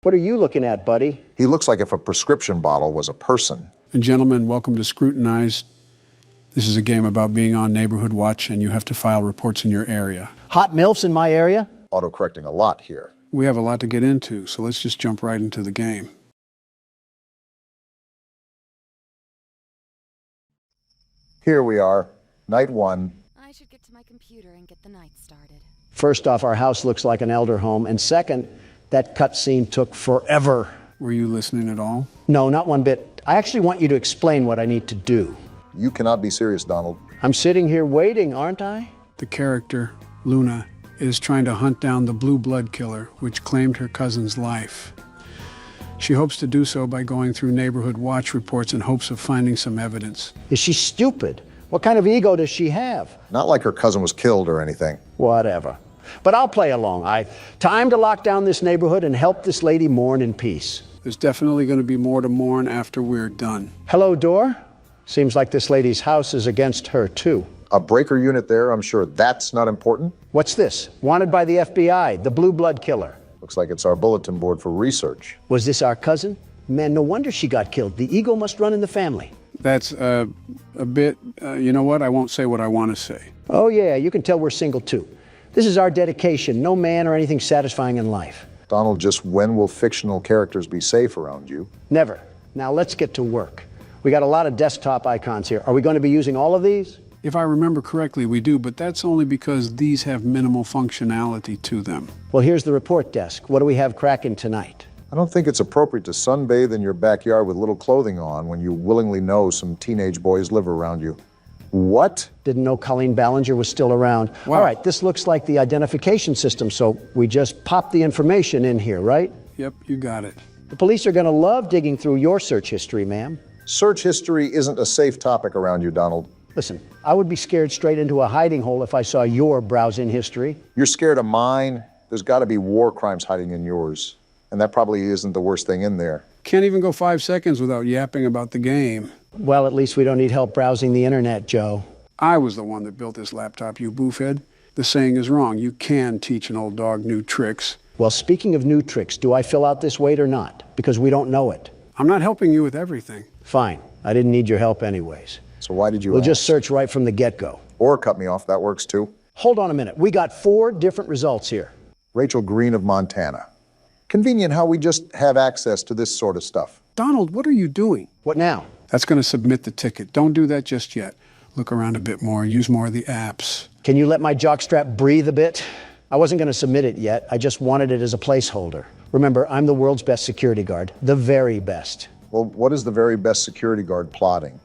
What are you looking at, buddy? He looks like if a prescription bottle was a person. And gentlemen, welcome to Scrutinized. This is a game about being on neighborhood watch, and you have to file reports in your area. Hot MILFs in my area? Autocorrecting a lot here. We have a lot to get into, so let's just jump right into the game. Here we are, night one. I should get to my computer and get the night started. First off, our house looks like an elder home, and second, that cutscene took forever. Were you listening at all? No, not one bit. I actually want you to explain what I need to do. You cannot be serious, Donald. I'm sitting here waiting, aren't I? The character, Luna, is trying to hunt down the blue blood killer, which claimed her cousin's life. She hopes to do so by going through neighborhood watch reports in hopes of finding some evidence. Is she stupid? What kind of ego does she have? Not like her cousin was killed or anything. Whatever. But I'll play along. Time to lock down this neighborhood and help this lady mourn in peace. There's definitely going to be more to mourn after we're done. Hello, door? Seems like this lady's house is against her, too. A breaker unit there, I'm sure that's not important. What's this? Wanted by the FBI, the blue blood killer. Looks like it's our bulletin board for research. Was this our cousin? Man, no wonder she got killed. The ego must run in the family. That's a bit, you know what? I won't say what I want to say. Oh, yeah, you can tell we're single, too. This is our dedication. No man or anything satisfying in life. Donald, just when will fictional characters be safe around you? Never. Now let's get to work. We got a lot of desktop icons here. Are we going to be using all of these? If I remember correctly, we do, but that's only because these have minimal functionality to them. Well, here's the report desk. What do we have cracking tonight? I don't think it's appropriate to sunbathe in your backyard with little clothing on when you willingly know some teenage boys live around you. What? Didn't know Colleen Ballinger was still around. Wow. All right, this looks like the identification system, so we just pop the information in here, right? Yep, you got it. The police are going to love digging through your search history, ma'am. Search history isn't a safe topic around you, Donald. Listen, I would be scared straight into a hiding hole if I saw your browsing history. You're scared of mine. There's got to be war crimes hiding in yours. And that probably isn't the worst thing in there. Can't even go 5 seconds without yapping about the game. Well, at least we don't need help browsing the internet, Joe. I was the one that built this laptop, you boofhead. The saying is wrong. You can teach an old dog new tricks. Well, speaking of new tricks, do I fill out this weight or not? Because we don't know it. I'm not helping you with everything. Fine. I didn't need your help anyways. So why did you We'll ask? just search right from the get-go. Or cut me off, that works too. Hold on a minute. We got 4 different results here. Rachel Green of Montana. Convenient how we just have access to this sort of stuff. Donald, what are you doing? What now? That's going to submit the ticket. Don't do that just yet. Look around a bit more. Use more of the apps. Can you let my jockstrap breathe a bit? I wasn't going to submit it yet. I just wanted it as a placeholder. Remember, I'm the world's best security guard. The very best. Well, what is the very best security guard plotting?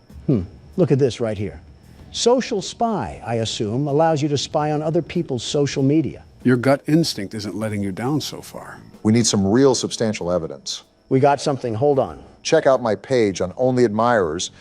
Look at this right here. Social spy, I assume, allows you to spy on other people's social media. Your gut instinct isn't letting you down so far. We need some real substantial evidence. We got something. Hold on. Check out my page on Only Admirers.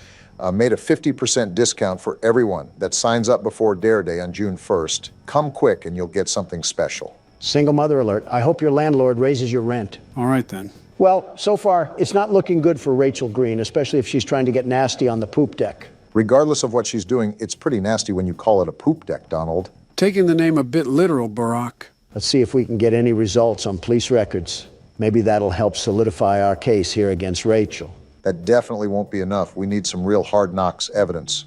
Made a 50% discount for everyone that signs up before Dare Day on June 1st. Come quick and you'll get something special. Single mother alert. I hope your landlord raises your rent. All right, then. Well, so far, it's not looking good for Rachel Green, especially if she's trying to get nasty on the poop deck. Regardless of what she's doing, it's pretty nasty when you call it a poop deck, Donald. Taking the name a bit literal, Barack. Let's see if we can get any results on police records. Maybe that'll help solidify our case here against Rachel. That definitely won't be enough. We need some real hard knocks evidence.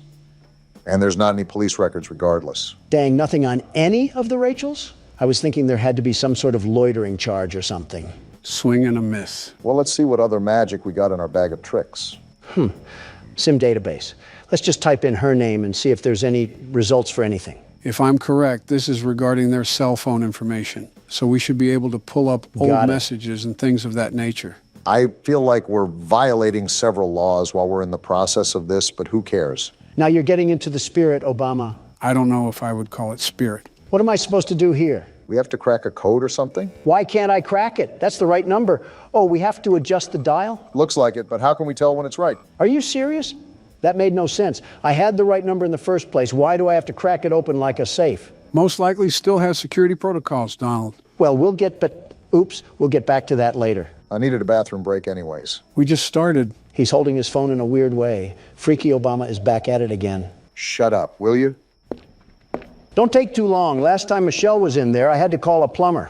And there's not any police records regardless. Dang, nothing on any of the Rachels? I was thinking there had to be some sort of loitering charge or something. Swing and a miss. Well, let's see what other magic we got in our bag of tricks. SIM database. Let's just type in her name and see if there's any results for anything. If I'm correct, this is regarding their cell phone information. So we should be able to pull up old messages and things of that nature. I feel like we're violating several laws while we're in the process of this, but who cares? Now you're getting into the spirit, Obama. I don't know if I would call it spirit. What am I supposed to do here? We have to crack a code or something? Why can't I crack it? That's the right number. Oh, we have to adjust the dial? Looks like it, but how can we tell when it's right? Are you serious? That made no sense. I had the right number in the first place. Why do I have to crack it open like a safe? Most likely still has security protocols, Donald. Well, we'll get back to that later. I needed a bathroom break anyways. We just started. He's holding his phone in a weird way. Freaky Obama is back at it again. Shut up, will you? Don't take too long. Last time Michelle was in there, I had to call a plumber.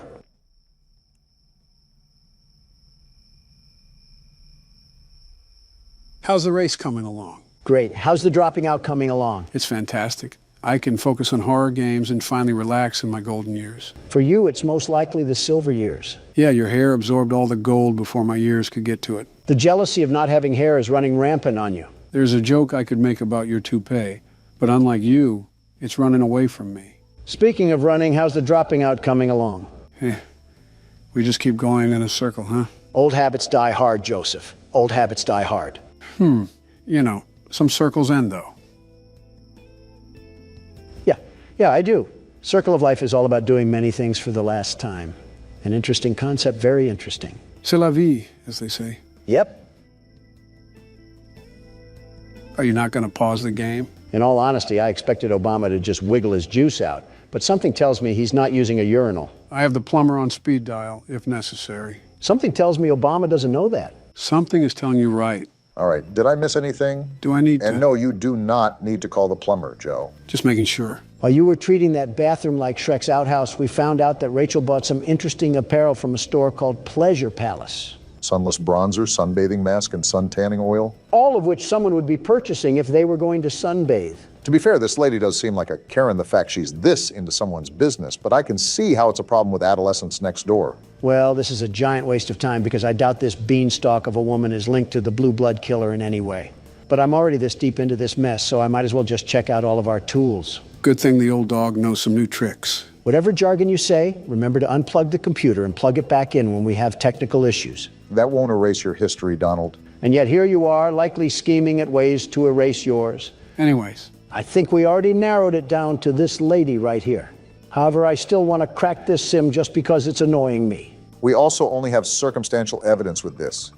How's the race coming along? Great. How's the dropping out coming along? It's fantastic. I can focus on horror games and finally relax in my golden years. For you, it's most likely the silver years. Yeah, your hair absorbed all the gold before my years could get to it. The jealousy of not having hair is running rampant on you. There's a joke I could make about your toupee, but unlike you, it's running away from me. Speaking of running, how's the dropping out coming along? We just keep going in a circle, huh? Old habits die hard, Joseph. Old habits die hard. You know, some circles end, though. Yeah, I do. Circle of life is all about doing many things for the last time. An interesting concept, very interesting. C'est la vie, as they say. Yep. Are you not going to pause the game? In all honesty, I expected Obama to just wiggle his juice out, but something tells me he's not using a urinal. I have the plumber on speed dial, if necessary. Something tells me Obama doesn't know that. Something is telling you right. All right, did I miss anything? Do I need to? And no, you do not need to call the plumber, Joe. Just making sure. While you were treating that bathroom like Shrek's outhouse, we found out that Rachel bought some interesting apparel from a store called Pleasure Palace. Sunless bronzer, sunbathing mask, and sun tanning oil. All of which someone would be purchasing if they were going to sunbathe. To be fair, this lady does seem like a Karen the fact she's this into someone's business, but I can see how it's a problem with adolescents next door. Well, this is a giant waste of time because I doubt this beanstalk of a woman is linked to the blue blood killer in any way. But I'm already this deep into this mess, so I might as well just check out all of our tools. Good thing the old dog knows some new tricks. Whatever jargon you say, remember to unplug the computer and plug it back in when we have technical issues. That won't erase your history, Donald. And yet here you are, likely scheming at ways to erase yours. Anyways, I think we already narrowed it down to this lady right here. However, I still want to crack this sim just because it's annoying me. We also only have circumstantial evidence with this.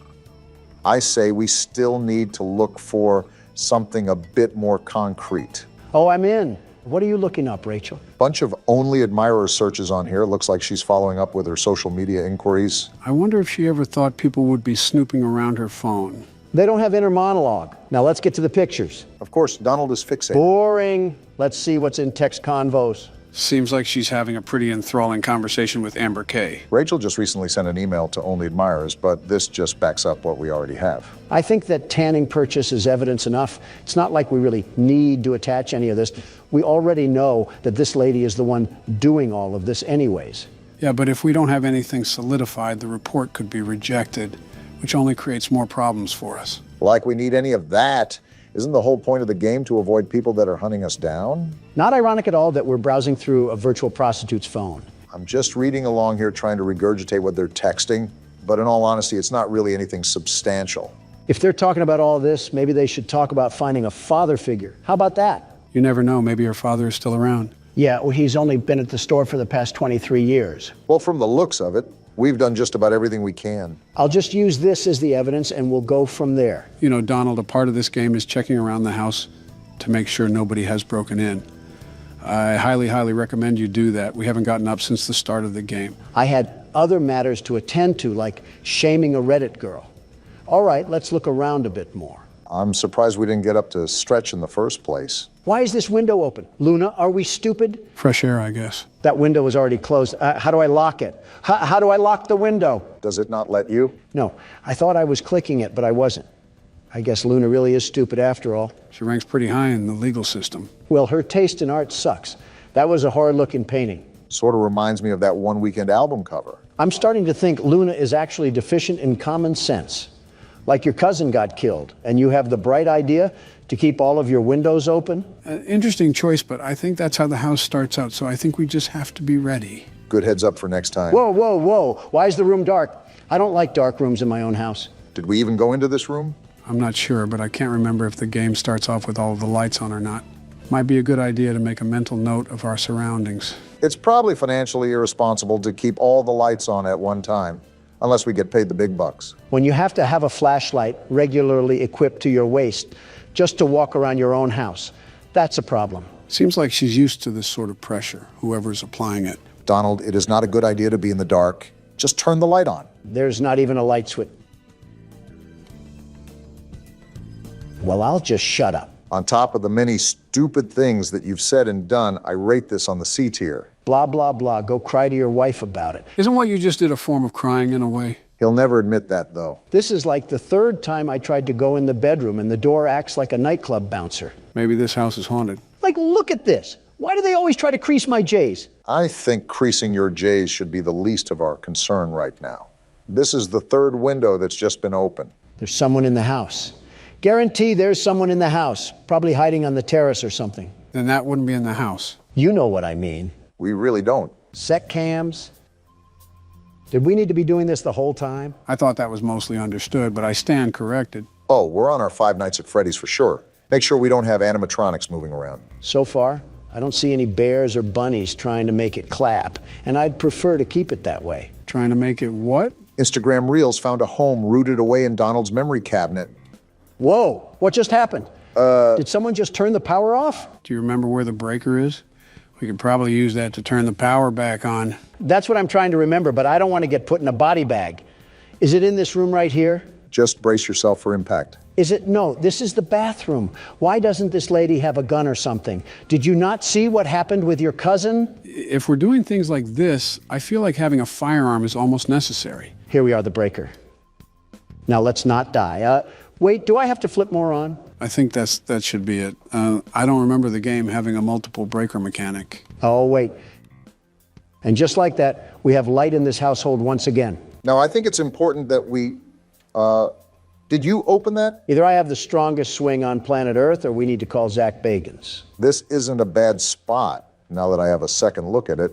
I say we still need to look for something a bit more concrete. Oh, I'm in. What are you looking up, Rachel? Bunch of only admirer searches on here. Looks like she's following up with her social media inquiries. I wonder if she ever thought people would be snooping around her phone. They don't have inner monologue. Now let's get to the pictures. Of course, Donald is fixated. Boring. Let's see what's in text convos. Seems like she's having a pretty enthralling conversation with Amber Kay. Rachel just recently sent an email to only admirers, but this just backs up what we already have. I think that tanning purchase is evidence enough. It's not like we really need to attach any of this. We already know that this lady is the one doing all of this anyways. Yeah, but if we don't have anything solidified, the report could be rejected, which only creates more problems for us. Like we need any of that. Isn't the whole point of the game to avoid people that are hunting us down? Not ironic at all that we're browsing through a virtual prostitute's phone. I'm just reading along here trying to regurgitate what they're texting, but in all honesty, it's not really anything substantial. If they're talking about all this, maybe they should talk about finding a father figure. How about that? You never know, maybe her father is still around. Yeah, well, he's only been at the store for the past 23 years. Well, from the looks of it, we've done just about everything we can. I'll just use this as the evidence and we'll go from there. You know, Donald, a part of this game is checking around the house to make sure nobody has broken in. I highly, highly recommend you do that. We haven't gotten up since the start of the game. I had other matters to attend to, like shaming a Reddit girl. All right, let's look around a bit more. I'm surprised we didn't get up to stretch in the first place. Why is this window open? Luna, are we stupid? Fresh air, I guess. That window is already closed. How do I lock it? How do I lock the window? Does it not let you? No, I thought I was clicking it, but I wasn't. I guess Luna really is stupid after all. She ranks pretty high in the legal system. Well, her taste in art sucks. That was a horror-looking painting. Sort of reminds me of that One Weekend album cover. I'm starting to think Luna is actually deficient in common sense. Like your cousin got killed, and you have the bright idea to keep all of your windows open? Interesting choice, but I think that's how the house starts out, so I think we just have to be ready. Good heads up for next time. Whoa, whoa, whoa. Why is the room dark? I don't like dark rooms in my own house. Did we even go into this room? I'm not sure, but I can't remember if the game starts off with all of the lights on or not. Might be a good idea to make a mental note of our surroundings. It's probably financially irresponsible to keep all the lights on at one time, unless we get paid the big bucks. When you have to have a flashlight regularly equipped to your waist just to walk around your own house, that's a problem. Seems like she's used to this sort of pressure, whoever's applying it. Donald, it is not a good idea to be in the dark. Just turn the light on. There's not even a light switch. Well, I'll just shut up. On top of the many stupid things that you've said and done, I rate this on the C tier. Blah, blah, blah. Go cry to your wife about it. Isn't what you just did a form of crying in a way? He'll never admit that, though. This is like the third time I tried to go in the bedroom and the door acts like a nightclub bouncer. Maybe this house is haunted. Like, look at this. Why do they always try to crease my J's? I think creasing your J's should be the least of our concern right now. This is the third window that's just been opened. There's someone in the house. Guarantee there's someone in the house, probably hiding on the terrace or something. Then that wouldn't be in the house. You know what I mean. We really don't. Sec cams. Did we need to be doing this the whole time? I thought that was mostly understood, but I stand corrected. Oh, we're on our 5 Nights at Freddy's for sure. Make sure we don't have animatronics moving around. So far, I don't see any bears or bunnies trying to make it clap, and I'd prefer to keep it that way. Trying to make it what? Instagram Reels found a home rooted away in Donald's memory cabinet. Whoa, what just happened? Did someone just turn the power off? Do you remember where the breaker is? We could probably use that to turn the power back on. That's what I'm trying to remember, but I don't want to get put in a body bag. Is it in this room right here? Just brace yourself for impact. Is it? No, this is the bathroom. Why doesn't this lady have a gun or something? Did you not see what happened with your cousin? If we're doing things like this, I feel like having a firearm is almost necessary. Here we are, the breaker. Now let's not die. Wait, do I have to flip more on? I think that should be it. I don't remember the game having a multiple breaker mechanic. Oh, wait. And just like that, we have light in this household once again. Now, I think it's important that we... did you open that? Either I have the strongest swing on planet Earth, or we need to call Zach Bagans. This isn't a bad spot, now that I have a second look at it.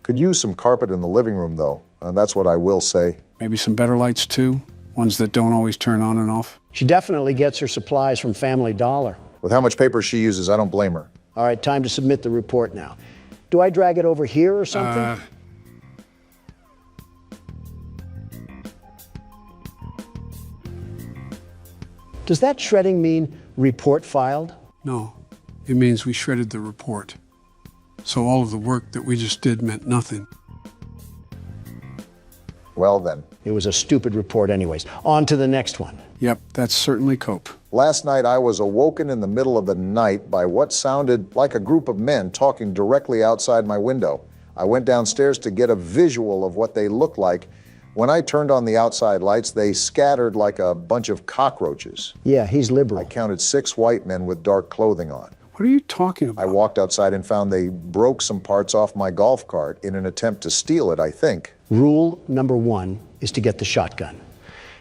Could use some carpet in the living room, though. That's what I will say. Maybe some better lights, too? Ones that don't always turn on and off? She definitely gets her supplies from Family Dollar. With how much paper she uses, I don't blame her. All right, time to submit the report now. Do I drag it over here or something? Does that shredding mean report filed? No, it means we shredded the report. So all of the work that we just did meant nothing. Well then. It was a stupid report anyways. On to the next one. Yep, that's certainly cope. Last night I was awoken in the middle of the night by what sounded like a group of men talking directly outside my window. I went downstairs to get a visual of what they looked like. When I turned on the outside lights, they scattered like a bunch of cockroaches. Yeah, he's liberal. I counted 6 white men with dark clothing on. What are you talking about? I walked outside and found they broke some parts off my golf cart in an attempt to steal it, I think. Rule number 1 is to get the shotgun.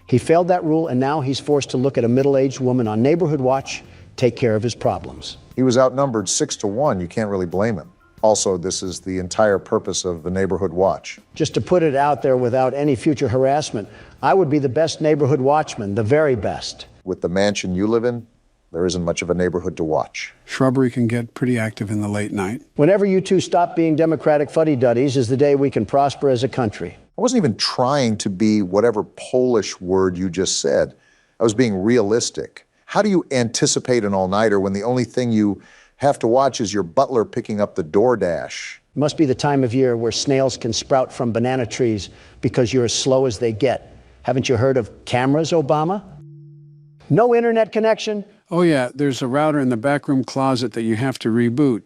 He failed that rule, and now he's forced to look at a middle-aged woman on Neighborhood Watch, take care of his problems. He was outnumbered 6 to 1. You can't really blame him. Also, this is the entire purpose of the Neighborhood Watch. Just to put it out there without any future harassment, I would be the best neighborhood watchman, the very best. With the mansion you live in, there isn't much of a neighborhood to watch. Shrubbery can get pretty active in the late night. Whenever you two stop being Democratic fuddy-duddies is the day we can prosper as a country. I wasn't even trying to be whatever Polish word you just said. I was being realistic. How do you anticipate an all-nighter when the only thing you have to watch is your butler picking up the DoorDash? It must be the time of year where snails can sprout from banana trees because you're as slow as they get. Haven't you heard of cameras, Obama? No internet connection? Oh yeah, there's a router in the backroom closet that you have to reboot.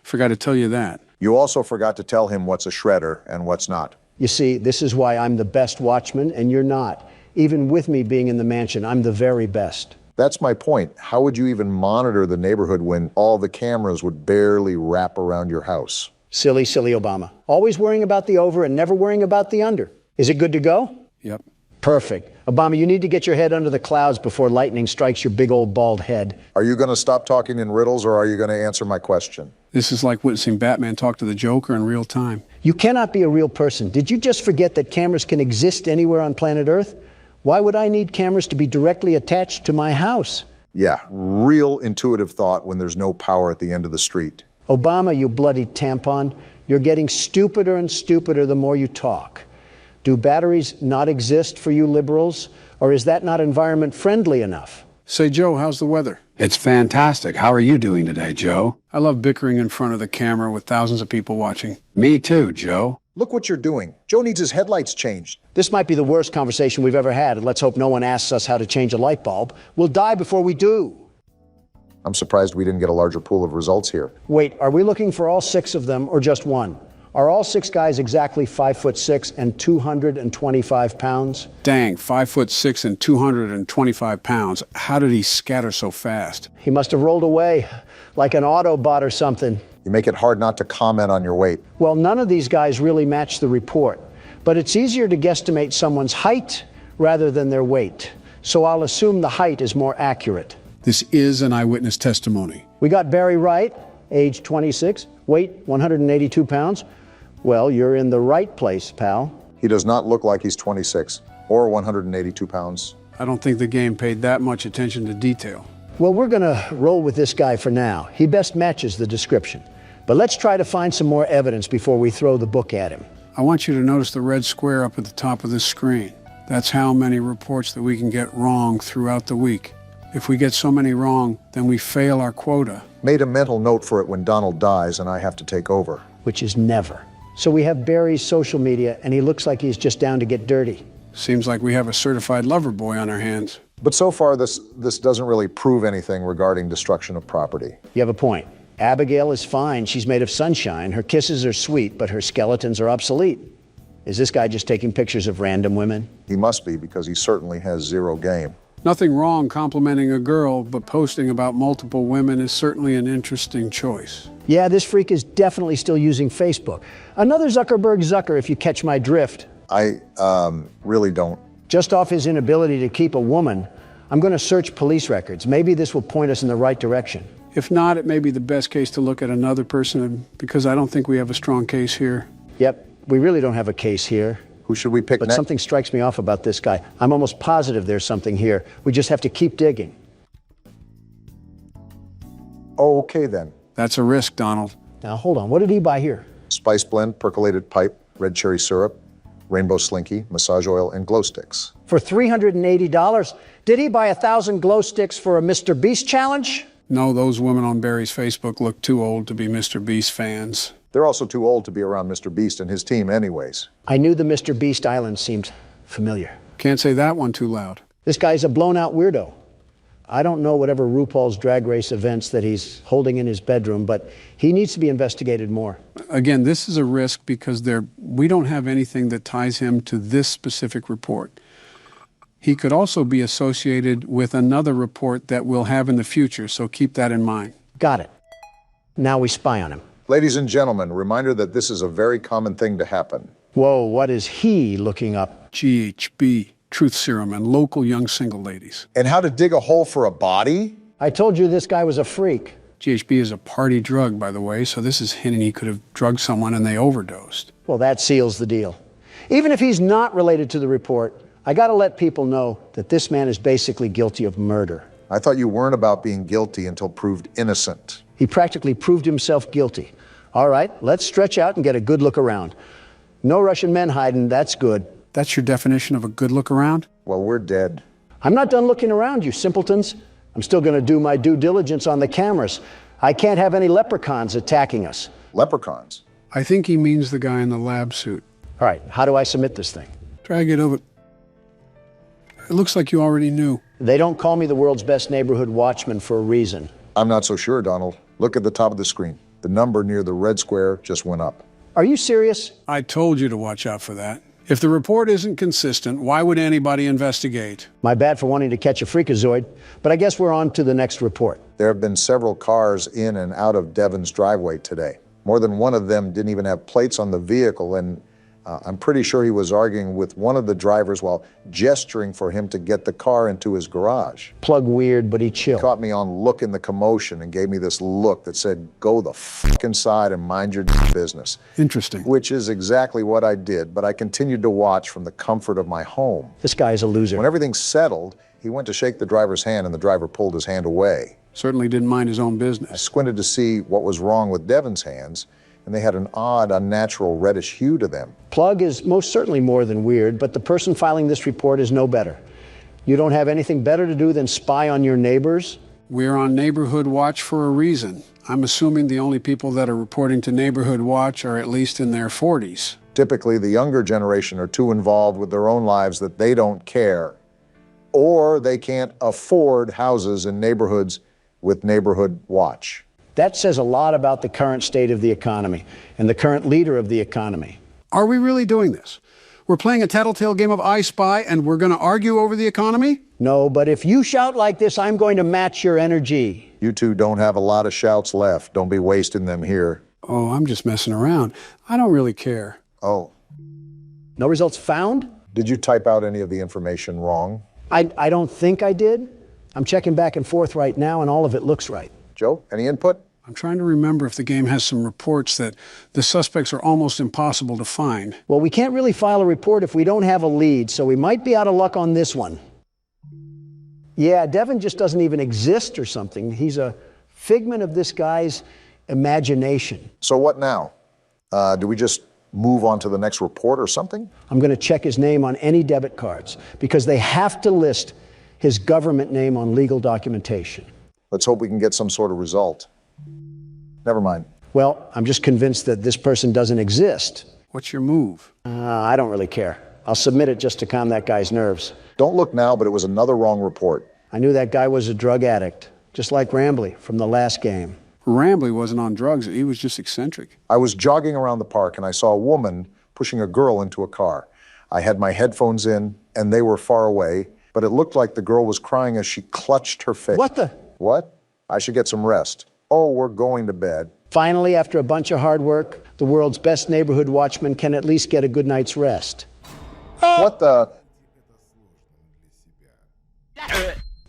Forgot to tell you that. You also forgot to tell him what's a shredder and what's not. You see, this is why I'm the best watchman and you're not. Even with me being in the mansion, I'm the very best. That's my point. How would you even monitor the neighborhood when all the cameras would barely wrap around your house? Silly, silly Obama. Always worrying about the over and never worrying about the under. Is it good to go? Yep. Perfect. Obama, you need to get your head under the clouds before lightning strikes your big old bald head. Are you going to stop talking in riddles, or are you going to answer my question? This is like witnessing Batman talk to the Joker in real time. You cannot be a real person. Did you just forget that cameras can exist anywhere on planet Earth? Why would I need cameras to be directly attached to my house? Yeah, real intuitive thought when there's no power at the end of the street. Obama, you bloody tampon, you're getting stupider and stupider the more you talk. Do batteries not exist for you liberals, or is that not environment friendly enough? Say, Joe, how's the weather? It's fantastic. How are you doing today, Joe? I love bickering in front of the camera with thousands of people watching. Me too, Joe. Look what you're doing. Joe needs his headlights changed. This might be the worst conversation we've ever had, and let's hope no one asks us how to change a light bulb. We'll die before we do. I'm surprised we didn't get a larger pool of results here. Wait, are we looking for all 6 of them or just one? Are all 6 guys exactly 5'6" and 225 pounds? Dang, 5'6" and 225 pounds. How did he scatter so fast? He must have rolled away, like an Autobot or something. You make it hard not to comment on your weight. Well, none of these guys really match the report, but it's easier to guesstimate someone's height rather than their weight. So I'll assume the height is more accurate. This is an eyewitness testimony. We got Barry Wright, age 26, weight 182 pounds. Well, you're in the right place, pal. He does not look like he's 26 or 182 pounds. I don't think the game paid that much attention to detail. Well, we're gonna roll with this guy for now. He best matches the description. But let's try to find some more evidence before we throw the book at him. I want you to notice the red square up at the top of this screen. That's how many reports that we can get wrong throughout the week. If we get so many wrong, then we fail our quota. Made a mental note for it when Donald dies and I have to take over. Which is never. So we have Barry's social media, and he looks like he's just down to get dirty. Seems like we have a certified lover boy on our hands. But so far, this doesn't really prove anything regarding destruction of property. You have a point. Abigail is fine. She's made of sunshine. Her kisses are sweet, but her skeletons are obsolete. Is this guy just taking pictures of random women? He must be, because he certainly has zero game. Nothing wrong complimenting a girl, but posting about multiple women is certainly an interesting choice. Yeah, this freak is definitely still using Facebook. Another Zuckerberg Zucker, if you catch my drift. I really don't. Just off his inability to keep a woman, I'm going to search police records. Maybe this will point us in the right direction. If not, it may be the best case to look at another person, because I don't think we have a strong case here. Yep, we really don't have a case here. Who should we pick But next? something strikes me off about this guy. I'm almost positive there's something here. We just have to keep digging. Oh, okay then. That's a risk, Donald. Now, hold on. What did he buy here? Spice blend, percolated pipe, red cherry syrup, rainbow slinky, massage oil, and glow sticks. For $380. Did he buy 1,000 glow sticks for a Mr. Beast challenge? No, those women on Barry's Facebook look too old to be Mr. Beast fans. They're also too old to be around Mr. Beast and his team anyways. I knew the Mr. Beast Island seemed familiar. Can't say that one too loud. This guy's a blown-out weirdo. I don't know whatever RuPaul's Drag Race events that he's holding in his bedroom, but he needs to be investigated more. Again, this is a risk because we don't have anything that ties him to this specific report. He could also be associated with another report that we'll have in the future, so keep that in mind. Got it. Now we spy on him. Ladies and gentlemen, reminder that this is a very common thing to happen. Whoa, what is he looking up? GHB, truth serum, and local young single ladies. And how to dig a hole for a body? I told you this guy was a freak. GHB is a party drug, by the way, so this is hinting he could have drugged someone and they overdosed. Well, that seals the deal. Even if he's not related to the report, I gotta let people know that this man is basically guilty of murder. I thought you weren't about being guilty until proved innocent. He practically proved himself guilty. All right, let's stretch out and get a good look around. No Russian men hiding, that's good. That's your definition of a good look around? Well, we're dead. I'm not done looking around, you simpletons. I'm still gonna do my due diligence on the cameras. I can't have any leprechauns attacking us. Leprechauns? I think he means the guy in the lab suit. All right, how do I submit this thing? Drag it over. It looks like you already knew. They don't call me the world's best neighborhood watchman for a reason. I'm not so sure, Donald. Look at the top of the screen. The number near the red square just went up. Are you serious? I told you to watch out for that. If the report isn't consistent, why would anybody investigate? My bad for wanting to catch a freakazoid, but I guess we're on to the next report. There have been several cars in and out of Devon's driveway today. More than one of them didn't even have plates on the vehicle, and I'm pretty sure he was arguing with one of the drivers while gesturing for him to get the car into his garage. Plug weird, but he chill. Caught me on look in the commotion and gave me this look that said, go the fuck inside and mind your business. Interesting. Which is exactly what I did, but I continued to watch from the comfort of my home. This guy's a loser. When everything settled, he went to shake the driver's hand and the driver pulled his hand away. Certainly didn't mind his own I business. squinted to see what was wrong with Devon's hands, and they had an odd, unnatural reddish hue to them. Plug is most certainly more than weird, but the person filing this report is no better. You don't have anything better to do than spy on your neighbors? We're on Neighborhood Watch for a reason. I'm assuming the only people that are reporting to Neighborhood Watch are at least in their 40s. Typically, the younger generation are too involved with their own lives that they don't care, or they can't afford houses in neighborhoods with Neighborhood Watch. That says a lot about the current state of the economy and the current leader of the economy. Are we really doing this? We're playing a Tattletail game of I Spy and we're going to argue over the economy? No, but if you shout like this, I'm going to match your energy. You two don't have a lot of shouts left. Don't be wasting them here. Oh, I'm just messing around. I don't really care. Oh, No results found? did you type out any of the information wrong? I don't think I did. I'm checking back and forth right now, and all of it looks right. Joe, any input? I'm trying to remember if the game has some reports that the suspects are almost impossible to find. Well, we can't really file a report if we don't have a lead, so we might be out of luck on this one. Yeah, Devin just doesn't even exist or something. He's a figment of this guy's imagination. So what now? Do we just move on to the next report or something? I'm going to check his name on any debit cards because they have to list his government name on legal documentation. Let's hope we can get some sort of result. Never mind. Well, I'm just convinced that this person doesn't exist. What's your move? I don't really care. I'll submit it just to calm that guy's nerves. Don't look now, but it was another wrong report. I knew that guy was a drug addict, just like Rambley from the last game. Rambley wasn't on drugs. He was just eccentric. I was jogging around the park and I saw a woman pushing a girl into a car. I had my headphones in and they were far away, but it looked like the girl was crying as she clutched her face. What the? What? I should get some rest. Oh, we're going to bed. Finally, after a bunch of hard work, the world's best neighborhood watchman can at least get a good night's rest. What the?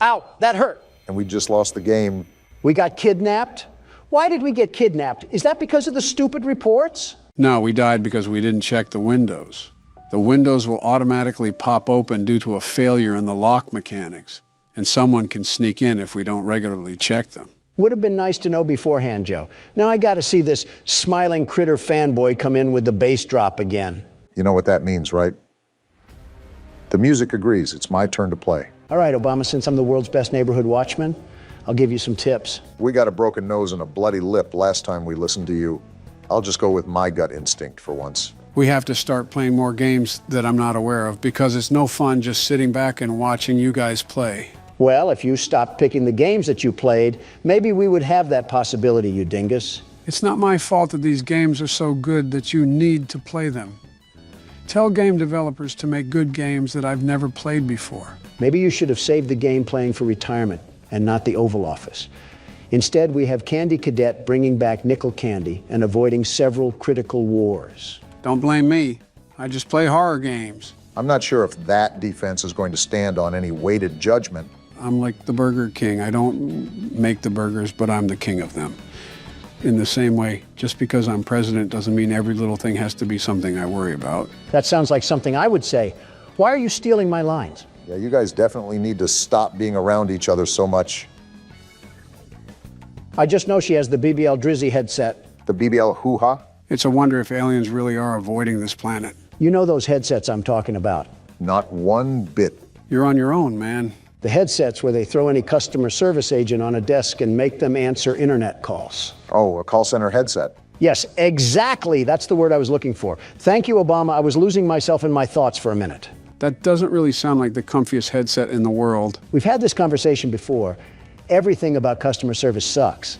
Ow, that hurt. And we just lost the game. We got kidnapped? Why did we get kidnapped? Is that because of the stupid reports? No, we died because we didn't check the windows. The windows will automatically pop open due to a failure in the lock mechanics, and someone can sneak in if we don't regularly check them. Would have been nice to know beforehand, Joe. Now I got to see this smiling critter fanboy come in with the bass drop again. You know what that means, right? The music agrees. It's my turn to play. All right, Obama, since I'm the world's best neighborhood watchman, I'll give you some tips. We got a broken nose and a bloody lip last time we listened to you. I'll just go with my gut instinct for once. We have to start playing more games that I'm not aware of because it's no fun just sitting back and watching you guys play. Well, if you stopped picking the games that you played, maybe we would have that possibility, you dingus. It's not my fault that these games are so good that you need to play them. Tell game developers to make good games that I've never played before. Maybe you should have saved the game playing for retirement and not the Oval Office. Instead, we have Candy Cadet bringing back nickel candy and avoiding several critical wars. Don't blame me. I just play horror games. I'm not sure if that defense is going to stand on any weighted judgment. I'm like the Burger King. I don't make the burgers, but I'm the king of them. In the same way, just because I'm president doesn't mean every little thing has to be something I worry about. That sounds like something I would say. Why are you stealing my lines? Yeah, you guys definitely need to stop being around each other so much. I just know she has the BBL Drizzy headset. The BBL hoo-ha? It's a wonder if aliens really are avoiding this planet. You know those headsets I'm talking about. Not one bit. You're on your own, man. The headsets where they throw any customer service agent on a desk and make them answer internet calls. Oh, a call center headset. Yes, exactly. That's the word I was looking for. Thank you, Obama. I was losing myself in my thoughts for a minute. That doesn't really sound like the comfiest headset in the world. We've had this conversation before. Everything about customer service sucks,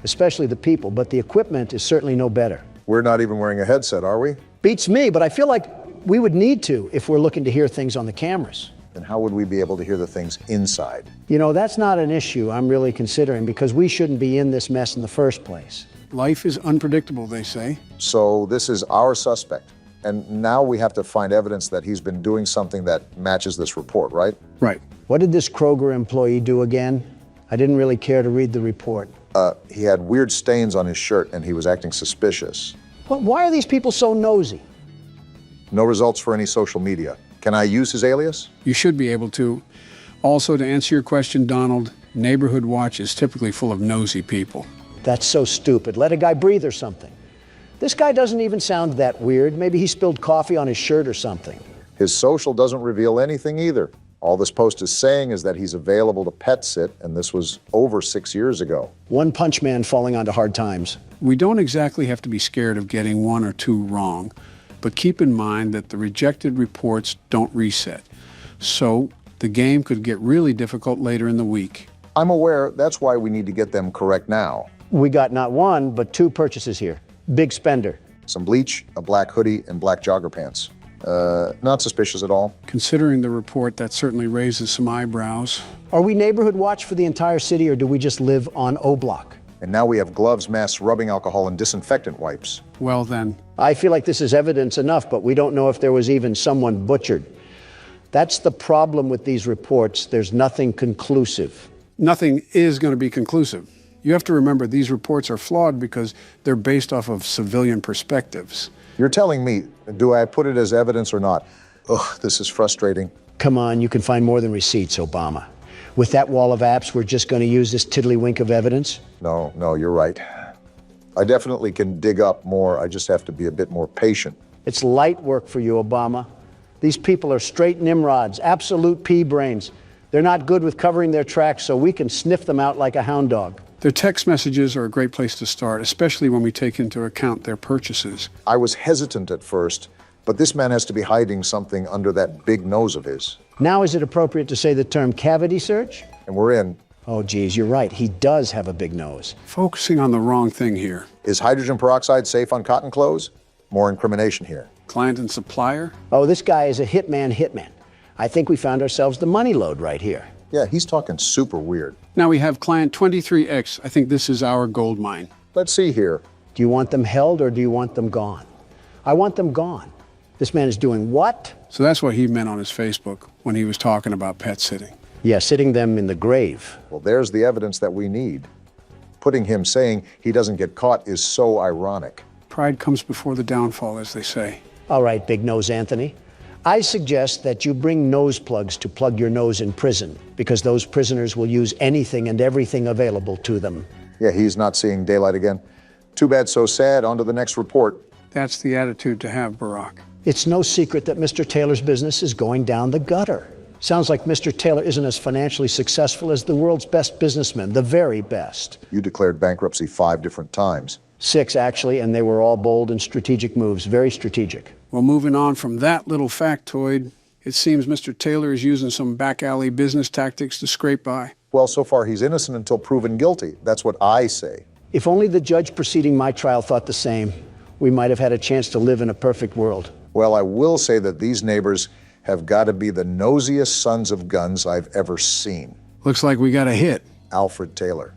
especially the people, but the equipment is certainly no better. We're not even wearing a headset, are we? Beats me, but I feel like we would need to if we're looking to hear things on the cameras. Then how would we be able to hear the things inside? You know, that's not an issue I'm really considering because we shouldn't be in this mess in the first place. Life is unpredictable, they say. So this is our suspect. And now we have to find evidence that he's been doing something that matches this report, right? Right. What did this Kroger employee do again? I didn't really care to read the report. He had weird stains on his shirt and he was acting suspicious. Well, why are these people so nosy? No results for any social media. Can I use his alias? You should be able to. Also, to answer your question, Donald, Neighborhood Watch is typically full of nosy people. That's so stupid. Let a guy breathe or something. This guy doesn't even sound that weird. Maybe he spilled coffee on his shirt or something. His social doesn't reveal anything either. All this post is saying is that he's available to pet sit, and this was over 6 years ago. One punch man falling onto hard times. We don't exactly have to be scared of getting one or two wrong, but keep in mind that the rejected reports don't reset. So the game could get really difficult later in the week. I'm aware that's why we need to get them correct now. We got not one, but two purchases here. Big spender. Some bleach, a black hoodie, and black jogger pants. Not suspicious at all. Considering the report, that certainly raises some eyebrows. Are we neighborhood watch for the entire city, or do we just live on O Block? And now we have gloves, masks, rubbing alcohol, and disinfectant wipes. Well then, I feel like this is evidence enough, but we don't know if there was even someone butchered. That's the problem with these reports. There's nothing conclusive. nothing is going to be conclusive. You have to remember these reports are flawed because they're based off of civilian perspectives. You're telling me, do I put it as evidence or not? Ugh, this is frustrating. Come on, you can find more than receipts, Obama. With that wall of apps, we're just going to use this tiddlywink of evidence? No, you're right. I definitely can dig up more. I just have to be a bit more patient. It's light work for you, Obama. These people are straight Nimrods, absolute pea brains. They're not good with covering their tracks, so we can sniff them out like a hound dog. Their text messages are a great place to start, especially when we take into account their purchases. I was hesitant at first, but this man has to be hiding something under that big nose of his. Now is it appropriate to say the term cavity search? And we're in. Oh, geez, you're right. He does have a big nose. Focusing on the wrong thing here. Is hydrogen peroxide safe on cotton clothes? More incrimination here. Client and supplier? Oh, this guy is a hitman. I think we found ourselves the money load right here. Yeah, he's talking super weird. Now we have client 23X. I think this is our gold mine. Let's see here. Do you want them held or do you want them gone? I want them gone. This man is doing what? So that's what he meant on his Facebook when he was talking about pet sitting. Yeah, sitting them in the grave. Well, there's the evidence that we need. Putting him saying he doesn't get caught is so ironic. Pride comes before the downfall, as they say. All right, Big Nose Anthony. I suggest that you bring nose plugs to plug your nose in prison, because those prisoners will use anything and everything available to them. Yeah, he's not seeing daylight again. Too bad, so sad. On to the next report. That's the attitude to have, Barack. It's no secret that Mr. Taylor's business is going down the gutter. Sounds like Mr. Taylor isn't as financially successful as the world's best businessmen, the very best. You declared bankruptcy 5 different times. 6, actually, and they were all bold and strategic moves, very strategic. Well, moving on from that little factoid, it seems Mr. Taylor is using some back alley business tactics to scrape by. Well, so far he's innocent until proven guilty. That's what I say. If only the judge preceding my trial thought the same, we might have had a chance to live in a perfect world. Well, I will say that these neighbors have got to be the nosiest sons of guns I've ever seen. Looks like we got a hit. Alfred Taylor.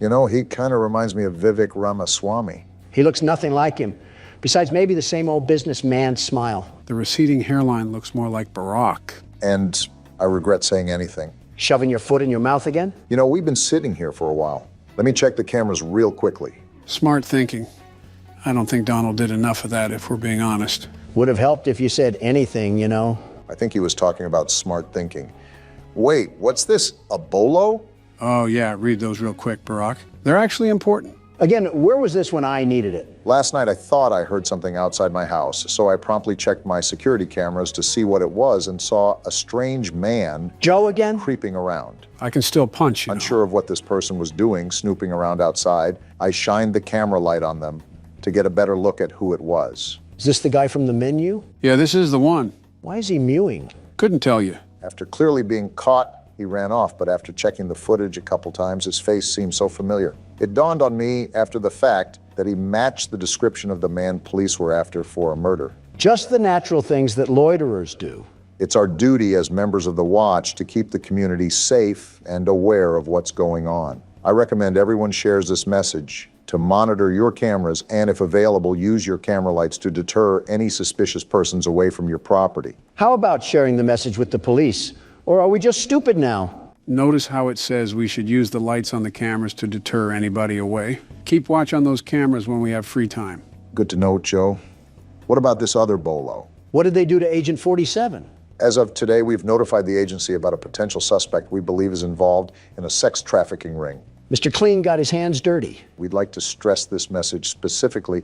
You know, he kind of reminds me of Vivek Ramaswamy. He looks nothing like him. Besides, maybe the same old businessman smile. The receding hairline looks more like Barack. And I regret saying anything. Shoving your foot in your mouth again? You know, we've been sitting here for a while. Let me check the cameras real quickly. Smart thinking. I don't think Donald did enough of that, if we're being honest. Would have helped if you said anything, you know. I think he was talking about smart thinking. Wait, what's this? A bolo? Oh, yeah, read those real quick, Barack. They're actually important. Again, where was this when I needed it? Last night I thought I heard something outside my house, so I promptly checked my security cameras to see what it was and saw a strange man Joe again? creeping around. I can still punch, you know. Unsure of what this person was doing, snooping around outside, I shined the camera light on them to get a better look at who it was. Is this the guy from the menu? Yeah, this is the one. Why is he mewing? Couldn't tell you. After clearly being caught, he ran off, but after checking the footage a couple times, his face seemed so familiar. It dawned on me after the fact that he matched the description of the man police were after for a murder. Just the natural things that loiterers do. It's our duty as members of the Watch to keep the community safe and aware of what's going on. I recommend everyone shares this message to monitor your cameras and, if available, use your camera lights to deter any suspicious persons away from your property. How about sharing the message with the police? Or are we just stupid now? Notice how it says we should use the lights on the cameras to deter anybody away. Keep watch on those cameras when we have free time. Good to know, Joe. What about this other bolo? What did they do to Agent 47? As of today, we've notified the agency about a potential suspect we believe is involved in a sex trafficking ring. Mr. Clean got his hands dirty. We'd like to stress this message specifically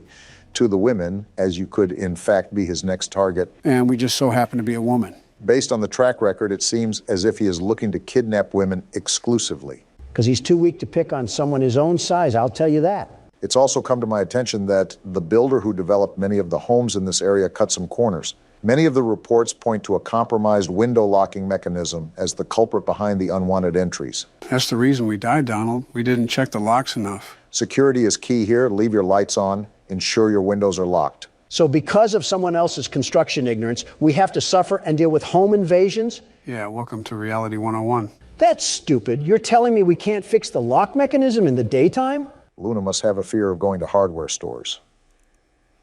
to the women, as you could in fact be his next target. And we just so happen to be a woman. Based on the track record, it seems as if he is looking to kidnap women exclusively. Because he's too weak to pick on someone his own size, I'll tell you that. It's also come to my attention that the builder who developed many of the homes in this area cut some corners. Many of the reports point to a compromised window locking mechanism as the culprit behind the unwanted entries. That's the reason we died, Donald. We didn't check the locks enough. Security is key here. Leave your lights on. Ensure your windows are locked. So because of someone else's construction ignorance, we have to suffer and deal with home invasions? Yeah, welcome to Reality 101. That's stupid. You're telling me we can't fix the lock mechanism in the daytime? Luna must have a fear of going to hardware stores.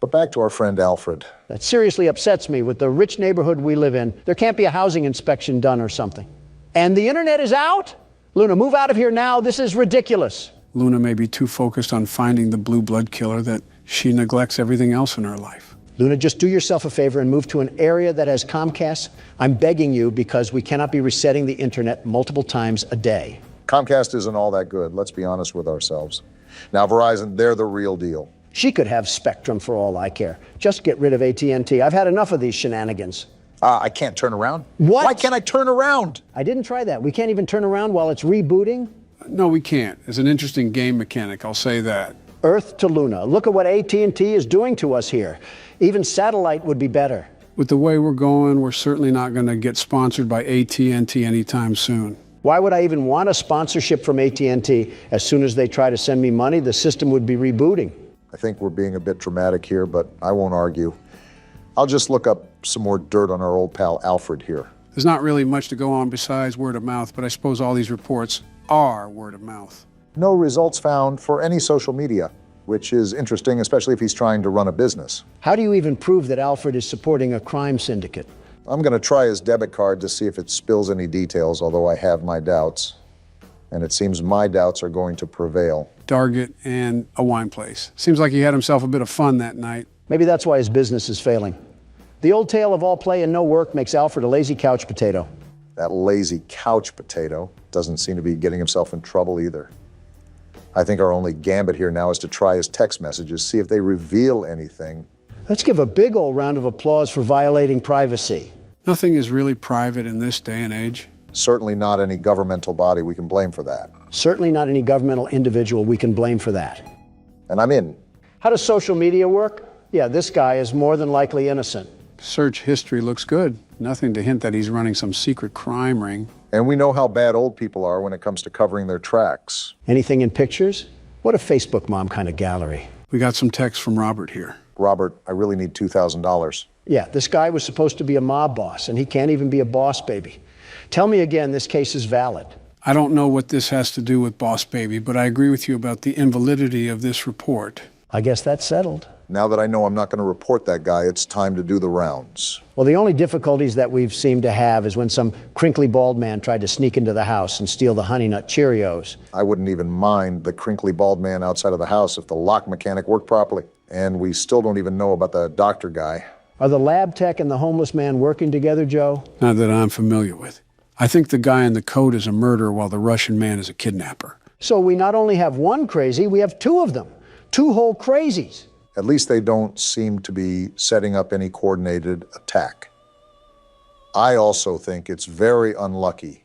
But back to our friend Alfred. That seriously upsets me. With the rich neighborhood we live in, there can't be a housing inspection done or something. And the internet is out? Luna, move out of here now. This is ridiculous. Luna may be too focused on finding the blue blood killer that she neglects everything else in her life. Luna, just do yourself a favor and move to an area that has Comcast. I'm begging you, because we cannot be resetting the internet multiple times a day. Comcast isn't all that good. Let's be honest with ourselves. Now, Verizon, they're the real deal. She could have Spectrum for all I care. Just get rid of AT&T. I've had enough of these shenanigans. I can't turn around. What? Why can't I turn around? I didn't try that. We can't even turn around while it's rebooting? No, we can't. It's an interesting game mechanic, I'll say that. Earth to Luna. Look at what AT&T is doing to us here. Even satellite would be better. With the way we're going, we're certainly not going to get sponsored by AT&T anytime soon. Why would I even want a sponsorship from AT&T? As soon as they try to send me money, the system would be rebooting. I think we're being a bit dramatic here, but I won't argue. I'll just look up some more dirt on our old pal Alfred here. There's not really much to go on besides word of mouth, but I suppose all these reports are word of mouth. No results found for any social media, which is interesting, especially if he's trying to run a business. How do you even prove that Alfred is supporting a crime syndicate? I'm going to try his debit card to see if it spills any details, although I have my doubts. And it seems my doubts are going to prevail. Target and a wine place. Seems like he had himself a bit of fun that night. Maybe that's why his business is failing. The old tale of all play and no work makes Alfred a lazy couch potato. That lazy couch potato doesn't seem to be getting himself in trouble either. I think our only gambit here now is to try his text messages, see if they reveal anything. Let's give a big old round of applause for violating privacy. Nothing is really private in this day and age. Certainly not any governmental body we can blame for that. Certainly not any governmental individual we can blame for that. And I'm in. How does social media work? Yeah, this guy is more than likely innocent. Search history looks good. Nothing to hint that he's running some secret crime ring. And we know how bad old people are when it comes to covering their tracks. Anything in pictures? What a Facebook mom kind of gallery. We got some text from Robert here. Robert, I really need $2,000. Yeah, this guy was supposed to be a mob boss, and he can't even be a boss baby. Tell me again, this case is valid. I don't know what this has to do with Boss Baby, but I agree with you about the invalidity of this report. I guess that's settled. Now that I know I'm not going to report that guy, it's time to do the rounds. Well, the only difficulties that we've seemed to have is when some crinkly bald man tried to sneak into the house and steal the Honey Nut Cheerios. I wouldn't even mind the crinkly bald man outside of the house if the lock mechanic worked properly. And we still don't even know about the doctor guy. Are the lab tech and the homeless man working together, Joe? Not that I'm familiar with. I think the guy in the coat is a murderer while the Russian man is a kidnapper. So we not only have one crazy, we have two of them. Two whole crazies. At least they don't seem to be setting up any coordinated attack. I also think it's very unlucky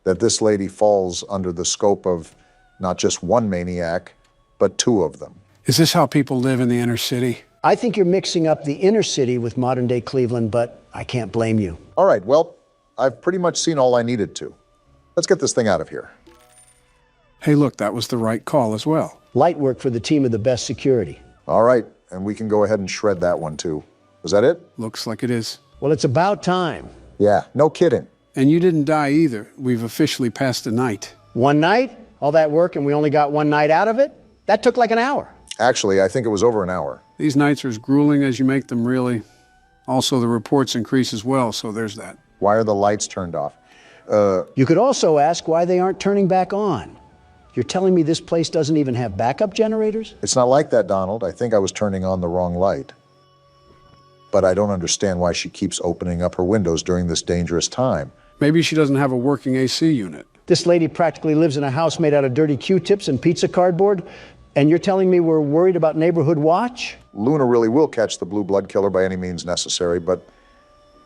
that this lady falls under the scope of not just one maniac, but two of them. Is this how people live in the inner city? I think you're mixing up the inner city with modern-day Cleveland, but I can't blame you. All right, well, I've pretty much seen all I needed to. Let's get this thing out of here. Hey, look, that was the right call as well. Light work for the team of the best security. All right, and we can go ahead and shred that one too. Was that it? Looks like it is. Well, it's about time. Yeah, no kidding. And you didn't die either. We've officially passed the night. One night? All that work and we only got one night out of it? That took like an hour. Actually, I think it was over an hour. These nights are as grueling as you make them, really. Also, the reports increase as well, so there's that. Why are the lights turned off? You could also ask why they aren't turning back on. You're telling me this place doesn't even have backup generators? It's not like that, Donald. I think I was turning on the wrong light. But I don't understand why she keeps opening up her windows during this dangerous time. Maybe she doesn't have a working AC unit. This lady practically lives in a house made out of dirty Q-tips and pizza cardboard, and you're telling me we're worried about neighborhood watch? Luna really will catch the blue blood killer by any means necessary, but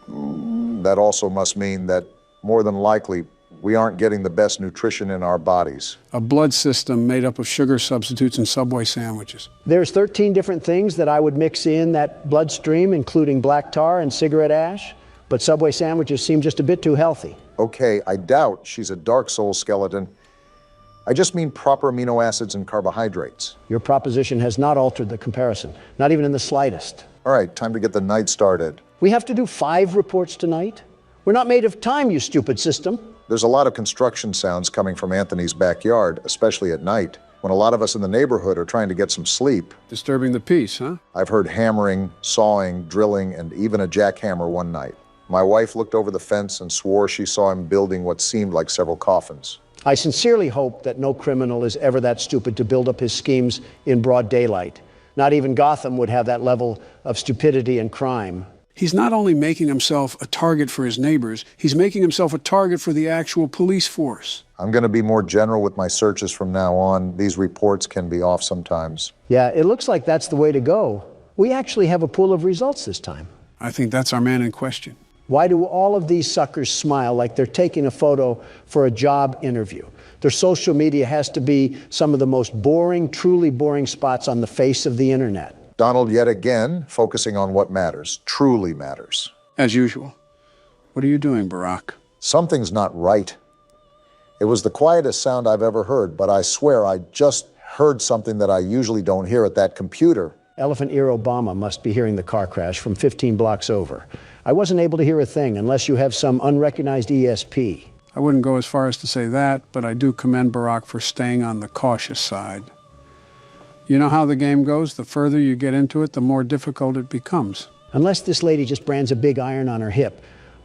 that also must mean that more than likely we aren't getting the best nutrition in our bodies. A blood system made up of sugar substitutes and Subway sandwiches. There's 13 different things that I would mix in that bloodstream, including black tar and cigarette ash, but Subway sandwiches seem just a bit too healthy. Okay, I doubt she's a Dark Soul skeleton, I just mean proper amino acids and carbohydrates. Your proposition has not altered the comparison, not even in the slightest. All right, time to get the night started. We have to do 5 reports tonight? We're not made of time, you stupid system. There's a lot of construction sounds coming from Anthony's backyard, especially at night, when a lot of us in the neighborhood are trying to get some sleep. Disturbing the peace, huh? I've heard hammering, sawing, drilling, and even a jackhammer one night. My wife looked over the fence and swore she saw him building what seemed like several coffins. I sincerely hope that no criminal is ever that stupid to build up his schemes in broad daylight. Not even Gotham would have that level of stupidity and crime. He's not only making himself a target for his neighbors, he's making himself a target for the actual police force. I'm going to be more general with my searches from now on. These reports can be off sometimes. Yeah, it looks like that's the way to go. We actually have a pool of results this time. I think that's our man in question. Why do all of these suckers smile like they're taking a photo for a job interview? Their social media has to be some of the most boring, truly boring spots on the face of the internet. Donald, yet again, focusing on what matters, truly matters. As usual. What are you doing, Barack? Something's not right. It was the quietest sound I've ever heard, but I swear I just heard something that I usually don't hear at that computer. Elephant Ear Obama must be hearing the car crash from 15 blocks over. I wasn't able to hear a thing unless you have some unrecognized ESP. I wouldn't go as far as to say that, but I do commend Barack for staying on the cautious side. You know how the game goes? The further you get into it, the more difficult it becomes. Unless this lady just brands a big iron on her hip,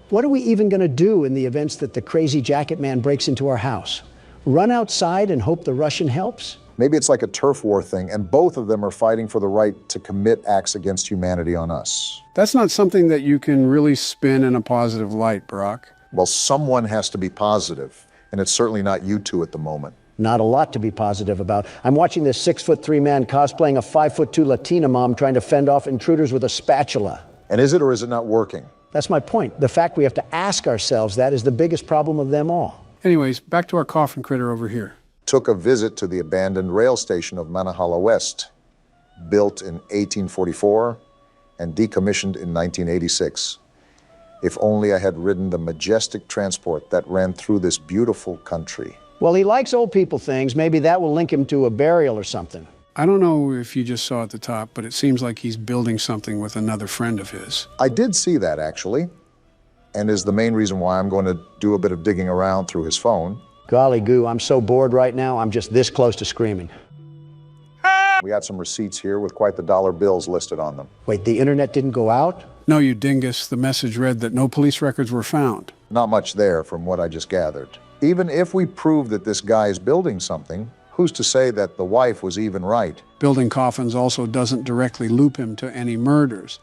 what are we even going to do in the events that the crazy jacket man breaks into our house? Run outside and hope the Russian helps? Maybe it's like a turf war thing, and both of them are fighting for the right to commit acts against humanity on us. That's not something that you can really spin in a positive light, Barack. Well, someone has to be positive, and it's certainly not you two at the moment. Not a lot to be positive about. I'm watching this 6'3" man cosplaying a 5'2" Latina mom trying to fend off intruders with a spatula. And is it or is it not working? That's my point. The fact we have to ask ourselves that is the biggest problem of them all. Anyways, back to our coffin critter over here. Took a visit to the abandoned rail station of Manahala West, built in 1844 and decommissioned in 1986. If only I had ridden the majestic transport that ran through this beautiful country. Well, he likes old people things. Maybe that will link him to a burial or something. I don't know if you just saw at the top, but it seems like he's building something with another friend of his. I did see that, actually, and is the main reason why I'm going to do a bit of digging around through his phone. Golly goo, I'm so bored right now, I'm just this close to screaming. We got some receipts here with quite the dollar bills listed on them. Wait, the internet didn't go out? No, you dingus. The message read that no police records were found. Not much there from what I just gathered. Even if we prove that this guy is building something, who's to say that the wife was even right? Building coffins also doesn't directly loop him to any murders.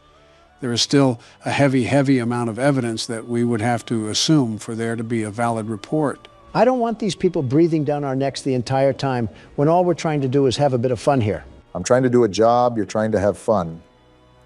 There is still a heavy amount of evidence that we would have to assume for there to be a valid report. I don't want these people breathing down our necks the entire time when all we're trying to do is have a bit of fun here. I'm trying to do a job, you're trying to have fun.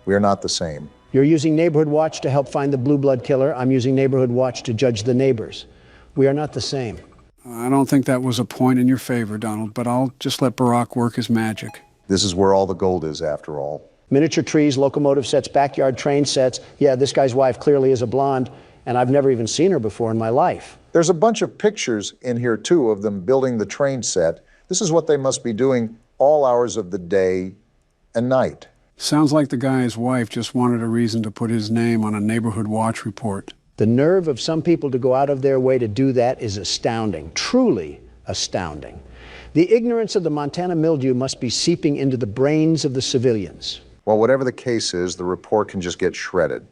We are not the same. You're using Neighborhood Watch to help find the blue blood killer. I'm using Neighborhood Watch to judge the neighbors. We are not the same. I don't think that was a point in your favor, Donald, but I'll just let Barack work his magic. This is where all the gold is, after all. Miniature trees, locomotive sets, backyard train sets. Yeah, this guy's wife clearly is a blonde, and I've never even seen her before in my life. There's a bunch of pictures in here, too, of them building the train set. This is what they must be doing all hours of the day and night. Sounds like the guy's wife just wanted a reason to put his name on a Neighborhood Watch report. The nerve of some people to go out of their way to do that is astounding, truly astounding. The ignorance of the Montana mildew must be seeping into the brains of the civilians. Well, whatever the case is, the report can just get shredded.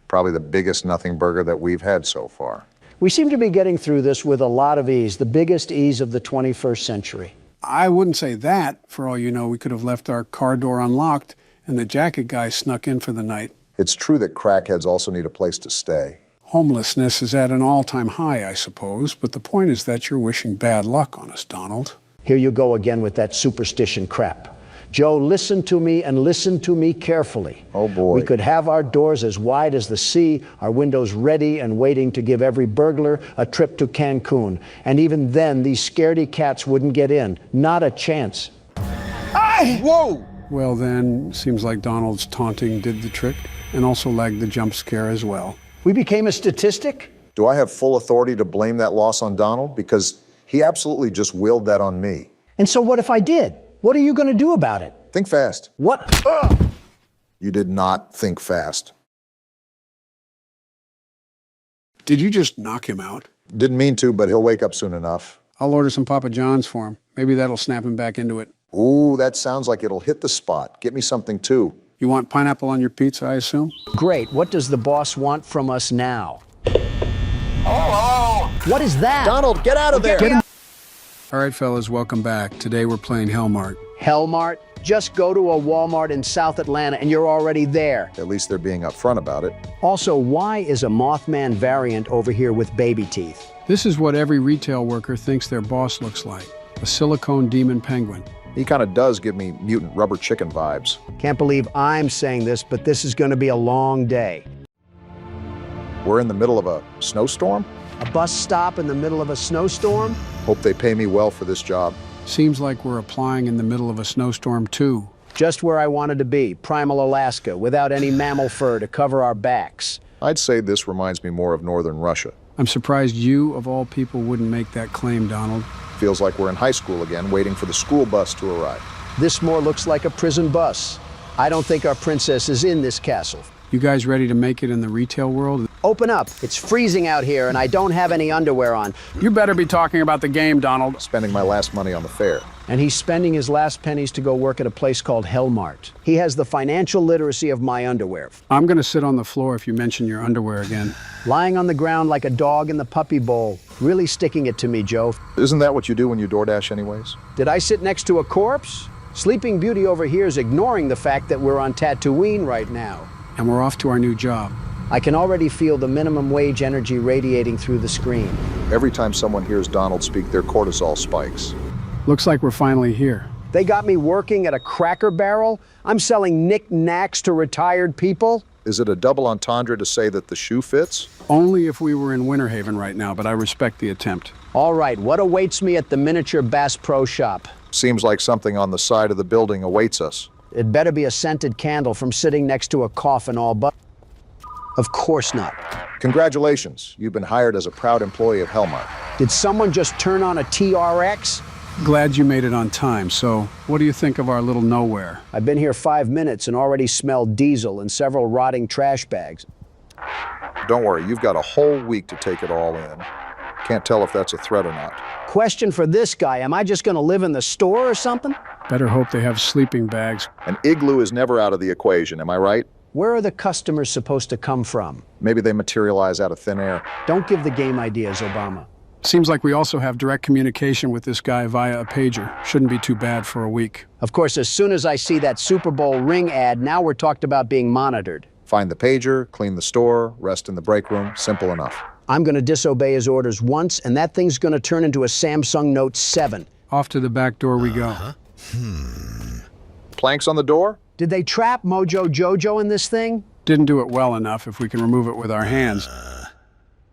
Probably the biggest nothing burger that we've had so far. We seem to be getting through this with a lot of ease, the biggest ease of the 21st century. I wouldn't say that. For all you know, we could have left our car door unlocked and the jacket guy snuck in for the night. It's true that crackheads also need a place to stay. Homelessness is at an all-time high, I suppose, but the point is that you're wishing bad luck on us, Donald. Here you go again with that superstition crap. Joe, listen to me and listen to me carefully. Oh, boy. We could have our doors as wide as the sea, our windows ready and waiting to give every burglar a trip to Cancun. And even then, these scaredy cats wouldn't get in. Not a chance. Whoa! Well then, seems like Donald's taunting did the trick, and also lagged the jump scare as well. We became a statistic? Do I have full authority to blame that loss on Donald? Because He absolutely just willed that on me. And so what if I did? What are you going to do about it? Think fast. What? You did not think fast. Did you just knock him out? Didn't mean to, but he'll wake up soon enough. I'll order some Papa John's for him. Maybe that'll snap him back into it. Ooh, that sounds like it'll hit the spot. Get me something too. You want pineapple on your pizza, I assume? Great. What does the boss want from us now? Oh! What is that? Donald, get out of there! All right, fellas, welcome back. Today we're playing Hellmart. Hellmart? Just go to a Walmart in South Atlanta and you're already there. At least they're being upfront about it. Also, why is a Mothman variant over here with baby teeth? This is what every retail worker thinks their boss looks like. A silicone demon penguin. He kind of does give me mutant rubber chicken vibes. Can't believe I'm saying this, but this is going to be a long day. We're in the middle of a snowstorm? A bus stop in the middle of a snowstorm? Hope they pay me well for this job. Seems like we're applying in the middle of a snowstorm, too. Just where I wanted to be, primal Alaska, without any mammal fur to cover our backs. I'd say this reminds me more of northern Russia. I'm surprised you, of all people, wouldn't make that claim, Donald. Feels like we're in high school again, waiting for the school bus to arrive. This more looks like a prison bus. I don't think our princess is in this castle. You guys ready to make it in the retail world? Open up. It's freezing out here and I don't have any underwear on. You better be talking about the game, Donald. Spending my last money on the fair. And he's spending his last pennies to go work at a place called Hellmart. He has the financial literacy of my underwear. I'm gonna sit on the floor if you mention your underwear again. Lying on the ground like a dog in the puppy bowl. Really sticking it to me, Joe. Isn't that what you do when you DoorDash anyways? Did I sit next to a corpse? Sleeping Beauty over here is ignoring the fact that we're on Tatooine right now. And we're off to our new job. I can already feel the minimum wage energy radiating through the screen. Every time someone hears Donald speak, their cortisol spikes. Looks like we're finally here. They got me working at a Cracker Barrel? I'm selling knick-knacks to retired people? Is it a double entendre to say that the shoe fits? Only if we were in Winter Haven right now, but I respect the attempt. All right, what awaits me at the Miniature Bass Pro Shop? Seems like something on the side of the building awaits us. It better be a scented candle from sitting next to a coffin all but... Of course not. Congratulations, you've been hired as a proud employee of Hellmart. Did someone just turn on a TRX? Glad you made it on time. So, what do you think of our little nowhere? I've been here 5 minutes and already smelled diesel and several rotting trash bags. Don't worry, you've got a whole week to take it all in. Can't tell if that's a threat or not. Question for this guy, am I just gonna live in the store or something? Better hope they have sleeping bags. An igloo is never out of the equation, am I right? Where are the customers supposed to come from? Maybe they materialize out of thin air. Don't give the game ideas, Obama. Seems like we also have direct communication with this guy via a pager. Shouldn't be too bad for a week. Of course, as soon as I see that Super Bowl ring ad, now we're talked about being monitored. Find the pager, clean the store, rest in the break room, simple enough. I'm gonna disobey his orders once, and that thing's gonna turn into a Samsung Note 7. Off to the back door we go. Planks on the door? Did they trap Mojo Jojo in this thing? Didn't do it well enough if we can remove it with our hands.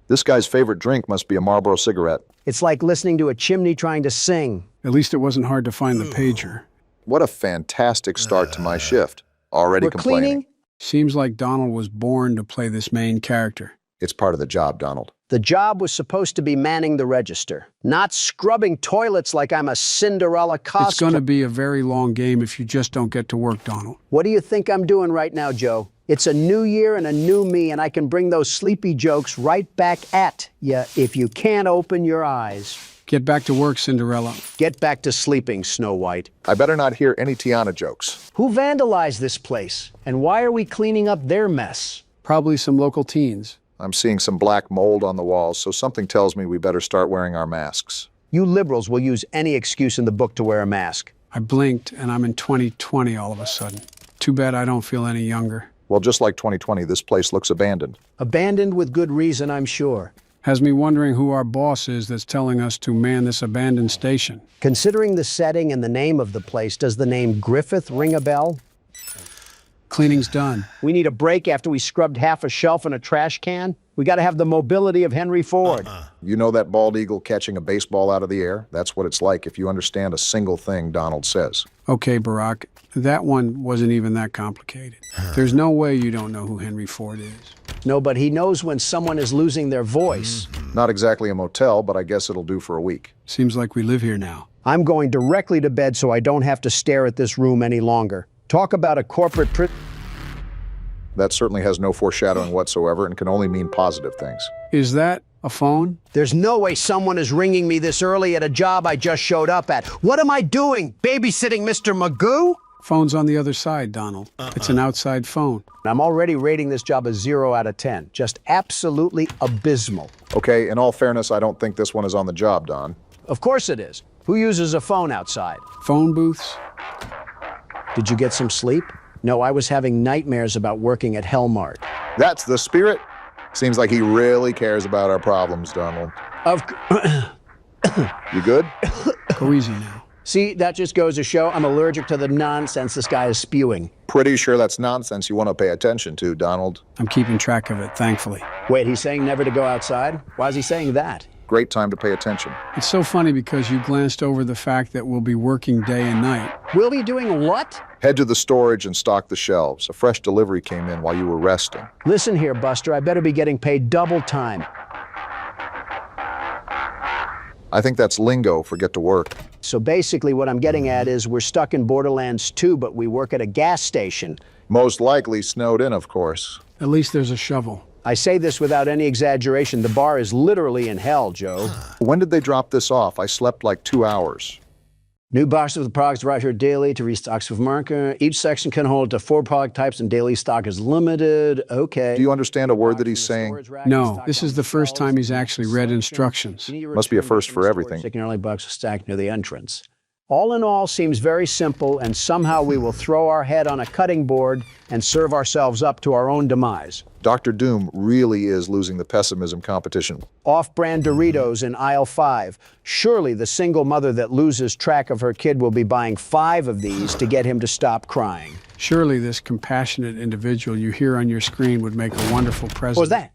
This guy's favorite drink must be a Marlboro cigarette. It's like listening to a chimney trying to sing. At least it wasn't hard to find the pager. What a fantastic start to my shift. Already We're complaining. cleaning? Seems like Donald was born to play this main character. It's part of the job, Donald. The job was supposed to be manning the register, not scrubbing toilets like I'm a Cinderella cosplay. It's gonna be a very long game if you just don't get to work, Donald. What do you think I'm doing right now, Joe? It's a new year and a new me, and I can bring those sleepy jokes right back at ya if you can't open your eyes. Get back to work, Cinderella. Get back to sleeping, Snow White. I better not hear any Tiana jokes. Who vandalized this place? And why are we cleaning up their mess? Probably some local teens. I'm seeing some black mold on the walls, so something tells me we better start wearing our masks. You liberals will use any excuse in the book to wear a mask. I blinked and I'm in 2020 all of a sudden. Too bad I don't feel any younger. Well, just like 2020, this place looks abandoned. Abandoned with good reason, I'm sure. Has me wondering who our boss is that's telling us to man this abandoned station. Considering the setting and the name of the place, does the name Griffith ring a bell? Cleaning's done. We need a break after we scrubbed half a shelf and a trash can? We gotta have the mobility of Henry Ford. You know that bald eagle catching a baseball out of the air? That's what it's like if you understand a single thing Donald says. Okay, Barack, that one wasn't even that complicated. There's no way you don't know who Henry Ford is. No, but he knows when someone is losing their voice. Not exactly a motel, but I guess it'll do for a week. Seems like we live here now. I'm going directly to bed so I don't have to stare at this room any longer. Talk about a corporate That certainly has no foreshadowing whatsoever and can only mean positive things. Is that a phone? There's no way someone is ringing me this early at a job I just showed up at. What am I doing? Babysitting Mr. Magoo? Phone's on the other side, Donald. It's an outside phone. I'm already rating this job a 0 out of 10. Just absolutely abysmal. Okay, in all fairness, I don't think this one is on the job, Don. Of course it is. Who uses a phone outside? Phone booths? Did you get some sleep? No, I was having nightmares about working at Hellmart. That's the spirit. Seems like he really cares about our problems, Donald. You good? Go easy now. See, that just goes to show I'm allergic to the nonsense this guy is spewing. Pretty sure that's nonsense you want to pay attention to, Donald. I'm keeping track of it, thankfully. Wait, he's saying never to go outside? Why is he saying that? Great time to pay attention. It's so funny because you glanced over the fact that we'll be working day and night. We'll be doing what? Head to the storage and stock the shelves. A fresh delivery came in while you were resting. Listen here, Buster, I better be getting paid double time. I think that's lingo for get to work. So basically what I'm getting at is we're stuck in Borderlands 2, but we work at a gas station. Most likely snowed in, of course. At least there's a shovel. I say this without any exaggeration. The bar is literally in hell, Joe. When did they drop this off? I slept like 2 hours. New boxes of the products arrive here daily to restocks with marker. Each section can hold to 4 product types and daily stock is limited. Okay. Do you understand a word that he's saying? No, this is the first time he's actually read instructions. Must be a first for everything. Chicken early bucks stacked near the entrance. All in all, seems very simple, and somehow we will throw our head on a cutting board and serve ourselves up to our own demise. Dr. Doom really is losing the pessimism competition. Off-brand Doritos in aisle 5. Surely the single mother that loses track of her kid will be buying 5 of these to get him to stop crying. Surely this compassionate individual you hear on your screen would make a wonderful president. What was that?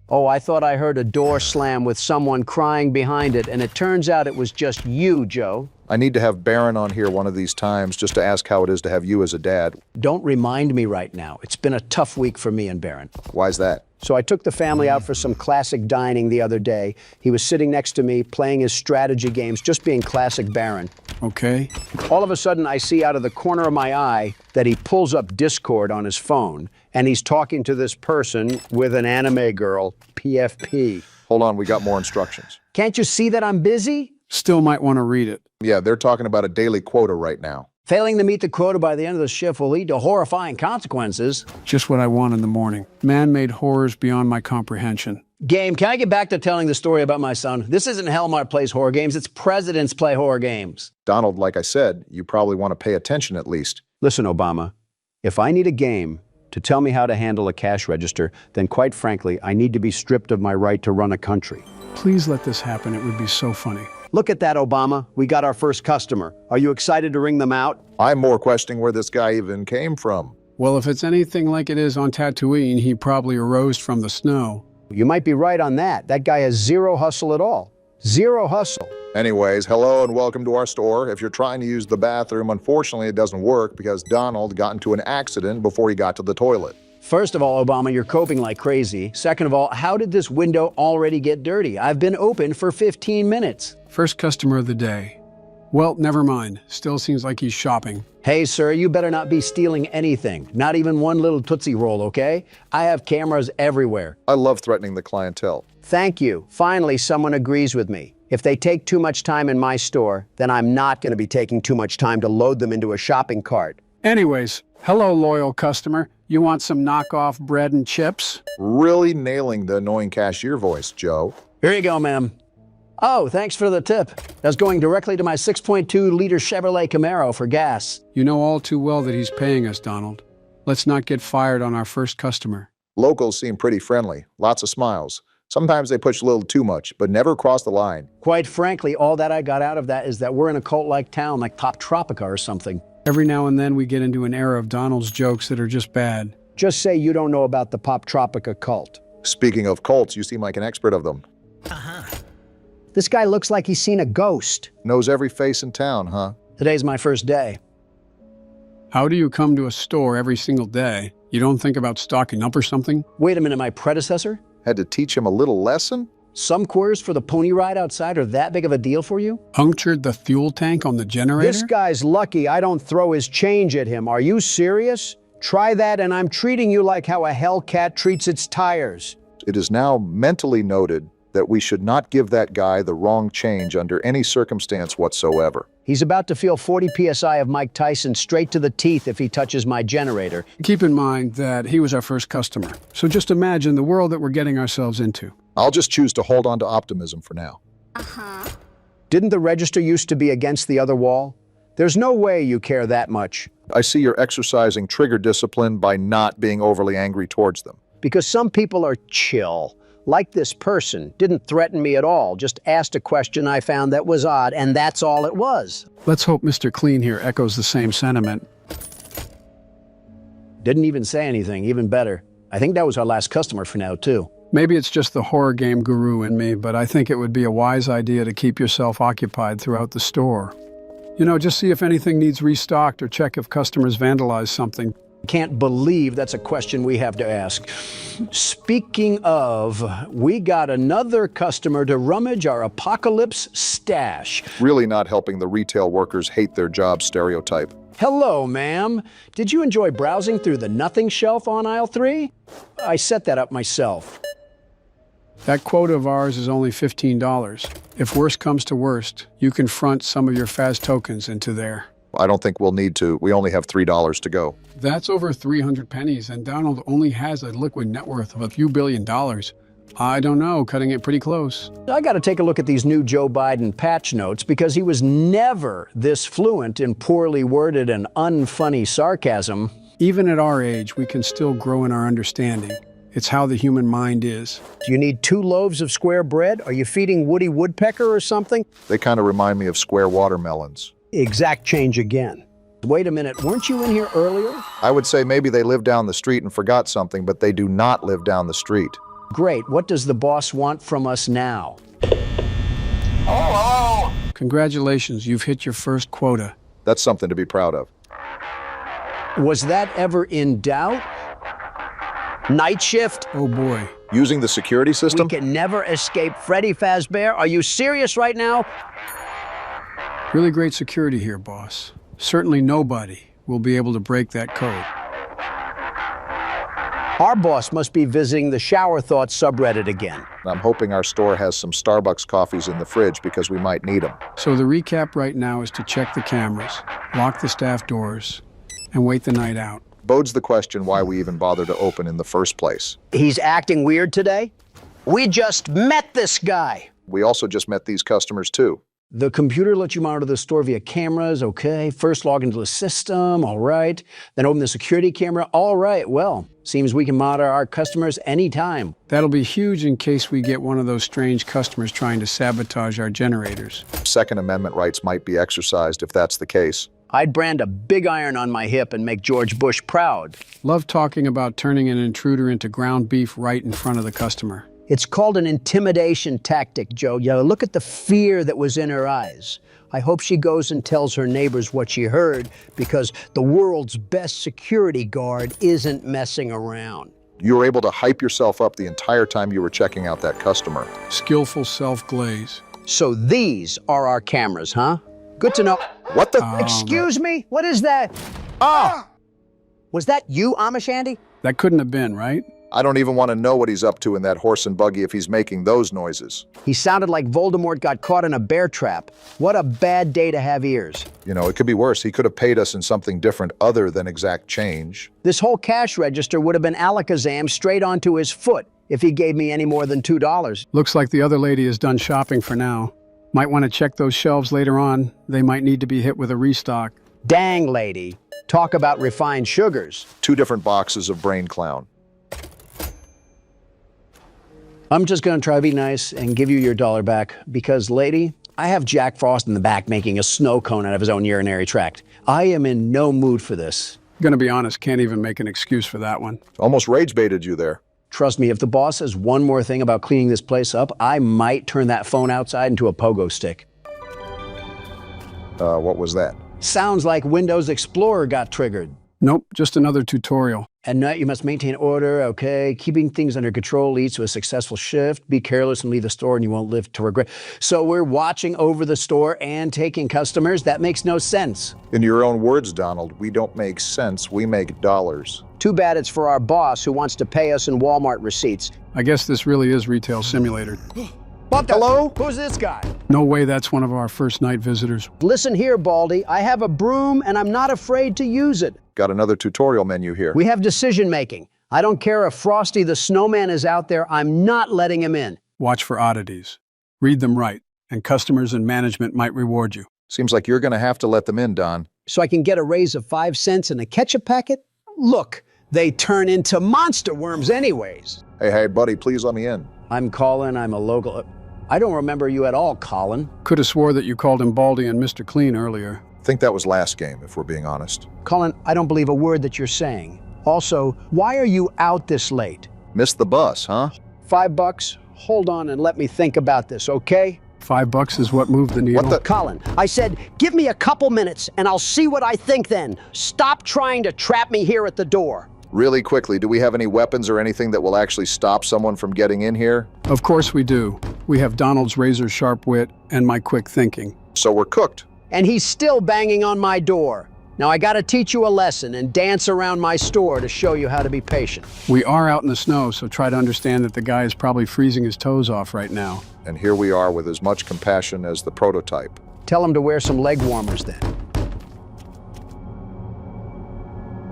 Oh, I thought I heard a door slam with someone crying behind it, and it turns out it was just you, Joe. I need to have Baron on here one of these times just to ask how it is to have you as a dad. Don't remind me right now. It's been a tough week for me and Baron. Why's that? So I took the family out for some classic dining the other day. He was sitting next to me, playing his strategy games, just being classic Baron. Okay. All of a sudden, I see out of the corner of my eye that he pulls up Discord on his phone, and he's talking to this person with an anime girl, PFP. Hold on, we got more instructions. Can't you see that I'm busy? Still might want to read it. Yeah, they're talking about a daily quota right now. Failing to meet the quota by the end of the shift will lead to horrifying consequences. Just what I want in the morning. Man-made horrors beyond my comprehension. Game, can I get back to telling the story about my son? This isn't Hellmart plays horror games, it's presidents play horror games. Donald, like I said, you probably want to pay attention at least. Listen, Obama, if I need a game to tell me how to handle a cash register, then quite frankly, I need to be stripped of my right to run a country. Please let this happen. It would be so funny. Look at that, Obama. We got our first customer. Are you excited to ring them out? I'm more questioning where this guy even came from. Well, if it's anything like it is on Tatooine, he probably arose from the snow. You might be right on that. That guy has zero hustle at all. Zero hustle. Anyways, hello and welcome to our store. If you're trying to use the bathroom, unfortunately it doesn't work because Donald got into an accident before he got to the toilet. First of all, Obama, you're coping like crazy. Second of all, how did this window already get dirty? I've been open for 15 minutes. First customer of the day. Well, never mind. Still seems like he's shopping. Hey, sir, you better not be stealing anything. Not even one little Tootsie Roll, okay? I have cameras everywhere. I love threatening the clientele. Thank you. Finally, someone agrees with me. If they take too much time in my store, then I'm not going to be taking too much time to load them into a shopping cart. Anyways, hello, loyal customer. You want some knockoff bread and chips? Really nailing the annoying cashier voice, Joe. Here you go, ma'am. Oh, thanks for the tip. That's going directly to my 6.2-liter Chevrolet Camaro for gas. You know all too well that he's paying us, Donald. Let's not get fired on our first customer. Locals seem pretty friendly, lots of smiles. Sometimes they push a little too much, but never cross the line. Quite frankly, all that I got out of that is that we're in a cult-like town like Top Tropica or something. Every now and then we get into an era of Donald's jokes that are just bad. Just say you don't know about the Pop Tropica cult. Speaking of cults, you seem like an expert of them. This guy looks like he's seen a ghost. Knows every face in town, huh? Today's my first day. How do you come to a store every single day, You don't think about stocking up or something? Wait a minute, my predecessor? Had to teach him a little lesson? Some quarters for the pony ride outside are that big of a deal for you? Punctured the fuel tank on the generator? This guy's lucky I don't throw his change at him. Are you serious? Try that and I'm treating you like how a Hellcat treats its tires. It is now mentally noted that we should not give that guy the wrong change under any circumstance whatsoever. He's about to feel 40 PSI of Mike Tyson straight to the teeth if he touches my generator. Keep in mind that he was our first customer. So just imagine the world that we're getting ourselves into. I'll just choose to hold on to optimism for now. Didn't the register used to be against the other wall? There's no way you care that much. I see you're exercising trigger discipline by not being overly angry towards them. Because some people are chill. Like this person, didn't threaten me at all, just asked a question I found that was odd, and that's all it was. Let's hope Mr. Clean here echoes the same sentiment. Didn't even say anything, even better. I think that was our last customer for now, too. Maybe it's just the horror game guru in me, but I think it would be a wise idea to keep yourself occupied throughout the store. You know, just see if anything needs restocked or check if customers vandalize something. Can't believe that's a question we have to ask. Speaking of, we got another customer to rummage our apocalypse stash. Really not helping the retail workers hate their job stereotype. Hello, ma'am. Did you enjoy browsing through the nothing shelf on aisle 3? I set that up myself. That quota of ours is only $15. If worst comes to worst, you can front some of your Faz tokens into there. I don't think we'll need to. We only have $3 to go. That's over 300 pennies, and Donald only has a liquid net worth of a few $1 billion. I don't know, cutting it pretty close. I got to take a look at these new Joe Biden patch notes because he was never this fluent in poorly worded and unfunny sarcasm. Even at our age, we can still grow in our understanding. It's how the human mind is. Do you need 2 loaves of square bread? Are you feeding Woody Woodpecker or something? They kind of remind me of square watermelons. Exact change again. Wait a minute, weren't you in here earlier? I would say maybe they live down the street and forgot something, but they do not live down the street. Great, what does the boss want from us now? Oh! Congratulations, you've hit your first quota. That's something to be proud of. Was that ever in doubt? Night shift? Oh boy. Using the security system? We can never escape Freddy Fazbear. Are you serious right now? Really great security here, boss. Certainly nobody will be able to break that code. Our boss must be visiting the Shower Thoughts subreddit again. I'm hoping our store has some Starbucks coffees in the fridge because we might need them. So the recap right now is to check the cameras, lock the staff doors, and wait the night out. Bodes the question why we even bother to open in the first place. He's acting weird today? We just met this guy. We also just met these customers too. The computer lets you monitor the store via cameras, okay. First log into the system, all right. Then open the security camera, all right. Well, seems we can monitor our customers anytime. That'll be huge in case we get one of those strange customers trying to sabotage our generators. Second Amendment rights might be exercised if that's the case. I'd brand a big iron on my hip and make George Bush proud. Love talking about turning an intruder into ground beef right in front of the customer. It's called an intimidation tactic, Joe. Look at the fear that was in her eyes. I hope she goes and tells her neighbors what she heard because the world's best security guard isn't messing around. You were able to hype yourself up the entire time you were checking out that customer. Skillful self-glaze. So these are our cameras, huh? Good to know. What the? Excuse me? What is that? Oh! Was that you, Amish Andy? That couldn't have been, right? I don't even want to know what he's up to in that horse and buggy if he's making those noises. He sounded like Voldemort got caught in a bear trap. What a bad day to have ears. You know, it could be worse. He could have paid us in something different other than exact change. This whole cash register would have been alakazam straight onto his foot if he gave me any more than $2. Looks like the other lady is done shopping for now. Might want to check those shelves later on. They might need to be hit with a restock. Dang, lady. Talk about refined sugars. 2 different boxes of Brain Clown. I'm just going to try to be nice and give you your $1 back because, lady, I have Jack Frost in the back making a snow cone out of his own urinary tract. I am in no mood for this. Gonna be honest, can't even make an excuse for that one. Almost rage baited you there. Trust me, if the boss says one more thing about cleaning this place up, I might turn that phone outside into a pogo stick. What was that? Sounds like Windows Explorer got triggered. Nope, just another tutorial. At night, you must maintain order, okay? Keeping things under control leads to a successful shift. Be careless and leave the store and you won't live to regret. So we're watching over the store and taking customers? That makes no sense. In your own words, Donald, we don't make cents, we make dollars. Too bad it's for our boss who wants to pay us in Walmart receipts. I guess this really is Retail Simulator. What the? Hello? Who's this guy? No way that's one of our first night visitors. Listen here, Baldy. I have a broom and I'm not afraid to use it. Got another tutorial menu here. We have decision making. I don't care if Frosty the Snowman is out there, I'm not letting him in. Watch for oddities. Read them right, and customers and management might reward you. Seems like you're going to have to let them in, Don. So I can get a raise of 5 cents and a ketchup packet? Look, they turn into monster worms anyways. Hey, buddy, please let me in. I'm Colin. I'm a local. I don't remember you at all, Colin. Could have swore that you called him Baldy and Mr. Clean earlier. Think that was last game, if we're being honest. Colin, I don't believe a word that you're saying. Also, why are you out this late? Missed the bus, huh? $5? Hold on and let me think about this, okay? $5 is what moved the needle. What the? Colin, I said, give me a couple minutes and I'll see what I think then. Stop trying to trap me here at the door. Really quickly, do we have any weapons or anything that will actually stop someone from getting in here? Of course we do. We have Donald's razor-sharp wit and my quick thinking. So we're cooked. And he's still banging on my door. Now I gotta teach you a lesson and dance around my store to show you how to be patient. We are out in the snow, so try to understand that the guy is probably freezing his toes off right now. And here we are with as much compassion as the prototype. Tell him to wear some leg warmers then.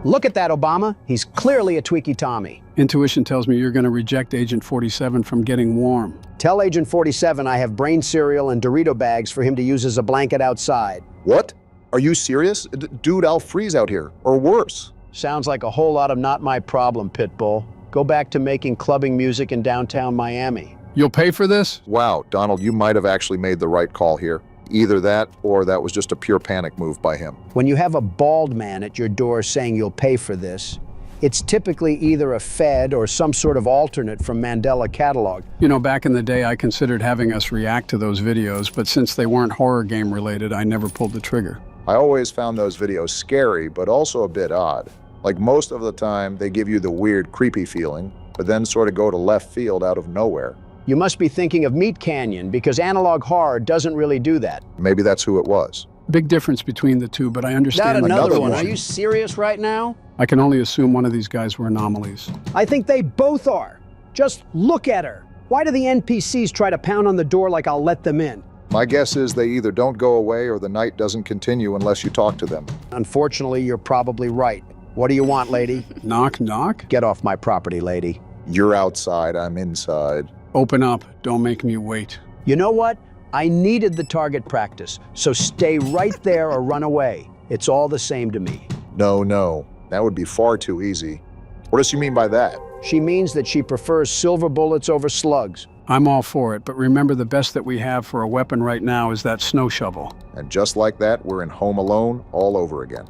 Look at that, Obama. He's clearly a tweaky Tommy. Intuition tells me you're going to reject Agent 47 from getting warm. Tell Agent 47 I have brain cereal and Dorito bags for him to use as a blanket outside. What? Are you serious? Dude, I'll freeze out here. Or worse. Sounds like a whole lot of not my problem, Pitbull. Go back to making clubbing music in downtown Miami. You'll pay for this? Wow, Donald, you might have actually made the right call here. Either that, or that was just a pure panic move by him. When you have a bald man at your door saying you'll pay for this, it's typically either a Fed or some sort of alternate from Mandela catalog. You know, back in the day, I considered having us react to those videos, but since they weren't horror game related, I never pulled the trigger. I always found those videos scary, but also a bit odd. Like most of the time, they give you the weird, creepy feeling, but then sort of go to left field out of nowhere. You must be thinking of Meat Canyon, because analog horror doesn't really do that. Maybe that's who it was. Big difference between the two, but I understand. Not another Another one. one. Are you serious right now? I can only assume one of these guys were anomalies. I think they both are. Just look at her. Why do the NPCs try to pound on the door like I'll let them in? My guess is they either don't go away or the night doesn't continue unless you talk to them. Unfortunately, you're probably right. What do you want, lady? Knock, knock? Get off my property, lady. You're outside, I'm inside. Open up. Don't make me wait. You know what? I needed the target practice, so stay right there or run away. It's all the same to me. No. That would be far too easy. What does she mean by that? She means that she prefers silver bullets over slugs. I'm all for it, but remember the best that we have for a weapon right now is that snow shovel. And just like that, we're in Home Alone all over again.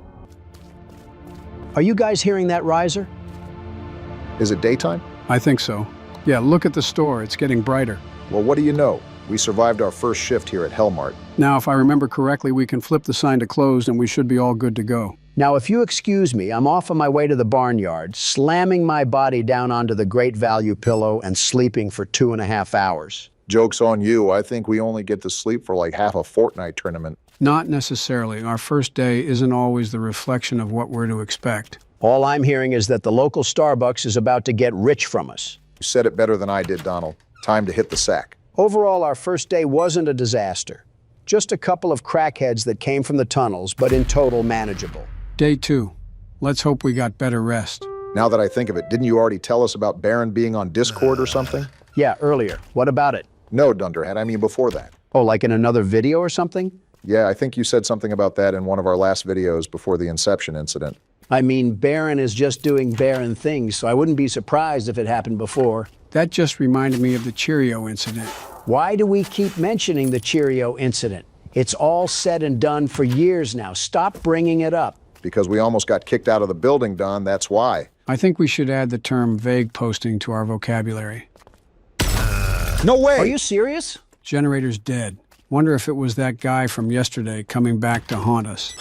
Are you guys hearing that riser? Is it daytime? I think so. Yeah, look at the store. It's getting brighter. Well, what do you know? We survived our first shift here at Hellmart. Now, if I remember correctly, we can flip the sign to closed and we should be all good to go. Now, if you excuse me, I'm off on my way to the barnyard, slamming my body down onto the great value pillow and sleeping for 2.5 hours. Joke's on you. I think we only get to sleep for like half a Fortnite tournament. Not necessarily. Our first day isn't always the reflection of what we're to expect. All I'm hearing is that the local Starbucks is about to get rich from us. You said it better than I did, Donald. Time to hit the sack. Overall, our first day wasn't a disaster. Just a couple of crackheads that came from the tunnels, but in total manageable. Day 2. Let's hope we got better rest. Now that I think of it, didn't you already tell us about Baron being on Discord or something? Yeah, earlier. What about it? No, Dunderhead, I mean before that. Oh, like in another video or something? Yeah, I think you said something about that in one of our last videos before the Inception incident. I mean, Baron is just doing Baron things, so I wouldn't be surprised if it happened before. That just reminded me of the Cheerio incident. Why do we keep mentioning the Cheerio incident? It's all said and done for years now. Stop bringing it up. Because we almost got kicked out of the building, Don, that's why. I think we should add the term vague posting to our vocabulary. No way! Are you serious? Generator's dead. Wonder if it was that guy from yesterday coming back to haunt us.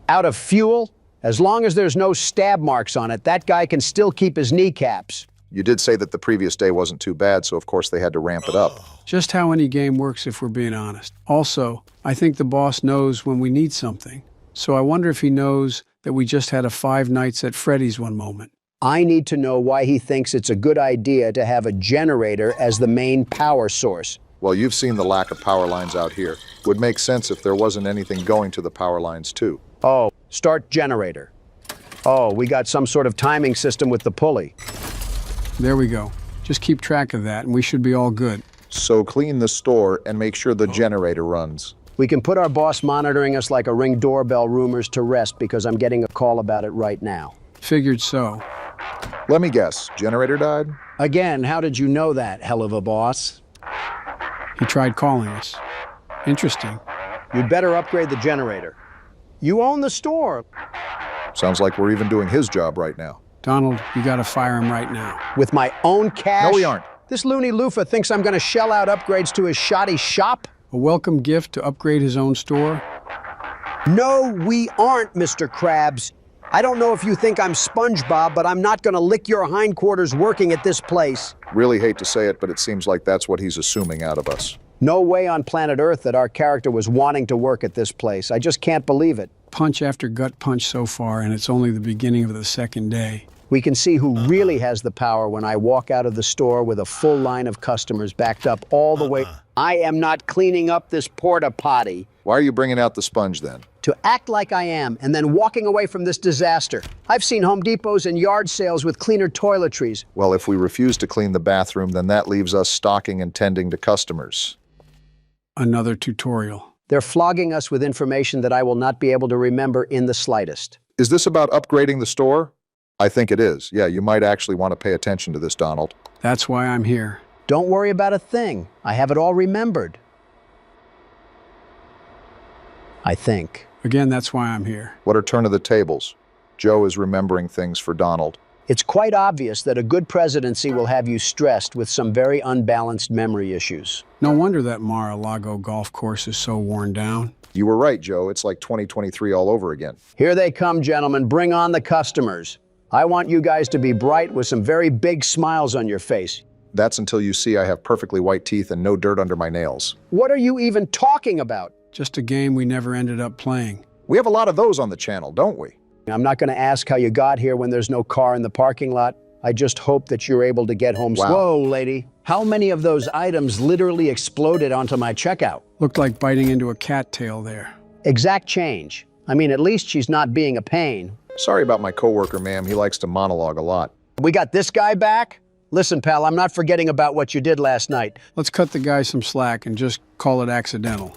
Out of fuel? As long as there's no stab marks on it, that guy can still keep his kneecaps. You did say that the previous day wasn't too bad, so of course they had to ramp it up. Just how any game works if we're being honest. Also, I think the boss knows when we need something. So I wonder if he knows that we just had a 5 nights at Freddy's one moment. I need to know why he thinks it's a good idea to have a generator as the main power source. Well, you've seen the lack of power lines out here. Would make sense if there wasn't anything going to the power lines too. Oh, start generator. Oh, we got some sort of timing system with the pulley. There we go. Just keep track of that and we should be all good. So clean the store and make sure the generator runs. We can put our boss monitoring us like a Ring doorbell rumors to rest because I'm getting a call about it right now. Figured so. Let me guess, generator died? Again, how did you know that, hell of a boss? He tried calling us. Interesting. You'd better upgrade the generator. You own the store. Sounds like we're even doing his job right now. Donald, you gotta fire him right now. With my own cash? No, we aren't. This loony loofah thinks I'm gonna shell out upgrades to his shoddy shop? A welcome gift to upgrade his own store? No, we aren't, Mr. Krabs. I don't know if you think I'm SpongeBob, but I'm not gonna lick your hindquarters working at this place. Really hate to say it, but it seems like that's what he's assuming out of us. No way on planet Earth that our character was wanting to work at this place. I just can't believe it. Punch after gut punch so far, and it's only the beginning of the second day. We can see who really has the power when I walk out of the store with a full line of customers backed up all the way. I am not cleaning up this porta potty. Why are you bringing out the sponge then? To act like I am and then walking away from this disaster. I've seen Home Depots and yard sales with cleaner toiletries. Well, if we refuse to clean the bathroom, then that leaves us stocking and tending to customers. Another tutorial. They're flogging us with information that I will not be able to remember in the slightest. Is this about upgrading the store? I think it is. Yeah, you might actually want to pay attention to this, Donald. That's why I'm here. Don't worry about a thing. I have it all remembered. I think. Again, that's why I'm here. What a turn of the tables. Joe is remembering things for Donald. It's quite obvious that a good presidency will have you stressed with some very unbalanced memory issues. No wonder that Mar-a-Lago golf course is so worn down. You were right, Joe. It's like 2023 all over again. Here they come, gentlemen. Bring on the customers. I want you guys to be bright with some very big smiles on your face. That's until you see I have perfectly white teeth and no dirt under my nails. What are you even talking about? Just a game we never ended up playing. We have a lot of those on the channel, don't we? I'm not going to ask how you got here when there's no car in the parking lot. I just hope that you're able to get home. Wow. Whoa, lady. How many of those items literally exploded onto my checkout? Looked like biting into a cattail there. Exact change. I mean, at least she's not being a pain. Sorry about my coworker, ma'am. He likes to monologue a lot. We got this guy back? Listen, pal, I'm not forgetting about what you did last night. Let's cut the guy some slack and just call it accidental.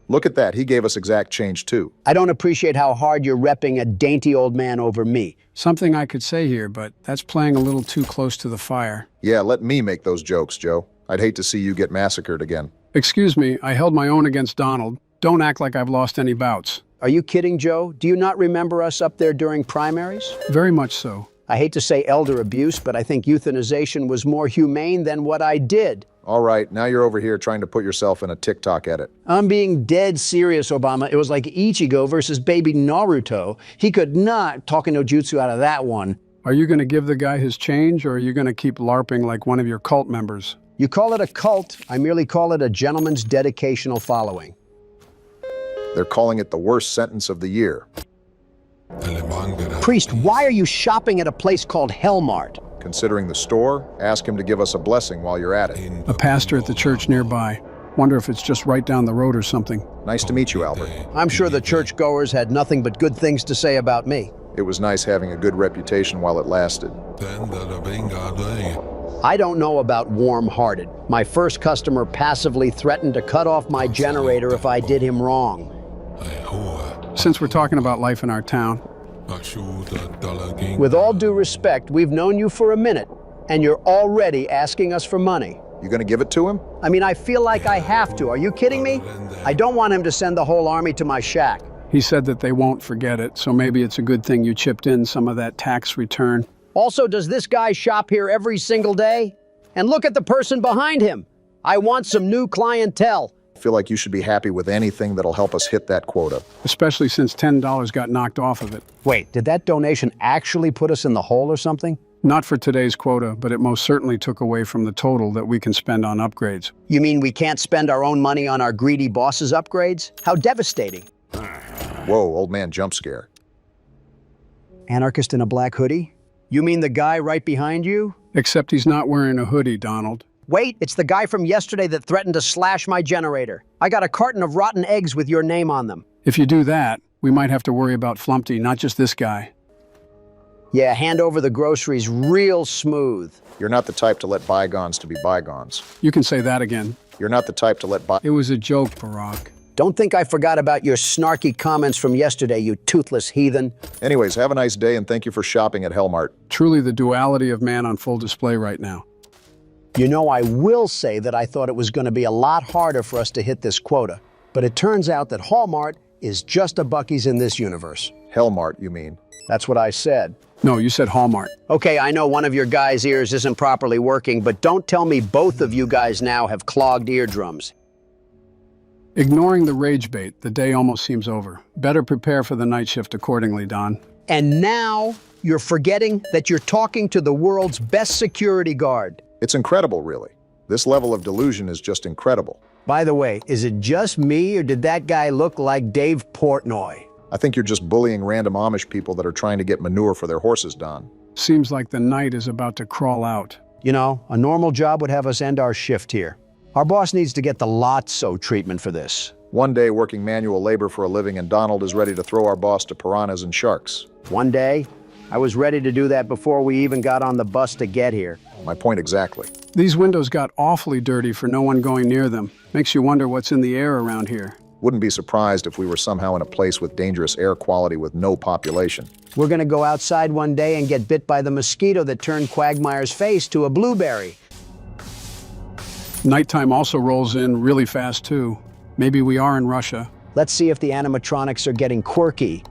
Look at that. He gave us exact change, too. I don't appreciate how hard you're repping a dainty old man over me. Something I could say here, but that's playing a little too close to the fire. Yeah, let me make those jokes, Joe. I'd hate to see you get massacred again. Excuse me, I held my own against Donald. Don't act like I've lost any bouts. Are you kidding, Joe? Do you not remember us up there during primaries? Very much so. I hate to say elder abuse, but I think euthanization was more humane than what I did. All right, now you're over here trying to put yourself in a TikTok edit. I'm being dead serious, Obama. It was like Ichigo versus baby Naruto. He could not talk no jutsu out of that one. Are you going to give the guy his change, or are you going to keep LARPing like one of your cult members? You call it a cult, I merely call it a gentleman's dedicational following. They're calling it the worst sentence of the year. Priest, why are you shopping at a place called Hellmart? Considering the store, ask him to give us a blessing while you're at it. A pastor at the church nearby. Wonder if it's just right down the road or something. Nice to meet you, Albert. I'm sure the churchgoers had nothing but good things to say about me. It was nice having a good reputation while it lasted. I don't know about warm-hearted. My first customer passively threatened to cut off my generator if I did him wrong. Since we're talking about life in our town, with all due respect, we've known you for a minute, and you're already asking us for money. You gonna give it to him? I mean, I feel like I have to. Are you kidding me? I don't want him to send the whole army to my shack. he said that they won't forget it, so maybe it's a good thing you chipped in some of that tax return. Also, does this guy shop here every single day? And look at the person behind him. I want some new clientele. feel like you should be happy with anything that'll help us hit that quota. Especially since $10 got knocked off of it. Wait, did that donation actually put us in the hole or something? Not for today's quota, but it most certainly took away from the total that we can spend on upgrades. You mean we can't spend our own money on our greedy boss's upgrades? How devastating. Whoa, old man jump scare. Anarchist in a black hoodie? You mean the guy right behind you? Except he's not wearing a hoodie, Donald. Wait, it's the guy from yesterday that threatened to slash my generator. I got a carton of rotten eggs with your name on them. If you do that, we might have to worry about Flumpty, not just this guy. Yeah, hand over the groceries real smooth. You're not the type to let bygones to be bygones. You can say that again. You're not the type to let It was a joke, Barack. Don't think I forgot about your snarky comments from yesterday, you toothless heathen. Anyways, have a nice day and thank you for shopping at Hellmart. Truly the duality of man on full display right now. You know, I will say that I thought it was going to be a lot harder for us to hit this quota, but it turns out that Hallmart is just a Buc-ee's in this universe. Hellmart, you mean? That's what I said. No, you said Hallmark. Okay, I know one of your guys' ears isn't properly working, but don't tell me both of you guys now have clogged eardrums. Ignoring the rage bait, the day almost seems over. Better prepare for the night shift accordingly, Don. And now you're forgetting that you're talking to the world's best security guard. It's incredible, really. This level of delusion is just incredible. By the way, is it just me or did that guy look like Dave Portnoy? I think you're just bullying random Amish people that are trying to get manure for their horses, Don. Seems like the night is about to crawl out. You know, a normal job would have us end our shift here. Our boss needs to get the Lotso treatment for this. One day working manual labor for a living and Donald is ready to throw our boss to piranhas and sharks. One day, I was ready to do that before we even got on the bus to get here. My point exactly. These windows got awfully dirty for no one going near them. Makes you wonder what's in the air around here. Wouldn't be surprised if we were somehow in a place with dangerous air quality with no population. We're gonna go outside one day and get bit by the mosquito that turned Quagmire's face to a blueberry. Nighttime also rolls in really fast, too. Maybe we are in Russia. Let's see if the animatronics are getting quirky.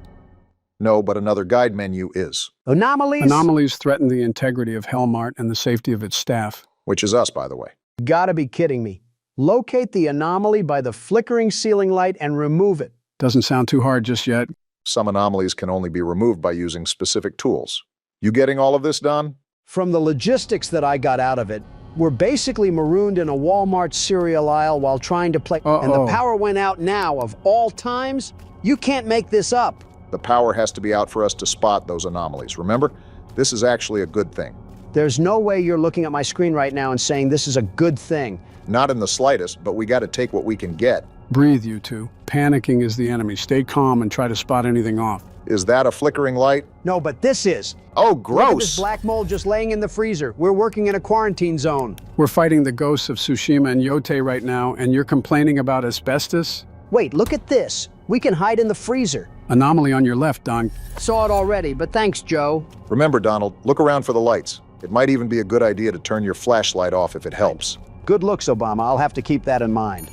No, but another guide menu is. Anomalies? Anomalies threaten the integrity of Hellmart and the safety of its staff. Which is us, by the way. Gotta be kidding me. Locate the anomaly by the flickering ceiling light and remove it. Doesn't sound too hard just yet. Some anomalies can only be removed by using specific tools. You getting all of this, Don? From the logistics that I got out of it, we're basically marooned in a Walmart cereal aisle while trying to play. And the power went out now, of all times? You can't make this up. The power has to be out for us to spot those anomalies. Remember, this is actually a good thing. There's no way you're looking at my screen right now and saying this is a good thing. Not in the slightest, but we got to take what we can get. Breathe, you two. Panicking is the enemy. Stay calm and try to spot anything off. Is that a flickering light? No, but this is. Oh, Look at gross! this black mold just laying in the freezer. We're working in a quarantine zone. We're fighting the ghosts of Tsushima and Yote right now, and you're complaining about asbestos? Wait, look at this. We can hide in the freezer. Anomaly on your left, Don. Saw it already, but thanks, Joe. Remember, Donald, look around for the lights. It might even be a good idea to turn your flashlight off if it helps. Good looks, Obama. I'll have to keep that in mind.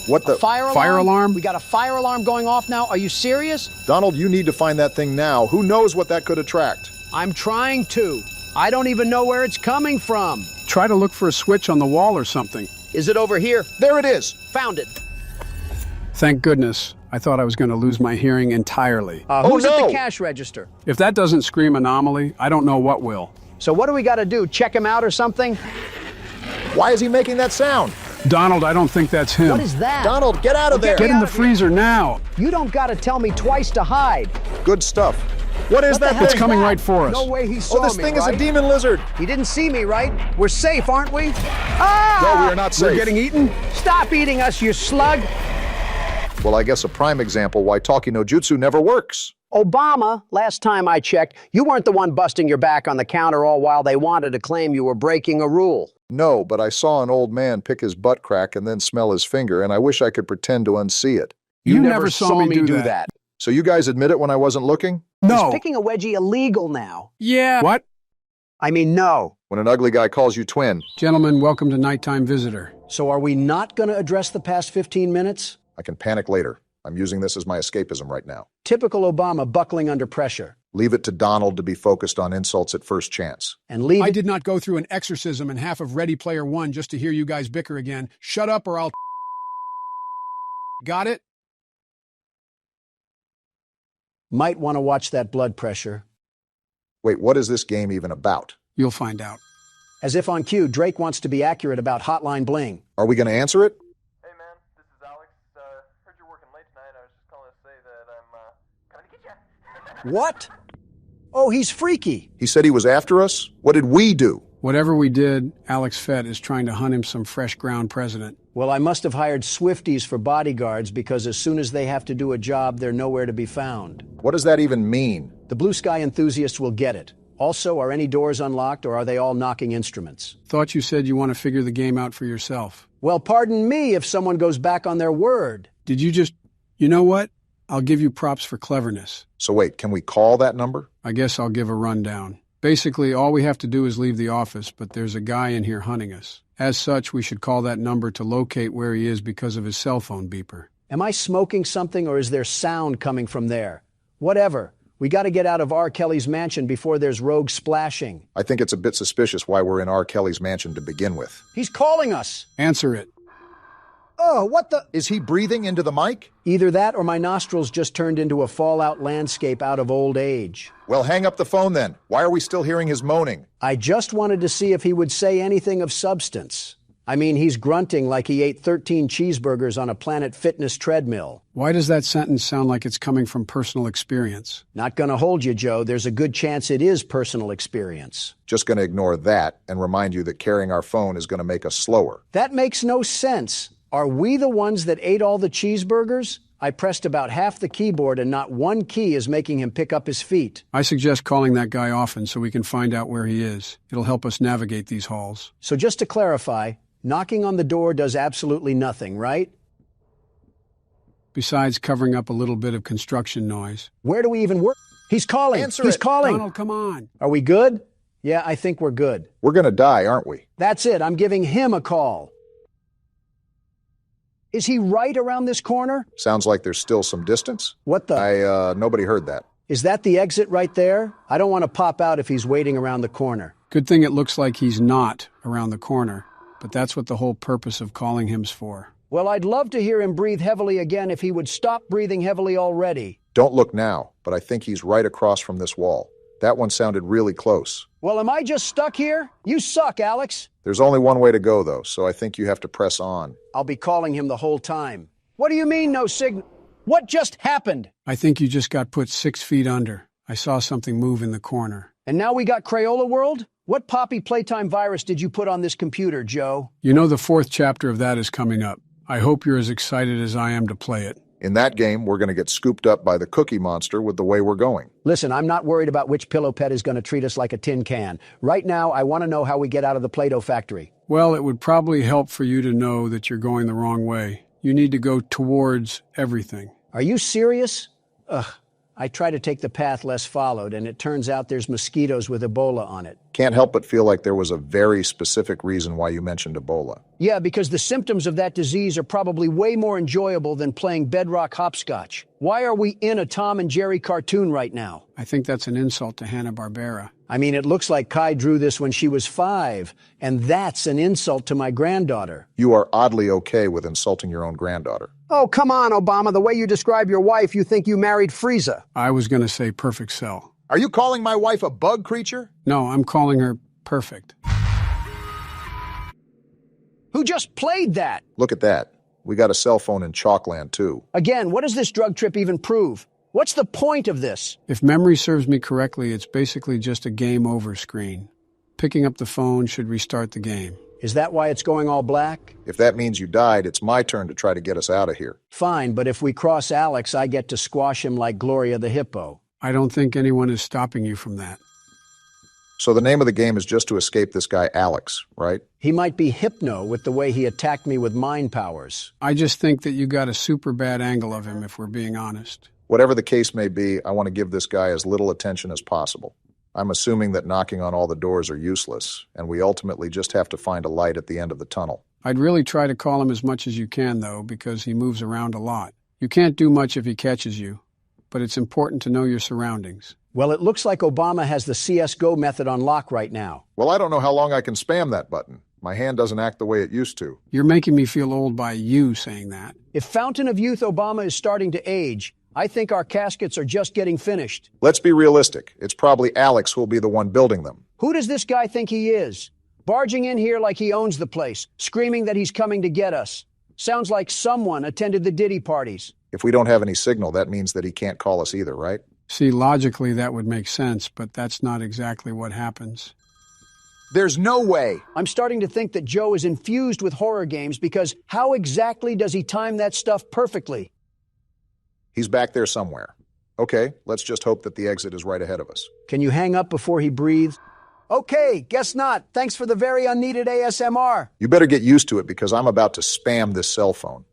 What the? Fire alarm? We got a fire alarm going off now? Are you serious? Donald, you need to find that thing now. Who knows what that could attract? I'm trying to. I don't even know where it's coming from. Try to look for a switch on the wall or something. Is it over here? There it is! Found it. Thank goodness. I thought I was going to lose my hearing entirely. Who's at no! the cash register? If that doesn't scream anomaly, I don't know what will. So what do we got to do? Check him out or something? Why is he making that sound? Donald, I don't think that's him. What is that? Donald, get out of there! Get in the freezer now. You don't got to tell me twice to hide. Good stuff. What is What the that hell thing? It's is coming that? right for us. No way he saw Oh, this me, thing is right? a demon lizard. He didn't see me, right? We're safe, aren't we? Ah! No, we are not safe. We're getting eaten? Stop eating us, you slug! Well, I guess a prime example why talkie no jutsu never works. Obama, last time I checked, you weren't the one busting your back on the counter all while they wanted to claim you were breaking a rule. No, but I saw an old man pick his butt crack and then smell his finger, and I wish I could pretend to unsee it. You never saw me do that. So you guys admit it when I wasn't looking? No. Is picking a wedgie illegal now? Yeah. What? I mean, no. When an ugly guy calls you twin, Gentlemen, welcome to Nighttime Visitor. So are we not going to address the past 15 minutes? I can panic later. I'm using this as my escapism right now. Typical Obama buckling under pressure. Leave it to Donald to be focused on insults at first chance. And leave I it... did not go through an exorcism and half of Ready Player One just to hear you guys bicker again. Shut up or I'll... Got it? Might want to watch that blood pressure. Wait, what is this game even about? You'll find out. As if on cue, Drake wants to be accurate about Hotline Bling. Are we going to answer it? Hey man, this is Alex. Heard you're working late tonight. I was just calling to say that I'm coming to get you. What? Oh, he's freaky. He said he was after us? What did we do? Whatever we did, Alex Fett is trying to hunt him some fresh ground president. Well, I must have hired Swifties for bodyguards because as soon as they have to do a job, they're nowhere to be found. What does that even mean? The blue sky enthusiasts will get it. Also, are any doors unlocked or are they all knocking instruments? Thought you said you want to figure the game out for yourself. Well, pardon me if someone goes back on their word. Did you just... You know what? I'll give you props for cleverness. So wait, can we call that number? I guess I'll give a rundown. Basically, all we have to do is leave the office, but there's a guy in here hunting us. As such, we should call that number to locate where he is because of his cell phone beeper. Am I smoking something or is there sound coming from there? Whatever. We got to get out of R. Kelly's mansion before there's rogue splashing. I think it's a bit suspicious why we're in R. Kelly's mansion to begin with. He's calling us. Answer it. Oh, what the? Is he breathing into the mic? Either that or my nostrils just turned into a fallout landscape out of old age. Well, hang up the phone then. Why are we still hearing his moaning? I just wanted to see if he would say anything of substance. I mean, he's grunting like he ate 13 cheeseburgers on a Planet Fitness treadmill. Why does that sentence sound like it's coming from personal experience? Not gonna hold you, Joe. There's a good chance it is personal experience. Just going to ignore that and remind you that carrying our phone is going to make us slower. That makes no sense. Are we the ones that ate all the cheeseburgers? I pressed about half the keyboard and not one key is making him pick up his feet. I suggest calling that guy often so we can find out where he is. It'll help us navigate these halls. So just to clarify, knocking on the door does absolutely nothing, right? Besides covering up a little bit of construction noise. Where do we even work? He's calling. He's calling. Donald, come on. Are we good? Yeah, I think we're good. We're going to die, aren't we? That's it. I'm giving him a call. Is he right around this corner? Sounds like there's still some distance. What the? Nobody heard that. Is that the exit right there? I don't want to pop out if he's waiting around the corner. Good thing it looks like he's not around the corner, but that's what the whole purpose of calling him's for. Well, I'd love to hear him breathe heavily again if he would stop breathing heavily already. Don't look now, but I think he's right across from this wall. That one sounded really close. Well, am I just stuck here? You suck, Alex. There's only one way to go, though, so I think you have to press on. I'll be calling him the whole time. What do you mean, no signal? What just happened? I think you just got put 6 feet under. I saw something move in the corner. And now we got Crayola World? What Poppy Playtime virus did you put on this computer, Joe? You know the 4th chapter of that is coming up. I hope you're as excited as I am to play it. In that game, we're going to get scooped up by the Cookie Monster with the way we're going. Listen, I'm not worried about which pillow pet is going to treat us like a tin can. Right now, I want to know how we get out of the Play-Doh factory. Well, it would probably help for you to know that you're going the wrong way. You need to go towards everything. Are you serious? Ugh. I try to take the path less followed, and it turns out there's mosquitoes with Ebola on it. Can't help but feel like there was a very specific reason why you mentioned Ebola. Yeah, because the symptoms of that disease are probably way more enjoyable than playing bedrock hopscotch. Why are we in a Tom and Jerry cartoon right now? I think that's an insult to Hanna-Barbera. I mean, it looks like Kai drew this when she was 5, and that's an insult to my granddaughter. You are oddly okay with insulting your own granddaughter. Oh, come on, Obama. The way you describe your wife, you think you married Frieza. I was going to say perfect cell. Are you calling my wife a bug creature? No, I'm calling her perfect. Who just played that? Look at that. We got a cell phone in Chalkland, too. Again, what does this drug trip even prove? What's the point of this? If memory serves me correctly, it's basically just a game over screen. Picking up the phone should restart the game. Is that why it's going all black? If that means you died, it's my turn to try to get us out of here. Fine, but if we cross Alex, I get to squash him like Gloria the Hippo. I don't think anyone is stopping you from that. So the name of the game is just to escape this guy Alex, right? He might be Hypno with the way he attacked me with mind powers. I just think that you got a super bad angle of him, if we're being honest. Whatever the case may be, I want to give this guy as little attention as possible. I'm assuming that knocking on all the doors are useless, and we ultimately just have to find a light at the end of the tunnel. I'd really try to call him as much as you can, though, because he moves around a lot. You can't do much if he catches you, but it's important to know your surroundings. Well, it looks like Obama has the CSGO method on lock right now. Well, I don't know how long I can spam that button. My hand doesn't act the way it used to. You're making me feel old by you saying that. If Fountain of Youth Obama is starting to age, I think our caskets are just getting finished. Let's be realistic. It's probably Alex who'll be the one building them. Who does this guy think he is? Barging in here like he owns the place, screaming that he's coming to get us. Sounds like someone attended the Diddy parties. If we don't have any signal, that means that he can't call us either, right? See, logically that would make sense, but that's not exactly what happens. There's no way. I'm starting to think that Joe is infused with horror games because how exactly does he time that stuff perfectly? He's back there somewhere. Okay, let's just hope that the exit is right ahead of us. Can you hang up before he breathes? Okay, guess not. Thanks for the very unneeded ASMR. You better get used to it because I'm about to spam this cell phone.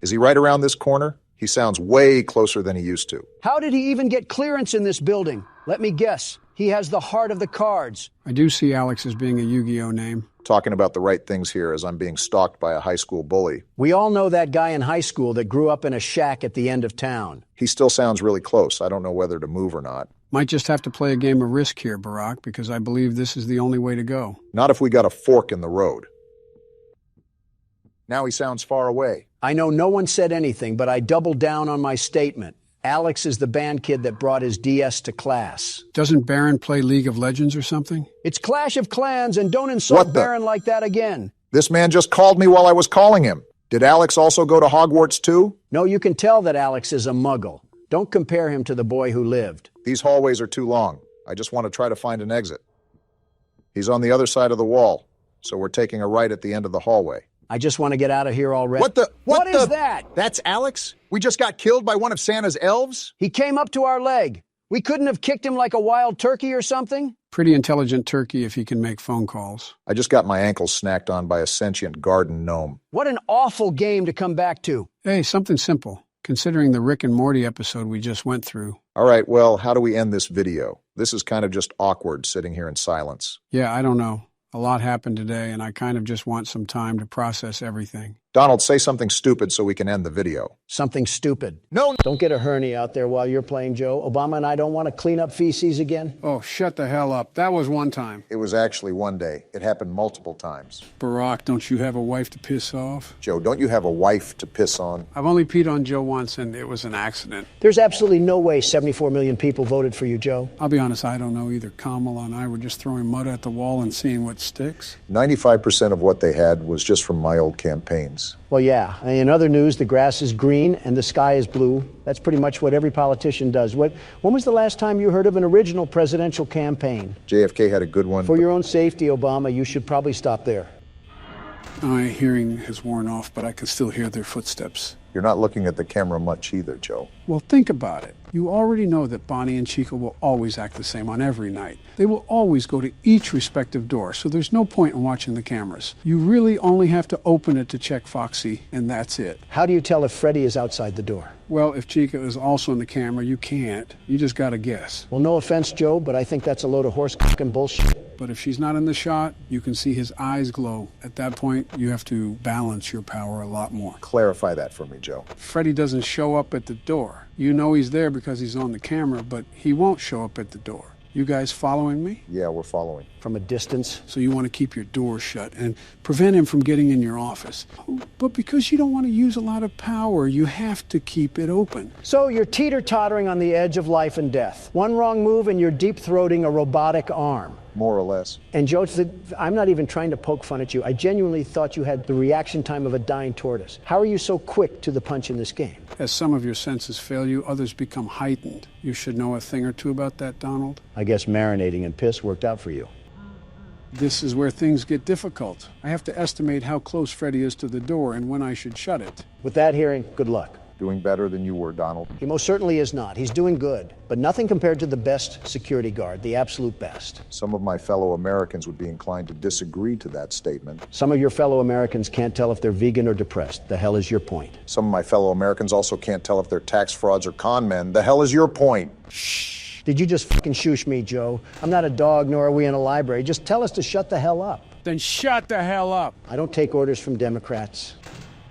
Is he right around this corner? He sounds way closer than he used to. How did he even get clearance in this building? Let me guess. He has the heart of the cards. I do see Alex as being a Yu-Gi-Oh name. Talking about the right things here as I'm being stalked by a high school bully. We all know that guy in high school that grew up in a shack at the end of town. He still sounds really close. I don't know whether to move or not. Might just have to play a game of Risk here, Barack, because I believe this is the only way to go. Not if we got a fork in the road. Now he sounds far away. I know no one said anything, but I doubled down on my statement. Alex is the band kid that brought his DS to class. Doesn't Baron play League of Legends or something? It's Clash of Clans, and don't insult Baron like that again. This man just called me while I was calling him. Did Alex also go to Hogwarts too? No, you can tell that Alex is a muggle. Don't compare him to the boy who lived. These hallways are too long. I just want to try to find an exit. He's on the other side of the wall, so we're taking a right at the end of the hallway. I just want to get out of here already. What is that? That's Alex? We just got killed by one of Santa's elves? He came up to our leg. We couldn't have kicked him like a wild turkey or something? Pretty intelligent turkey if he can make phone calls. I just got my ankles snacked on by a sentient garden gnome. What an awful game to come back to. Hey, something simple, considering the Rick and Morty episode we just went through. All right, well, how do we end this video? This is kind of just awkward sitting here in silence. Yeah, I don't know. A lot happened today, and I kind of just want some time to process everything. Donald, say something stupid so we can end the video. Something stupid. No. Don't get a hernia out there while you're playing Joe. Obama and I don't want to clean up feces again. Oh, shut the hell up. That was one time. It was actually one day. It happened multiple times. Barack, don't you have a wife to piss off? Joe, don't you have a wife to piss on? I've only peed on Joe once, and it was an accident. There's absolutely no way 74 million people voted for you, Joe. I'll be honest, I don't know either. Kamala and I were just throwing mud at the wall and seeing what sticks. 95% of what they had was just from my old campaigns. Well, yeah. In other news, the grass is green and the sky is blue. That's pretty much what every politician does. When was the last time you heard of an original presidential campaign? JFK had a good one. For your own safety, Obama, you should probably stop there. My hearing has worn off, but I can still hear their footsteps. You're not looking at the camera much either, Joe. Well, think about it. You already know that Bonnie and Chica will always act the same on every night. They will always go to each respective door, so there's no point in watching the cameras. You really only have to open it to check Foxy, and that's it. How do you tell if Freddy is outside the door? Well, if Chica is also in the camera, you can't. You just gotta guess. Well, no offense, Joe, but I think that's a load of horse fucking bullshit. But if she's not in the shot, you can see his eyes glow. At that point, you have to balance your power a lot more. Clarify that for me, Joe. Freddy doesn't show up at the door. You know he's there because he's on the camera, but he won't show up at the door. You guys following me? Yeah, we're following. From a distance? So you want to keep your door shut and prevent him from getting in your office. But because you don't want to use a lot of power, you have to keep it open. So you're teeter-tottering on the edge of life and death. One wrong move and you're deep-throating a robotic arm. More or less. And Joe, I'm not even trying to poke fun at you. I genuinely thought you had the reaction time of a dying tortoise. How are you so quick to the punch in this game? As some of your senses fail you, others become heightened. You should know a thing or two about that, Donald. I guess marinating in piss worked out for you. This is where things get difficult. I have to estimate how close Freddy is to the door and when I should shut it. With that hearing, good luck. Doing better than you were, Donald. He most certainly is not. He's doing good, but nothing compared to the best security guard, the absolute best. Some of my fellow Americans would be inclined to disagree to that statement. Some of your fellow Americans can't tell if they're vegan or depressed. The hell is your point? Some of my fellow Americans also can't tell if they're tax frauds or con men. The hell is your point? Shh. Did you just fucking shoosh me, Joe? I'm not a dog, nor are we in a library. Just tell us to shut the hell up. Then shut the hell up. I don't take orders from Democrats.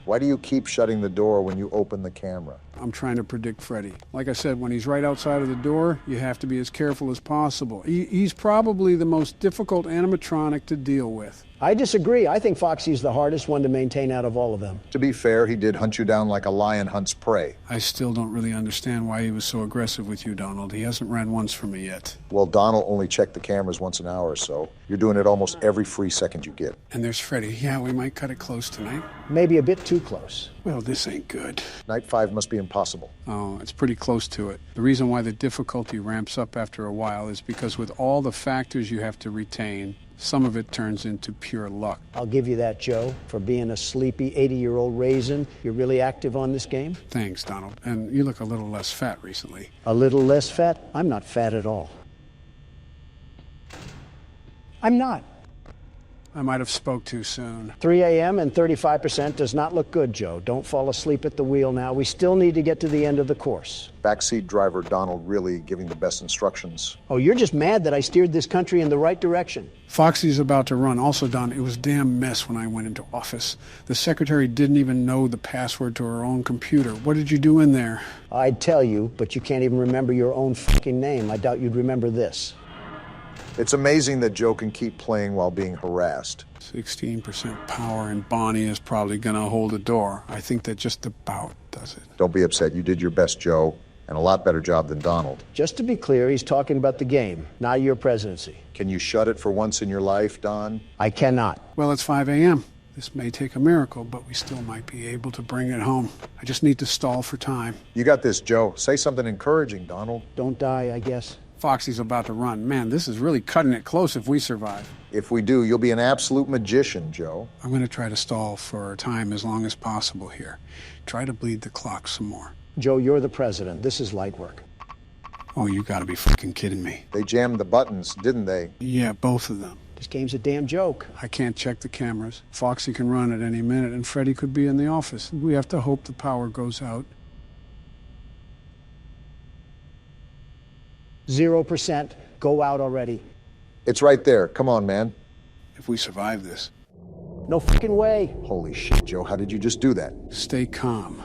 Why do you keep shutting the door when you open the camera? I'm trying to predict Freddy. Like I said, when he's right outside of the door, you have to be as careful as possible. He's probably the most difficult animatronic to deal with. I disagree. I think Foxy's the hardest one to maintain out of all of them. To be fair, he did hunt you down like a lion hunts prey. I still don't really understand why he was so aggressive with you, Donald. He hasn't ran once for me yet. Well, Donald only checked the cameras once an hour or so. You're doing it almost every free second you get. And there's Freddy. Yeah, we might cut it close tonight. Maybe a bit too close. Well, this ain't good. Night 5 must be impossible. Oh, it's pretty close to it. The reason why the difficulty ramps up after a while is because with all the factors you have to retain, some of it turns into pure luck. I'll give you that, Joe. For being a sleepy 80-year-old raisin, you're really active on this game? Thanks, Donald. And you look a little less fat recently. A little less fat? I'm not fat at all. I'm not. I might have spoke too soon. 3 a.m. and 35% does not look good, Joe. Don't fall asleep at the wheel now. We still need to get to the end of the course. Backseat driver Donald really giving the best instructions. Oh, you're just mad that I steered this country in the right direction. Foxy's about to run. Also, Don, it was a damn mess when I went into office. The secretary didn't even know the password to her own computer. What did you do in there? I'd tell you, but you can't even remember your own fucking name. I doubt you'd remember this. It's amazing that Joe can keep playing while being harassed. 16% power, and Bonnie is probably going to hold the door. I think that just about does it. Don't be upset. You did your best, Joe, and a lot better job than Donald. Just to be clear, he's talking about the game, not your presidency. Can you shut it for once in your life, Don? I cannot. Well, it's 5 a.m. This may take a miracle, but we still might be able to bring it home. I just need to stall for time. You got this, Joe. Say something encouraging, Donald. Don't die, I guess. Foxy's about to run. Man, this is really cutting it close if we survive. If we do, you'll be an absolute magician, Joe. I'm going to try to stall for time as long as possible here. Try to bleed the clock some more. Joe, you're the president. This is light work. Oh, you gotta be fucking kidding me. They jammed the buttons, didn't they? Yeah, both of them. This game's a damn joke. I can't check the cameras. Foxy can run at any minute, and Freddy could be in the office. We have to hope the power goes out. 0%. Go out already. It's right there. Come on, man. If we survive this. No fucking way. Holy shit, Joe. How did you just do that? Stay calm.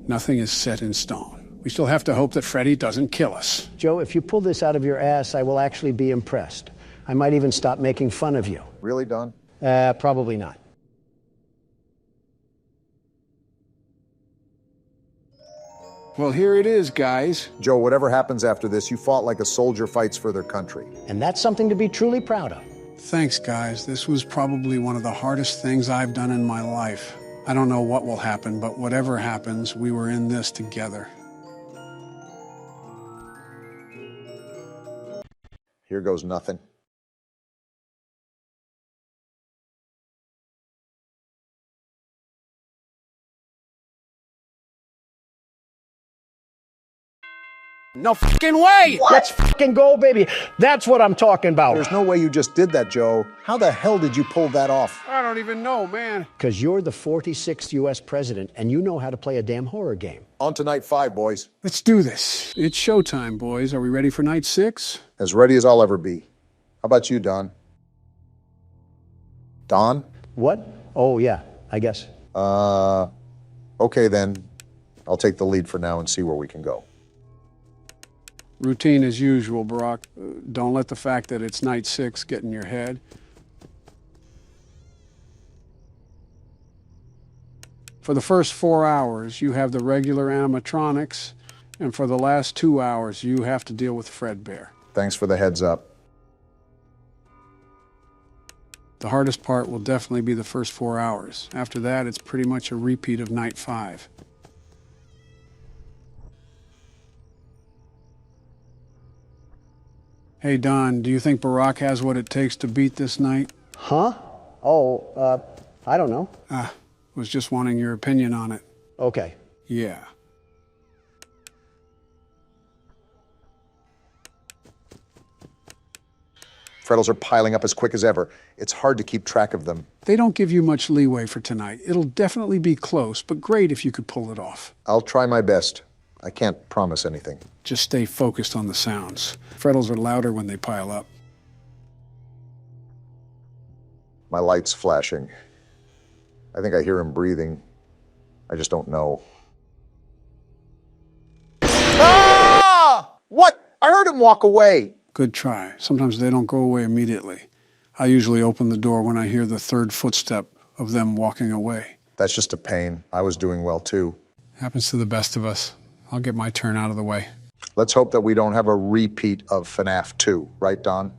Nothing is set in stone. We still have to hope that Freddy doesn't kill us. Joe, if you pull this out of your ass, I will actually be impressed. I might even stop making fun of you. Really, Don? Probably not. Well, here it is, guys. Joe, whatever happens after this, you fought like a soldier fights for their country. And that's something to be truly proud of. Thanks, guys. This was probably one of the hardest things I've done in my life. I don't know what will happen, but whatever happens, we were in this together. Here goes nothing. No fucking way! What? Let's fucking go, baby. That's what I'm talking about. There's no way you just did that, Joe. How the hell did you pull that off? I don't even know, man. Because you're the 46th U.S. president, and you know how to play a damn horror game. On to night 5, boys. Let's do this. It's showtime, boys. Are we ready for night 6? As ready as I'll ever be. How about you, Don? Don? What? Oh, yeah, I guess. Okay then. I'll take the lead for now and see where we can go. Routine as usual, Barack. Don't let the fact that it's night 6 get in your head. For the first 4 hours, you have the regular animatronics, and for the last 2 hours, you have to deal with Fredbear. Thanks for the heads up. The hardest part will definitely be the first 4 hours. After that, it's pretty much a repeat of night 5. Hey, Don, do you think Barack has what it takes to beat this night? Huh? Oh, I don't know. Was just wanting your opinion on it. Okay. Yeah. Freddles are piling up as quick as ever. It's hard to keep track of them. They don't give you much leeway for tonight. It'll definitely be close, but great if you could pull it off. I'll try my best. I can't promise anything. Just stay focused on the sounds. Freddles are louder when they pile up. My light's flashing. I think I hear him breathing. I just don't know. I heard him walk away. Good try. Sometimes they don't go away immediately. I usually open the door when I hear the third footstep of them walking away. That's just a pain. I was doing well, too. Happens to the best of us. I'll get my turn out of the way. Let's hope that we don't have a repeat of FNAF 2, right, Don?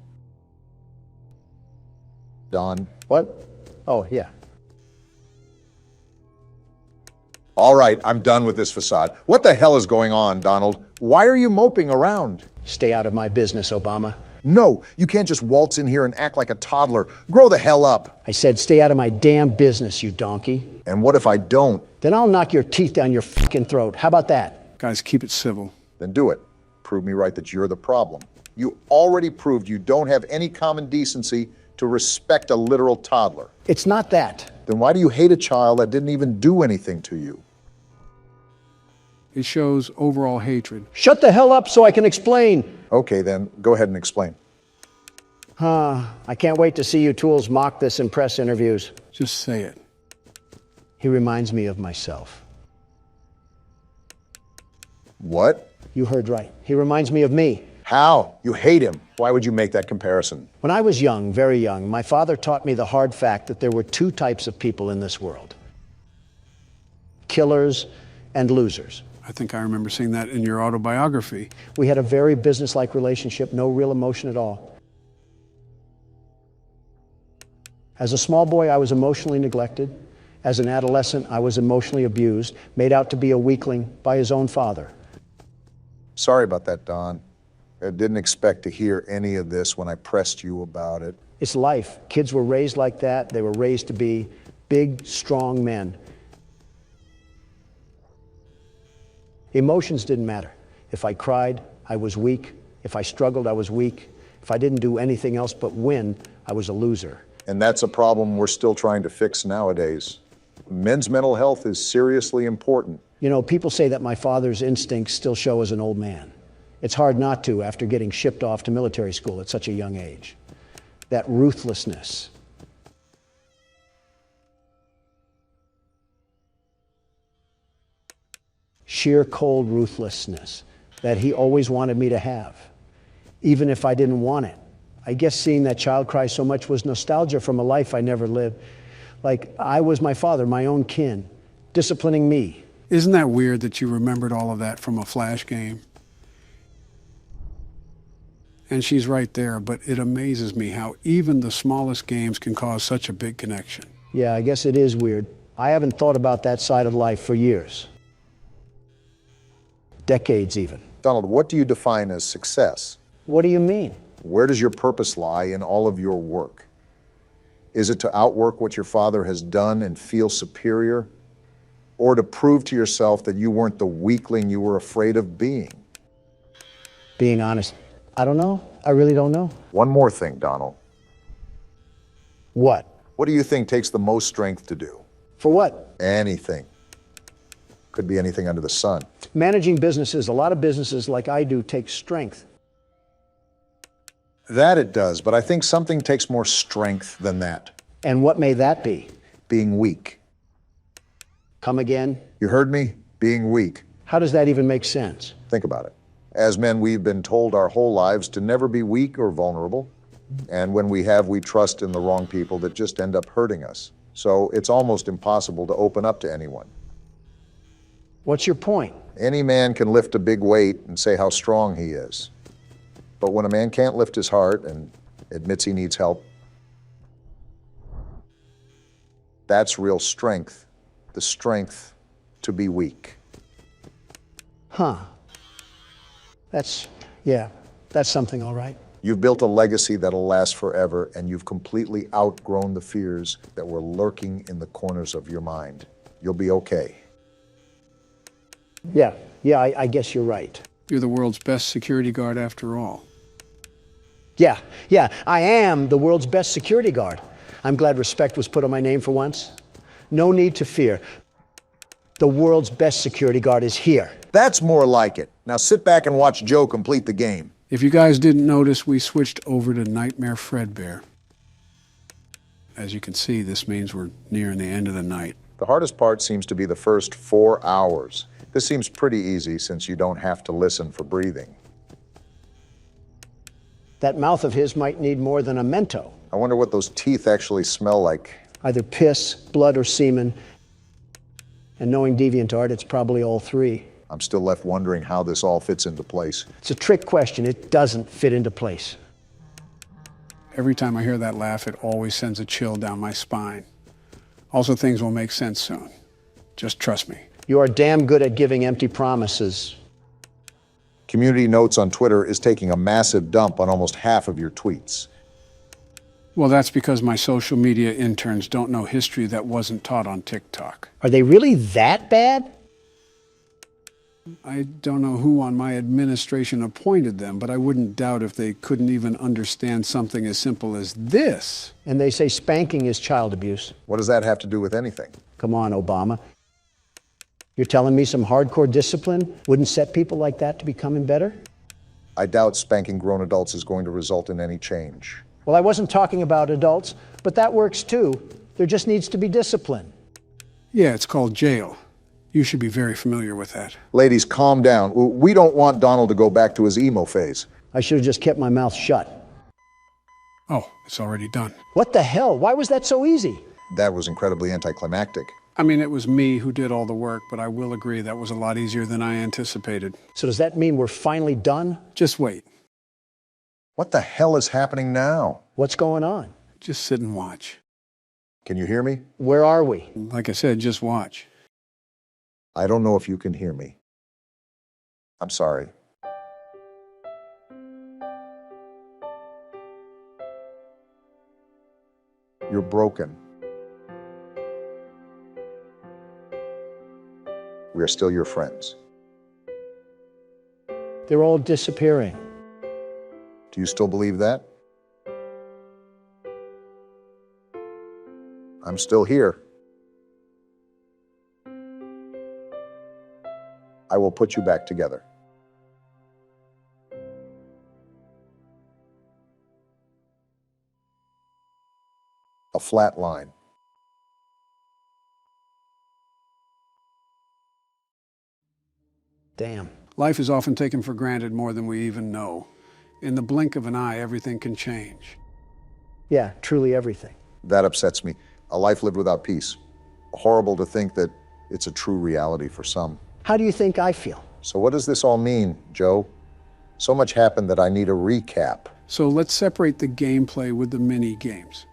Don? What? Oh, yeah. All right, I'm done with this facade. What the hell is going on, Donald? Why are you moping around? Stay out of my business, Obama. No, you can't just waltz in here and act like a toddler. Grow the hell up. I said stay out of my damn business, you donkey. And what if I don't? Then I'll knock your teeth down your fucking throat. How about that? Guys, keep it civil. Then do it. Prove me right that you're the problem. You already proved you don't have any common decency to respect a literal toddler. It's not that. Then why do you hate a child that didn't even do anything to you? It shows overall hatred. Shut the hell up so I can explain. Okay, then, go ahead and explain. I can't wait to see you tools mock this in press interviews. Just say it. He reminds me of myself. What? You heard right. He reminds me of me. How? You hate him. Why would you make that comparison? When I was young, very young, my father taught me the hard fact that there were two types of people in this world: killers and losers. I think I remember seeing that in your autobiography. We had a very business-like relationship, no real emotion at all. As a small boy, I was emotionally neglected. As an adolescent, I was emotionally abused, made out to be a weakling by his own father. Sorry about that, Don. I didn't expect to hear any of this when I pressed you about it. It's life. Kids were raised like that. They were raised to be big, strong men. Emotions didn't matter. If I cried, I was weak. If I struggled, I was weak. If I didn't do anything else but win, I was a loser. And that's a problem we're still trying to fix nowadays. Men's mental health is seriously important. You know, people say that my father's instincts still show as an old man. It's hard not to after getting shipped off to military school at such a young age. That ruthlessness. Sheer cold ruthlessness that he always wanted me to have, even if I didn't want it. I guess seeing that child cry so much was nostalgia from a life I never lived. Like I was my father, my own kin, disciplining me. Isn't that weird that you remembered all of that from a Flash game? And she's right there, but it amazes me how even the smallest games can cause such a big connection. Yeah, I guess it is weird. I haven't thought about that side of life for years. Decades even. Donald, what do you define as success? What do you mean? Where does your purpose lie in all of your work? Is it to outwork what your father has done and feel superior? Or to prove to yourself that you weren't the weakling you were afraid of being? Being honest, I don't know. I really don't know. One more thing, Donald. What? What do you think takes the most strength to do? For what? Anything. Could be anything under the sun. Managing businesses, a lot of businesses like I do, take strength. That it does, but I think something takes more strength than that. And what may that be? Being weak. Come again? You heard me? Being weak. How does that even make sense? Think about it. As men, we've been told our whole lives to never be weak or vulnerable. And when we have, we trust in the wrong people that just end up hurting us. So it's almost impossible to open up to anyone. What's your point? Any man can lift a big weight and say how strong he is. But when a man can't lift his heart and admits he needs help, that's real strength. The strength to be weak. Huh. That's something, all right. You've built a legacy that'll last forever, and you've completely outgrown the fears that were lurking in the corners of your mind. You'll be okay. Yeah, I guess you're right. You're the world's best security guard after all. Yeah, I am the world's best security guard. I'm glad respect was put on my name for once. No need to fear. The world's best security guard is here. That's more like it. Now sit back and watch Joe complete the game. If you guys didn't notice, we switched over to Nightmare Fredbear. As you can see, this means we're nearing the end of the night. The hardest part seems to be the first 4 hours. This seems pretty easy since you don't have to listen for breathing. That mouth of his might need more than a Mento. I wonder what those teeth actually smell like. Either piss, blood, or semen. And knowing DeviantArt, it's probably all three. I'm still left wondering how this all fits into place. It's a trick question. It doesn't fit into place. Every time I hear that laugh, it always sends a chill down my spine. Also, things will make sense soon. Just trust me. You are damn good at giving empty promises. Community Notes on Twitter is taking a massive dump on almost half of your tweets. Well, that's because my social media interns don't know history that wasn't taught on TikTok. Are they really that bad? I don't know who on my administration appointed them, but I wouldn't doubt if they couldn't even understand something as simple as this. And they say spanking is child abuse. What does that have to do with anything? Come on, Obama. You're telling me some hardcore discipline wouldn't set people like that to becoming better? I doubt spanking grown adults is going to result in any change. Well, I wasn't talking about adults, but that works too. There just needs to be discipline. Yeah, it's called jail. You should be very familiar with that. Ladies, calm down. We don't want Donald to go back to his emo phase. I should have just kept my mouth shut. Oh, it's already done. What the hell? Why was that so easy? That was incredibly anticlimactic. I mean, it was me who did all the work, but I will agree that was a lot easier than I anticipated. So does that mean we're finally done? Just wait. What the hell is happening now? What's going on? Just sit and watch. Can you hear me? Where are we? Like I said, just watch. I don't know if you can hear me. I'm sorry. You're broken. We are still your friends. They're all disappearing. Do you still believe that? I'm still here. I will put you back together. A flat line. Damn. Life is often taken for granted more than we even know. In the blink of an eye, everything can change. Yeah, truly everything. That upsets me. A life lived without peace. Horrible to think that it's a true reality for some. How do you think I feel? So what does this all mean, Joe? So much happened that I need a recap. So let's separate the gameplay with the mini-games.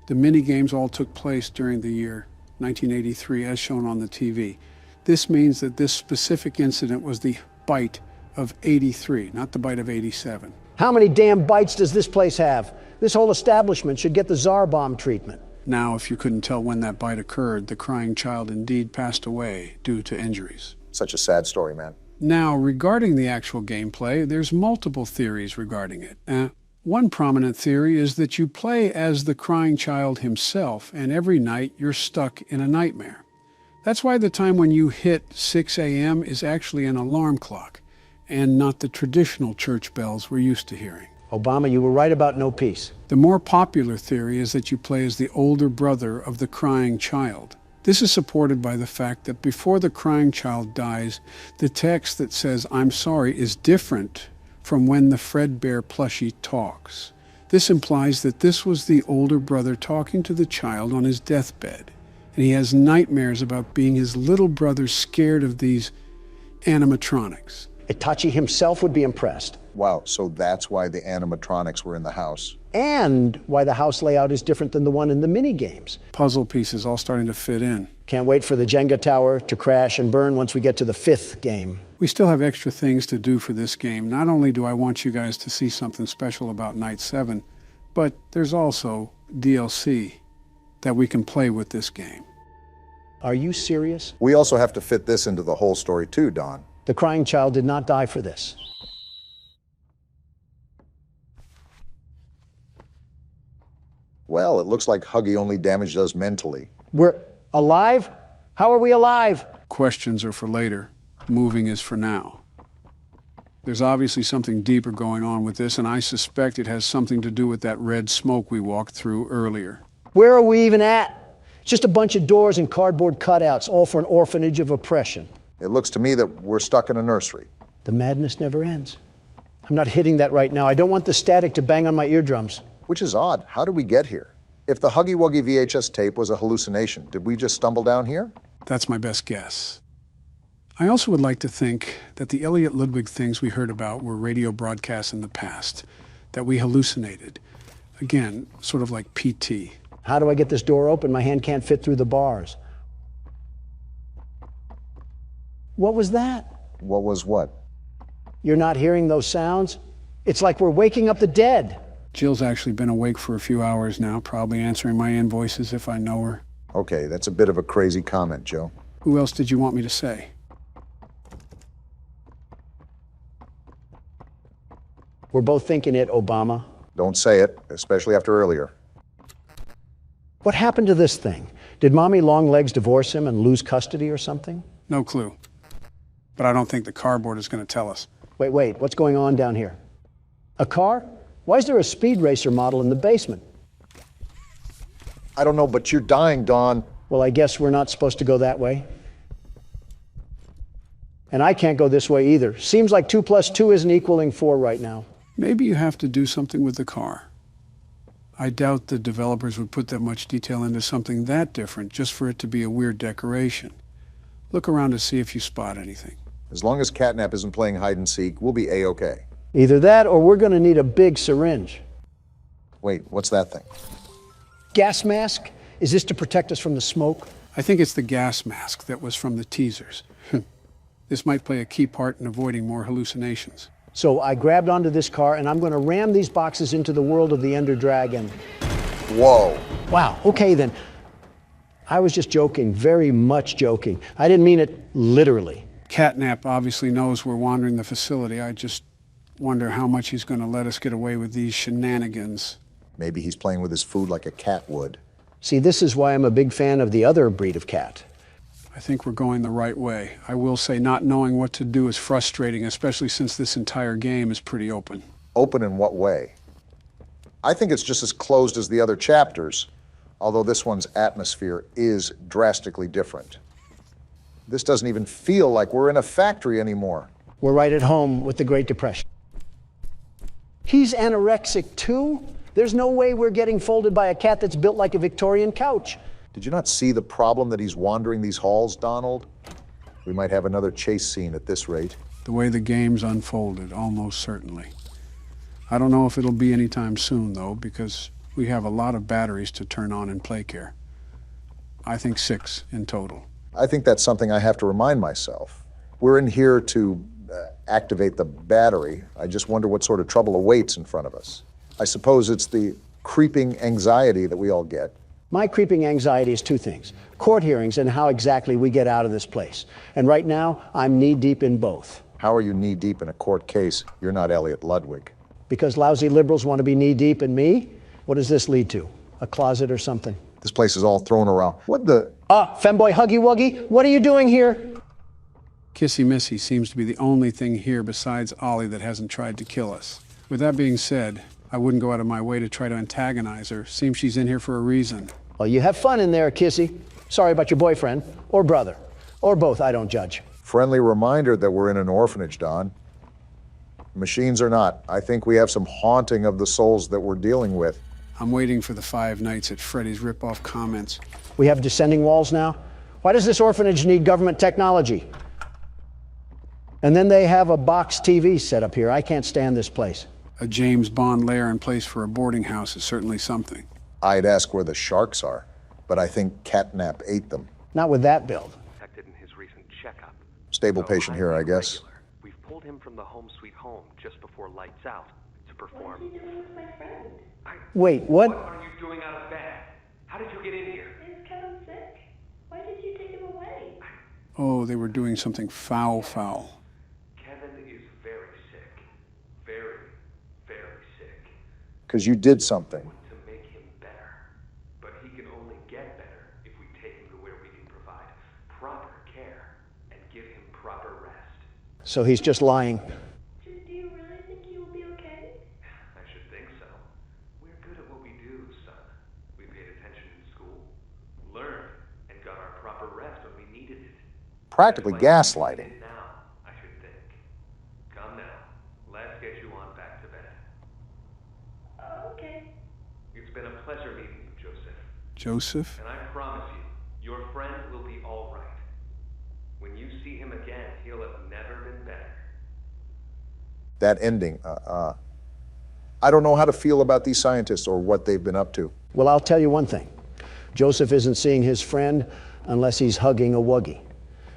The mini-games all took place during the year 1983, as shown on the TV. This means that this specific incident was the bite of 83, not the bite of 87. How many damn bites does this place have? This whole establishment should get the Tsar bomb treatment. Now, if you couldn't tell when that bite occurred, the crying child indeed passed away due to injuries. Such a sad story, man. Now, regarding the actual gameplay, there's multiple theories regarding it. One prominent theory is that you play as the crying child himself, and every night you're stuck in a nightmare. That's why the time when you hit 6 a.m. is actually an alarm clock, and not the traditional church bells we're used to hearing. Obama, you were right about no peace. The more popular theory is that you play as the older brother of the crying child. This is supported by the fact that before the crying child dies, the text that says, "I'm sorry," is different from when the Fredbear plushie talks. This implies that this was the older brother talking to the child on his deathbed, and he has nightmares about being his little brother scared of these animatronics. Itachi himself would be impressed. Wow, so that's why the animatronics were in the house. And why the house layout is different than the one in the mini-games. Puzzle pieces all starting to fit in. Can't wait for the Jenga tower to crash and burn once we get to the 5th game. We still have extra things to do for this game. Not only do I want you guys to see something special about Night 7, but there's also DLC that we can play with this game. Are you serious? We also have to fit this into the whole story too, Don. The crying child did not die for this. Well, it looks like Huggy only damaged us mentally. We're alive? How are we alive? Questions are for later. Moving is for now. There's obviously something deeper going on with this, and I suspect it has something to do with that red smoke we walked through earlier. Where are we even at? It's just a bunch of doors and cardboard cutouts, all for an orphanage of oppression. It looks to me that we're stuck in a nursery. The madness never ends. I'm not hitting that right now. I don't want the static to bang on my eardrums. Which is odd. How did we get here? If the Huggy Wuggy VHS tape was a hallucination, did we just stumble down here? That's my best guess. I also would like to think that the Elliot Ludwig things we heard about were radio broadcasts in the past, that we hallucinated. Again, sort of like PT. How do I get this door open? My hand can't fit through the bars. What was that? What was what? You're not hearing those sounds? It's like we're waking up the dead. Jill's actually been awake for a few hours now, probably answering my invoices if I know her. Okay, that's a bit of a crazy comment, Joe. Who else did you want me to say? We're both thinking it, Obama. Don't say it, especially after earlier. What happened to this thing? Did Mommy Longlegs divorce him and lose custody or something? No clue. But I don't think the cardboard is going to tell us. Wait, what's going on down here? A car? Why is there a speed racer model in the basement? I don't know, but you're dying, Dawn. Well, I guess we're not supposed to go that way. And I can't go this way either. Seems like 2 + 2 isn't equaling 4 right now. Maybe you have to do something with the car. I doubt the developers would put that much detail into something that different just for it to be a weird decoration. Look around to see if you spot anything. As long as Catnap isn't playing hide and seek, we'll be A-okay. Either that or we're going to need a big syringe. Wait, what's that thing? Gas mask? Is this to protect us from the smoke? I think it's the gas mask that was from the teasers. This might play a key part in avoiding more hallucinations. So I grabbed onto this car and I'm going to ram these boxes into the world of the Ender Dragon. Whoa. Wow, okay then. I was just joking, very much joking. I didn't mean it literally. Catnap obviously knows we're wandering the facility. I just wonder how much he's going to let us get away with these shenanigans. Maybe he's playing with his food like a cat would. See, this is why I'm a big fan of the other breed of cat. I think we're going the right way. I will say not knowing what to do is frustrating, especially since this entire game is pretty open. Open in what way? I think it's just as closed as the other chapters, although this one's atmosphere is drastically different. This doesn't even feel like we're in a factory anymore. We're right at home with the Great Depression. He's anorexic too? There's no way we're getting folded by a cat that's built like a Victorian couch. Did you not see the problem that he's wandering these halls, Donald? We might have another chase scene at this rate. The way the game's unfolded, almost certainly. I don't know if it'll be anytime soon, though, because we have a lot of batteries to turn on in Playcare. I think 6 in total. I think that's something I have to remind myself. We're in here to activate the battery. I just wonder what sort of trouble awaits in front of us. I suppose it's the creeping anxiety that we all get. My creeping anxiety is 2 things. Court hearings and how exactly we get out of this place. And right now, I'm knee-deep in both. How are you knee-deep in a court case? You're not Elliot Ludwig. Because lousy liberals want to be knee-deep in me? What does this lead to? A closet or something? This place is all thrown around. What the? Femboy Huggy Wuggy, what are you doing here? Kissy Missy seems to be the only thing here besides Ollie that hasn't tried to kill us. With that being said, I wouldn't go out of my way to try to antagonize her. Seems she's in here for a reason. Well, you have fun in there, Kissy. Sorry about your boyfriend, or brother, or both, I don't judge. Friendly reminder that we're in an orphanage, Don. Machines or not, I think we have some haunting of the souls that we're dealing with. I'm waiting for the 5 Nights at Freddy's rip-off comments. We have descending walls now? Why does this orphanage need government technology? And then they have a box TV set up here. I can't stand this place. A James Bond lair in place for a boarding house is certainly something. I'd ask where the sharks are, but I think Catnap ate them. Not with that build. Detected in his recent checkup. Stable patient here, I guess. We've pulled him from the home sweet home just before lights out to perform. What are you doing with my friend? Wait, what? What are you doing out of bed? How did you get in here? Is Kevin sick? Why did you take him away? Oh, they were doing something foul. Kevin is very sick. Very, very sick. Because you did something. To make him better. But he can only get better if we take him to where we can provide proper care and give him proper rest. So he's just lying. Do you really think he will be okay? I should think so. We're good at what we do, son. We paid attention in school, learned, and got our proper rest when we needed it. Practically gaslighting. Now, I should think. Come now, let's get you on Joseph? And I promise you, your friend will be all right. When you see him again, he'll have never been better. That ending, I don't know how to feel about these scientists or what they've been up to. Well, I'll tell you one thing. Joseph isn't seeing his friend unless he's hugging a wuggy.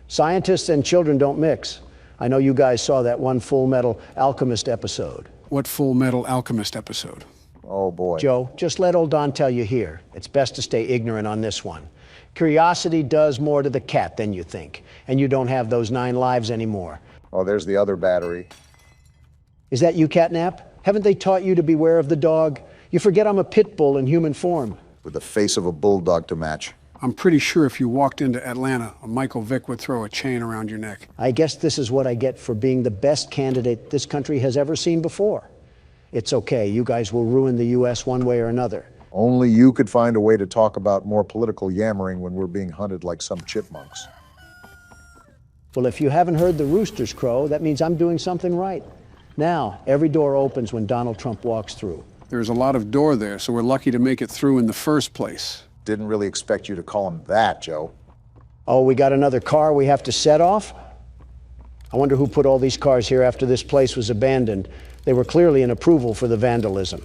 Scientists and children don't mix. I know you guys saw that one Full Metal Alchemist episode. What Full Metal Alchemist episode? Oh boy. Joe, just let old Don tell you here. It's best to stay ignorant on this one. Curiosity does more to the cat than you think, and you don't have those 9 lives anymore. Oh, there's the other battery. Is that you, Catnap? Haven't they taught you to beware of the dog? You forget I'm a pit bull in human form. With the face of a bulldog to match. I'm pretty sure if you walked into Atlanta, a Michael Vick would throw a chain around your neck. I guess this is what I get for being the best candidate this country has ever seen before. It's okay, you guys will ruin the U.S. one way or another. Only you could find a way to talk about more political yammering when we're being hunted like some chipmunks. Well, if you haven't heard the roosters crow, that means I'm doing something right. Now, every door opens when Donald Trump walks through. There's a lot of door there, so we're lucky to make it through in the first place. Didn't really expect you to call him that, Joe. Oh, we got another car we have to set off? I wonder who put all these cars here after this place was abandoned. They were clearly an approval for the vandalism.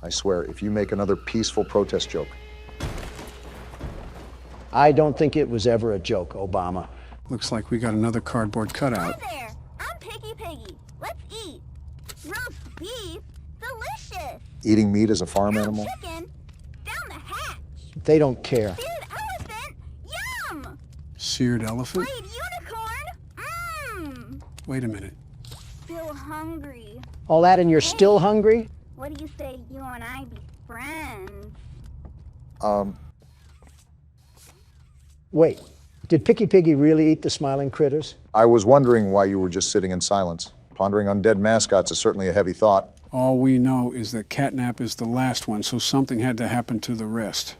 I swear, if you make another peaceful protest joke. I don't think it was ever a joke, Obama. Looks like we got another cardboard cutout. Hi there, I'm Piggy Piggy. Let's eat. Roast beef, delicious. Eating meat as a farm animal? Chicken, down the hatch. They don't care. Seared elephant, yum. Seared elephant? Fried unicorn, mmm. Wait a minute. Still hungry. All that and you're still hungry? What do you say you and I be friends? Wait, did Picky Piggy really eat the smiling critters? I was wondering why you were just sitting in silence. Pondering on dead mascots is certainly a heavy thought. All we know is that Catnap is the last one, so something had to happen to the rest.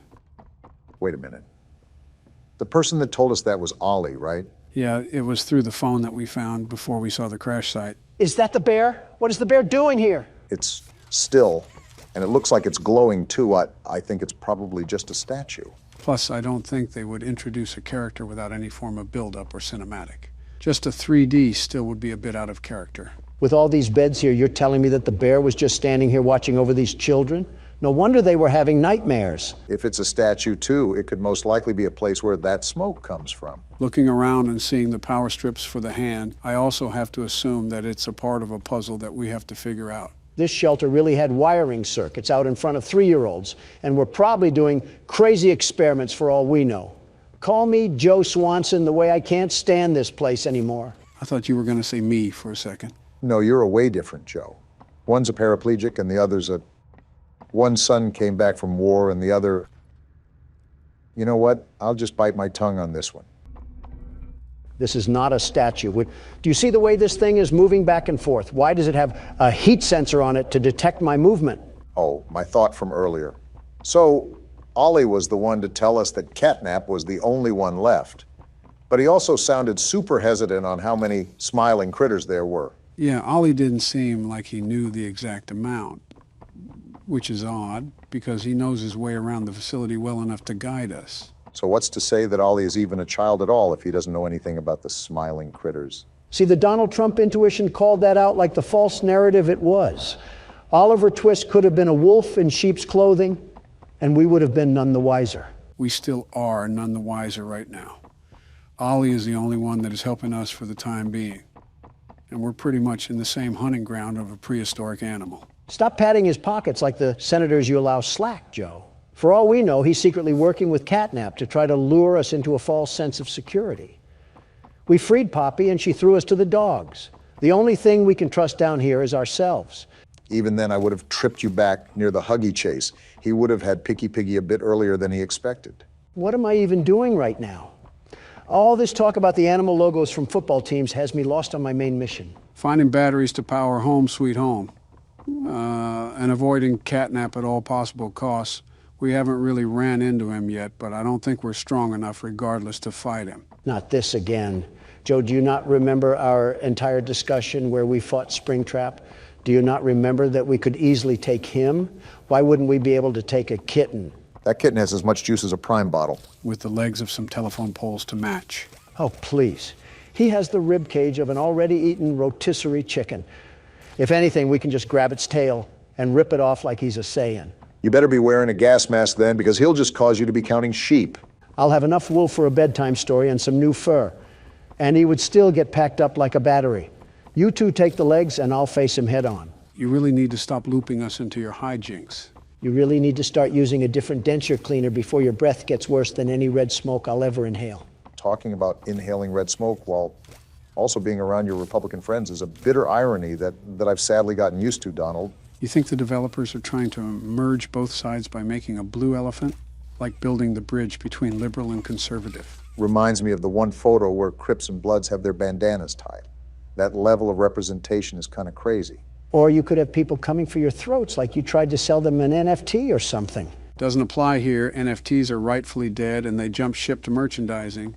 Wait a minute. The person that told us that was Ollie, right? Yeah, it was through the phone that we found before we saw the crash site. Is that the bear? What is the bear doing here? It's still, and it looks like it's glowing too. I think it's probably just a statue. Plus, I don't think they would introduce a character without any form of build-up or cinematic. Just a 3D still would be a bit out of character. With all these beds here, you're telling me that the bear was just standing here watching over these children? No wonder they were having nightmares. If it's a statue too, it could most likely be a place where that smoke comes from. Looking around and seeing the power strips for the hand, I also have to assume that it's a part of a puzzle that we have to figure out. This shelter really had wiring circuits out in front of 3-year-olds, and we're probably doing crazy experiments for all we know. Call me Joe Swanson the way I can't stand this place anymore. I thought you were going to say me for a second. No, you're a way different Joe. One's a paraplegic and the other's a... One son came back from war and the other... You know what? I'll just bite my tongue on this one. This is not a statue. Do you see the way this thing is moving back and forth? Why does it have a heat sensor on it to detect my movement? Oh, my thought from earlier. So, Ollie was the one to tell us that Catnap was the only one left. But he also sounded super hesitant on how many smiling critters there were. Yeah, Ollie didn't seem like he knew the exact amount, which is odd, because he knows his way around the facility well enough to guide us. So what's to say that Ollie is even a child at all if he doesn't know anything about the smiling critters? See, the Donald Trump intuition called that out like the false narrative it was. Oliver Twist could have been a wolf in sheep's clothing, and we would have been none the wiser. We still are none the wiser right now. Ollie is the only one that is helping us for the time being. And we're pretty much in the same hunting ground of a prehistoric animal. Stop patting his pockets like the senators you allow slack, Joe. For all we know, he's secretly working with Catnap to try to lure us into a false sense of security. We freed Poppy and she threw us to the dogs. The only thing we can trust down here is ourselves. Even then, I would have tripped you back near the Huggy chase. He would have had Picky Piggy a bit earlier than he expected. What am I even doing right now? All this talk about the animal logos from football teams has me lost on my main mission. Finding batteries to power Home Sweet Home, and avoiding Catnap at all possible costs. We haven't really ran into him yet, but I don't think we're strong enough regardless to fight him. Not this again. Joe, do you not remember our entire discussion where we fought Springtrap? Do you not remember that we could easily take him? Why wouldn't we be able to take a kitten? That kitten has as much juice as a Prime bottle. with the legs of some telephone poles to match. Oh, please. He has the rib cage of an already eaten rotisserie chicken. If anything, we can just grab its tail and rip it off like he's a Saiyan. You better be wearing a gas mask then, because he'll just cause you to be counting sheep. I'll have enough wool for a bedtime story and some new fur. And he would still get packed up like a battery. You two take the legs and I'll face him head on. You really need to stop looping us into your hijinks. You really need to start using a different denture cleaner before your breath gets worse than any red smoke I'll ever inhale. Talking about inhaling red smoke while also being around your Republican friends is a bitter irony that I've sadly gotten used to, Donald. You think the developers are trying to merge both sides by making a blue elephant? Like building the bridge between liberal and conservative. Reminds me of the one photo where Crips and Bloods have their bandanas tied. That level of representation is kind of crazy. Or you could have people coming for your throats like you tried to sell them an NFT or something. Doesn't apply here. NFTs are rightfully dead and they jump ship to merchandising.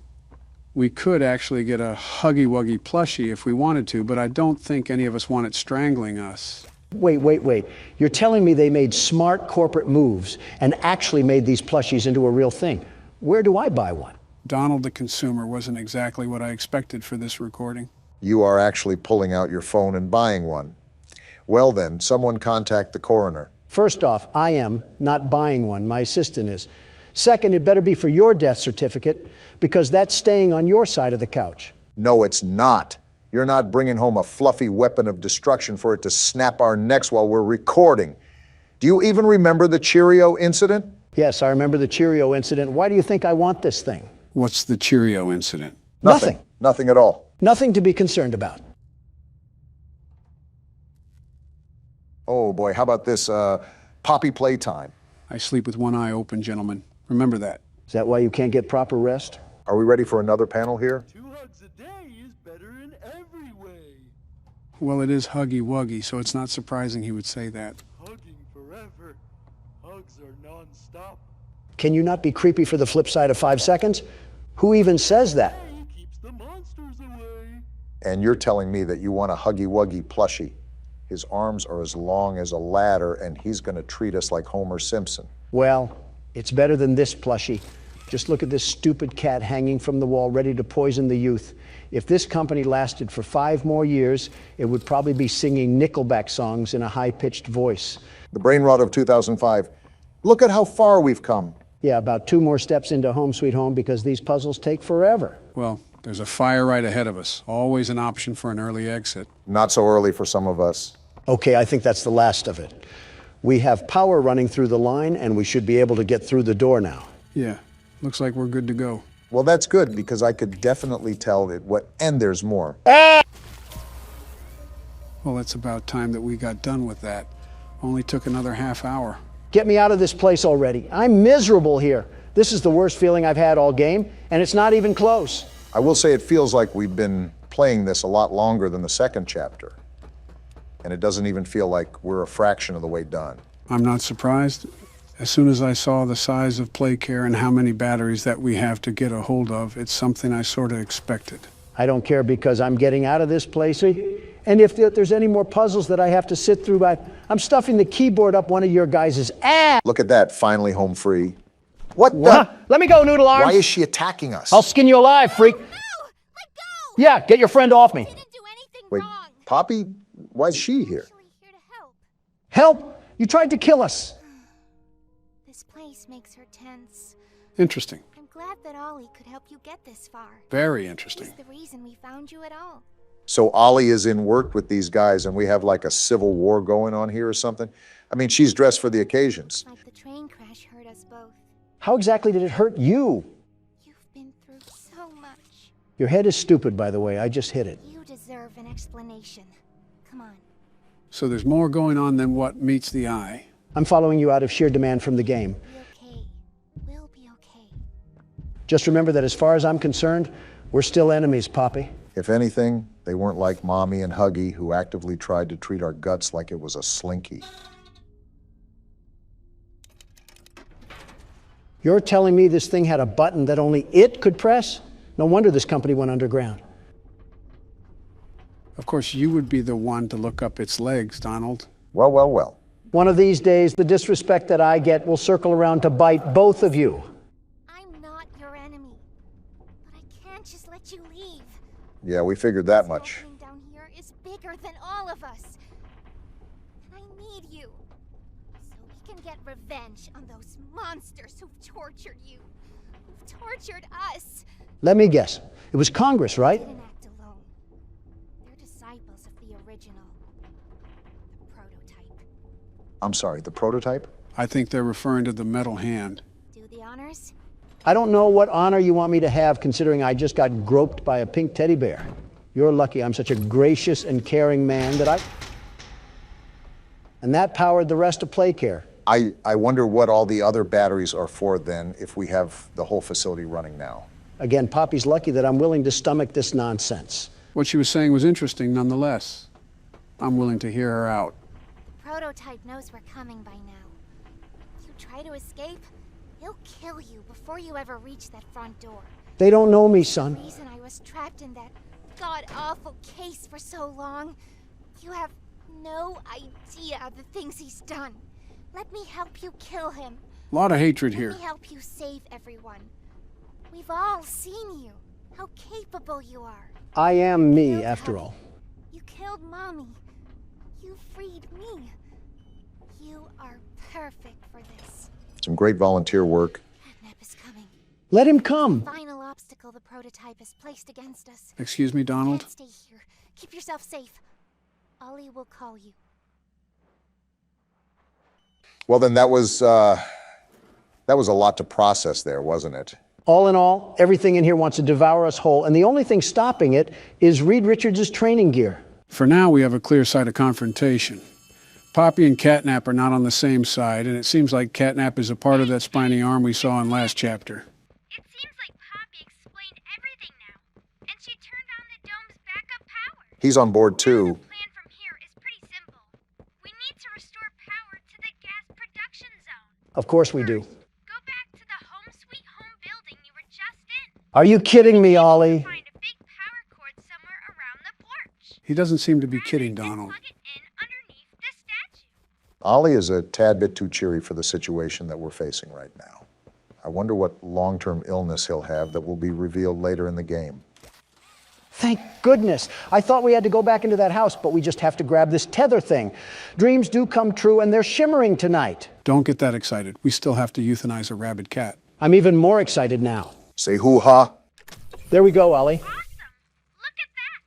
We could actually get a Huggy Wuggy plushie if we wanted to, but I don't think any of us want it strangling us. Wait. You're telling me they made smart corporate moves and actually made these plushies into a real thing. Where do I buy one? Donald the consumer wasn't exactly what I expected for this recording. You are actually pulling out your phone and buying one. Well then, someone contact the coroner. First off, I am not buying one. My assistant is. Second, it better be for your death certificate because that's staying on your side of the couch. No, it's not. You're not bringing home a fluffy weapon of destruction for it to snap our necks while we're recording. Do you even remember the Cheerio incident? Yes, I remember the Cheerio incident. Why do you think I want this thing? What's the Cheerio incident? Nothing. Nothing at all. Nothing to be concerned about. Oh boy, how about this Poppy Playtime? I sleep with one eye open, gentlemen. Remember that. Is that why you can't get proper rest? Are we ready for another panel here? 2 hugs a day is better in every way. Well, it is Huggy Wuggy, so it's not surprising he would say that. Hugging forever. Hugs are non-stop. Can you not be creepy for the flip side of 5 seconds? Who even says that? Keeps the monsters away. And you're telling me that you want a Huggy Wuggy plushie. His arms are as long as a ladder, and he's going to treat us like Homer Simpson. Well, it's better than this plushie. Just look at this stupid cat hanging from the wall, ready to poison the youth. If this company lasted for 5 more years, it would probably be singing Nickelback songs in a high-pitched voice. The brain rot of 2005. Look at how far we've come. Yeah, about 2 more steps into Home Sweet Home because these puzzles take forever. Well, there's a fire right ahead of us. Always an option for an early exit. Not so early for some of us. Okay, I think that's the last of it. We have power running through the line, and we should be able to get through the door now. Yeah, looks like we're good to go. Well, that's good, because I could definitely tell it and there's more. Well, it's about time that we got done with that. Only took another half hour. Get me out of this place already. I'm miserable here. This is the worst feeling I've had all game, and it's not even close. I will say it feels like we've been playing this a lot longer than the second chapter. And it doesn't even feel like we're a fraction of the way done. I'm not surprised. As soon as I saw the size of playcare and how many batteries that we have to get a hold of, it's something I sort of expected. I don't care because I'm getting out of this place. And if there's any more puzzles that I have to sit through, I'm stuffing the keyboard up one of your guys' ass. Look at that, finally home free. What the? Let me go, Noodle Arms. Why is she attacking us? I'll skin you alive, freak. No! Let go! Yeah, get your friend off me. I didn't do anything Wait, wrong. Poppy, why is she here? Actually here to help. Help! You tried to kill us. This place makes her tense. Interesting. I'm glad that Ollie could help you get this far. Very interesting. He's the reason we found you at all. So Ollie is in work with these guys and we have like a civil war going on here or something? I mean, she's dressed for the occasions. Like the train crash hurt us both. How exactly did it hurt you? You've been through so much. Your head is stupid, by the way. I just hit it. You deserve an explanation. Come on. So there's more going on than what meets the eye. I'm following you out of sheer demand from the game. Be okay. We'll be okay. Just remember that as far as I'm concerned, we're still enemies, Poppy. If anything, they weren't like Mommy and Huggy, who actively tried to treat our guts like it was a slinky. You're telling me this thing had a button that only it could press? No wonder this company went underground. Of course, you would be the one to look up its legs, Donald. Well. One of these days, the disrespect that I get will circle around to bite both of you. I'm not your enemy, but I can't just let you leave. Yeah, we figured that much. This opening down here is bigger than all of us. And I need you, so we can get revenge on those monsters who've tortured you, who've tortured us. Let me guess. It was Congress, right? They didn't act alone. They're disciples of the original, the prototype. I'm sorry, the prototype? I think they're referring to the metal hand. Do the honors? I don't know what honor you want me to have, considering I just got groped by a pink teddy bear. You're lucky I'm such a gracious and caring man that I... And that powered the rest of Playcare. I wonder what all the other batteries are for then if we have the whole facility running now. Again, Poppy's lucky that I'm willing to stomach this nonsense. What she was saying was interesting nonetheless. I'm willing to hear her out. The prototype knows we're coming by now. If you try to escape, he'll kill you before you ever reach that front door. They don't know me, son. The reason I was trapped in that god-awful case for so long, you have no idea of the things he's done. Let me help you kill him. A lot of hatred here. Let me help you save everyone. We've all seen you, how capable you are. I am me, Killed after Hubby. all. You killed Mommy. You freed me. You are perfect for this. Some great volunteer work. Catnap is coming. Let him come. Final obstacle the prototype has placed against us. Excuse me, Donald? Can't stay here. Keep yourself safe. Ollie will call you. Well, then that was a lot to process there, wasn't it? All in all, everything in here wants to devour us whole, and the only thing stopping it is Reed Richards' training gear. For now, we have a clear sight of confrontation. Poppy and Catnap are not on the same side, and it seems like Catnap is a part of that spiny arm we saw in last chapter. It seems like Poppy explained everything now, and she turned on the dome's backup power. He's on board too. The plan from here is pretty simple. We need to restore power to the gas production zone. Of course we do. Go back to the home sweet home building you were just in. Are you kidding me, Ollie? Find a big power cord somewhere around the porch. He doesn't seem to be kidding, Donald. Plug it in underneath the statue. Ollie is a tad bit too cheery for the situation that we're facing right now. I wonder what long-term illness he'll have that will be revealed later in the game. Thank goodness. I thought we had to go back into that house, but we just have to grab this tether thing. Dreams do come true, and they're shimmering tonight. Don't get that excited. We still have to euthanize a rabid cat. I'm even more excited now. Say hoo-ha. There we go, Ollie. Awesome! Look at that!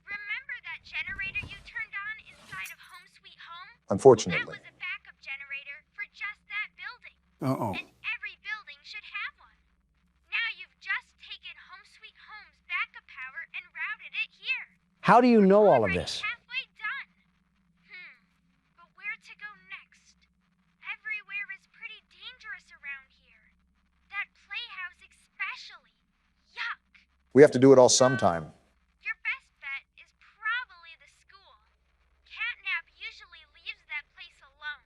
Remember that generator you turned on inside of Home Sweet Home? That Unfortunately. was a backup generator for just that building. Uh-oh. And every building should have one. Now you've just taken Home Sweet Home's backup power and routed it here. How do you know all of Already this? halfway done. But where to go next? Everywhere is pretty dangerous around here. That playhouse especially. Yuck. We have to do it all sometime. Your best bet is probably the school. Catnap usually leaves that place alone.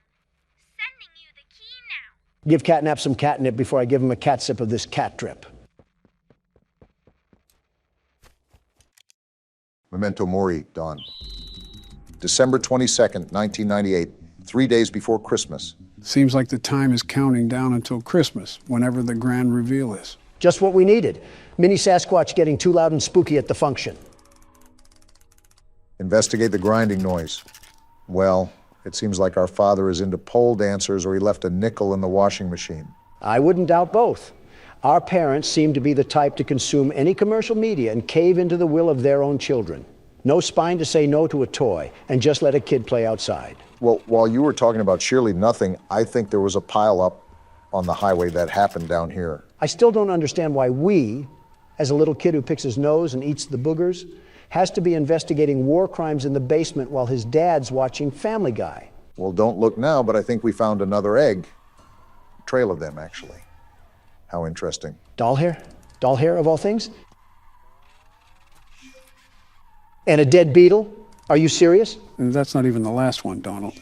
Sending you the key now. Give Catnap some catnip before I give him a cat sip of this cat drip. Memento Mori, Dawn. December 22nd, 1998, 3 days before Christmas. Seems like the time is counting down until Christmas, whenever the grand reveal is. Just what we needed. Mini Sasquatch getting too loud and spooky at the function. Investigate the grinding noise. Well, it seems like our father is into pole dancers or he left a nickel in the washing machine. I wouldn't doubt both. Our parents seem to be the type to consume any commercial media and cave into the will of their own children. No spine to say no to a toy and just let a kid play outside. Well, while you were talking about Shirley Nothing, I think there was a pile-up on the highway that happened down here. I still don't understand why we, as a little kid who picks his nose and eats the boogers, has to be investigating war crimes in the basement while his dad's watching Family Guy. Well, don't look now, but I think we found another egg. A trail of them, actually. How interesting. Doll hair? Doll hair, of all things? And a dead beetle? Are you serious? And that's not even the last one, Donald.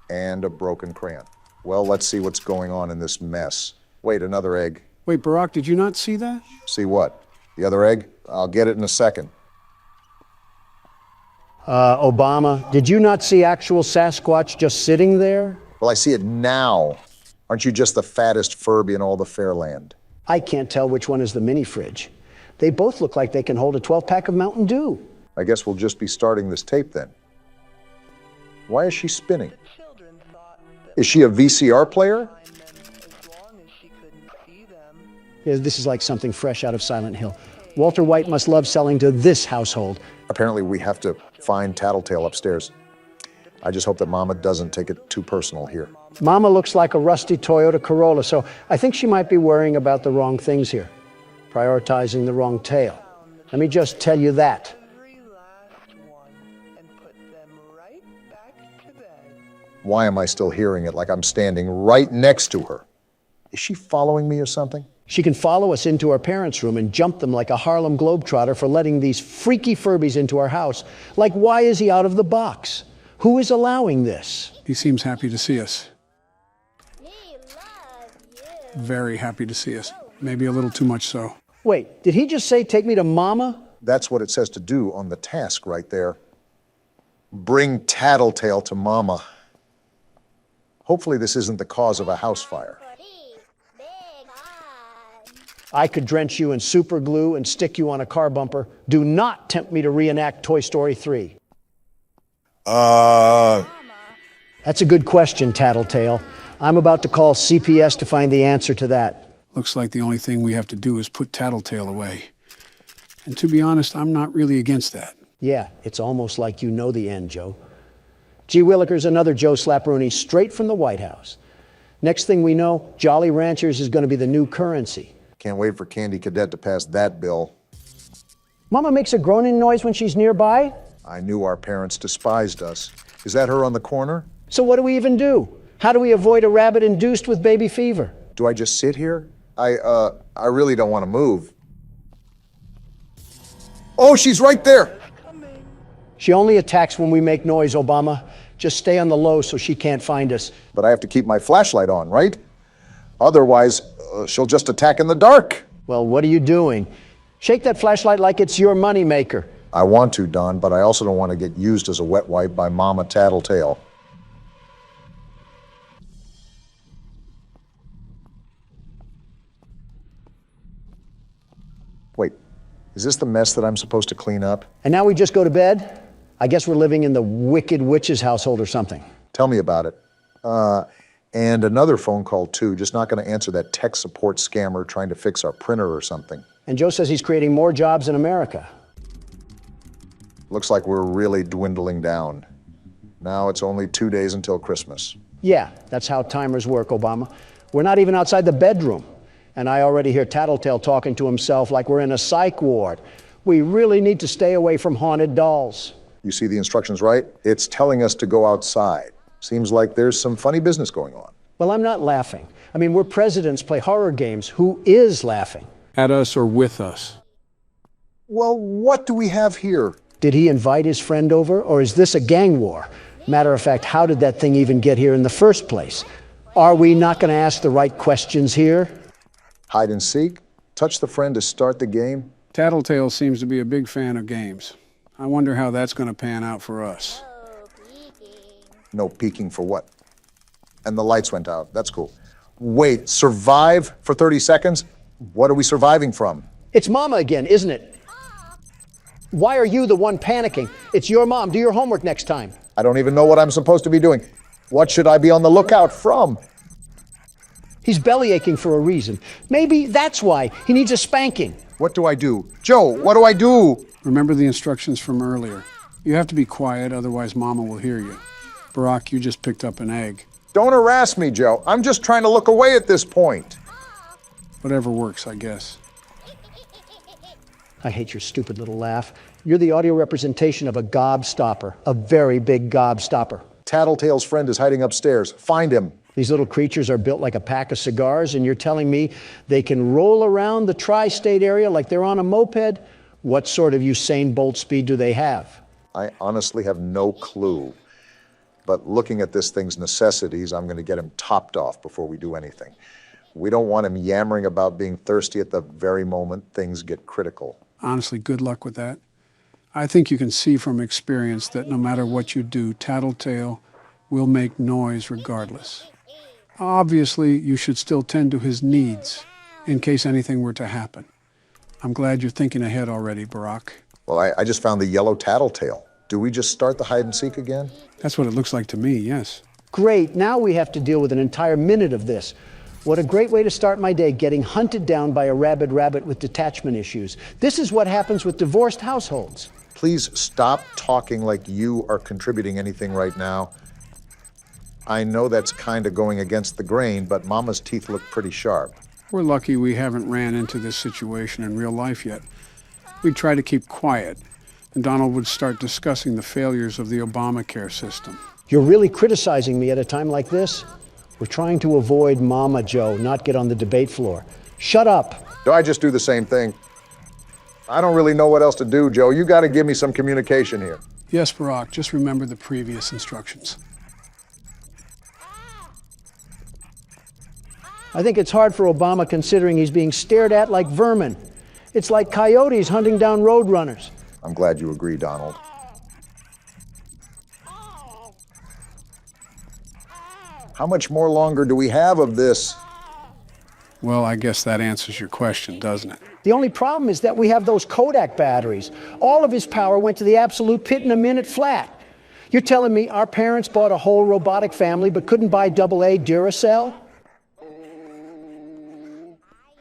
And a broken crayon. Well, let's see what's going on in this mess. Wait, another egg. Wait, Barack, did you not see that? See what? The other egg? I'll get it in a second. Obama, did you not see actual Sasquatch just sitting there? Well, I see it now. Aren't you just the fattest Furby in all the Fairland? I can't tell which one is the mini fridge. They both look like they can hold a 12-pack of Mountain Dew. I guess we'll just be starting this tape then. Why is she spinning? Is she a VCR player? Yeah, this is like something fresh out of Silent Hill. Walter White must love selling to this household. Apparently we have to find Tattletail upstairs. I just hope that Mama doesn't take it too personal here. Mama looks like a rusty Toyota Corolla, so I think she might be worrying about the wrong things here, prioritizing the wrong tail. Let me just tell you that. Why am I still hearing it like I'm standing right next to her? Is she following me or something? She can follow us into our parents' room and jump them like a Harlem Globetrotter for letting these freaky Furbies into our house. Like, why is he out of the box? Who is allowing this? He seems happy to see us. We love you. Very happy to see us. Maybe a little too much so. Wait, did he just say take me to Mama? That's what it says to do on the task right there. Bring Tattletail to Mama. Hopefully this isn't the cause of a house fire. I could drench you in super glue and stick you on a car bumper. Do not tempt me to reenact Toy Story 3. That's a good question, Tattletail. I'm about to call CPS to find the answer to that. Looks like the only thing we have to do is put Tattletail away. And to be honest, I'm not really against that. Yeah, it's almost like you know the end, Joe. G. Willikers, another Joe Slapperoonie, straight from the White House. Next thing we know, Jolly Ranchers is going to be the new currency. Can't wait for Candy Cadet to pass that bill. Mama makes a groaning noise when she's nearby? I knew our parents despised us. Is that her on the corner? So what do we even do? How do we avoid a rabbit induced with baby fever? Do I just sit here? I really don't want to move. Oh, she's right there! She only attacks when we make noise, Obama. Just stay on the low so she can't find us. But I have to keep my flashlight on, right? Otherwise, she'll just attack in the dark. Well, what are you doing? Shake that flashlight like it's your moneymaker. I want to, Don, but I also don't want to get used as a wet wipe by Mama Tattletail. Wait, is this the mess that I'm supposed to clean up? And now we just go to bed? I guess we're living in the Wicked Witch's household or something. Tell me about it. And another phone call, too. Just not going to answer that tech support scammer trying to fix our printer or something. And Joe says he's creating more jobs in America. Looks like we're really dwindling down. Now it's only 2 days until Christmas. Yeah, that's how timers work, Obama. We're not even outside the bedroom. And I already hear Tattletail talking to himself like we're in a psych ward. We really need to stay away from haunted dolls. You see the instructions, right? It's telling us to go outside. Seems like there's some funny business going on. Well, I'm not laughing. I mean, we're presidents play horror games. Who is laughing? At us or with us? Well, what do we have here? Did he invite his friend over, or is this a gang war? Matter of fact, how did that thing even get here in the first place? Are we not going to ask the right questions here? Hide and seek? Touch the friend to start the game? Tattletail seems to be a big fan of games. I wonder how that's going to pan out for us. No peeking for what? And the lights went out. That's cool. Wait, survive for 30 seconds? What are we surviving from? It's Mama again, isn't it? Why are you the one panicking? It's your mom. Do your homework next time. I don't even know what I'm supposed to be doing. What should I be on the lookout from? He's belly aching for a reason. Maybe that's why. He needs a spanking. What do I do? Joe, what do I do? Remember the instructions from earlier. You have to be quiet, otherwise Mama will hear you. Barack, you just picked up an egg. Don't harass me, Joe. I'm just trying to look away at this point. Whatever works, I guess. I hate your stupid little laugh. You're the audio representation of a gobstopper, a very big gobstopper. Tattletail's friend is hiding upstairs. Find him. These little creatures are built like a pack of cigars, and you're telling me they can roll around the tri-state area like they're on a moped? What sort of Usain Bolt speed do they have? I honestly have no clue. But looking at this thing's necessities, I'm going to get him topped off before we do anything. We don't want him yammering about being thirsty at the very moment things get critical. Honestly, good luck with that. I think you can see from experience that no matter what you do, Tattletail will make noise regardless. Obviously, you should still tend to his needs in case anything were to happen. I'm glad you're thinking ahead already, Barack. Well, I just found the yellow Tattletail. Do we just start the hide and seek again? That's what it looks like to me, yes. Great, now we have to deal with an entire minute of this. What a great way to start my day, getting hunted down by a rabid rabbit with detachment issues. This is what happens with divorced households. Please stop talking like you are contributing anything right now. I know that's kind of going against the grain, but Mama's teeth look pretty sharp. We're lucky we haven't ran into this situation in real life yet. We'd try to keep quiet, and Donald would start discussing the failures of the Obamacare system. You're really criticizing me at a time like this? We're trying to avoid Mama, Joe, not get on the debate floor. Shut up. Do I just do the same thing? I don't really know what else to do, Joe. You got to give me some communication here. Yes, Barack, just remember the previous instructions. I think it's hard for Obama considering he's being stared at like vermin. It's like coyotes hunting down roadrunners. I'm glad you agree, Donald. How much more longer do we have of this? Well, I guess that answers your question, doesn't it? The only problem is that we have those Kodak batteries. All of his power went to the absolute pit in a minute flat. You're telling me our parents bought a whole robotic family but couldn't buy AA Duracell?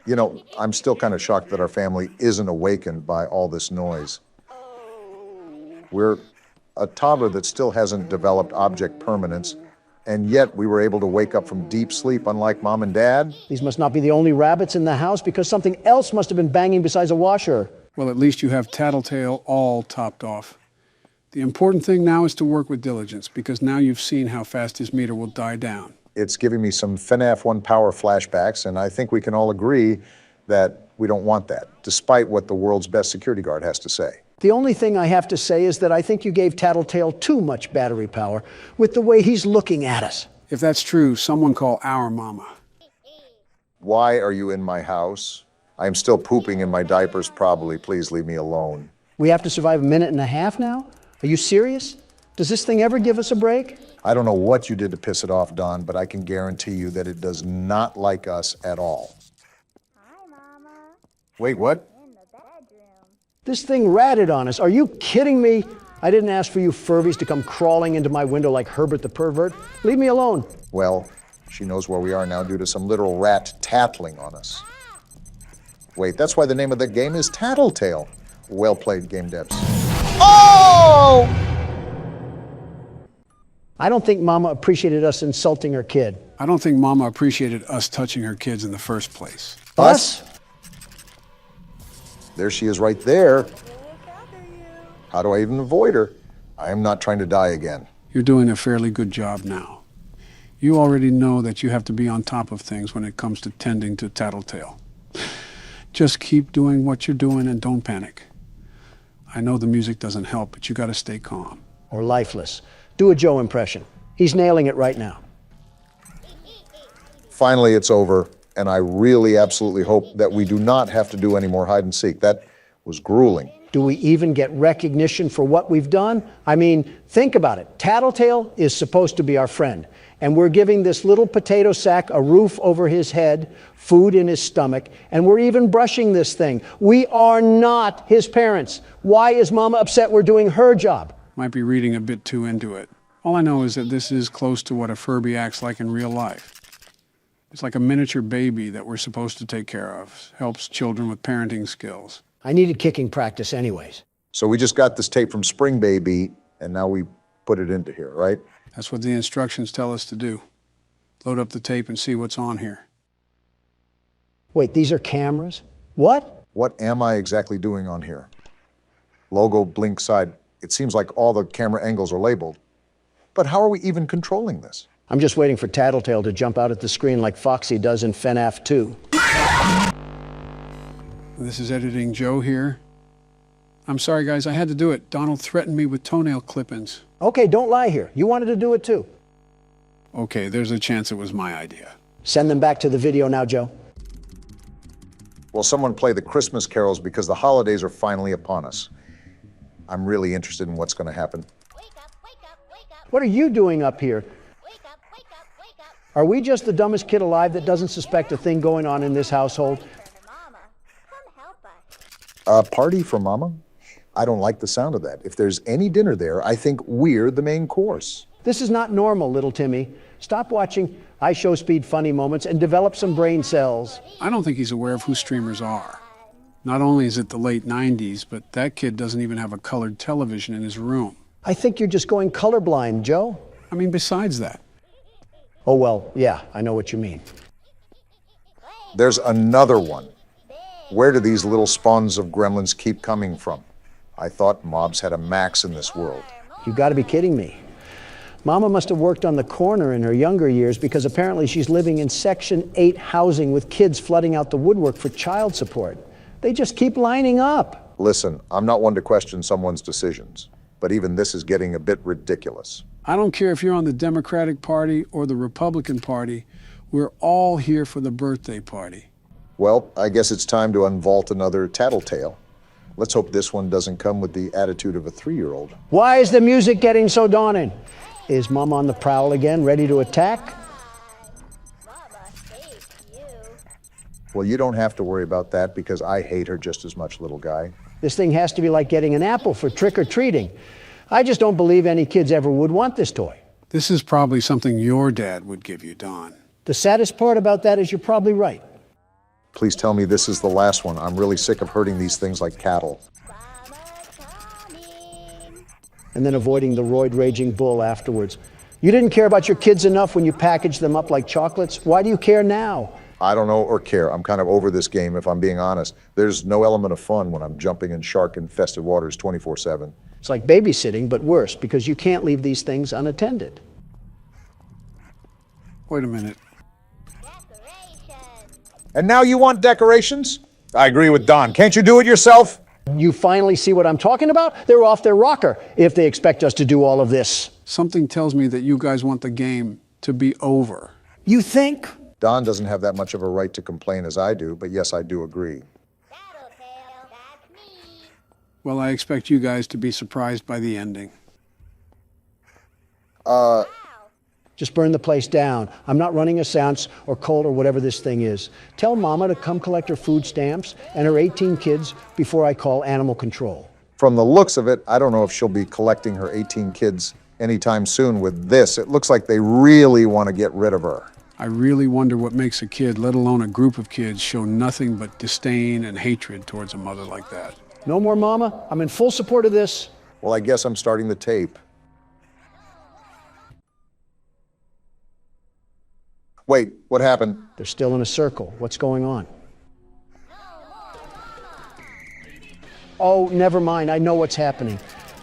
You know, I'm still kind of shocked that our family isn't awakened by all this noise. We're a toddler that still hasn't developed object permanence, and yet we were able to wake up from deep sleep unlike Mom and Dad. These must not be the only rabbits in the house because something else must have been banging besides a washer. Well, at least you have Tattletail all topped off. The important thing now is to work with diligence because now you've seen how fast his meter will die down. It's giving me some FNAF 1 power flashbacks, and I think we can all agree that we don't want that, despite what the world's best security guard has to say. The only thing I have to say is that I think you gave Tattletail too much battery power with the way he's looking at us. If that's true, someone call our mama. Why are you in my house? I am still pooping in my diapers, probably. Please leave me alone. We have to survive a minute and a half now? Are you serious? Does this thing ever give us a break? I don't know what you did to piss it off, Don, but I can guarantee you that it does not like us at all. Hi, Mama. Wait, what? In the bedroom. This thing ratted on us. Are you kidding me? I didn't ask for you Furbies to come crawling into my window like Herbert the pervert. Leave me alone. Well, she knows where we are now due to some literal rat tattling on us. Wait, that's why the name of the game is Tattletail. Well played, game devs. Oh! I don't think Mama appreciated us insulting her kid. I don't think Mama appreciated us touching her kids in the first place. Us? There she is right there. How do I even avoid her? I am not trying to die again. You're doing a fairly good job now. You already know that you have to be on top of things when it comes to tending to Tattletail. Just keep doing what you're doing and don't panic. I know the music doesn't help, but you gotta stay calm. Or lifeless. Do a Joe impression. He's nailing it right now. Finally, it's over, and I really absolutely hope that we do not have to do any more hide and seek. That was grueling. Do we even get recognition for what we've done? I mean, think about it. Tattletail is supposed to be our friend, and we're giving this little potato sack a roof over his head, food in his stomach, and we're even brushing this thing. We are not his parents. Why is Mama upset we're doing her job? Might be reading a bit too into it. All I know is that this is close to what a Furby acts like in real life. It's like a miniature baby that we're supposed to take care of. Helps children with parenting skills. I needed kicking practice anyways. So we just got this tape from Spring Baby, and now we put it into here, right? That's what the instructions tell us to do. Load up the tape and see what's on here. Wait, these are cameras? What? What am I exactly doing on here? Logo, blink side. It seems like all the camera angles are labeled. But how are we even controlling this? I'm just waiting for Tattletail to jump out at the screen like Foxy does in FNAF 2. This is editing Joe here. I'm sorry, guys, I had to do it. Donald threatened me with toenail clip-ins. Okay, don't lie here. You wanted to do it too. Okay, there's a chance it was my idea. Send them back to the video now, Joe. Well, someone play the Christmas carols because the holidays are finally upon us. I'm really interested in what's going to happen. What are you doing up here? Are we just the dumbest kid alive that doesn't suspect a thing going on in this household? A party for Mama? I don't like the sound of that. If there's any dinner there, I think we're the main course. This is not normal, little Timmy. Stop watching iShowSpeed funny moments and develop some brain cells. I don't think he's aware of who streamers are. Not only is it the late 90s, but that kid doesn't even have a colored television in his room. I think you're just going colorblind, Joe. I mean, besides that. Oh, well, yeah, I know what you mean. There's another one. Where do these little spawns of gremlins keep coming from? I thought mobs had a max in this world. You gotta be kidding me. Mama must have worked on the corner in her younger years because apparently she's living in Section 8 housing with kids flooding out the woodwork for child support. They just keep lining up. Listen, I'm not one to question someone's decisions, but even this is getting a bit ridiculous. I don't care if you're on the Democratic Party or the Republican Party. We're all here for the birthday party. Well, I guess it's time to unvault another Tattletail. Let's hope this one doesn't come with the attitude of a 3-year-old. Why is the music getting so daunting? Is Mom on the prowl again, ready to attack? Well, you don't have to worry about that because I hate her just as much, little guy. This thing has to be like getting an apple for trick-or-treating. I just don't believe any kids ever would want this toy. This is probably something your dad would give you, Don. The saddest part about that is you're probably right. Please tell me this is the last one. I'm really sick of herding these things like cattle. And then avoiding the roid-raging bull afterwards. You didn't care about your kids enough when you packaged them up like chocolates. Why do you care now? I don't know or care. I'm kind of over this game, if I'm being honest. There's no element of fun when I'm jumping in shark-infested waters 24/7. It's like babysitting, but worse, because you can't leave these things unattended. Wait a minute. And now you want decorations? I agree with Don. Can't you do it yourself? You finally see what I'm talking about? They're off their rocker if they expect us to do all of this. Something tells me that you guys want the game to be over. You think? Don doesn't have that much of a right to complain as I do, but yes, I do agree. Well, I expect you guys to be surprised by the ending. Just burn the place down. I'm not running a seance or cult or whatever this thing is. Tell Mama to come collect her food stamps and her 18 kids before I call animal control. From the looks of it, I don't know if she'll be collecting her 18 kids anytime soon with this. It looks like they really want to get rid of her. I really wonder what makes a kid, let alone a group of kids, show nothing but disdain and hatred towards a mother like that. No more Mama. I'm in full support of this. Well, I guess I'm starting the tape. Wait, what happened? They're still in a circle. What's going on? Oh, never mind. I know what's happening.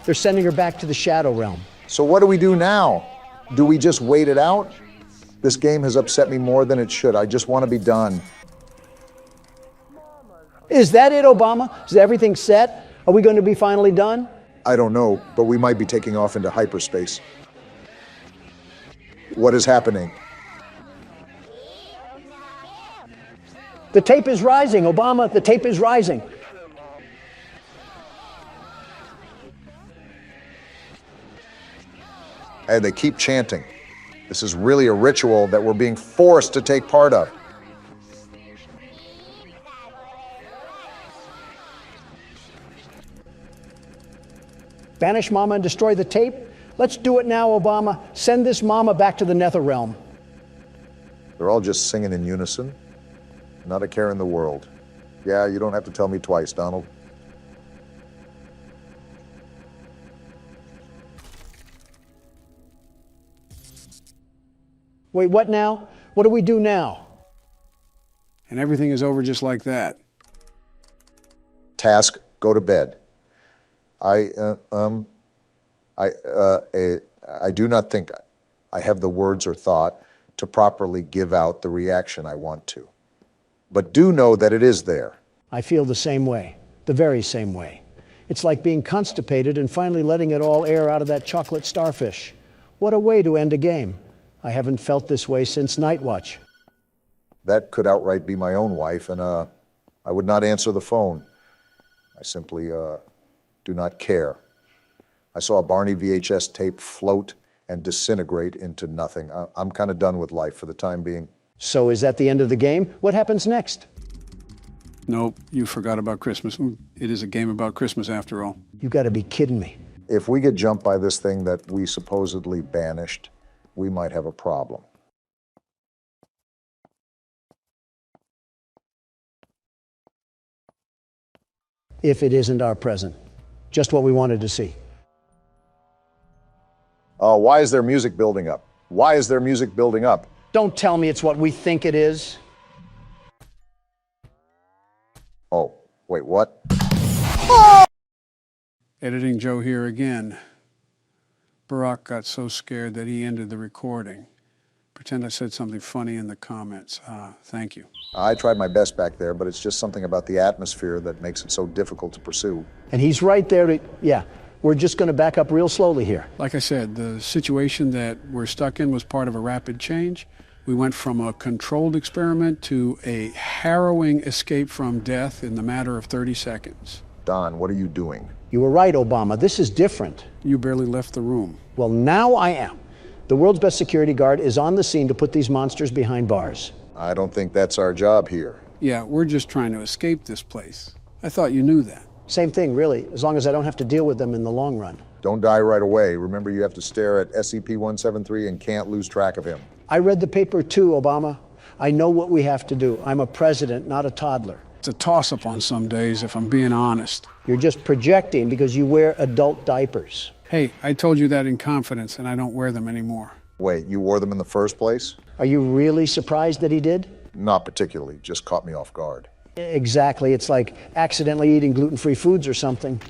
They're sending her back to the Shadow Realm. So what do we do now? Do we just wait it out? This game has upset me more than it should. I just want to be done. Is that it, Obama? Is everything set? Are we going to be finally done? I don't know, but we might be taking off into hyperspace. What is happening? The tape is rising, Obama. The tape is rising. And they keep chanting. This is really a ritual that we're being forced to take part of. Banish Mama and destroy the tape? Let's do it now, Obama. Send this Mama back to the Nether Realm. They're all just singing in unison. Not a care in the world. Yeah, you don't have to tell me twice, Donald. Wait, what now? What do we do now? And everything is over just like that. Task, go to bed. I do not think I have the words or thought to properly give out the reaction I want to. But do know that it is there. I feel the same way, the very same way. It's like being constipated and finally letting it all air out of that chocolate starfish. What a way to end a game. I haven't felt this way since Night Watch. That could outright be my own wife, and I would not answer the phone. I simply do not care. I saw a Barney VHS tape float and disintegrate into nothing. I'm kind of done with life for the time being. So is that the end of the game? What happens next? Nope, you forgot about Christmas. It is a game about Christmas after all. You got to be kidding me. If we get jumped by this thing that we supposedly banished, we might have a problem. If it isn't our present. Just what we wanted to see. Why is there music building up? Why is there music building up? Don't tell me it's what we think it is. Oh, wait, what? Editing Joe here again. Barack got so scared that he ended the recording. Pretend I said something funny in the comments. Thank you. I tried my best back there, but it's just something about the atmosphere that makes it so difficult to pursue. And he's right there to, yeah, we're just going to back up real slowly here. Like I said, the situation that we're stuck in was part of a rapid change. We went from a controlled experiment to a harrowing escape from death in the matter of 30 seconds. Don, what are you doing? You were right, Obama. This is different. You barely left the room. Well, now I am. The world's best security guard is on the scene to put these monsters behind bars. I don't think that's our job here. Yeah, we're just trying to escape this place. I thought you knew that. Same thing, really, as long as I don't have to deal with them in the long run. Don't die right away. Remember, you have to stare at SCP-173 and can't lose track of him. I read the paper too, Obama. I know what we have to do. I'm a president, not a toddler. It's a toss-up on some days, if I'm being honest. You're just projecting because you wear adult diapers. Hey, I told you that in confidence, and I don't wear them anymore. Wait, you wore them in the first place? Are you really surprised that he did? Not particularly, just caught me off guard. Exactly. It's like accidentally eating gluten-free foods or something.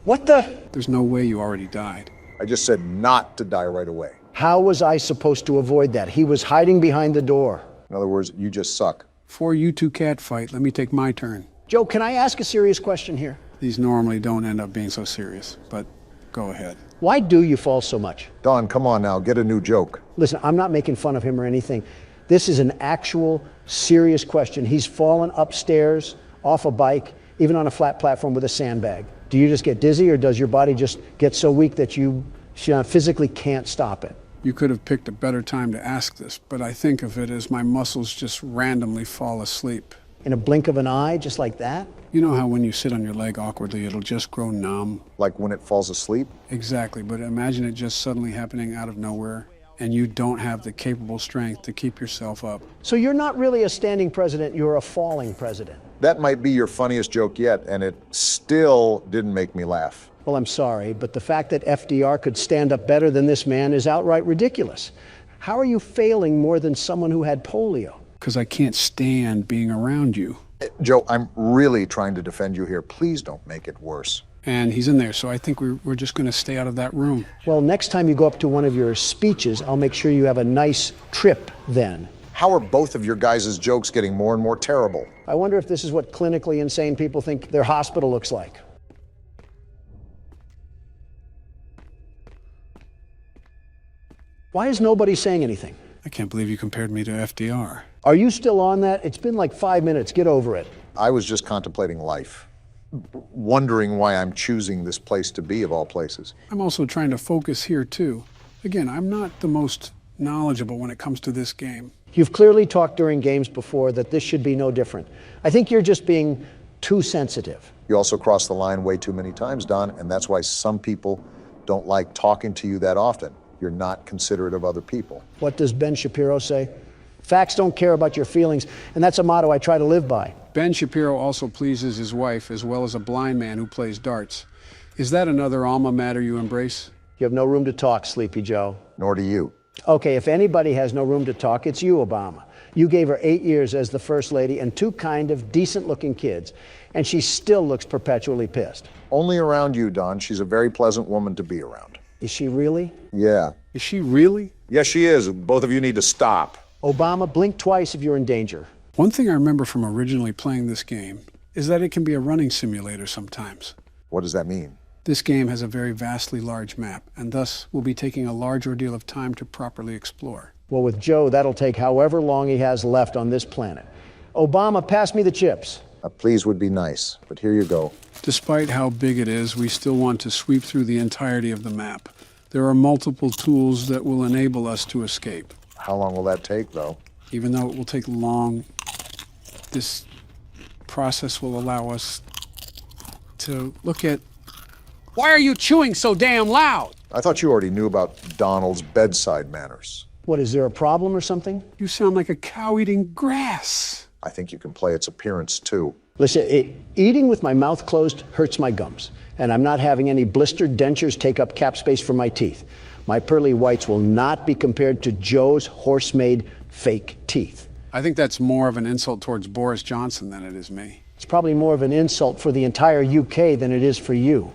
What the? There's no way you already died. I just said not to die right away. How was I supposed to avoid that? He was hiding behind the door. In other words, you just suck. Before you two catfight, let me take my turn. Joe, can I ask a serious question here? These normally don't end up being so serious, but go ahead. Why do you fall so much? Don, come on now, get a new joke. Listen, I'm not making fun of him or anything. This is an actual serious question. He's fallen upstairs, off a bike, even on a flat platform with a sandbag. Do you just get dizzy, or does your body just get so weak that you physically can't stop it? You could have picked a better time to ask this, but I think of it as my muscles just randomly fall asleep. In a blink of an eye, just like that? You know how when you sit on your leg awkwardly, it'll just grow numb? Like when it falls asleep? Exactly, but imagine it just suddenly happening out of nowhere, and you don't have the capable strength to keep yourself up. So you're not really a standing president, you're a falling president. That might be your funniest joke yet, and it still didn't make me laugh. Well, I'm sorry, but the fact that FDR could stand up better than this man is outright ridiculous. How are you failing more than someone who had polio? Because I can't stand being around you. Joe, I'm really trying to defend you here. Please don't make it worse. And he's in there, so I think we're just going to stay out of that room. Well, next time you go up to one of your speeches, I'll make sure you have a nice trip then. How are both of your guys' jokes getting more and more terrible? I wonder if this is what clinically insane people think their hospital looks like. Why is nobody saying anything? I can't believe you compared me to FDR. Are you still on that? It's been like 5 minutes. Get over it. I was just contemplating life, wondering why I'm choosing this place to be of all places. I'm also trying to focus here too. Again, I'm not the most knowledgeable when it comes to this game. You've clearly talked during games before that this should be no different. I think you're just being too sensitive. You also cross the line way too many times, Don, and that's why some people don't like talking to you that often. You're not considerate of other people. What does Ben Shapiro say? Facts don't care about your feelings, and that's a motto I try to live by. Ben Shapiro also pleases his wife as well as a blind man who plays darts. Is that another alma mater you embrace? You have no room to talk, Sleepy Joe. Nor do you. Okay, if anybody has no room to talk, it's you, Obama. You gave her 8 years as the First Lady and 2 kind of decent-looking kids, and she still looks perpetually pissed. Only around you, Don. She's a very pleasant woman to be around. Is she really? Yeah. Is she really? Yes, she is. Both of you need to stop. Obama, blink twice if you're in danger. One thing I remember from originally playing this game is that it can be a running simulator sometimes. What does that mean? This game has a very vastly large map, and thus will be taking a large ordeal of time to properly explore. Well, with Joe, that'll take however long he has left on this planet. Obama, pass me the chips. A please would be nice, but here you go. Despite how big it is, we still want to sweep through the entirety of the map. There are multiple tools that will enable us to escape. How long will that take, though? Even though it will take long, this process will allow us to look at... Why are you chewing so damn loud? I thought you already knew about Donald's bedside manners. What, is there a problem or something? You sound like a cow eating grass. I think you can play its appearance, too. Listen, eating with my mouth closed hurts my gums, and I'm not having any blistered dentures take up cap space for my teeth. My pearly whites will not be compared to Joe's horse-made fake teeth. I think that's more of an insult towards Boris Johnson than it is me. It's probably more of an insult for the entire UK than it is for you.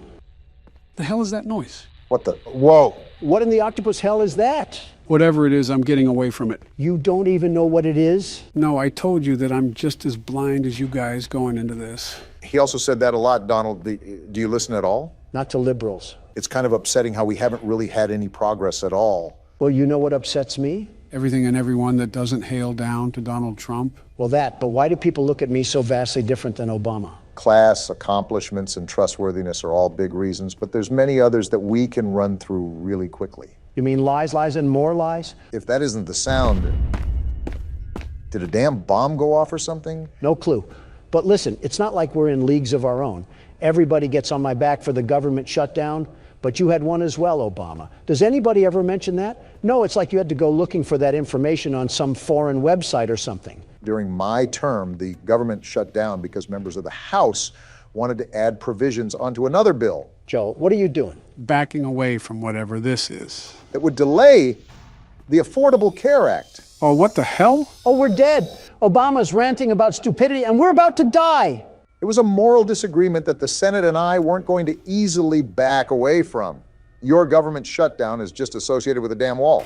The hell is that noise? What the? Whoa! What in the octopus hell is that? Whatever it is, I'm getting away from it. You don't even know what it is? No, I told you that I'm just as blind as you guys going into this. He also said that a lot, Donald. Do you listen at all? Not to liberals. It's kind of upsetting how we haven't really had any progress at all. Well, you know what upsets me? Everything and everyone that doesn't hail down to Donald Trump. Well, but why do people look at me so vastly different than Obama? Class, accomplishments, and trustworthiness are all big reasons, but there's many others that we can run through really quickly. You mean lies, lies, and more lies? If that isn't the sound, did a damn bomb go off or something? No clue. But listen, it's not like we're in leagues of our own. Everybody gets on my back for the government shutdown, but you had one as well, Obama. Does anybody ever mention that? No, it's like you had to go looking for that information on some foreign website or something. During my term, the government shut down because members of the House wanted to add provisions onto another bill. Joe, what are you doing? Backing away from whatever this is. That would delay the Affordable Care Act. Oh, what the hell? Oh, we're dead. Obama's ranting about stupidity, and we're about to die. It was a moral disagreement that the Senate and I weren't going to easily back away from. Your government shutdown is just associated with a damn wall.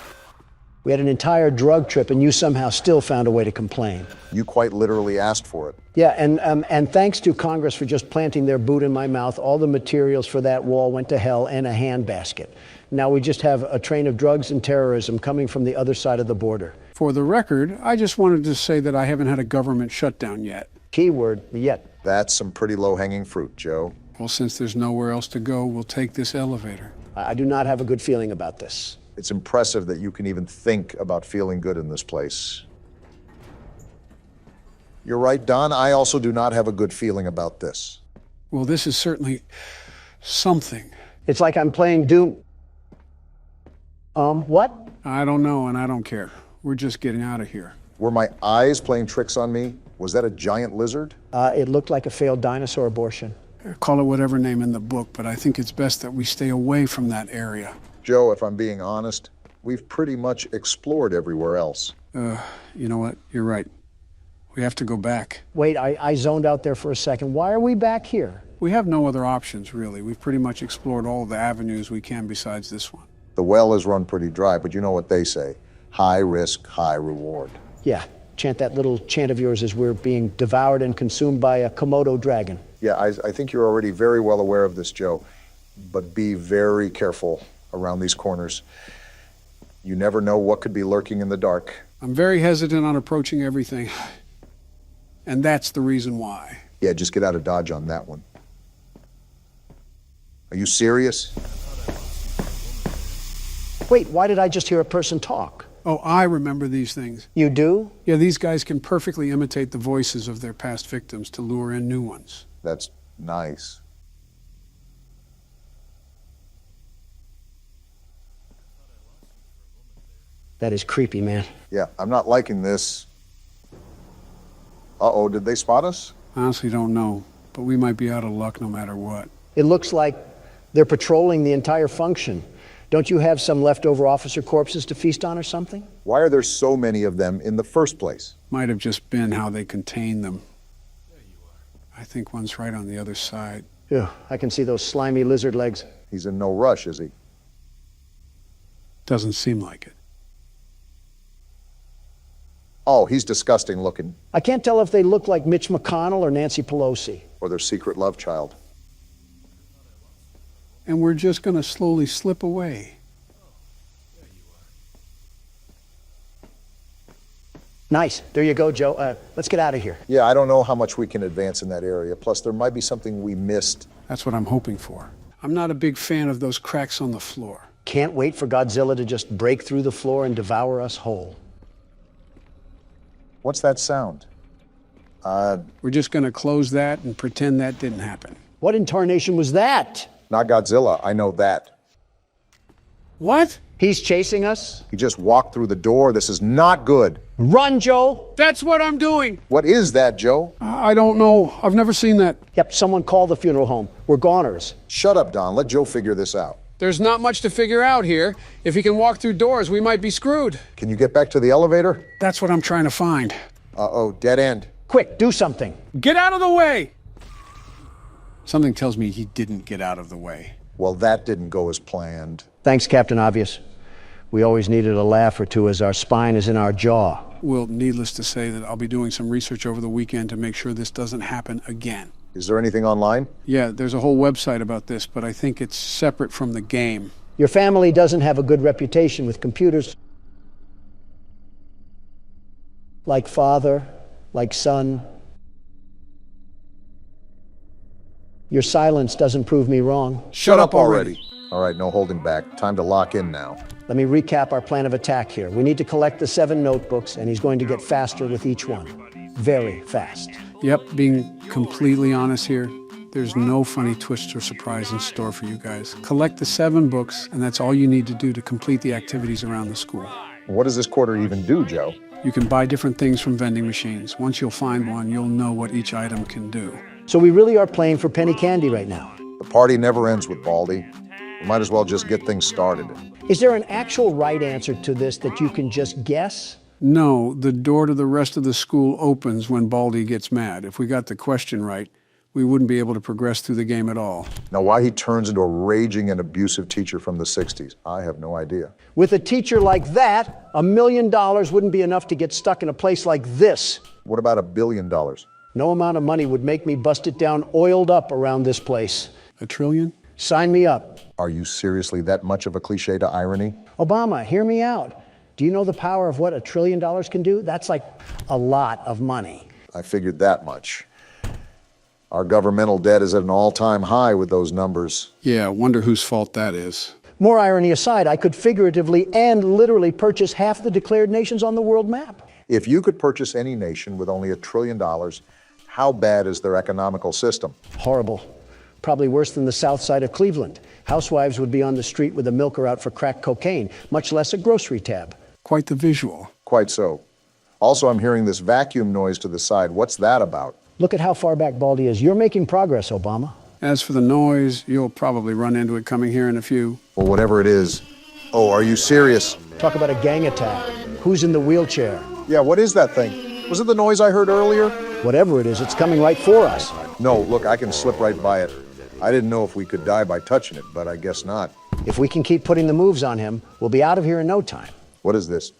We had an entire drug trip, and you somehow still found a way to complain. You quite literally asked for it. Yeah, and thanks to Congress for just planting their boot in my mouth, all the materials for that wall went to hell in a handbasket. Now we just have a train of drugs and terrorism coming from the other side of the border. For the record, I just wanted to say that I haven't had a government shutdown yet. Keyword, yet. That's some pretty low-hanging fruit, Joe. Well, since there's nowhere else to go, we'll take this elevator. I do not have a good feeling about this. It's impressive that you can even think about feeling good in this place. You're right, Don. I also do not have a good feeling about this. Well, this is certainly something. It's like I'm playing Doom. What? I don't know, and I don't care. We're just getting out of here. Were my eyes playing tricks on me? Was that a giant lizard? It looked like a failed dinosaur abortion. Call it whatever name in the book, but I think it's best that we stay away from that area. Joe, if I'm being honest, we've pretty much explored everywhere else. You know what? You're right. We have to go back. Wait, I zoned out there for a second. Why are we back here? We have no other options, really. We've pretty much explored all the avenues we can besides this one. The well is run pretty dry, but you know what they say. High risk, high reward. Yeah, chant that little chant of yours as we're being devoured and consumed by a Komodo dragon. Yeah, I think you're already very well aware of this, Joe. But be very careful around these corners. You never know what could be lurking in the dark. I'm very hesitant on approaching everything. And that's the reason why. Yeah, just get out of Dodge on that one. Are you serious? Wait, why did I just hear a person talk? Oh, I remember these things. You do? Yeah, these guys can perfectly imitate the voices of their past victims to lure in new ones. That's nice. That is creepy, man. Yeah, I'm not liking this. Uh-oh, did they spot us? Honestly, don't know, but we might be out of luck no matter what. It looks like they're patrolling the entire function. Don't you have some leftover officer corpses to feast on or something? Why are there so many of them in the first place? Might have just been how they contained them. I think one's right on the other side. Yeah, I can see those slimy lizard legs. He's in no rush, is he? Doesn't seem like it. Oh, he's disgusting looking. I can't tell if they look like Mitch McConnell or Nancy Pelosi. Or their secret love child. And we're just going to slowly slip away. Nice. There you go, Joe. Let's get out of here. Yeah, I don't know how much we can advance in that area. Plus, there might be something we missed. That's what I'm hoping for. I'm not a big fan of those cracks on the floor. Can't wait for Godzilla to just break through the floor and devour us whole. What's that sound? We're just going to close that and pretend that didn't happen. What in tarnation was that? Not Godzilla, I know that. What? He's chasing us? He just walked through the door. This is not good. Run, Joe! That's what I'm doing. What is that, Joe? I don't know. I've never seen that. Yep, someone call the funeral home. We're goners. Shut up, Don. Let Joe figure this out. There's not much to figure out here. If he can walk through doors, we might be screwed. Can you get back to the elevator? That's what I'm trying to find. Uh-oh, dead end. Quick, do something. Get out of the way! Something tells me he didn't get out of the way. Well, that didn't go as planned. Thanks, Captain Obvious. We always needed a laugh or two as our spine is in our jaw. Well, needless to say that I'll be doing some research over the weekend to make sure this doesn't happen again. Is there anything online? Yeah, there's a whole website about this, but I think it's separate from the game. Your family doesn't have a good reputation with computers. Like father, like son. Your silence doesn't prove me wrong. Shut up already. All right, no holding back. Time to lock in now. Let me recap our plan of attack here. We need to collect the 7 notebooks, and he's going to get faster with each one. Very fast. Yep, being completely honest here, there's no funny twist or surprise in store for you guys. Collect the 7 books, and that's all you need to do to complete the activities around the school. What does this quarter even do, Joe? You can buy different things from vending machines. Once you'll find one, you'll know what each item can do. So we really are playing for penny candy right now. The party never ends with Baldy. We might as well just get things started. Is there an actual right answer to this that you can just guess? No, the door to the rest of the school opens when Baldy gets mad. If we got the question right, we wouldn't be able to progress through the game at all. Now, why he turns into a raging and abusive teacher from the 60s, I have no idea. With a teacher like that, $1 million wouldn't be enough to get stuck in a place like this. What about $1 billion? No amount of money would make me bust it down oiled up around this place. $1 trillion? Sign me up. Are you seriously that much of a cliche to irony? Obama, hear me out. Do you know the power of what $1 trillion can do? That's like a lot of money. I figured that much. Our governmental debt is at an all-time high with those numbers. Yeah, wonder whose fault that is. More irony aside, I could figuratively and literally purchase half the declared nations on the world map. If you could purchase any nation with only $1 trillion, how bad is their economical system? Horrible. Probably worse than the south side of Cleveland. Housewives would be on the street with a milker out for crack cocaine, much less a grocery tab. Quite the visual. Quite so. Also, I'm hearing this vacuum noise to the side. What's that about? Look at how far back Baldy is. You're making progress, Obama. As for the noise, you'll probably run into it coming here in a few. Well, whatever it is. Oh, are you serious? Talk about a gang attack. Who's in the wheelchair? Yeah, what is that thing? Was it the noise I heard earlier? Whatever it is, it's coming right for us. No, look, I can slip right by it. I didn't know if we could die by touching it, but I guess not. If we can keep putting the moves on him, we'll be out of here in no time. What is this?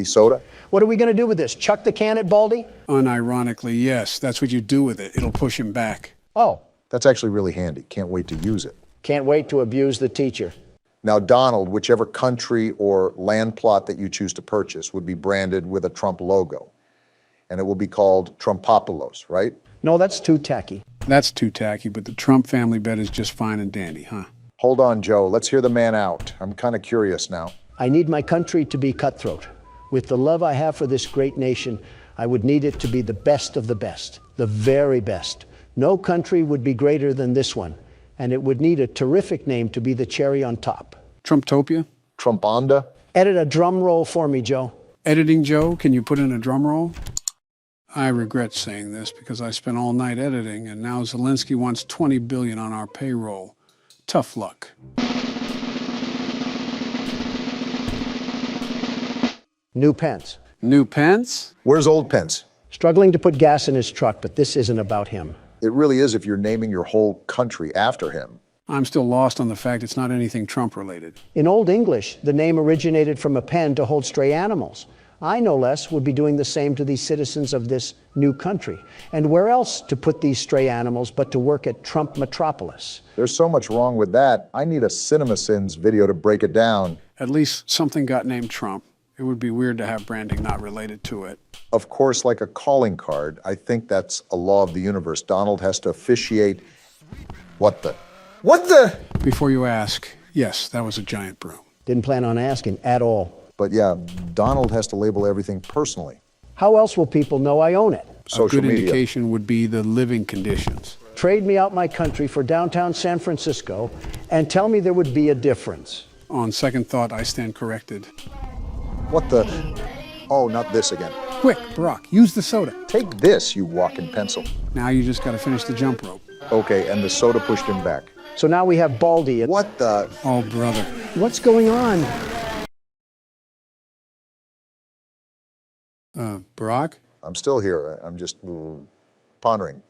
Soda? What are we going to do with this? Chuck the can at Baldy? Unironically, yes. That's what you do with it. It'll push him back. Oh. That's actually really handy. Can't wait to use it. Can't wait to abuse the teacher. Now, Donald, whichever country or land plot that you choose to purchase would be branded with a Trump logo. And it will be called Trumpopolos, right? No, that's too tacky. That's too tacky, but the Trump family bet is just fine and dandy, huh? Hold on, Joe. Let's hear the man out. I'm kind of curious now. I need my country to be cutthroat. With the love I have for this great nation, I would need it to be the best of the best, the very best. No country would be greater than this one, and it would need a terrific name to be the cherry on top. Trumptopia? Trumponda? Edit a drum roll for me, Joe. Editing, Joe? Can you put in a drum roll? I regret saying this because I spent all night editing, and now Zelensky wants $20 billion on our payroll. Tough luck. New Pence. New Pence? Where's old Pence? Struggling to put gas in his truck, but this isn't about him. It really is if you're naming your whole country after him. I'm still lost on the fact it's not anything Trump-related. In Old English, the name originated from a pen to hold stray animals. I, no less, would be doing the same to these citizens of this new country. And where else to put these stray animals but to work at Trump Metropolis? There's so much wrong with that. I need a CinemaSins video to break it down. At least something got named Trump. It would be weird to have branding not related to it. Of course, like a calling card, I think that's a law of the universe. Donald has to officiate. What the? What the? Before you ask, yes, that was a giant broom. Didn't plan on asking at all. But yeah, Donald has to label everything personally. How else will people know I own it? Social A good media. indication would be the living conditions. Trade me out my country for downtown San Francisco and tell me there would be a difference. On second thought, I stand corrected. What the? Oh, not this again. Quick, Brock, use the soda. Take this, you walking pencil. Now you just got to finish the jump rope. Okay, and the soda pushed him back. So now we have Baldy. What the? Oh, brother. What's going on? Brock? I'm still here. I'm just pondering.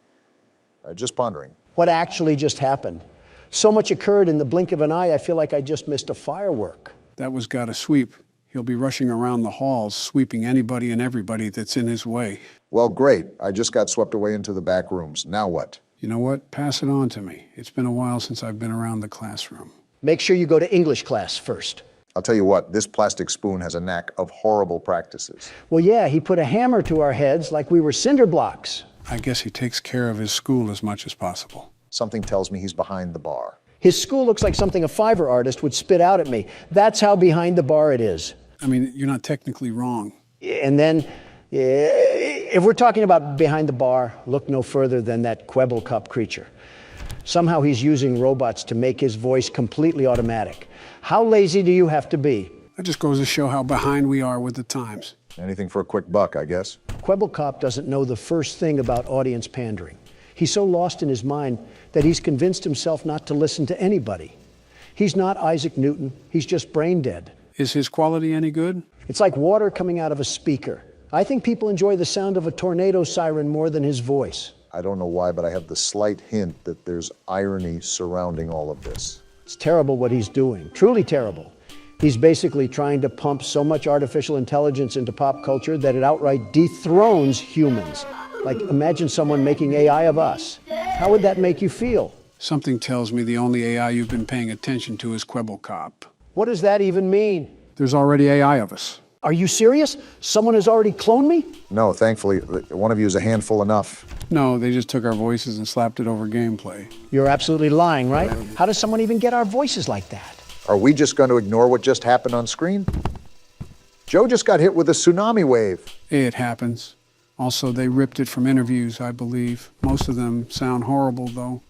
Just pondering. What actually just happened? So much occurred in the blink of an eye, I feel like I just missed a firework. That was gotta sweep. He'll be rushing around the halls, sweeping anybody and everybody that's in his way. Well, great. I just got swept away into the back rooms. Now what? You know what? Pass it on to me. It's been a while since I've been around the classroom. Make sure you go to English class first. I'll tell you what, this plastic spoon has a knack of horrible practices. Well, yeah, he put a hammer to our heads like we were cinder blocks. I guess he takes care of his school as much as possible. Something tells me he's behind the bar. His school looks like something a Fiverr artist would spit out at me. That's how behind the bar it is. I mean, you're not technically wrong. And then, if we're talking about behind the bar, look no further than that Quebble Cup creature. Somehow he's using robots to make his voice completely automatic. How lazy do you have to be? That just goes to show how behind we are with the times. Anything for a quick buck, I guess. Quebble Cop doesn't know the first thing about audience pandering. He's so lost in his mind that he's convinced himself not to listen to anybody. He's not Isaac Newton, he's just brain dead. Is his quality any good? It's like water coming out of a speaker. I think people enjoy the sound of a tornado siren more than his voice. I don't know why, but I have the slight hint that there's irony surrounding all of this. It's terrible what he's doing, truly terrible. He's basically trying to pump so much artificial intelligence into pop culture that it outright dethrones humans. Like, imagine someone making AI of us. How would that make you feel? Something tells me the only AI you've been paying attention to is Quebble Cop. What does that even mean? There's already AI of us. Are you serious? Someone has already cloned me? No, thankfully, one of you is a handful enough. No, they just took our voices and slapped it over gameplay. You're absolutely lying, right? How does someone even get our voices like that? Are we just going to ignore what just happened on screen? Joe just got hit with a tsunami wave. It happens. Also, they ripped it from interviews, I believe. Most of them sound horrible, though.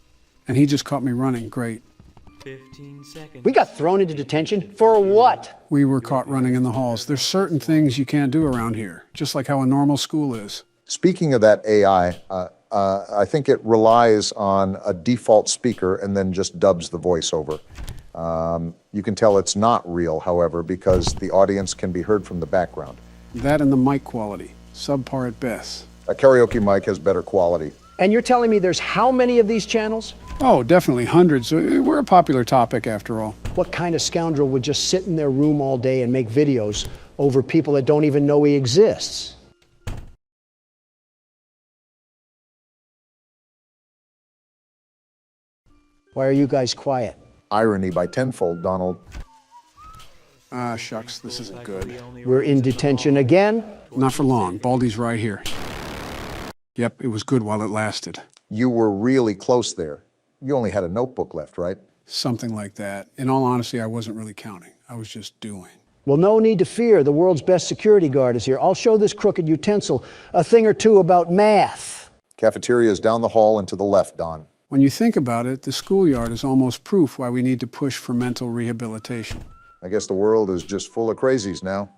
And he just caught me running. Great. 15 seconds. We got thrown into detention for what? We were caught running in the halls. There's certain things you can't do around here, just like how a normal school is. Speaking of that AI, I think it relies on a default speaker and then just dubs the voiceover. You can tell it's not real, however, because the audience can be heard from the background. That and the mic quality, subpar at best. A karaoke mic has better quality. And you're telling me there's how many of these channels? Oh, definitely hundreds. We're a popular topic, after all. What kind of scoundrel would just sit in their room all day and make videos over people that don't even know he exists? Why are you guys quiet? Irony by tenfold, Donald. Ah, shucks, this isn't good. We're in detention again? Not for long. Baldy's right here. Yep, it was good while it lasted. You were really close there. You only had a notebook left, right? Something like that. In all honesty, I wasn't really counting. I was just doing. Well, no need to fear. The world's best security guard is here. I'll show this crooked utensil a thing or two about math. Cafeteria is down the hall and to the left, Don. When you think about it, the schoolyard is almost proof why we need to push for mental rehabilitation. I guess the world is just full of crazies now.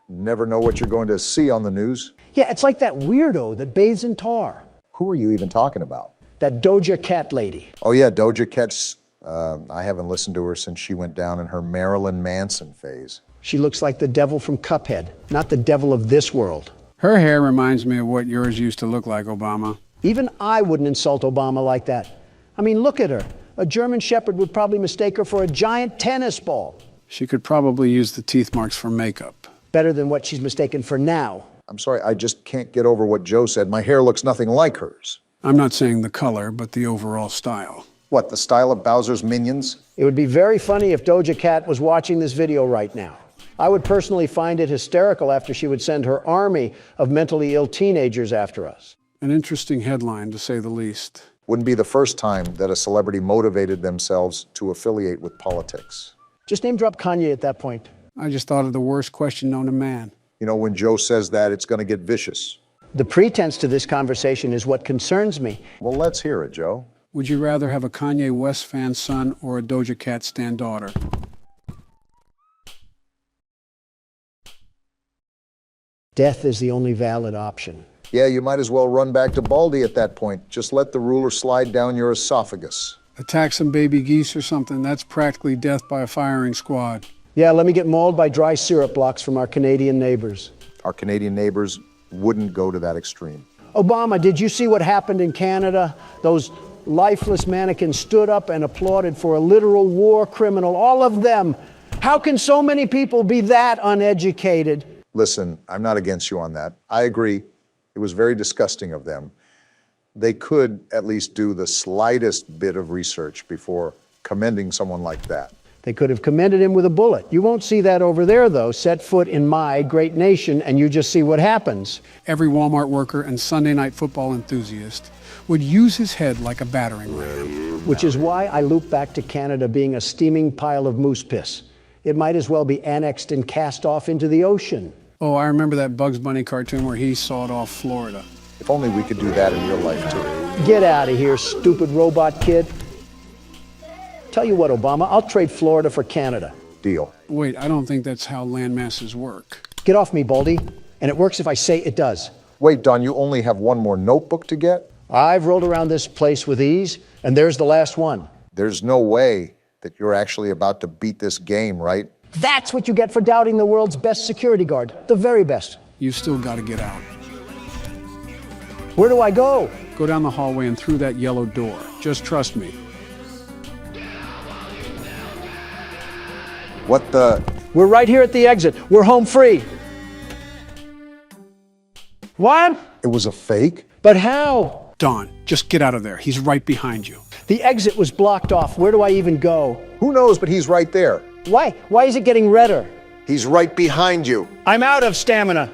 Never know what you're going to see on the news. Yeah, it's like that weirdo that bathes in tar. Who are you even talking about? That Doja Cat lady. Oh yeah, Doja Cat's, I haven't listened to her since she went down in her Marilyn Manson phase. She looks like the devil from Cuphead, not the devil of this world. Her hair reminds me of what yours used to look like, Obama. Even I wouldn't insult Obama like that. I mean, look at her. A German Shepherd would probably mistake her for a giant tennis ball. She could probably use the teeth marks for makeup. Better than what she's mistaken for now. I'm sorry, I just can't get over what Joe said. My hair looks nothing like hers. I'm not saying the color, but the overall style. What, the style of Bowser's Minions? It would be very funny if Doja Cat was watching this video right now. I would personally find it hysterical after she would send her army of mentally ill teenagers after us. An interesting headline, to say the least. Wouldn't be the first time that a celebrity motivated themselves to affiliate with politics. Just name drop Kanye at that point. I just thought of the worst question known to man. You know, when Joe says that, it's going to get vicious. The pretense to this conversation is what concerns me. Well, let's hear it, Joe. Would you rather have a Kanye West fan son or a Doja Cat stan daughter? Death is the only valid option. Yeah, you might as well run back to Baldy at that point. Just let the ruler slide down your esophagus. Attack some baby geese or something, that's practically death by a firing squad. Yeah, let me get mauled by dry syrup blocks from our Canadian neighbors. Our Canadian neighbors wouldn't go to that extreme. Obama, did you see what happened in Canada? Those lifeless mannequins stood up and applauded for a literal war criminal, all of them. How can so many people be that uneducated? Listen, I'm not against you on that. I agree. It was very disgusting of them. They could at least do the slightest bit of research before commending someone like that. They could have commended him with a bullet. You won't see that over there, though. Set foot in my great nation, and you just see what happens. Every Walmart worker and Sunday night football enthusiast would use his head like a battering ram. Which is why I loop back to Canada being a steaming pile of moose piss. It might as well be annexed and cast off into the ocean. Oh, I remember that Bugs Bunny cartoon where he sawed off Florida. If only we could do that in real life, too. Get out of here, stupid robot kid. Tell you what, Obama, I'll trade Florida for Canada. Deal. Wait, I don't think that's how land masses work. Get off me, Baldy. And it works if I say it does. Wait, Don, you only have one more notebook to get? I've rolled around this place with ease, and there's the last one. There's no way that you're actually about to beat this game, right? That's what you get for doubting the world's best security guard. The very best. You've still got to get out. Where do I go? Go down the hallway and through that yellow door. Just trust me. What the? We're right here at the exit. We're home free. What? It was a fake? But how? Don, just get out of there. He's right behind you. The exit was blocked off. Where do I even go? Who knows, but he's right there. Why? Why is it getting redder? He's right behind you. I'm out of stamina.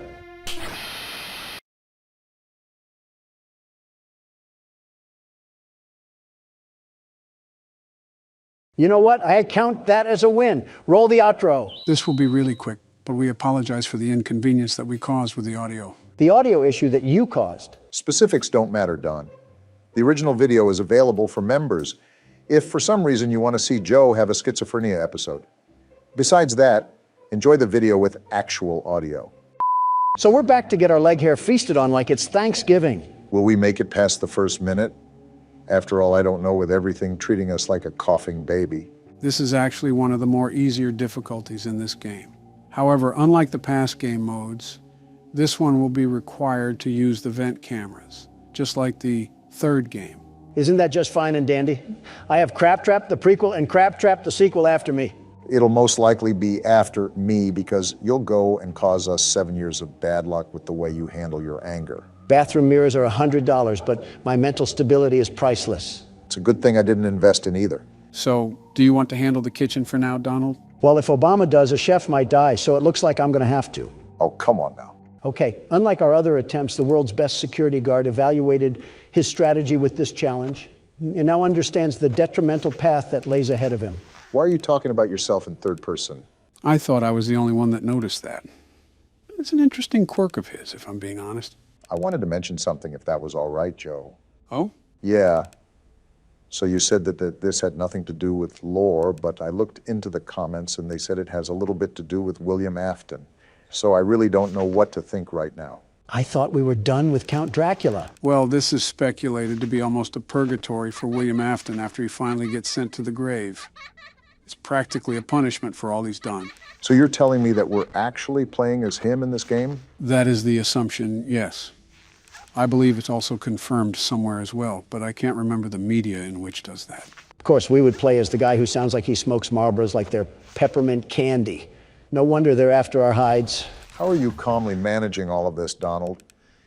You know what? I count that as a win. Roll the outro. This will be really quick, but we apologize for the inconvenience that we caused with the audio. The audio issue that you caused. Specifics don't matter, Don. The original video is available for members if for some reason you want to see Joe have a schizophrenia episode. Besides that, enjoy the video with actual audio. So we're back to get our leg hair feasted on like it's Thanksgiving. Will we make it past the first minute? After all, I don't know, with everything treating us like a coughing baby. This is actually one of the more easier difficulties in this game. However, unlike the past game modes, this one will be required to use the vent cameras, just like the third game. Isn't that just fine and dandy? I have Crab Trap, the prequel, and Crab Trap, the sequel, after me. It'll most likely be after me because you'll go and cause us 7 years of bad luck with the way you handle your anger. Bathroom mirrors are $100, but my mental stability is priceless. It's a good thing I didn't invest in either. So, do you want to handle the kitchen for now, Donald? Well, if Obama does, a chef might die, so it looks like I'm going to have to. Oh, come on now. Okay, unlike our other attempts, the world's best security guard evaluated his strategy with this challenge and now understands the detrimental path that lays ahead of him. Why are you talking about yourself in third person? I thought I was the only one that noticed that. It's an interesting quirk of his, if I'm being honest. I wanted to mention something, if that was all right, Joe. Oh? Yeah. So you said that this had nothing to do with lore, but I looked into the comments and they said it has a little bit to do with William Afton. So I really don't know what to think right now. I thought we were done with Count Dracula. Well, this is speculated to be almost a purgatory for William Afton after he finally gets sent to the grave. It's practically a punishment for all he's done. So you're telling me that we're actually playing as him in this game? That is the assumption, yes. I believe it's also confirmed somewhere as well, but I can't remember the media in which does that. Of course, we would play as the guy who sounds like he smokes Marlboros like they're peppermint candy. No wonder they're after our hides. How are you calmly managing all of this, Donald?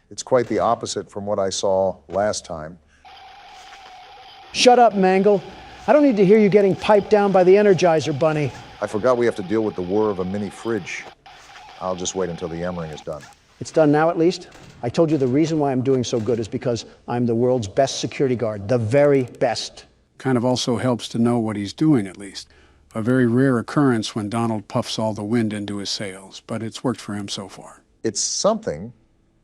It's quite the opposite from what I saw last time. Shut up, Mangle. I don't need to hear you getting piped down by the Energizer Bunny. I forgot we have to deal with the whir of a mini fridge. I'll just wait until the yammering is done. It's done now, at least. I told you the reason why I'm doing so good is because I'm the world's best security guard, the very best. Kind of also helps to know what he's doing, at least. A very rare occurrence when Donald puffs all the wind into his sails, but it's worked for him so far. It's something,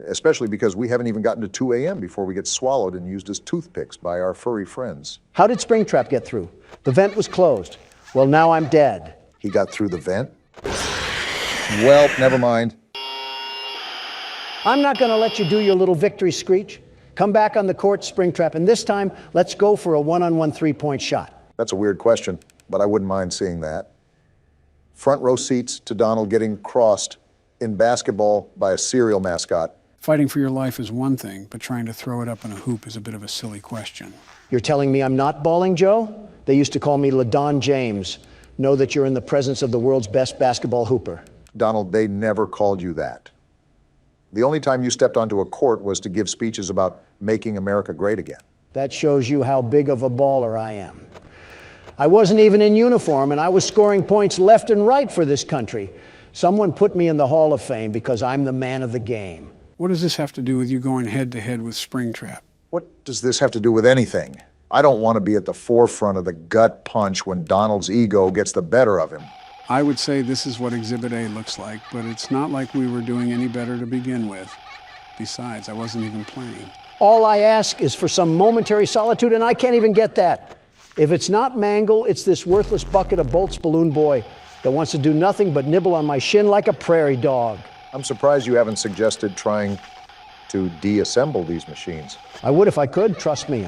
especially because we haven't even gotten to 2 a.m. before we get swallowed and used as toothpicks by our furry friends. How did Springtrap get through? The vent was closed. Well, now I'm dead. He got through the vent? Well, never mind. I'm not going to let you do your little victory screech. Come back on the court, Springtrap, and this time, let's go for a one-on-one three-point shot. That's a weird question, but I wouldn't mind seeing that. Front row seats to Donald getting crossed in basketball by a cereal mascot. Fighting for your life is one thing, but trying to throw it up in a hoop is a bit of a silly question. You're telling me I'm not balling, Joe? They used to call me LaDon James. Know that you're in the presence of the world's best basketball hooper. Donald, they never called you that. The only time you stepped onto a court was to give speeches about making America great again. That shows you how big of a baller I am. I wasn't even in uniform, and I was scoring points left and right for this country. Someone put me in the Hall of Fame because I'm the man of the game. What does this have to do with you going head-to-head with Springtrap? What does this have to do with anything? I don't want to be at the forefront of the gut punch when Donald's ego gets the better of him. I would say this is what Exhibit A looks like, but it's not like we were doing any better to begin with. Besides, I wasn't even playing. All I ask is for some momentary solitude, and I can't even get that. If it's not Mangle, it's this worthless bucket of bolts balloon boy that wants to do nothing but nibble on my shin like a prairie dog. I'm surprised you haven't suggested trying to deassemble these machines. I would if I could, trust me.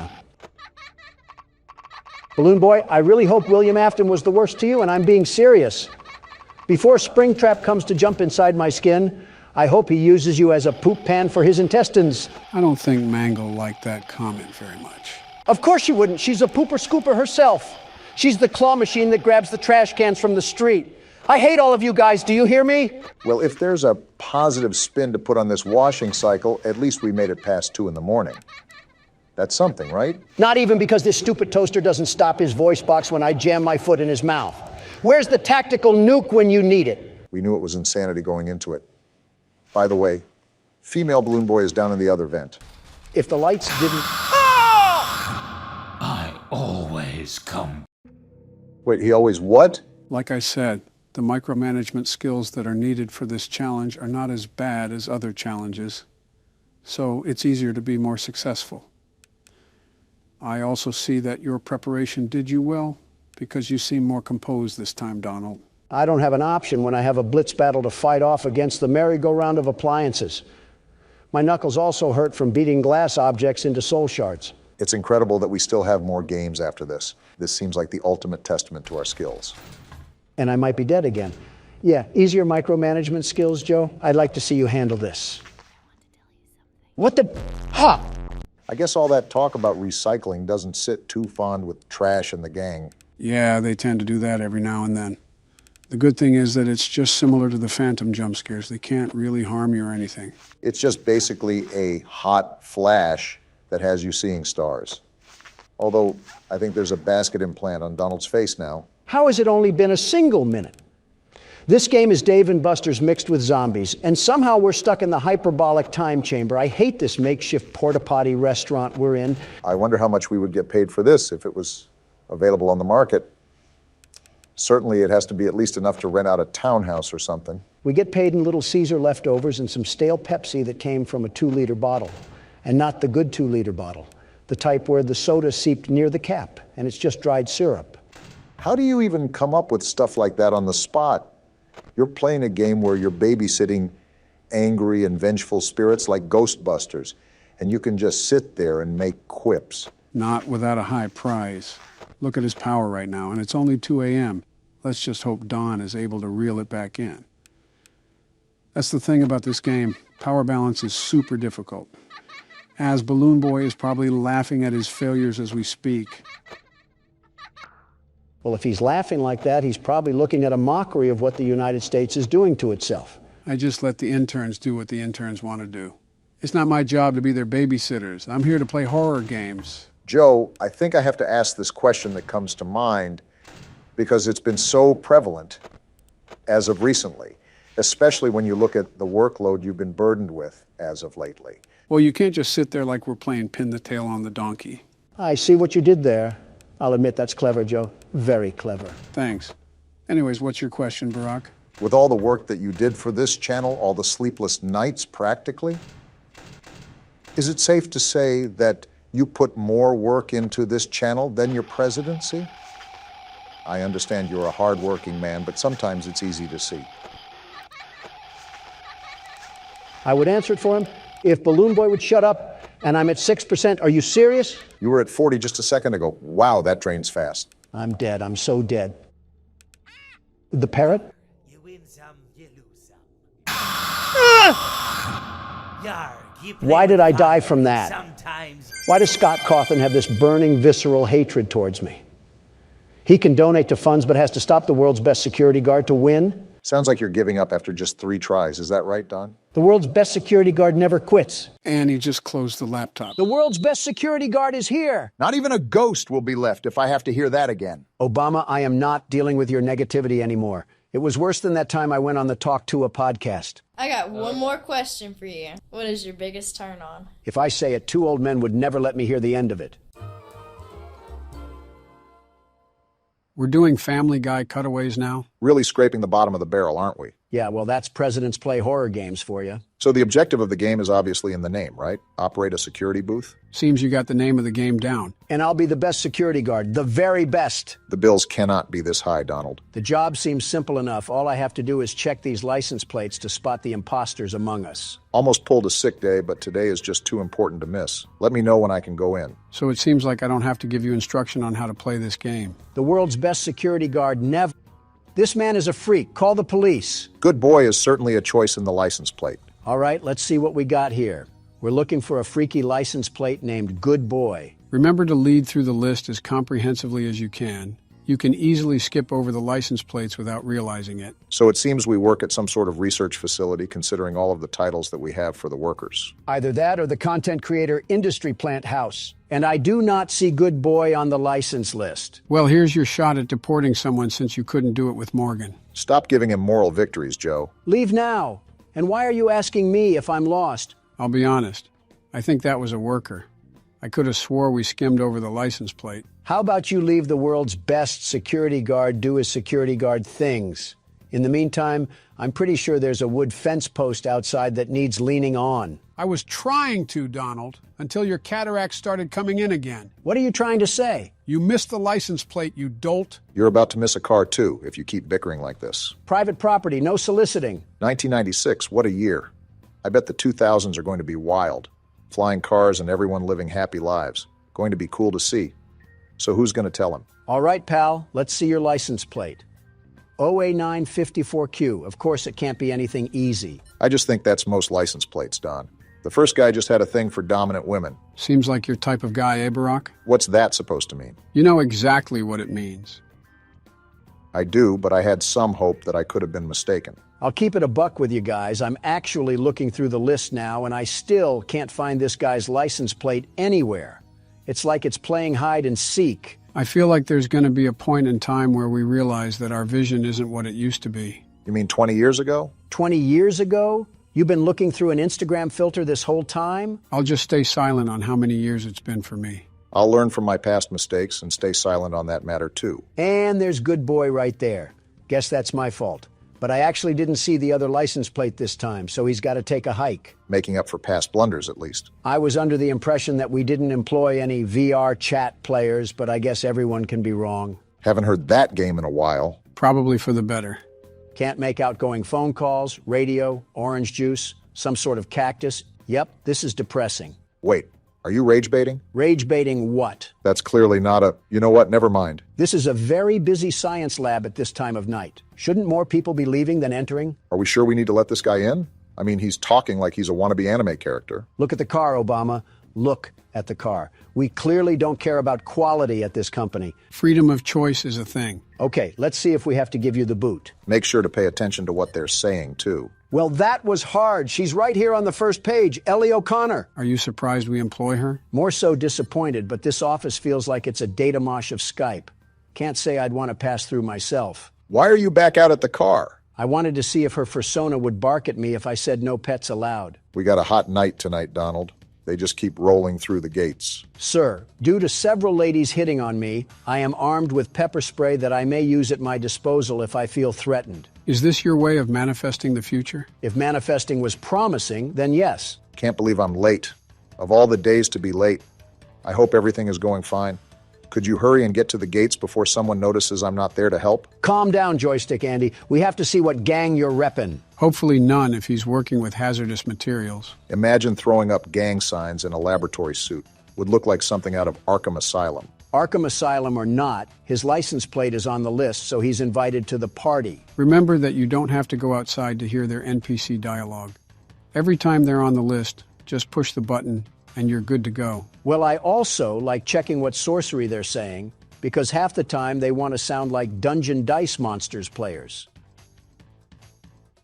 Balloon Boy, I really hope William Afton was the worst to you, and I'm being serious. Before Springtrap comes to jump inside my skin, I hope he uses you as a poop pan for his intestines. I don't think Mangle liked that comment very much. Of course she wouldn't. She's a pooper scooper herself. She's the claw machine that grabs the trash cans from the street. I hate all of you guys. Do you hear me? Well, if there's a positive spin to put on this washing cycle, at least we made it past 2 in the morning. That's something, right? Not even because this stupid toaster doesn't stop his voice box when I jam my foot in his mouth. Where's the tactical nuke when you need it? We knew it was insanity going into it. By the way, female Balloon Boy is down in the other vent. If the lights didn't... I always come. Wait, he always what? Like I said, the micromanagement skills that are needed for this challenge are not as bad as other challenges, so it's easier to be more successful. I also see that your preparation did you well, because you seem more composed this time, Donald. I don't have an option when I have a blitz battle to fight off against the merry-go-round of appliances. My knuckles also hurt from beating glass objects into soul shards. It's incredible that we still have more games after this. This seems like the ultimate testament to our skills. And I might be dead again. Yeah, easier micromanagement skills, Joe. I'd like to see you handle this. What the... Ha! I guess all that talk about recycling doesn't sit too fond with Trash and the gang. Yeah, they tend to do that every now and then. The good thing is that it's just similar to the Phantom jump scares. They can't really harm you or anything. It's just basically a hot flash that has you seeing stars. Although, I think there's a basket implant on Donald's face now. How has it only been a single minute? This game is Dave and Buster's mixed with zombies, and somehow we're stuck in the hyperbolic time chamber. I hate this makeshift porta-potty restaurant we're in. I wonder how much we would get paid for this if it was available on the market. Certainly it has to be at least enough to rent out a townhouse or something. We get paid in Little Caesar leftovers and some stale Pepsi that came from a 2-liter bottle, and not the good 2-liter bottle, the type where the soda seeped near the cap, and it's just dried syrup. How do you even come up with stuff like that on the spot? You're playing a game where you're babysitting angry and vengeful spirits like Ghostbusters, and you can just sit there and make quips. Not without a high prize. Look at his power right now, and it's only 2 a.m. Let's just hope Don is able to reel it back in. That's the thing about this game. Power balance is super difficult. As Balloon Boy is probably laughing at his failures as we speak. Well, if he's laughing like that, he's probably looking at a mockery of what the United States is doing to itself. I just let the interns do what the interns want to do. It's not my job to be their babysitters. I'm here to play horror games. Joe, I think I have to ask this question that comes to mind because it's been so prevalent as of recently, especially when you look at the workload you've been burdened with as of lately. Well, you can't just sit there like we're playing pin the tail on the donkey. I see what you did there. I'll admit that's clever, Joe. Very clever. Thanks. Anyways, what's your question, Barack? With all the work that you did for this channel, all the sleepless nights practically, is it safe to say that you put more work into this channel than your presidency? I understand you're a hard-working man, but sometimes it's easy to see. I would answer it for him if Balloon Boy would shut up, and I'm at 6%. Are you serious? You were at 40 just a second ago. Wow, that drains fast. I'm dead. I'm so dead. The parrot? You win some, you lose some. Yar, you play Why did with I die fire from that? Sometimes. Why does Scott Cawthon have this burning, visceral hatred towards me? He can donate to funds, but has to stop the world's best security guard to win? Sounds like you're giving up after just 3 tries. Is that right, Don? The world's best security guard never quits. And he just closed the laptop. The world's best security guard is here. Not even a ghost will be left if I have to hear that again. Obama, I am not dealing with your negativity anymore. It was worse than that time I went on the Talk to a podcast. I got one more question for you. What is your biggest turn on? If I say it, 2 old men would never let me hear the end of it. We're doing Family Guy cutaways now? Really scraping the bottom of the barrel, aren't we? Yeah, well, that's Presidents Play Horror Games for you. So the objective of the game is obviously in the name, right? Operate a security booth? Seems you got the name of the game down. And I'll be the best security guard, the very best. The bills cannot be this high, Donald. The job seems simple enough. All I have to do is check these license plates to spot the imposters among us. Almost pulled a sick day, but today is just too important to miss. Let me know when I can go in. So it seems like I don't have to give you instruction on how to play this game. The world's best security guard never... This man is a freak. Call the police. Good boy is certainly a choice in the license plate. All right, let's see what we got here. We're looking for a freaky license plate named Good Boy. Remember to lead through the list as comprehensively as you can. You can easily skip over the license plates without realizing it. So it seems we work at some sort of research facility considering all of the titles that we have for the workers. Either that or the content creator industry plant house. And I do not see Good Boy on the license list. Well, here's your shot at deporting someone since you couldn't do it with Morgan. Stop giving him moral victories, Joe. Leave now. And why are you asking me if I'm lost? I'll be honest. I think that was a worker. I could have swore we skimmed over the license plate. How about you leave the world's best security guard do his security guard things? In the meantime, I'm pretty sure there's a wood fence post outside that needs leaning on. I was trying to, Donald, until your cataracts started coming in again. What are you trying to say? You missed the license plate, you dolt. You're about to miss a car, too, if you keep bickering like this. Private property, no soliciting. 1996, what a year. I bet the 2000s are going to be wild. Flying cars and everyone living happy lives. Going to be cool to see. So who's going to tell him? All right, pal, let's see your license plate. OA954Q. Of course, it can't be anything easy. I just think that's most license plates, Don. The first guy just had a thing for dominant women. Seems like your type of guy, eh, Barack? What's that supposed to mean? You know exactly what it means. I do, but I had some hope that I could have been mistaken. I'll keep it a buck with you guys. I'm actually looking through the list now, and I still can't find this guy's license plate anywhere. It's like it's playing hide and seek. I feel like there's going to be a point in time where we realize that our vision isn't what it used to be. You mean 20 years ago? 20 years ago? You've been looking through an Instagram filter this whole time? I'll just stay silent on how many years it's been for me. I'll learn from my past mistakes and stay silent on that matter, too. And there's Good Boy right there. Guess that's my fault. But I actually didn't see the other license plate this time, so he's got to take a hike. Making up for past blunders, at least. I was under the impression that we didn't employ any VR chat players, but I guess everyone can be wrong. Haven't heard that game in a while. Probably for the better. Can't make outgoing phone calls, radio, orange juice, some sort of cactus. Yep, this is depressing. Wait, are you rage baiting? Rage baiting what? That's clearly not a... You know what? Never mind. This is a very busy science lab at this time of night. Shouldn't more people be leaving than entering? Are we sure we need to let this guy in? I mean, he's talking like he's a wannabe anime character. Look at the car, Obama. Look at the car. We clearly don't care about quality at this company. Freedom of choice is a thing. Okay, let's see if we have to give you the boot. Make sure to pay attention to what they're saying, too. Well, that was hard. She's right here on the first page, Ellie O'Connor. Are you surprised we employ her? More so disappointed, but this office feels like it's a data mosh of Skype. Can't say I'd want to pass through myself. Why are you back out at the car? I wanted to see if her fursona would bark at me if I said no pets allowed. We got a hot night tonight, Donald. They just keep rolling through the gates. Sir, due to several ladies hitting on me, I am armed with pepper spray that I may use at my disposal if I feel threatened. Is this your way of manifesting the future? If manifesting was promising, then yes. Can't believe I'm late. Of all the days to be late, I hope everything is going fine. Could you hurry and get to the gates before someone notices I'm not there to help? Calm down, Joystick Andy. We have to see what gang you're reppin'. Hopefully none if he's working with hazardous materials. Imagine throwing up gang signs in a laboratory suit. Would look like something out of Arkham Asylum. Arkham Asylum or not, his license plate is on the list, so he's invited to the party. Remember that you don't have to go outside to hear their NPC dialogue. Every time they're on the list, just push the button and you're good to go. Well, I also like checking what sorcery they're saying, because half the time they want to sound like Dungeon Dice Monsters players.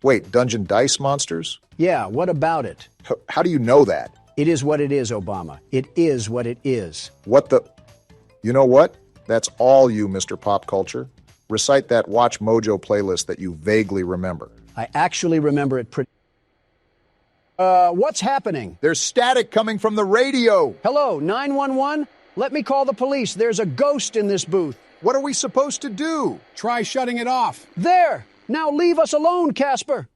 Wait, Dungeon Dice Monsters? Yeah, what about it? How do you know that? It is what it is, Obama. It is what it is. What the... You know what? That's all you, Mr. Pop Culture. Recite that Watch Mojo playlist that you vaguely remember. I actually remember it pretty... what's happening? There's static coming from the radio. Hello, 911? Let me call the police. There's a ghost in this booth. What are we supposed to do? Try shutting it off. There! Now leave us alone, Casper!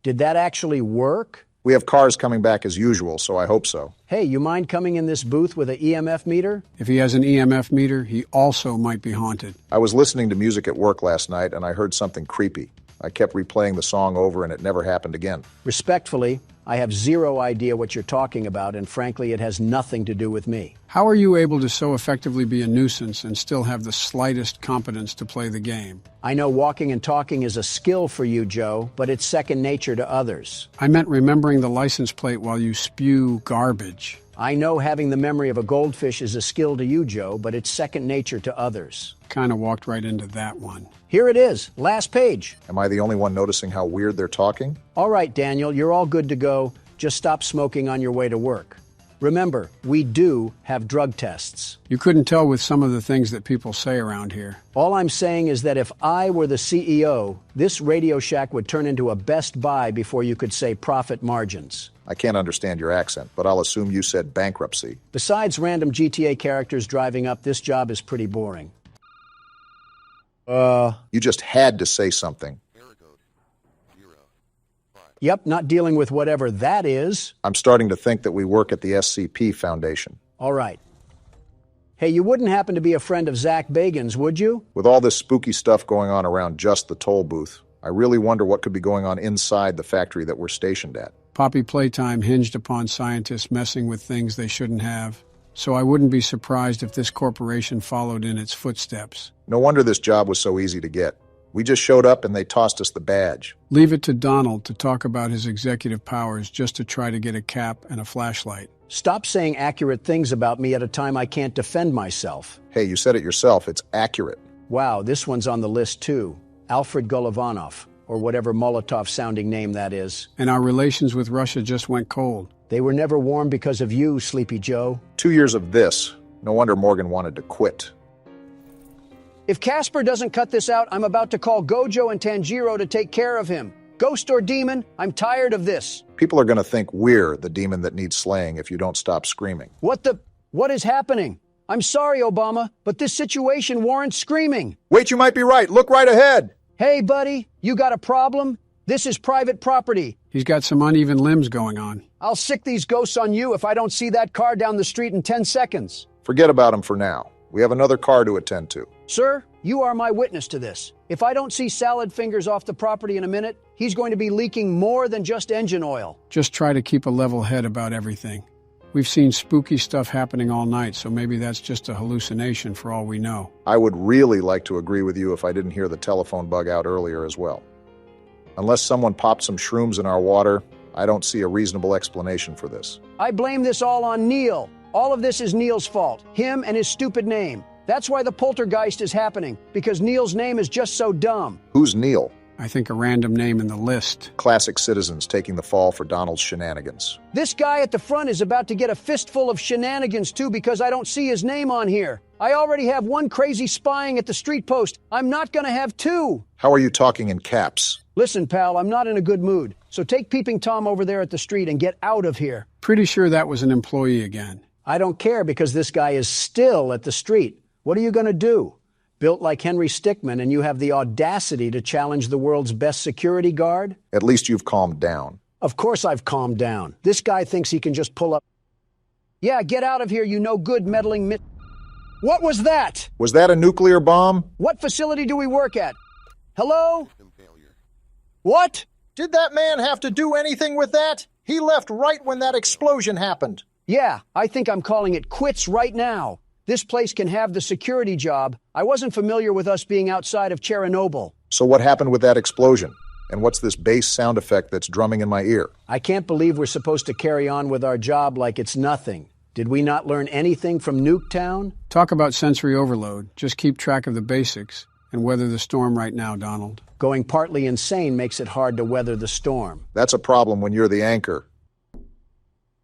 Did that actually work? We have cars coming back as usual, so I hope so. Hey, you mind coming in this booth with an EMF meter? If he has an EMF meter, he also might be haunted. I was listening to music at work last night, and I heard something creepy. I kept replaying the song over, and it never happened again. Respectfully, I have zero idea what you're talking about, and frankly, it has nothing to do with me. How are you able to so effectively be a nuisance and still have the slightest competence to play the game? I know walking and talking is a skill for you, Joe, but it's second nature to others. I meant remembering the license plate while you spew garbage. I know having the memory of a goldfish is a skill to you, Joe, but it's second nature to others. Kind of walked right into that one. Here it is, last page. Am I the only one noticing how weird they're talking? All right, Daniel, you're all good to go. Just stop smoking on your way to work. Remember, we do have drug tests. You couldn't tell with some of the things that people say around here. All I'm saying is that if I were the CEO, this Radio Shack would turn into a Best Buy before you could say profit margins. I can't understand your accent, but I'll assume you said bankruptcy. Besides random GTA characters driving up, this job is pretty boring. You just had to say something. Yep, not dealing with whatever that is. I'm starting to think that we work at the SCP Foundation. All right. Hey, you wouldn't happen to be a friend of Zach Bagan's, would you? With all this spooky stuff going on around just the toll booth, I really wonder what could be going on inside the factory that we're stationed at. Poppy Playtime hinged upon scientists messing with things they shouldn't have, so I wouldn't be surprised if this corporation followed in its footsteps. No wonder this job was so easy to get. We just showed up and they tossed us the badge. Leave it to Donald to talk about his executive powers just to try to get a cap and a flashlight. Stop saying accurate things about me at a time I can't defend myself. Hey, you said it yourself. It's accurate. Wow, this one's on the list too. Alfred Golovanov, or whatever Molotov-sounding name that is. And our relations with Russia just went cold. They were never warm because of you, Sleepy Joe. 2 years of this. No wonder Morgan wanted to quit. If Casper doesn't cut this out, I'm about to call Gojo and Tanjiro to take care of him. Ghost or demon, I'm tired of this. People are going to think we're the demon that needs slaying if you don't stop screaming. What is happening? I'm sorry, Obama, but this situation warrants screaming. Wait, you might be right. Look right ahead. Hey, buddy, you got a problem? This is private property. He's got some uneven limbs going on. I'll sick these ghosts on you if I don't see that car down the street in 10 seconds. Forget about him for now. We have another car to attend to. Sir, you are my witness to this. If I don't see Salad Fingers off the property in a minute, he's going to be leaking more than just engine oil. Just try to keep a level head about everything. We've seen spooky stuff happening all night, so maybe that's just a hallucination for all we know. I would really like to agree with you if I didn't hear the telephone bug out earlier as well. Unless someone popped some shrooms in our water, I don't see a reasonable explanation for this. I blame this all on Neil. All of this is Neil's fault. Him and his stupid name. That's why the poltergeist is happening, because Neil's name is just so dumb. Who's Neil? I think a random name in the list. Classic citizens taking the fall for Donald's shenanigans. This guy at the front is about to get a fistful of shenanigans too because I don't see his name on here. I already have one crazy spying at the street post. I'm not gonna have two. How are you talking in caps? Listen, pal, I'm not in a good mood. So take Peeping Tom over there at the street and get out of here. Pretty sure that was an employee again. I don't care because this guy is still at the street. What are you gonna do? Built like Henry Stickmin, and you have the audacity to challenge the world's best security guard? At least you've calmed down. Of course I've calmed down. This guy thinks he can just pull up. Yeah, get out of here, you no good meddling What was that? Was that a nuclear bomb? What facility do we work at? Hello? What? Did that man have to do anything with that? He left right when that explosion happened. Yeah, I think I'm calling it quits right now. This place can have the security job. I wasn't familiar with us being outside of Chernobyl. So what happened with that explosion? And what's this bass sound effect that's drumming in my ear? I can't believe we're supposed to carry on with our job like it's nothing. Did we not learn anything from Nuketown? Talk about sensory overload. Just keep track of the basics and weather the storm right now, Donald. Going partly insane makes it hard to weather the storm. That's a problem when you're the anchor.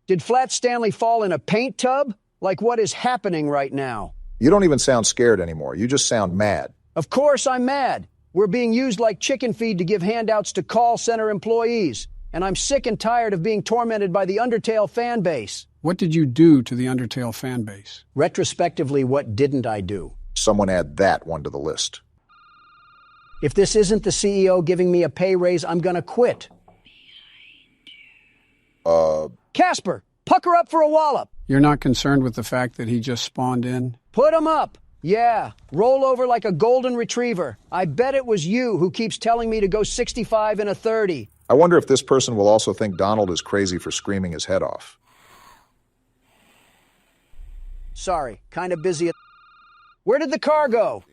Did Flat Stanley fall in a paint tub? Like what is happening right now? You don't even sound scared anymore. You just sound mad. Of course I'm mad. We're being used like chicken feed to give handouts to call center employees. And I'm sick and tired of being tormented by the Undertale fan base. What did you do to the Undertale fan base? Retrospectively, what didn't I do? Someone add that one to the list. If this isn't the CEO giving me a pay raise, I'm gonna quit. Casper, pucker up for a wallop. You're not concerned with the fact that he just spawned in? Put him up. Yeah, roll over like a golden retriever. I bet it was you who keeps telling me to go 65 in a 30. I wonder if this person will also think Donald is crazy for screaming his head off. Sorry, kind of busy. Where did the car go?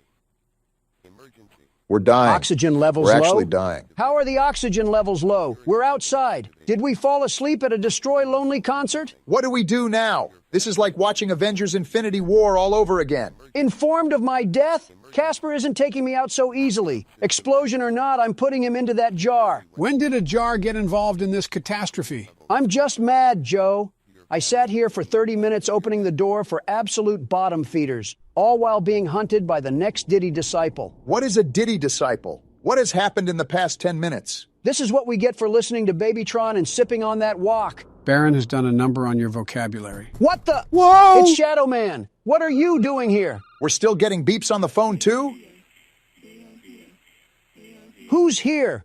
We're dying. Oxygen levels low? We're actually dying. How are the oxygen levels low? We're outside. Did we fall asleep at a Destroy Lonely concert? What do we do now? This is like watching Avengers Infinity War all over again. Informed of my death? Casper isn't taking me out so easily. Explosion or not, I'm putting him into that jar. When did a jar get involved in this catastrophe? I'm just mad, Joe. I sat here for 30 minutes opening the door for absolute bottom feeders, all while being hunted by the next Diddy disciple. What is a Diddy disciple? What has happened in the past 10 minutes? This is what we get for listening to Babytron and sipping on that wok. Baron has done a number on your vocabulary. What the? Whoa! It's Shadow Man. What are you doing here? We're still getting beeps on the phone, too? Who's here?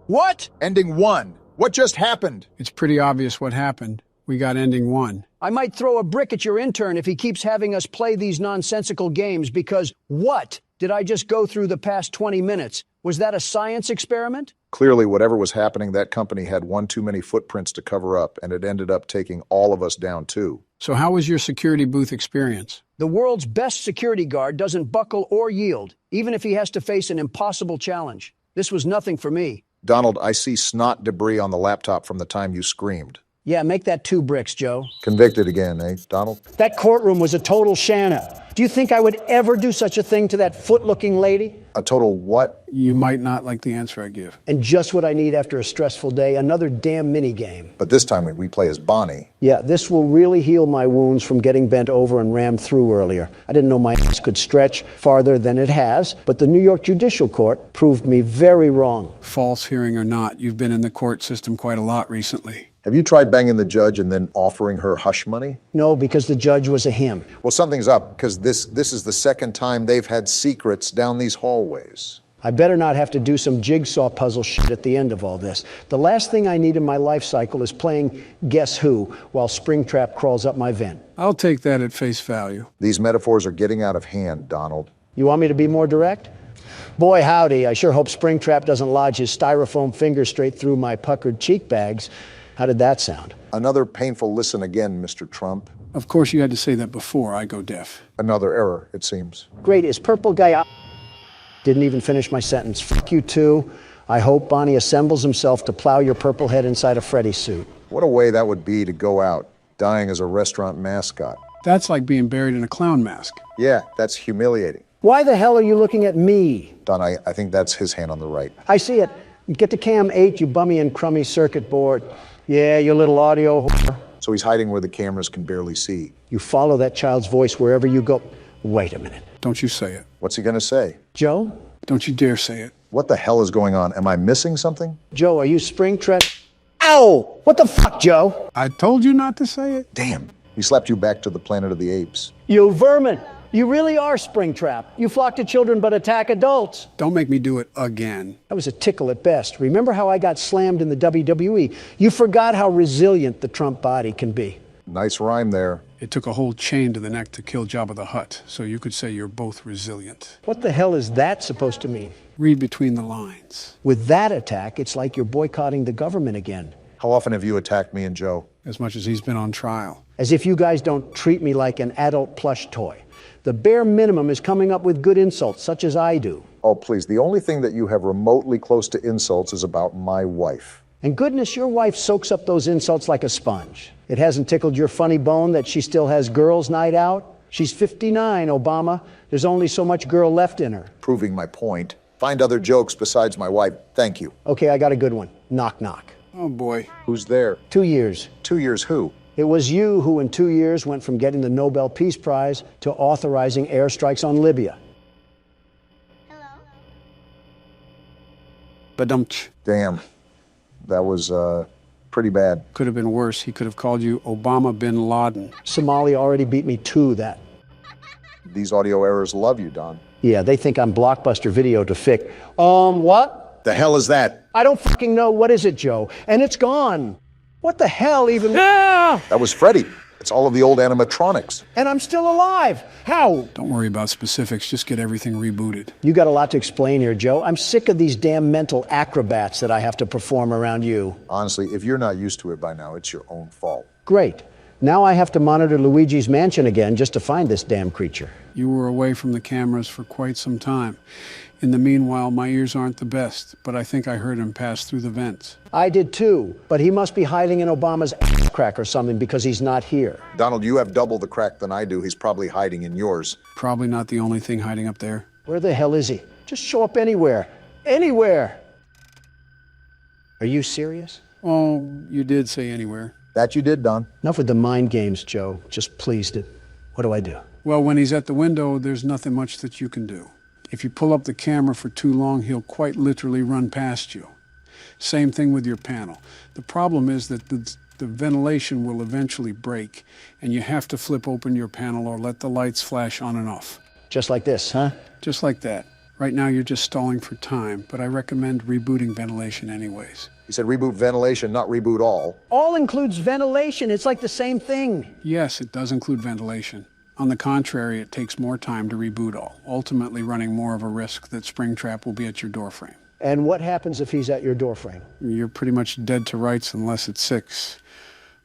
What? Ending 1. What just happened? It's pretty obvious what happened. We got ending 1. I might throw a brick at your intern if he keeps having us play these nonsensical games because what did I just go through the past 20 minutes? Was that a science experiment? Clearly, whatever was happening, that company had one too many footprints to cover up, and it ended up taking all of us down, too. So how was your security booth experience? The world's best security guard doesn't buckle or yield, even if he has to face an impossible challenge. This was nothing for me. Donald, I see snot debris on the laptop from the time you screamed. Yeah, make that 2 bricks, Joe. Convicted again, eh, Donald? That courtroom was a total shanna. Do you think I would ever do such a thing to that foot-looking lady? A total what? You might not like the answer I give. And just what I need after a stressful day, another damn minigame. But this time we play as Bonnie. Yeah, this will really heal my wounds from getting bent over and rammed through earlier. I didn't know my ass could stretch farther than it has, but the New York Judicial Court proved me very wrong. False hearing or not, you've been in the court system quite a lot recently. Have you tried banging the judge and then offering her hush money? No, because the judge was a him. Well, something's up, because this is the second time they've had secrets down these hallways. I better not have to do some jigsaw puzzle shit at the end of all this. The last thing I need in my life cycle is playing Guess Who while Springtrap crawls up my vent. I'll take that at face value. These metaphors are getting out of hand, Donald. You want me to be more direct? Boy, howdy, I sure hope Springtrap doesn't lodge his styrofoam finger straight through my puckered cheek bags. How did that sound? Another painful listen again, Mr. Trump. Of course, you had to say that before I go deaf. Another error, it seems. Great, is purple guy out? Didn't even finish my sentence. Fuck you too. I hope Bonnie assembles himself to plow your purple head inside a Freddy suit. What a way that would be to go out, dying as a restaurant mascot. That's like being buried in a clown mask. Yeah, that's humiliating. Why the hell are you looking at me? Don, I think that's his hand on the right. I see it. Get to cam 8, you bummy and crummy circuit board. Yeah, you little audio whore. So he's hiding where the cameras can barely see. You follow that child's voice wherever you go. Wait a minute. Don't you say it. What's he gonna say? Joe? Don't you dare say it. What the hell is going on? Am I missing something? Joe, are you Springtrap? Ow! What the fuck, Joe? I told you not to say it. Damn, he slapped you back to the planet of the apes. You vermin! You really are Springtrap. You flock to children but attack adults. Don't make me do it again. That was a tickle at best. Remember how I got slammed in the WWE? You forgot how resilient the Trump body can be. Nice rhyme there. It took a whole chain to the neck to kill Jabba the Hutt, so you could say you're both resilient. What the hell is that supposed to mean? Read between the lines. With that attack, it's like you're boycotting the government again. How often have you attacked me and Joe? As much as he's been on trial. As if you guys don't treat me like an adult plush toy. The bare minimum is coming up with good insults, such as I do. Oh, please, the only thing that you have remotely close to insults is about my wife. And goodness, your wife soaks up those insults like a sponge. It hasn't tickled your funny bone that she still has girls' night out? She's 59, Obama. There's only so much girl left in her. Proving my point. Find other jokes besides my wife. Thank you. Okay, I got a good one. Knock, knock. Oh, boy. Who's there? 2 years. 2 years who? It was you who in 2 years went from getting the Nobel Peace Prize to authorizing airstrikes on Libya. Badumch. Damn. That was, pretty bad. Could have been worse. He could have called you Obama bin Laden. Somalia already beat me to that. These audio errors love you, Don. Yeah, they think I'm Blockbuster Video to fix. What? The hell is that? I don't fucking know. What is it, Joe? And it's gone. What the hell even? That was Freddy. It's all of the old animatronics. And I'm still alive. How? Don't worry about specifics. Just get everything rebooted. You got a lot to explain here, Joe. I'm sick of these damn mental acrobats that I have to perform around you. Honestly, if you're not used to it by now, it's your own fault. Great. Now I have to monitor Luigi's mansion again just to find this damn creature. You were away from the cameras for quite some time. In the meanwhile, my ears aren't the best, but I think I heard him pass through the vents. I did too, but he must be hiding in Obama's ass crack or something because he's not here. Donald, you have double the crack than I do. He's probably hiding in yours. Probably not the only thing hiding up there. Where the hell is he? Just show up anywhere. Anywhere. Are you serious? Oh, you did say anywhere. That you did, Don. Enough with the mind games, Joe. Just pleased it. What do I do? Well, when he's at the window, there's nothing much that you can do. If you pull up the camera for too long, he'll quite literally run past you. Same thing with your panel. The problem is that the ventilation will eventually break, and you have to flip open your panel or let the lights flash on and off. Just like this, huh? Just like that. Right now you're just stalling for time, but I recommend rebooting ventilation anyways. He said reboot ventilation, not reboot all. All includes ventilation. It's like the same thing. Yes, it does include ventilation. On the contrary, it takes more time to reboot all, ultimately running more of a risk that Springtrap will be at your doorframe. And what happens if he's at your doorframe? You're pretty much dead to rights unless it's 6.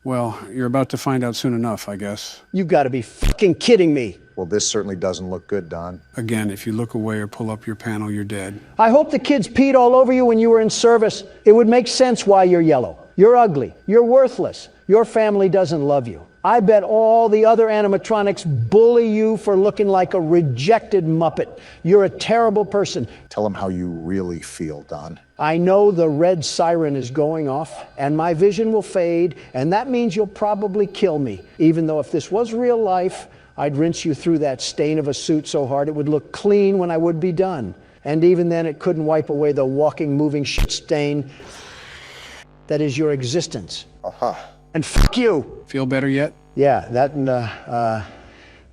Well, you're about to find out soon enough, I guess. You've got to be fucking kidding me. Well, this certainly doesn't look good, Don. Again, if you look away or pull up your panel, you're dead. I hope the kids peed all over you when you were in service. It would make sense why you're yellow. You're ugly. You're worthless. Your family doesn't love you. I bet all the other animatronics bully you for looking like a rejected Muppet. You're a terrible person. Tell them how you really feel, Don. I know the red siren is going off, and my vision will fade, and that means you'll probably kill me, even though if this was real life, I'd rinse you through that stain of a suit so hard it would look clean when I would be done. And even then, it couldn't wipe away the walking, moving shit stain that is your existence. And fuck you. Feel better yet? Yeah, that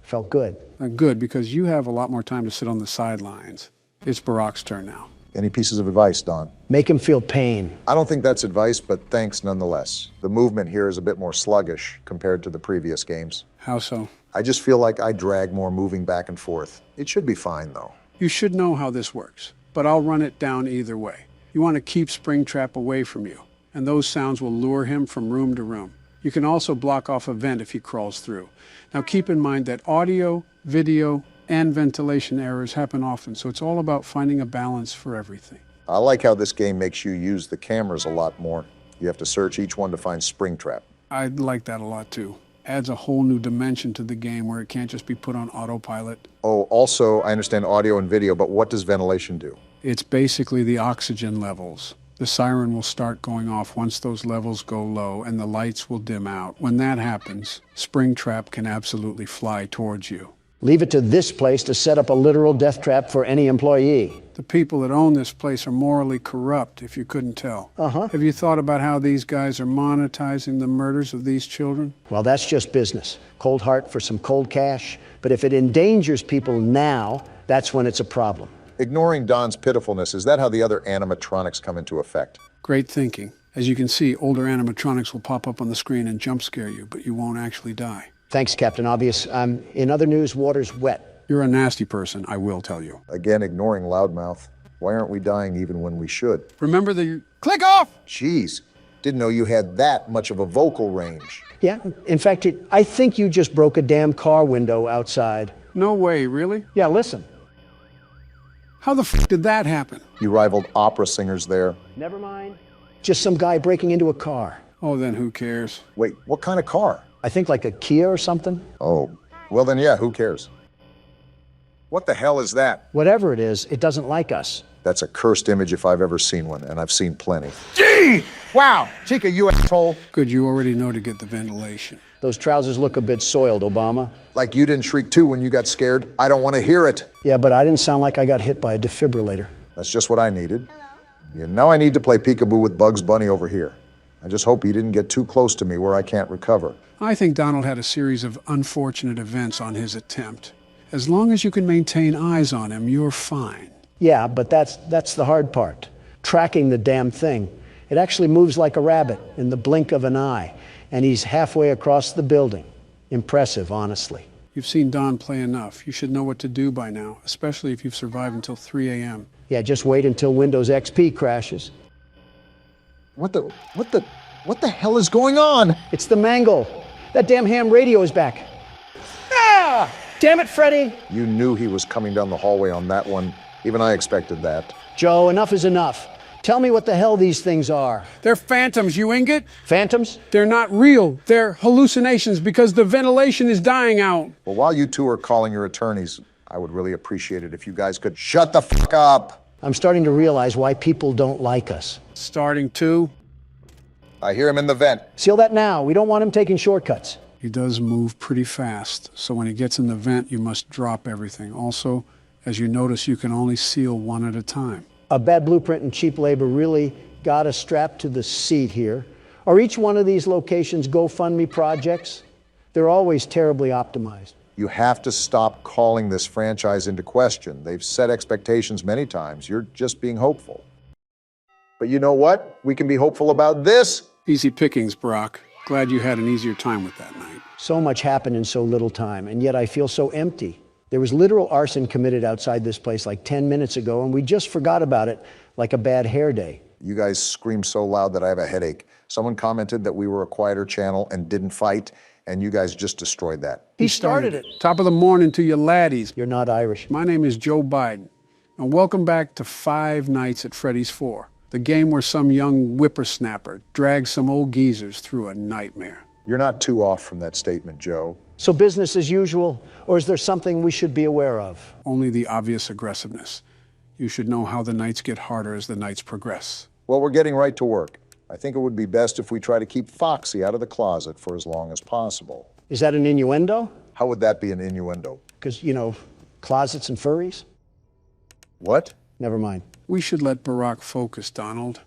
felt good. Good, because you have a lot more time to sit on the sidelines. It's Barack's turn now. Any pieces of advice, Don? Make him feel pain. I don't think that's advice, but thanks nonetheless. The movement here is a bit more sluggish compared to the previous games. How so? I just feel like I drag more moving back and forth. It should be fine, though. You should know how this works, but I'll run it down either way. You want to keep Springtrap away from you, and those sounds will lure him from room to room. You can also block off a vent if he crawls through. Now keep in mind that audio, video, and ventilation errors happen often, so it's all about finding a balance for everything. I like how this game makes you use the cameras a lot more. You have to search each one to find Springtrap. I like that a lot too. Adds a whole new dimension to the game where it can't just be put on autopilot. Oh, also, I understand audio and video, but what does ventilation do? It's basically the oxygen levels. The siren will start going off once those levels go low, and the lights will dim out. When that happens, Springtrap can absolutely fly towards you. Leave it to this place to set up a literal death trap for any employee. The people that own this place are morally corrupt, if you couldn't tell. Uh-huh. Have you thought about how these guys are monetizing the murders of these children? Well, that's just business. Cold heart for some cold cash. But if it endangers people now, that's when it's a problem. Ignoring Don's pitifulness, is that how the other animatronics come into effect? Great thinking. As you can see, older animatronics will pop up on the screen and jump scare you, but you won't actually die. Thanks, Captain Obvious. In other news, water's wet. You're a nasty person, I will tell you. Again, ignoring loudmouth. Why aren't we dying even when we should? Remember the... Click off! Jeez, didn't know you had that much of a vocal range. Yeah, in fact, I think you just broke a damn car window outside. No way, really? Yeah, listen. How the f*** did that happen? You rivaled opera singers there. Never mind. Just some guy breaking into a car. Oh, then who cares? Wait, what kind of car? I think like a Kia or something. Oh, well then yeah, who cares? What the hell is that? Whatever it is, it doesn't like us. That's a cursed image if I've ever seen one, and I've seen plenty. Gee! Wow, Chica, you asshole. Good, you already know to get the ventilation. Those trousers look a bit soiled, Obama. Like you didn't shriek too when you got scared. I don't want to hear it. Yeah, but I didn't sound like I got hit by a defibrillator. That's just what I needed. Yeah, now I need to play peekaboo with Bugs Bunny over here. I just hope he didn't get too close to me where I can't recover. I think Donald had a series of unfortunate events on his attempt. As long as you can maintain eyes on him, you're fine. Yeah, but that's the hard part. Tracking the damn thing. It actually moves like a rabbit in the blink of an eye. And he's halfway across the building. Impressive, honestly. You've seen Don play enough. You should know what to do by now, especially if you've survived until 3 a.m. Yeah, just wait until Windows XP crashes. What the hell is going on? It's the mangle. That damn ham radio is back. Ah! Damn it, Freddy! You knew he was coming down the hallway on that one. Even I expected that. Joe, enough is enough. Tell me what the hell these things are. They're phantoms, you ingot. Phantoms? They're not real. They're hallucinations because the ventilation is dying out. Well, while you two are calling your attorneys, I would really appreciate it if you guys could shut the fuck up. I'm starting to realize why people don't like us. Starting to? I hear him in the vent. Seal that now. We don't want him taking shortcuts. He does move pretty fast, so when he gets in the vent, you must drop everything. Also, as you notice, you can only seal one at a time. A bad blueprint and cheap labor really got us strapped to the seat here. Are each one of these locations GoFundMe projects? They're always terribly optimized. You have to stop calling this franchise into question. They've set expectations many times. You're just being hopeful. But you know what? We can be hopeful about this. Easy pickings, Brock. Glad you had an easier time with that night. So much happened in so little time, and yet I feel so empty. There was literal arson committed outside this place like 10 minutes ago, and we just forgot about it like a bad hair day. You guys scream so loud that I have a headache. Someone commented that we were a quieter channel and didn't fight, and you guys just destroyed that. He started it. Top of the morning to you laddies. You're not Irish. My name is Joe Biden, and welcome back to Five Nights at Freddy's 4, the game where some young whippersnapper drags some old geezers through a nightmare. You're not too off from that statement, Joe. So business as usual, or is there something we should be aware of? Only the obvious aggressiveness. You should know how the nights get harder as the nights progress. Well, we're getting right to work. I think it would be best if we try to keep Foxy out of the closet for as long as possible. Is that an innuendo? How would that be an innuendo? Because, you know, closets and furries? What? Never mind. We should let Barack focus, Donald.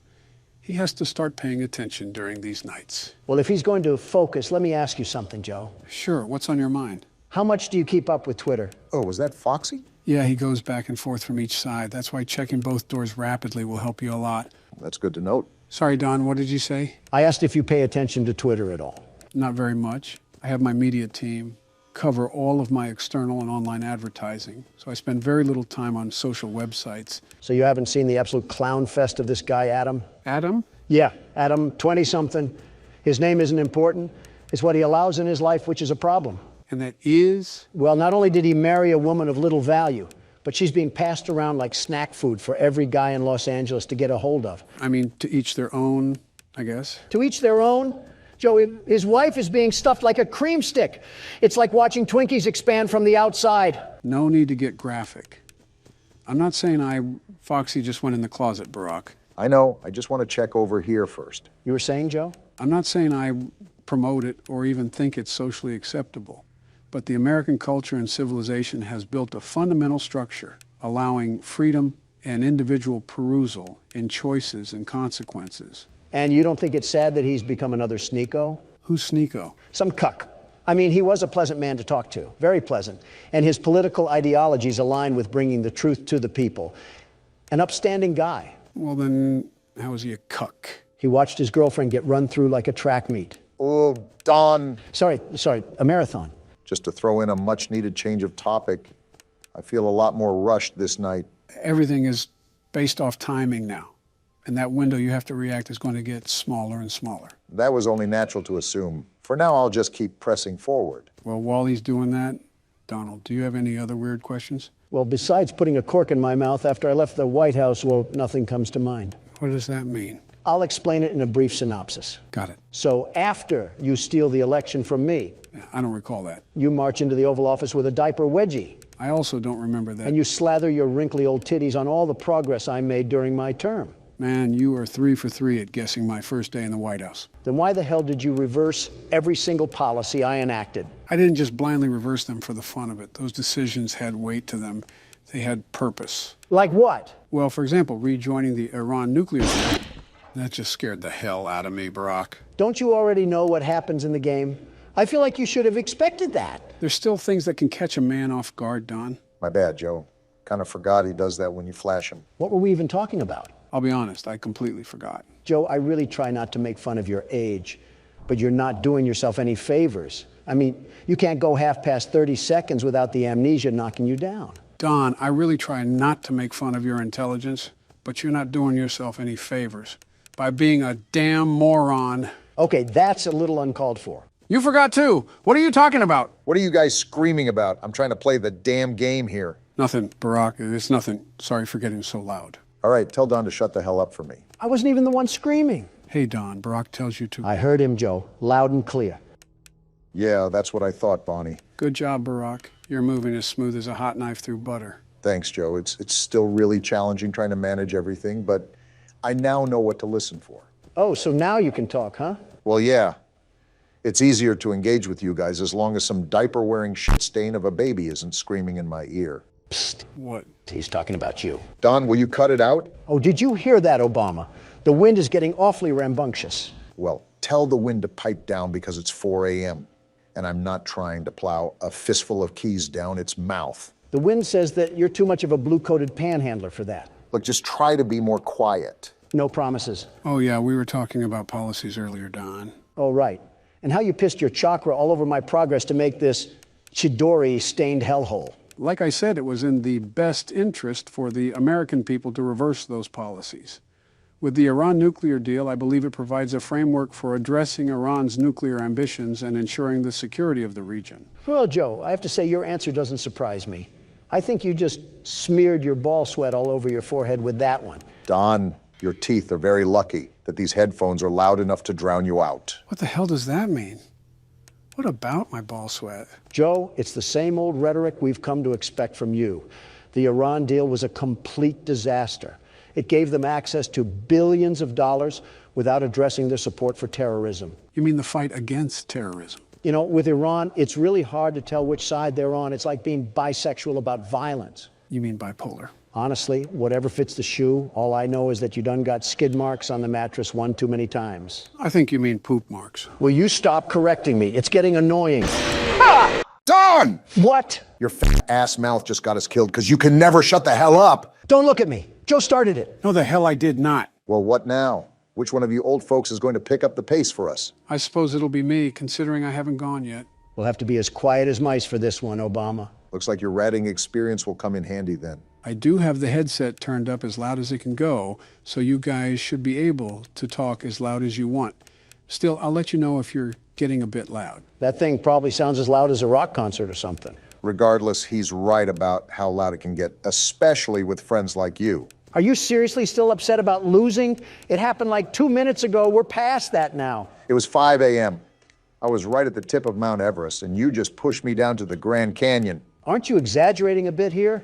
He has to start paying attention during these nights. Well, if he's going to focus, let me ask you something, Joe. Sure, what's on your mind? How much do you keep up with Twitter? Oh, was that Foxy? Yeah, he goes back and forth from each side. That's why checking both doors rapidly will help you a lot. That's good to note. Sorry, Don, what did you say? I asked if you pay attention to Twitter at all. Not very much. I have my media team cover all of my external and online advertising, so I spend very little time on social websites. So you haven't seen the absolute clown fest of this guy, Adam? Adam? Yeah, Adam, 20-something. His name isn't important. It's what he allows in his life, which is a problem. And that is? Well, not only did he marry a woman of little value, but she's being passed around like snack food for every guy in Los Angeles to get a hold of. I mean, to each their own, I guess. To each their own? Joe, his wife is being stuffed like a cream stick. It's like watching Twinkies expand from the outside. No need to get graphic. I'm not saying Foxy just went in the closet, Barack. I know. I just want to check over here first. You were saying, Joe? I'm not saying I promote it or even think it's socially acceptable. But the American culture and civilization has built a fundamental structure allowing freedom and individual perusal in choices and consequences. And you don't think it's sad that he's become another sneako? Who's sneako? Some cuck. I mean, he was a pleasant man to talk to, very pleasant. And his political ideologies align with bringing the truth to the people. An upstanding guy. Well, then, how is he a cuck? He watched his girlfriend get run through like a track meet. Oh, Don. Sorry, a marathon. Just to throw in a much-needed change of topic, I feel a lot more rushed this night. Everything is based off timing now. And that window you have to react is going to get smaller and smaller. That was only natural to assume. For now, I'll just keep pressing forward. Well, while he's doing that, Donald, do you have any other weird questions? Well, besides putting a cork in my mouth after I left the White House, well, nothing comes to mind. What does that mean? I'll explain it in a brief synopsis. Got it. So after you steal the election from me, I don't recall that. you march into the Oval Office with a diaper wedgie. I also don't remember that. And you slather your wrinkly old titties on all the progress I made during my term. Man, you are 3 for 3 at guessing my first day in the White House. Then why the hell did you reverse every single policy I enacted? I didn't just blindly reverse them for the fun of it. Those decisions had weight to them. They had purpose. Like what? Well, for example, rejoining the Iran nuclear deal. That just scared the hell out of me, Barack. Don't you already know what happens in the game? I feel like you should have expected that. There's still things that can catch a man off guard, Don. My bad, Joe. Kind of forgot he does that when you flash him. What were we even talking about? I'll be honest, I completely forgot. Joe, I really try not to make fun of your age, but you're not doing yourself any favors. I mean, you can't go half past 30 seconds without the amnesia knocking you down. Don, I really try not to make fun of your intelligence, but you're not doing yourself any favors by being a damn moron. Okay, that's a little uncalled for. You forgot too. What are you talking about? What are you guys screaming about? I'm trying to play the damn game here. Nothing, Barack. It's nothing. Sorry for getting so loud. All right, tell Don to shut the hell up for me. I wasn't even the one screaming. Hey, Don, Barack tells you to. I heard him, Joe, loud and clear. Yeah, that's what I thought, Bonnie. Good job, Barack. You're moving as smooth as a hot knife through butter. Thanks, Joe. It's still really challenging trying to manage everything, but I now know what to listen for. Oh, so now you can talk, huh? Well, yeah. It's easier to engage with you guys as long as some diaper-wearing shit stain of a baby isn't screaming in my ear. Psst. What? He's talking about you. Don, will you cut it out? Oh, did you hear that, Obama? The wind is getting awfully rambunctious. Well, tell the wind to pipe down because it's 4 a.m. and I'm not trying to plow a fistful of keys down its mouth. The wind says that you're too much of a blue-coated panhandler for that. Look, just try to be more quiet. No promises. Oh, yeah, we were talking about policies earlier, Don. Oh, right. And how you pissed your chakra all over my progress to make this Chidori-stained hellhole. Like I said, it was in the best interest for the American people to reverse those policies. With the Iran nuclear deal, I believe it provides a framework for addressing Iran's nuclear ambitions and ensuring the security of the region. Well, Joe, I have to say your answer doesn't surprise me. I think you just smeared your ball sweat all over your forehead with that one. Don, your teeth are very lucky that these headphones are loud enough to drown you out. What the hell does that mean? What about my ball sweat? Joe, it's the same old rhetoric we've come to expect from you. The Iran deal was a complete disaster. It gave them access to billions of dollars without addressing their support for terrorism. You mean the fight against terrorism? You know, with Iran, it's really hard to tell which side they're on. It's like being bisexual about violence. You mean bipolar? Honestly, whatever fits the shoe, all I know is that you done got skid marks on the mattress one too many times. I think you mean poop marks. Will you stop correcting me? It's getting annoying. Don! What? Your fat ass mouth just got us killed because you can never shut the hell up. Don't look at me. Joe started it. No, the hell I did not. Well, what now? Which one of you old folks is going to pick up the pace for us? I suppose it'll be me, considering I haven't gone yet. We'll have to be as quiet as mice for this one, Obama. Looks like your ratting experience will come in handy then. I do have the headset turned up as loud as it can go, so you guys should be able to talk as loud as you want. Still, I'll let you know if you're getting a bit loud. That thing probably sounds as loud as a rock concert or something. Regardless, he's right about how loud it can get, especially with friends like you. Are you seriously still upset about losing? It happened like 2 minutes ago. We're past that now. It was 5 a.m. I was right at the tip of Mount Everest, and you just pushed me down to the Grand Canyon. Aren't you exaggerating a bit here?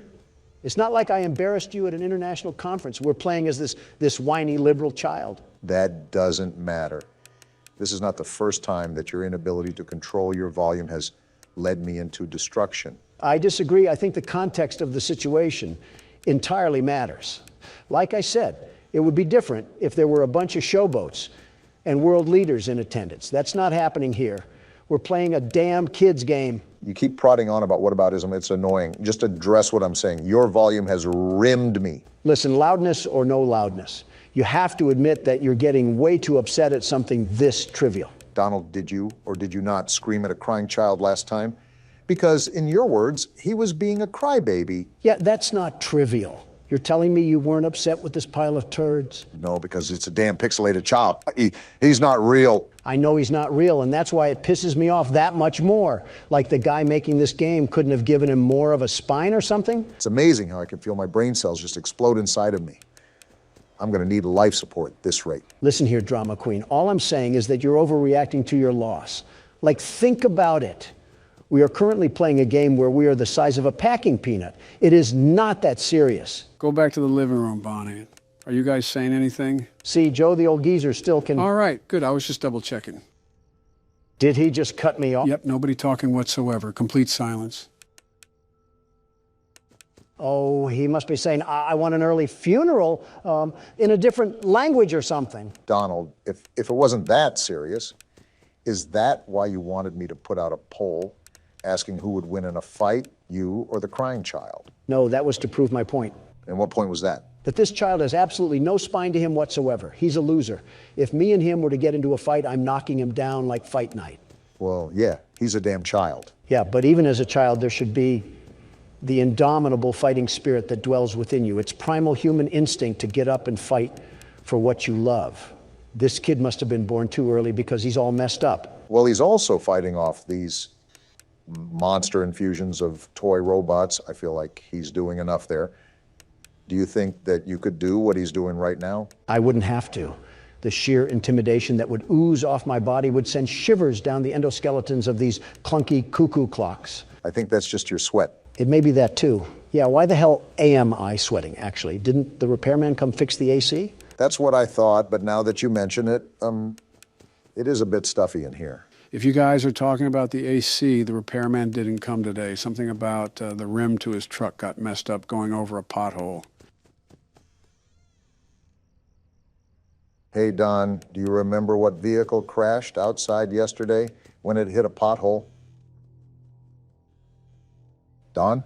It's not like I embarrassed you at an international conference. We're playing as this whiny liberal child. That doesn't matter. This is not the first time that your inability to control your volume has led me into destruction. I disagree. I think the context of the situation entirely matters. Like I said, it would be different if there were a bunch of showboats and world leaders in attendance. That's not happening here. We're playing a damn kids game. You keep prodding on about whataboutism. It's annoying. Just address what I'm saying. Your volume has rimmed me. Listen, loudness or no loudness, you have to admit that you're getting way too upset at something this trivial. Donald, did you or did you not scream at a crying child last time? Because, in your words, he was being a crybaby. Yeah, that's not trivial. You're telling me you weren't upset with this pile of turds? No, because it's a damn pixelated child. He's not real. I know he's not real, and that's why it pisses me off that much more. Like the guy making this game couldn't have given him more of a spine or something? It's amazing how I can feel my brain cells just explode inside of me. I'm going to need life support at this rate. Listen here, drama queen. All I'm saying is that you're overreacting to your loss. Like, think about it. We are currently playing a game where we are the size of a packing peanut. It is not that serious. Go back to the living room, Bonnie. Are you guys saying anything? See, Joe, the old geezer still can... All right, good. I was just double checking. Did he just cut me off? Yep, nobody talking whatsoever. Complete silence. Oh, he must be saying, I want an early funeral in a different language or something. Donald, if it wasn't that serious, is that why you wanted me to put out a poll asking who would win in a fight, you or the crying child? No, that was to prove my point. And what point was that? That this child has absolutely no spine to him whatsoever. He's a loser. If me and him were to get into a fight, I'm knocking him down like fight night. Well, yeah, he's a damn child. Yeah, but even as a child, there should be the indomitable fighting spirit that dwells within you. It's primal human instinct to get up and fight for what you love. This kid must have been born too early because he's all messed up. Well, he's also fighting off these monster infusions of toy robots. I feel like he's doing enough there. Do you think that you could do what he's doing right now? I wouldn't have to. The sheer intimidation that would ooze off my body would send shivers down the endoskeletons of these clunky cuckoo clocks. I think that's just your sweat. It may be that too. Yeah, why the hell am I sweating, actually? Didn't the repairman come fix the AC? That's what I thought, but now that you mention it, it is a bit stuffy in here. If you guys are talking about the AC, the repairman didn't come today. Something about the rim to his truck got messed up going over a pothole. Hey, Don, do you remember what vehicle crashed outside yesterday when it hit a pothole? Don?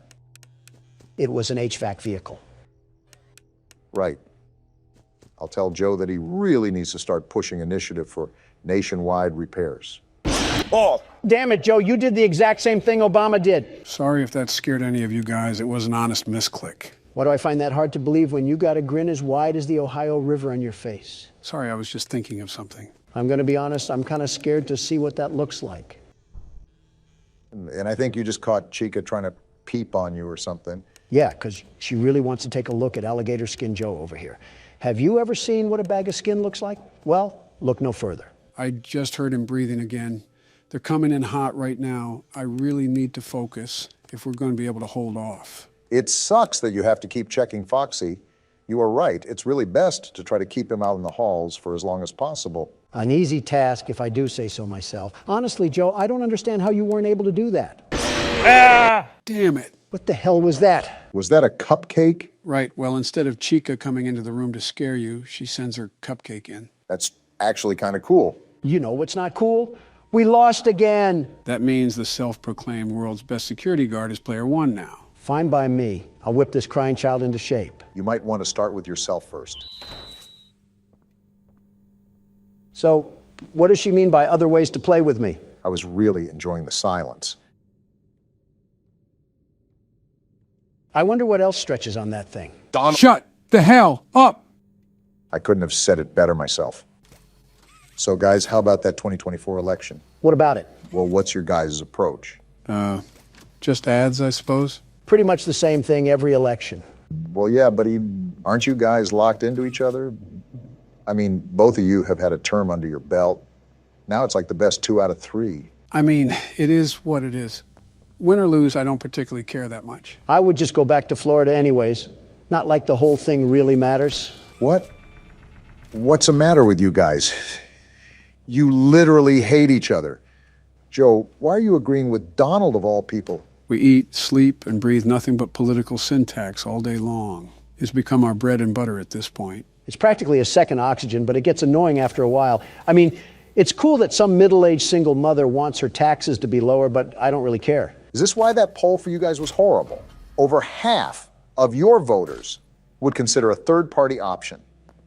It was an HVAC vehicle. Right. I'll tell Joe that he really needs to start pushing initiative for nationwide repairs. Oh! Damn it, Joe, you did the exact same thing Obama did. Sorry if that scared any of you guys. It was an honest misclick. Why do I find that hard to believe when you got a grin as wide as the Ohio River on your face? Sorry, I was just thinking of something. I'm going to be honest, I'm kind of scared to see what that looks like. And I think you just caught Chica trying to peep on you or something. Yeah, because she really wants to take a look at Alligator Skin Joe over here. Have you ever seen what a bag of skin looks like? Well, look no further. I just heard him breathing again. They're coming in hot right now. I really need to focus if we're going to be able to hold off. It sucks that you have to keep checking Foxy. You are right. It's really best to try to keep him out in the halls for as long as possible. An easy task, if I do say so myself. Honestly, Joe, I don't understand how you weren't able to do that. Ah! Damn it. What the hell was that? Was that a cupcake? Right. Well, instead of Chica coming into the room to scare you, she sends her cupcake in. That's actually kind of cool. You know what's not cool? We lost again. That means the self-proclaimed world's best security guard is player one now. Fine by me. I'll whip this crying child into shape. You might want to start with yourself first. So, what does she mean by other ways to play with me? I was really enjoying the silence. I wonder what else stretches on that thing. Donald. Shut the hell up! I couldn't have said it better myself. So, guys, how about that 2024 election? What about it? Well, what's your guys' approach? Just ads, I suppose? Pretty much the same thing every election. Well, yeah, but Aren't you guys locked into each other? I mean, both of you have had a term under your belt. Now it's like the best 2 out of 3. I mean, it is what it is. Win or lose, I don't particularly care that much. I would just go back to Florida anyways. Not like the whole thing really matters. What? What's the matter with you guys? You literally hate each other. Joe, why are you agreeing with Donald of all people? We eat, sleep, and breathe nothing but political syntax all day long. It's become our bread and butter at this point. It's practically a second oxygen, but it gets annoying after a while. I mean, it's cool that some middle-aged single mother wants her taxes to be lower, but I don't really care. Is this why that poll for you guys was horrible? Over half of your voters would consider a third-party option.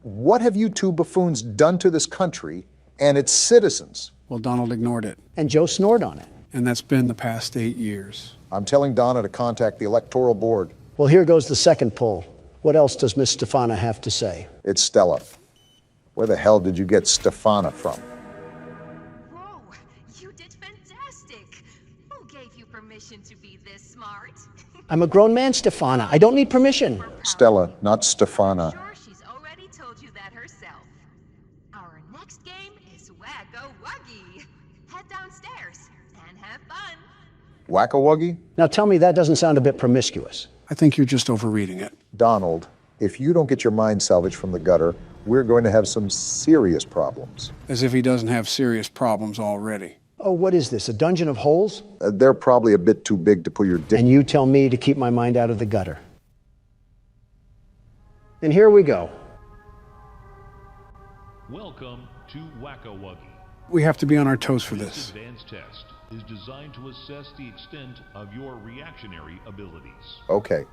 What have you two buffoons done to this country and its citizens? Well, Donald ignored it. And Joe snored on it. And that's been the past 8 years. I'm telling Donna to contact the Electoral Board. Well, here goes the second poll. What else does Miss Stefana have to say? It's Stella. Where the hell did you get Stefana from? Whoa, you did fantastic. Who gave you permission to be this smart? I'm a grown man, Stefana. I don't need permission. Stella, not Stefana. Sure, she's already told you that herself. Our next game is Wacko-Wuggy. Head downstairs and have fun. Wacko-Wuggy? Now tell me that doesn't sound a bit promiscuous. I think you're just overreading it. Donald, if you don't get your mind salvaged from the gutter, we're going to have some serious problems. As if he doesn't have serious problems already. Oh, what is this, a dungeon of holes? They're probably a bit too big to put your dick... And you tell me to keep my mind out of the gutter. And here we go. Welcome to Wacko-Wuggy. We have to be on our toes for This this. advanced test is designed to assess the extent of your reactionary abilities. Okay.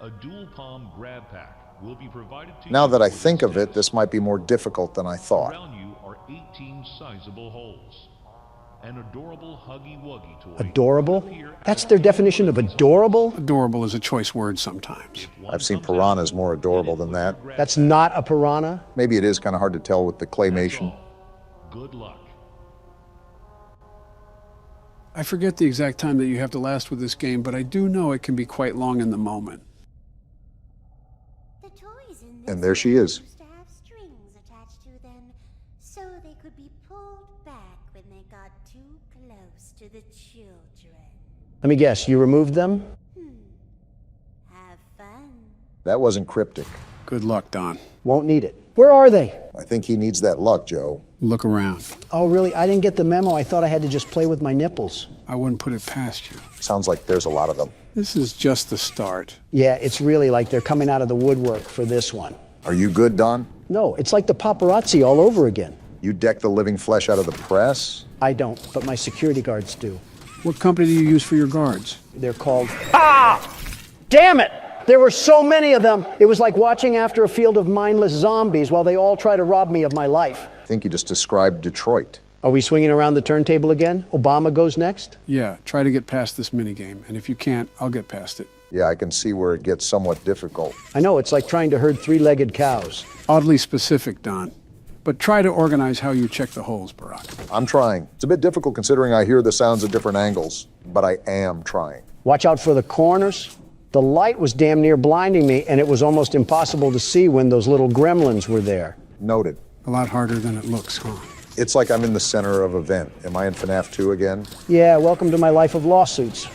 A dual palm grab pack will be provided to Now you that I for think this of it, test. this might be more difficult than I thought. Around you are 18 sizable holes. An adorable Huggy-Wuggy toy. Adorable? That's their definition of adorable? Adorable is a choice word sometimes. I've seen piranhas more adorable than that. That's not a piranha? Maybe it is kind of hard to tell with the claymation. Good luck. I forget the exact time that you have to last with this game, but I do know it can be quite long in the moment. The toys in And there she is. used to have strings attached to them, so they could be pulled back when they got too close to the children. Let me guess, you removed them? Have fun. That wasn't cryptic. Good luck, Don. Won't need it. Where are they? I think he needs that luck, Joe. Look around. Oh, really? I didn't get the memo. I thought I had to just play with my nipples. I wouldn't put it past you. Sounds like there's a lot of them. This is just the start. Yeah, it's really like they're coming out of the woodwork for this one. Are you good, Don? No, it's like the paparazzi all over again. You deck the living flesh out of the press? I don't, but my security guards do. What company do you use for your guards? They're called... Ah! Damn it! There were so many of them. It was like watching after a field of mindless zombies while they all try to rob me of my life. I think you just described Detroit. Are we swinging around the turntable again? Obama goes next? Yeah, try to get past this minigame, and if you can't, I'll get past it. Yeah, I can see where it gets somewhat difficult. I know, it's like trying to herd three-legged cows. Oddly specific, Don. But try to organize how you check the holes, Barack. I'm trying. It's a bit difficult considering I hear the sounds at different angles, but I am trying. Watch out for the corners. The light was damn near blinding me, and it was almost impossible to see when those little gremlins were there. Noted. A lot harder than it looks, huh? It's like I'm in the center of an event. Am I in FNAF 2 again? Yeah, welcome to my life of lawsuits.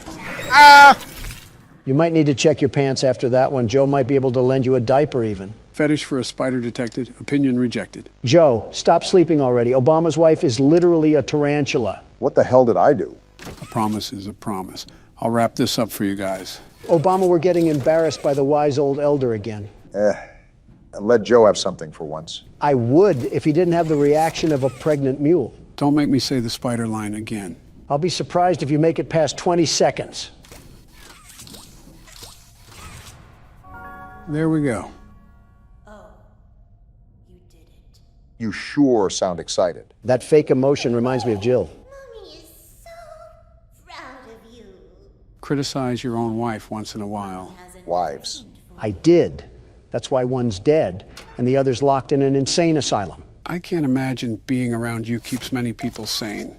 You might need to check your pants after that one. Joe might be able to lend you a diaper even. Fetish for a spider detected, opinion rejected. Joe, stop sleeping already. Obama's wife is literally a tarantula. What the hell did I do? A promise is a promise. I'll wrap this up for you guys. Obama, we're getting embarrassed by the wise old elder again. Let Joe have something for once. I would if he didn't have the reaction of a pregnant mule. Don't make me say the spider line again. I'll be surprised if you make it past 20 seconds. There we go. You sure sound excited. That fake emotion reminds me of Jill. Mommy is so proud of you. Criticize your own wife once in a while. Wives. I did. That's why one's dead, and the other's locked in an insane asylum. I can't imagine being around you keeps many people sane.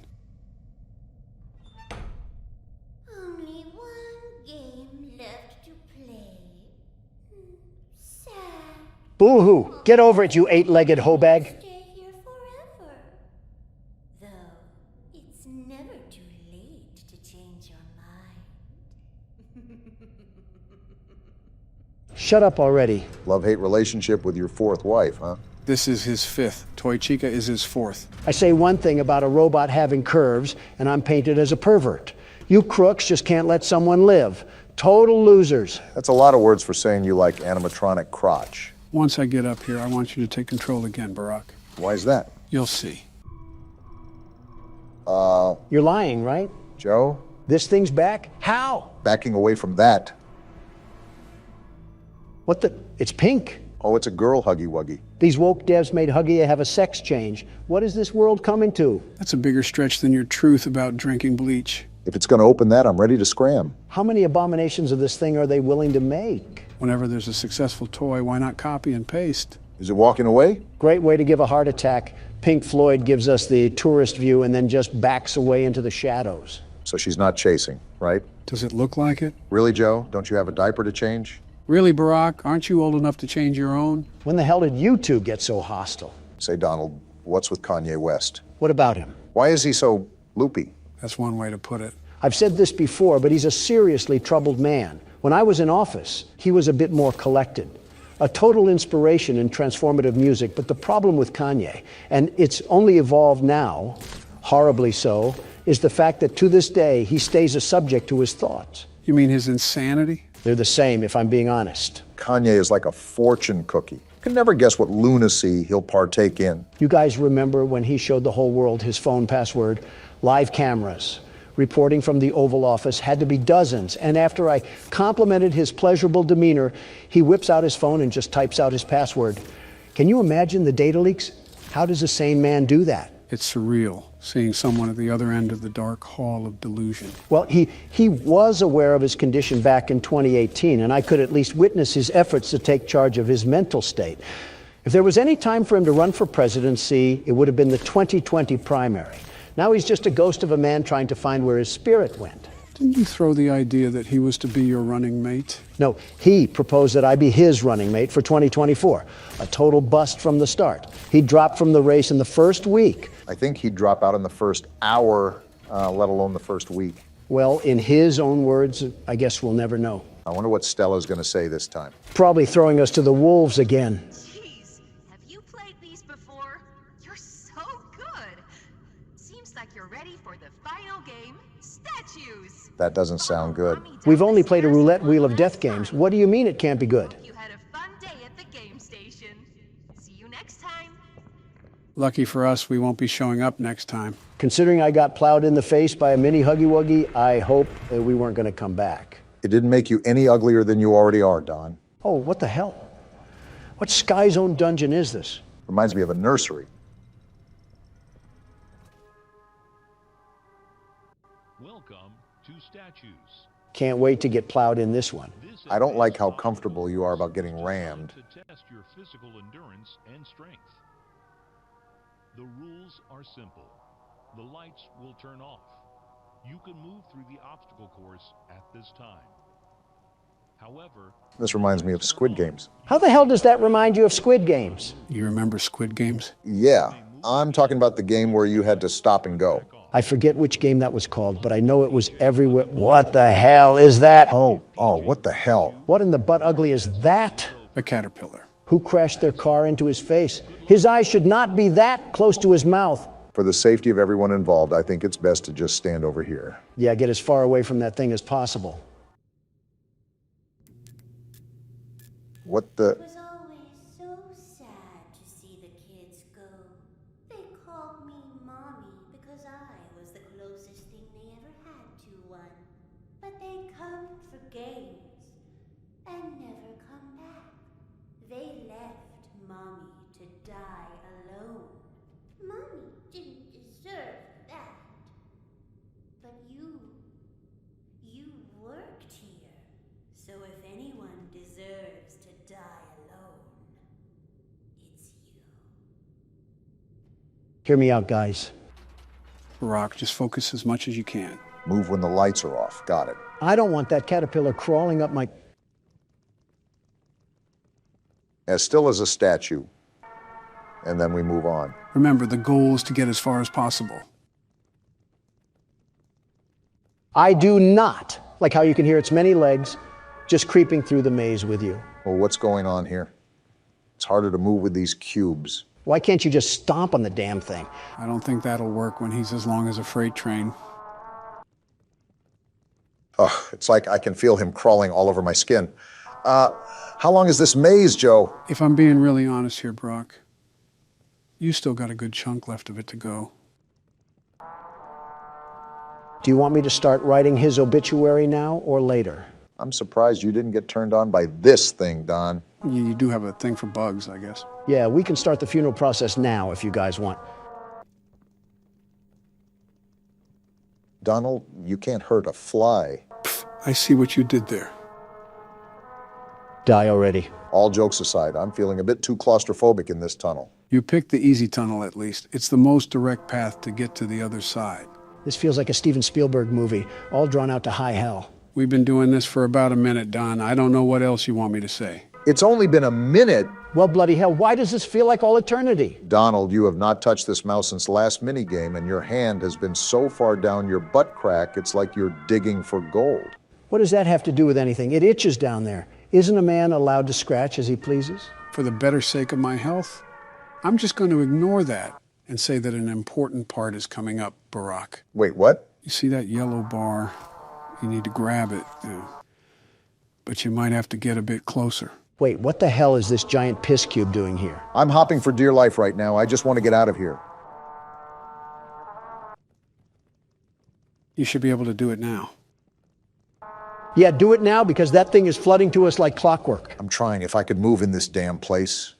Only one game left to play. Boo-hoo! Get over it, you eight-legged hoe bag. Stay here forever. Though, it's never too late to change your mind. Shut up already. Love-hate relationship with your fourth wife, huh? This is his fifth. Toy Chica is his fourth. I say one thing about a robot having curves, and I'm painted as a pervert. You crooks just can't let someone live. Total losers. That's a lot of words for saying you like animatronic crotch. Once I get up here, I want you to take control again, Barack. Why is that? You'll see. You're lying, right? Joe? This thing's back? How? Backing away from that. What the? It's pink. Oh, it's a girl Huggy Wuggy. These woke devs made Huggy have a sex change. What is this world coming to? That's a bigger stretch than your truth about drinking bleach. If it's going to open that, I'm ready to scram. How many abominations of this thing are they willing to make? Whenever there's a successful toy, why not copy and paste? Is it walking away? Great way to give a heart attack. Pink Floyd gives us the tourist view and then just backs away into the shadows. So she's not chasing, right? Does it look like it? Really, Joe? Don't you have a diaper to change? Really, Barack? Aren't you old enough to change your own? When the hell did you two get so hostile? Say, Donald, what's with Kanye West? What about him? Why is he so loopy? That's one way to put it. I've said this before, but he's a seriously troubled man. When I was in office, he was a bit more collected. A total inspiration in transformative music, but the problem with Kanye, and it's only evolved now, horribly so, is the fact that to this day, he stays a subject to his thoughts. You mean his insanity? They're the same, if I'm being honest. Kanye is like a fortune cookie. You can never guess what lunacy he'll partake in. You guys remember when he showed the whole world his phone password? Live cameras. Reporting from the Oval Office had to be dozens. And after I complimented his pleasurable demeanor, he whips out his phone and just types out his password. Can you imagine the data leaks? How does a sane man do that? It's surreal, seeing someone at the other end of the dark hall of delusion. Well, he was aware of his condition back in 2018, and I could at least witness his efforts to take charge of his mental state. If there was any time for him to run for presidency, it would have been the 2020 primary. Now he's just a ghost of a man trying to find where his spirit went. Didn't you throw the idea that he was to be your running mate? No, he proposed that I be his running mate for 2024. A total bust from the start. He dropped from the race in the first week. I think he'd drop out in the first hour, let alone the first week. Well, in his own words, I guess we'll never know. I wonder what Stella's going to say this time. Probably throwing us to the wolves again. Jeez, have you played these before? You're so good. Seems like you're ready for the final game, statues. That doesn't sound good. We've only played a roulette wheel of death games. What do you mean it can't be good? You had a fun day at the game station. See you next time. Lucky for us, we won't be showing up next time. Considering I got plowed in the face by a mini Huggy Wuggy, I hope that we weren't going to come back. It didn't make you any uglier than you already are, Don. Oh, what the hell? What Sky Zone dungeon is this? Reminds me of a nursery. Welcome to Statues. Can't wait to get plowed in this one. I don't like how comfortable you are about getting rammed. To test your physical endurance and strength. The rules are simple. The lights will turn off. You can move through the obstacle course at this time. However, This reminds me of Squid Games. How the hell does that remind you of Squid Games? You remember Squid Games? Yeah, I'm talking about the game where you had to stop and go. I forget which game that was called, but I know it was everywhere. What the hell is that? Oh, what the hell? What in the butt ugly is that? A caterpillar. Who crashed their car into his face? His eyes should not be that close to his mouth. For the safety of everyone involved, I think it's best to just stand over here. Yeah, get as far away from that thing as possible. What the? It was always so sad to see the kids go. They called me Mommy because I was the closest thing they ever had to one. But they come for games and never come back. They left Mommy to die alone. Mommy didn't deserve that. But you worked here. So if anyone deserves to die alone, it's you. Hear me out, guys. Barack, just focus as much as you can. Move when the lights are off. Got it. I don't want that caterpillar crawling up my... as still as a statue. And then we move on. Remember, the goal is to get as far as possible. I do not like how you can hear its many legs just creeping through the maze with you. Well, what's going on here? It's harder to move with these cubes. Why can't you just stomp on the damn thing? I don't think that'll work when he's as long as a freight train. Oh, it's like I can feel him crawling all over my skin. How long is this maze, Joe? If I'm being really honest here, Brock, you still got a good chunk left of it to go. Do you want me to start writing his obituary now or later? I'm surprised you didn't get turned on by this thing, Don. You do have a thing for bugs, I guess. Yeah, we can start the funeral process now if you guys want. Donald, you can't hurt a fly. I see what you did there. Die already. All jokes aside, I'm feeling a bit too claustrophobic in this tunnel. You picked the easy tunnel, at least. It's the most direct path to get to the other side. This feels like a Steven Spielberg movie, all drawn out to high hell. We've been doing this for about a minute, Don. I don't know what else you want me to say. It's only been a minute. Well, bloody hell, why does this feel like all eternity? Donald, you have not touched this mouse since last minigame, and your hand has been so far down your butt crack, it's like you're digging for gold. What does that have to do with anything? It itches down there. Isn't a man allowed to scratch as he pleases? For the better sake of my health, I'm just going to ignore that and say that an important part is coming up, Barack. Wait, what? You see that yellow bar? You need to grab it. But you might have to get a bit closer. Wait, what the hell is this giant piss cube doing here? I'm hopping for dear life right now. I just want to get out of here. You should be able to do it now. Yeah, do it now because that thing is flooding to us like clockwork. I'm trying. If I could move in this damn place.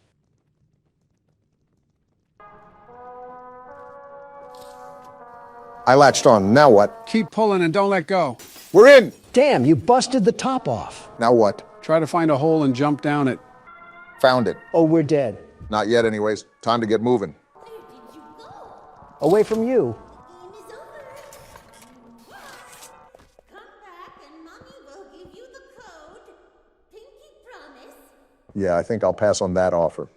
I latched on. Now what? Keep pulling and don't let go. We're in! Damn, you busted the top off. Now what? Try to find a hole and jump down it. Found it. Oh, we're dead. Not yet anyways. Time to get moving. Away from you. Yeah, I think I'll pass on that offer.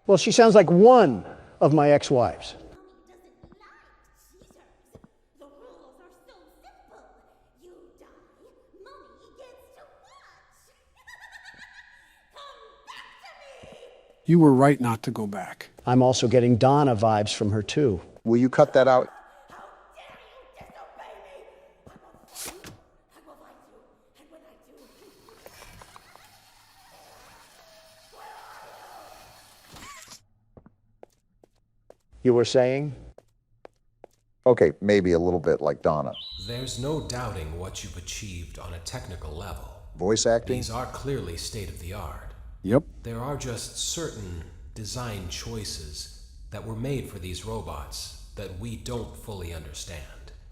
Well, she sounds like one of my ex-wives. You were right not to go back. I'm also getting Donna vibes from her, too. Will you cut that out? You were saying? Okay, maybe a little bit like Donna. There's no doubting what you've achieved on a technical level. Voice acting? These are clearly state-of-the-art. Yep. There are just certain design choices that were made for these robots that we don't fully understand.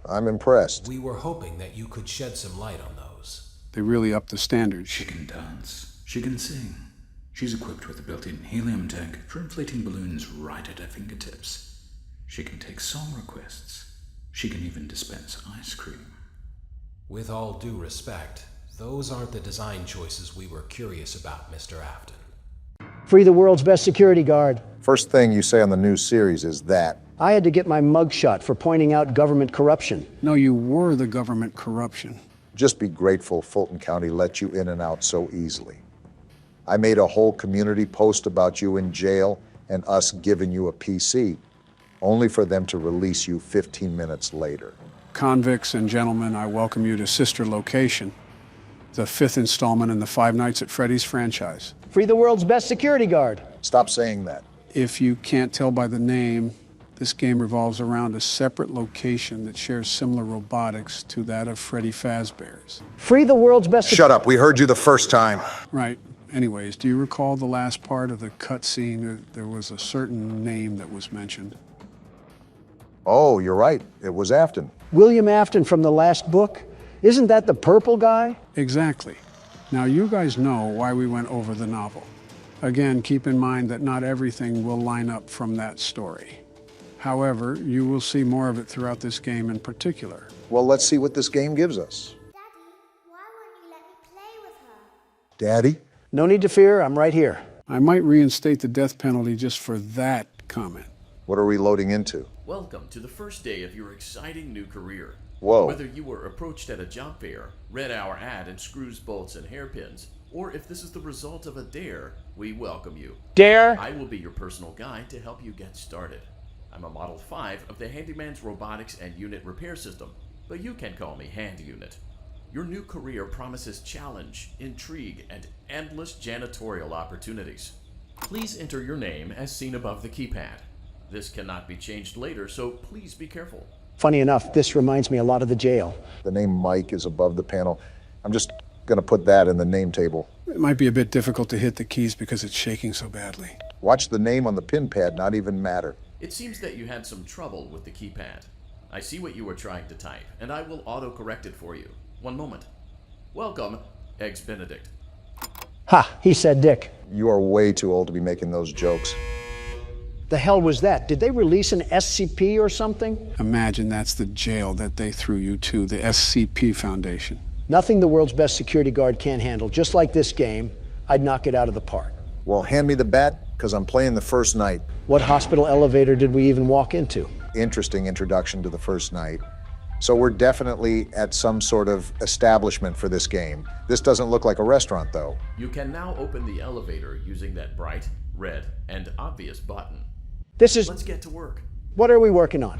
I'm impressed. We were hoping that you could shed some light on those. They really upped the standards. She can dance. She can sing. She's equipped with a built-in helium tank for inflating balloons right at her fingertips. She can take song requests. She can even dispense ice cream. With all due respect, those aren't the design choices we were curious about, Mr. Afton. Free the world's best security guard. First thing you say on the new series is that. I had to get my mugshot for pointing out government corruption. No, you were the government corruption. Just be grateful Fulton County let you in and out so easily. I made a whole community post about you in jail and us giving you a PC, only for them to release you 15 minutes later. Convicts and gentlemen, I welcome you to Sister Location, the 5th installment in the Five Nights at Freddy's franchise. Free the world's best security guard. Stop saying that. If you can't tell by the name, this game revolves around a separate location that shares similar robotics to that of Freddy Fazbear's. Free the world's best... Shut up, we heard you the first time. Right. Anyways, do you recall the last part of the cutscene? There was a certain name that was mentioned. Oh, you're right. It was Afton. William Afton from the last book? Isn't that the purple guy? Exactly. Now, you guys know why we went over the novel. Again, keep in mind that not everything will line up from that story. However, you will see more of it throughout this game in particular. Well, let's see what this game gives us. Why won't you let me play with her? Daddy? No need to fear, I'm right here. I might reinstate the death penalty just for that comment. What are we loading into? Welcome to the first day of your exciting new career. Whoa. Whether you were approached at a job fair, read our ad in screws, bolts, and hairpins, or if this is the result of a dare, we welcome you. Dare? I will be your personal guide to help you get started. I'm a Model 5 of the Handyman's Robotics and Unit Repair System, but you can call me Hand Unit. Your new career promises challenge, intrigue, and endless janitorial opportunities. Please enter your name as seen above the keypad. This cannot be changed later, so please be careful. Funny enough, this reminds me a lot of the jail. The name Mike is above the panel. I'm just going to put that in the name table. It might be a bit difficult to hit the keys because it's shaking so badly. Watch the name on the pin pad not even matter. It seems that you had some trouble with the keypad. I see what you were trying to type, and I will auto-correct it for you. One moment. Welcome, Eggs Benedict. Ha, he said Dick. You are way too old to be making those jokes. The hell was that? Did they release an SCP or something? Imagine that's the jail that they threw you to, the SCP Foundation. Nothing the world's best security guard can't handle. Just like this game, I'd knock it out of the park. Well, hand me the bat, because I'm playing the first night. What hospital elevator did we even walk into? Interesting introduction to the first night. So we're definitely at some sort of establishment for this game. This doesn't look like a restaurant, though. You can now open the elevator using that bright, red, and obvious button. Let's get to work. What are we working on?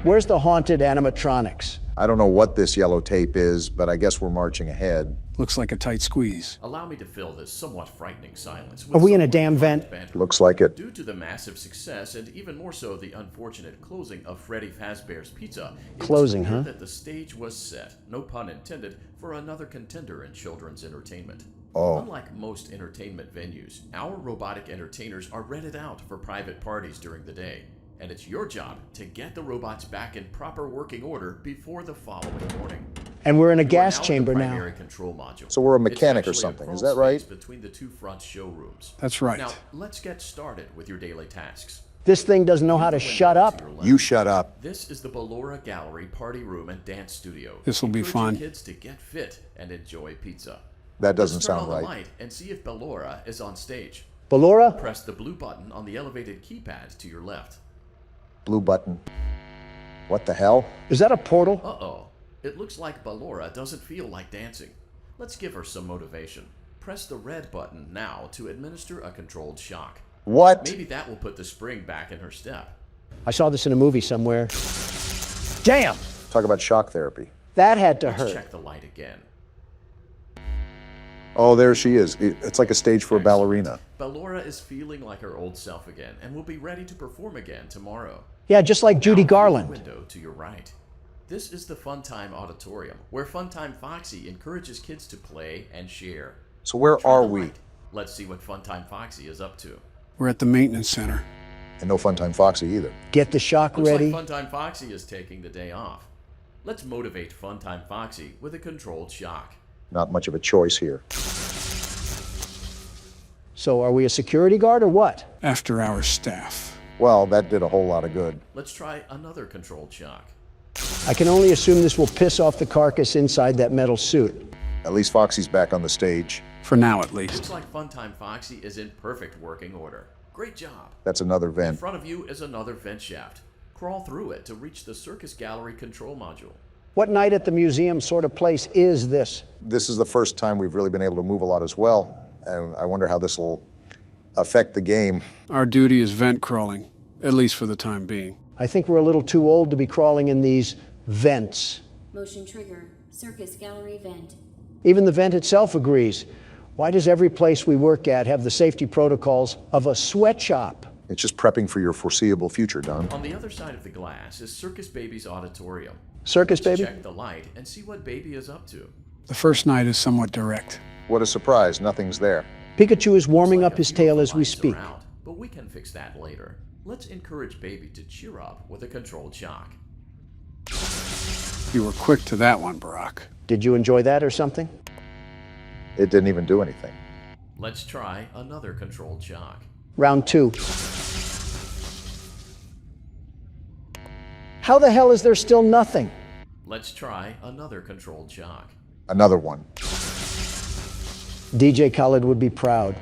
Where's the haunted animatronics? I don't know what this yellow tape is, but I guess we're marching ahead. Looks like a tight squeeze. Allow me to fill this somewhat frightening silence. Are we in a damn vent? Looks like it. Due to the massive success, and even more so the unfortunate closing of Freddy Fazbear's Pizza, Closing, it was clear huh? that the stage was set, no pun intended, for another contender in children's entertainment. Oh. Unlike most entertainment venues, our robotic entertainers are rented out for private parties during the day. And it's your job to get the robots back in proper working order before the following morning. And we're in a gas We're chamber at the now. primary control module. So we're a It's mechanic or actually a something, crawl is that right? space between the two front showrooms. That's right. Now, let's get started with your daily tasks. This thing doesn't know how to shut up. You shut up. This is the Ballora Gallery Party Room and Dance Studio. This'll be Encouraging fun. kids to get fit and enjoy pizza. That doesn't Let's turn sound on right. the light and see if Ballora is on stage. Ballora? Press the blue button on the elevated keypad to your left. Blue button. What the hell? Is that a portal? Uh-oh. It looks like Ballora doesn't feel like dancing. Let's give her some motivation. Press the red button now to administer a controlled shock. What? Maybe that will put the spring back in her step. I saw this in a movie somewhere. Damn! Talk about shock therapy. That had to Let's hurt. check the light again. Oh, there she is. It's like a stage for a ballerina. Ballora is feeling like her old self again and will be ready to perform again tomorrow. Yeah, just like Judy Now, Garland. through the window to your right. This is the Funtime Auditorium, where Funtime Foxy encourages kids to play and share. So where Turn are the we? light. Let's see what Funtime Foxy is up to. We're at the maintenance center. And no Funtime Foxy either. Get the shock Looks ready. like Funtime Foxy is taking the day off. Let's motivate Funtime Foxy with a controlled shock. Not much of a choice here. So are we a security guard or what? After our staff. Well, that did a whole lot of good. Let's try another controlled shock. I can only assume this will piss off the carcass inside that metal suit. At least Foxy's back on the stage. For now, at least. Looks like Funtime Foxy is in perfect working order. Great job. That's another In vent. front of you is another vent shaft. Crawl through it to reach the Circus Gallery control module. What night at the museum sort of place is this? This is the first time we've really been able to move a lot as well. And I wonder how this will affect the game. Our duty is vent crawling, at least for the time being. I think we're a little too old to be crawling in these vents. Motion trigger. Circus gallery vent. Even the vent itself agrees. Why does every place we work at have the safety protocols of a sweatshop? It's just prepping for your foreseeable future, Don. On the other side of the glass is Circus Baby's auditorium. Circus Let's Baby? check the light and see what Baby is up to. The first night is somewhat direct. What a surprise, nothing's there. Pikachu is warming up his tail as we speak. Around, but we can fix that later. Let's encourage Baby to cheer up with a controlled shock. You were quick to that one, Barack. Did you enjoy that or something? It didn't even do anything. Let's try another controlled shock. Round two. How the hell is there still nothing? Let's try another controlled shock. Another one. DJ Khaled would be proud.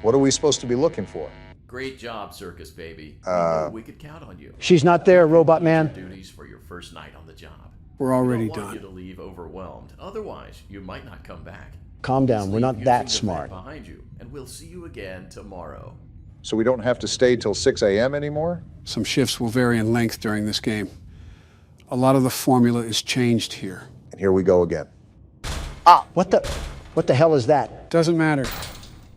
What are we supposed to be looking for? Great job, Circus Baby. We knew we could count on you. She's not there, Robot Man. Duties for your first night on the job. We're already We don't want done. you to leave overwhelmed. Otherwise, you might not come back. Calm down, we're not Leave that using the vent smart. behind you, and we'll see you again tomorrow. So we don't have to stay till 6 a.m. anymore? Some shifts will vary in length during this game. A lot of the formula is changed here. And here we go again. Ah, what the hell is that? Doesn't matter.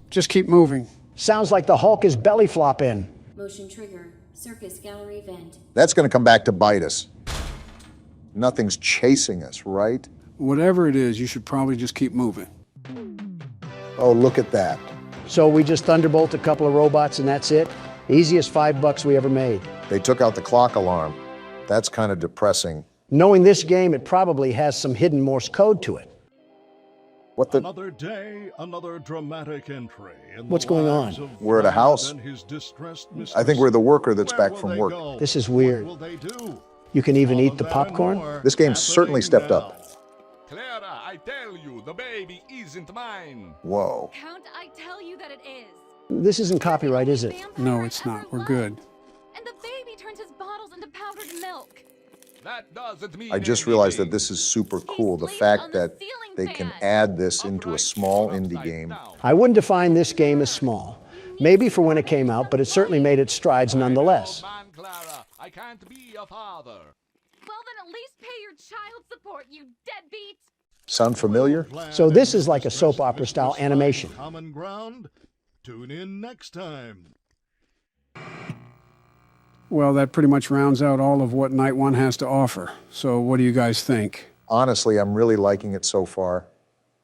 Just keep moving. Sounds like the Hulk is belly flopping. Motion trigger. Circus gallery vent. That's going to come back to bite us. Nothing's chasing us, right? Whatever it is, you should probably just keep moving. Oh, look at that. So we just thunderbolt a couple of robots and that's it? Easiest $5 we ever made. They took out the clock alarm. That's kind of depressing. Knowing this game, it probably has some hidden Morse code to it. What the? Another day, another dramatic entry. What's going on? We're at a house. I think we're the worker that's back from work. This is weird. You can even eat the popcorn? This game's certainly stepped up. Clara, I tell you, the baby isn't mine. Whoa. Count, I tell you that it is. This isn't copyright, is it? No, it's not. We're good. And the baby turns his bottles into powdered milk. That doesn't mean I just realized that this is super cool. The fact that they can add this into a small indie game. I wouldn't define this game as small. Maybe for when it came out, but it certainly made its strides nonetheless. Clara, I can't be a father. Well, then at least pay your child support, you deadbeat. Sound familiar? So this is like a soap opera style animation. Common ground. Tune in next time. Well, that pretty much rounds out all of what Night 1 has to offer. So what do you guys think? Honestly, I'm really liking it so far.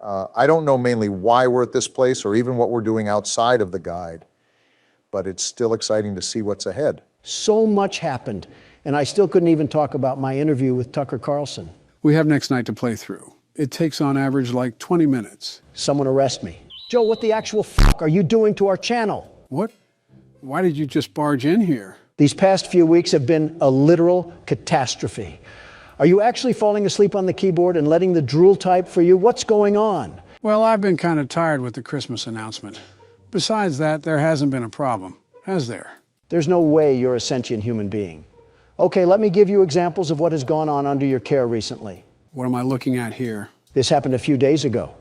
I don't know mainly why we're at this place or even what we're doing outside of the guide, but it's still exciting to see what's ahead. So much happened, and I still couldn't even talk about my interview with Tucker Carlson. We have next night to play through. It takes on average like 20 minutes. Someone arrest me. Joe, what the actual fuck are you doing to our channel? What? Why did you just barge in here? These past few weeks have been a literal catastrophe. Are you actually falling asleep on the keyboard and letting the drool type for you? What's going on? Well, I've been kind of tired with the Christmas announcement. Besides that, there hasn't been a problem, has there? There's no way you're a sentient human being. Okay, let me give you examples of what has gone on under your care recently. What am I looking at here? This happened a few days ago.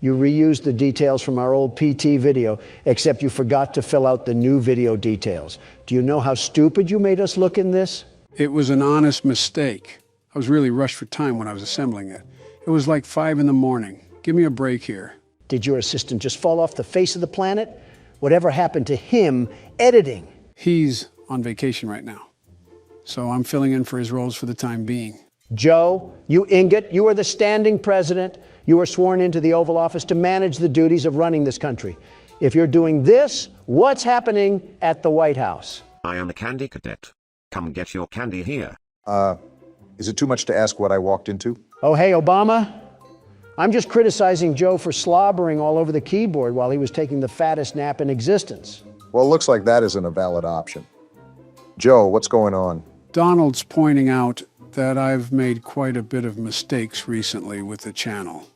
You reused the details from our old PT video, except you forgot to fill out the new video details. Do you know how stupid you made us look in this? It was an honest mistake. I was really rushed for time when I was assembling it. It was like 5 in the morning. Give me a break here. Did your assistant just fall off the face of the planet? Whatever happened to him editing? He's on vacation right now, so I'm filling in for his roles for the time being. Joe, you ingot, you are the standing president. You are sworn into the Oval Office to manage the duties of running this country. If you're doing this, what's happening at the White House? I am a candy cadet. Come get your candy here. Is it too much to ask what I walked into? Oh, hey, Obama. I'm just criticizing Joe for slobbering all over the keyboard while he was taking the fattest nap in existence. Well, it looks like that isn't a valid option. Joe, what's going on? Donald's pointing out that I've made quite a bit of mistakes recently with the channel.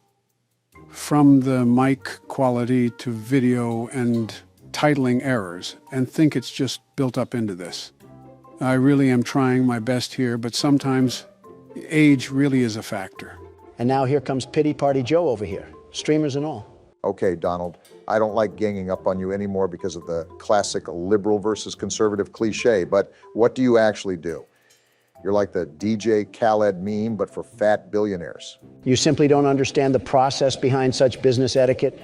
From the mic quality to video and titling errors, and think it's just built up into this. I really am trying my best here, but sometimes age really is a factor. And now here comes Pity Party Joe over here, streamers and all. Okay, Donald, I don't like ganging up on you anymore because of the classic liberal versus conservative cliche, but what do you actually do? You're like the DJ Khaled meme, but for fat billionaires. You simply don't understand the process behind such business etiquette.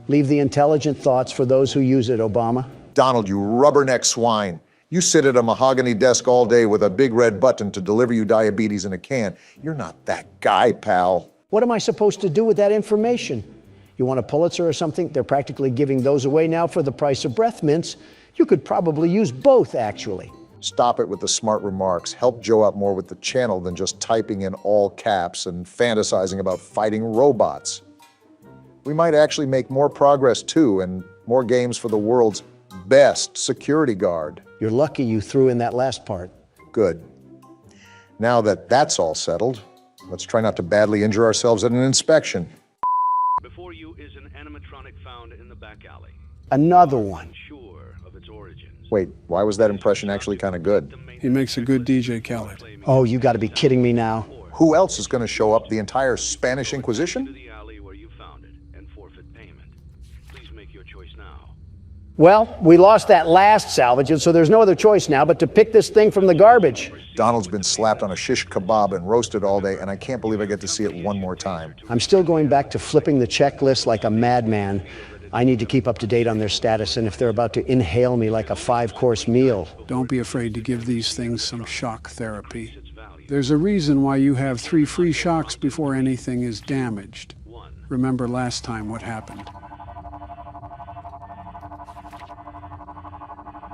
Leave the intelligent thoughts for those who use it, Obama. Donald, you rubberneck swine. You sit at a mahogany desk all day with a big red button to deliver you diabetes in a can. You're not that guy, pal. What am I supposed to do with that information? You want a Pulitzer or something? They're practically giving those away now for the price of breath mints. You could probably use both, actually. Stop it with the smart remarks. Help Joe out more with the channel than just typing in all caps and fantasizing about fighting robots. We might actually make more progress too, and more games for the world's best security guard. You're lucky you threw in that last part. Good. Now that that's all settled, let's try not to badly injure ourselves at an inspection. Before you is an animatronic found in the back alley. Another one. Unsure of its origins. Wait, why was that impression actually kind of good? He makes a good DJ, Khaled. Oh, you got to be kidding me now. Who else is going to show up? The entire Spanish Inquisition? The alley where you found it and forfeit payment. Please make your choice now. Well, we lost that last salvage, and so there's no other choice now but to pick this thing from the garbage. Donald's been slapped on a shish kebab and roasted all day, and I can't believe I get to see it one more time. I'm still going back to flipping the checklist like a madman. I need to keep up to date on their status, and if they're about to inhale me like a 5-course meal. Don't be afraid to give these things some shock therapy. There's a reason why you have 3 free shocks before anything is damaged. Remember last time what happened.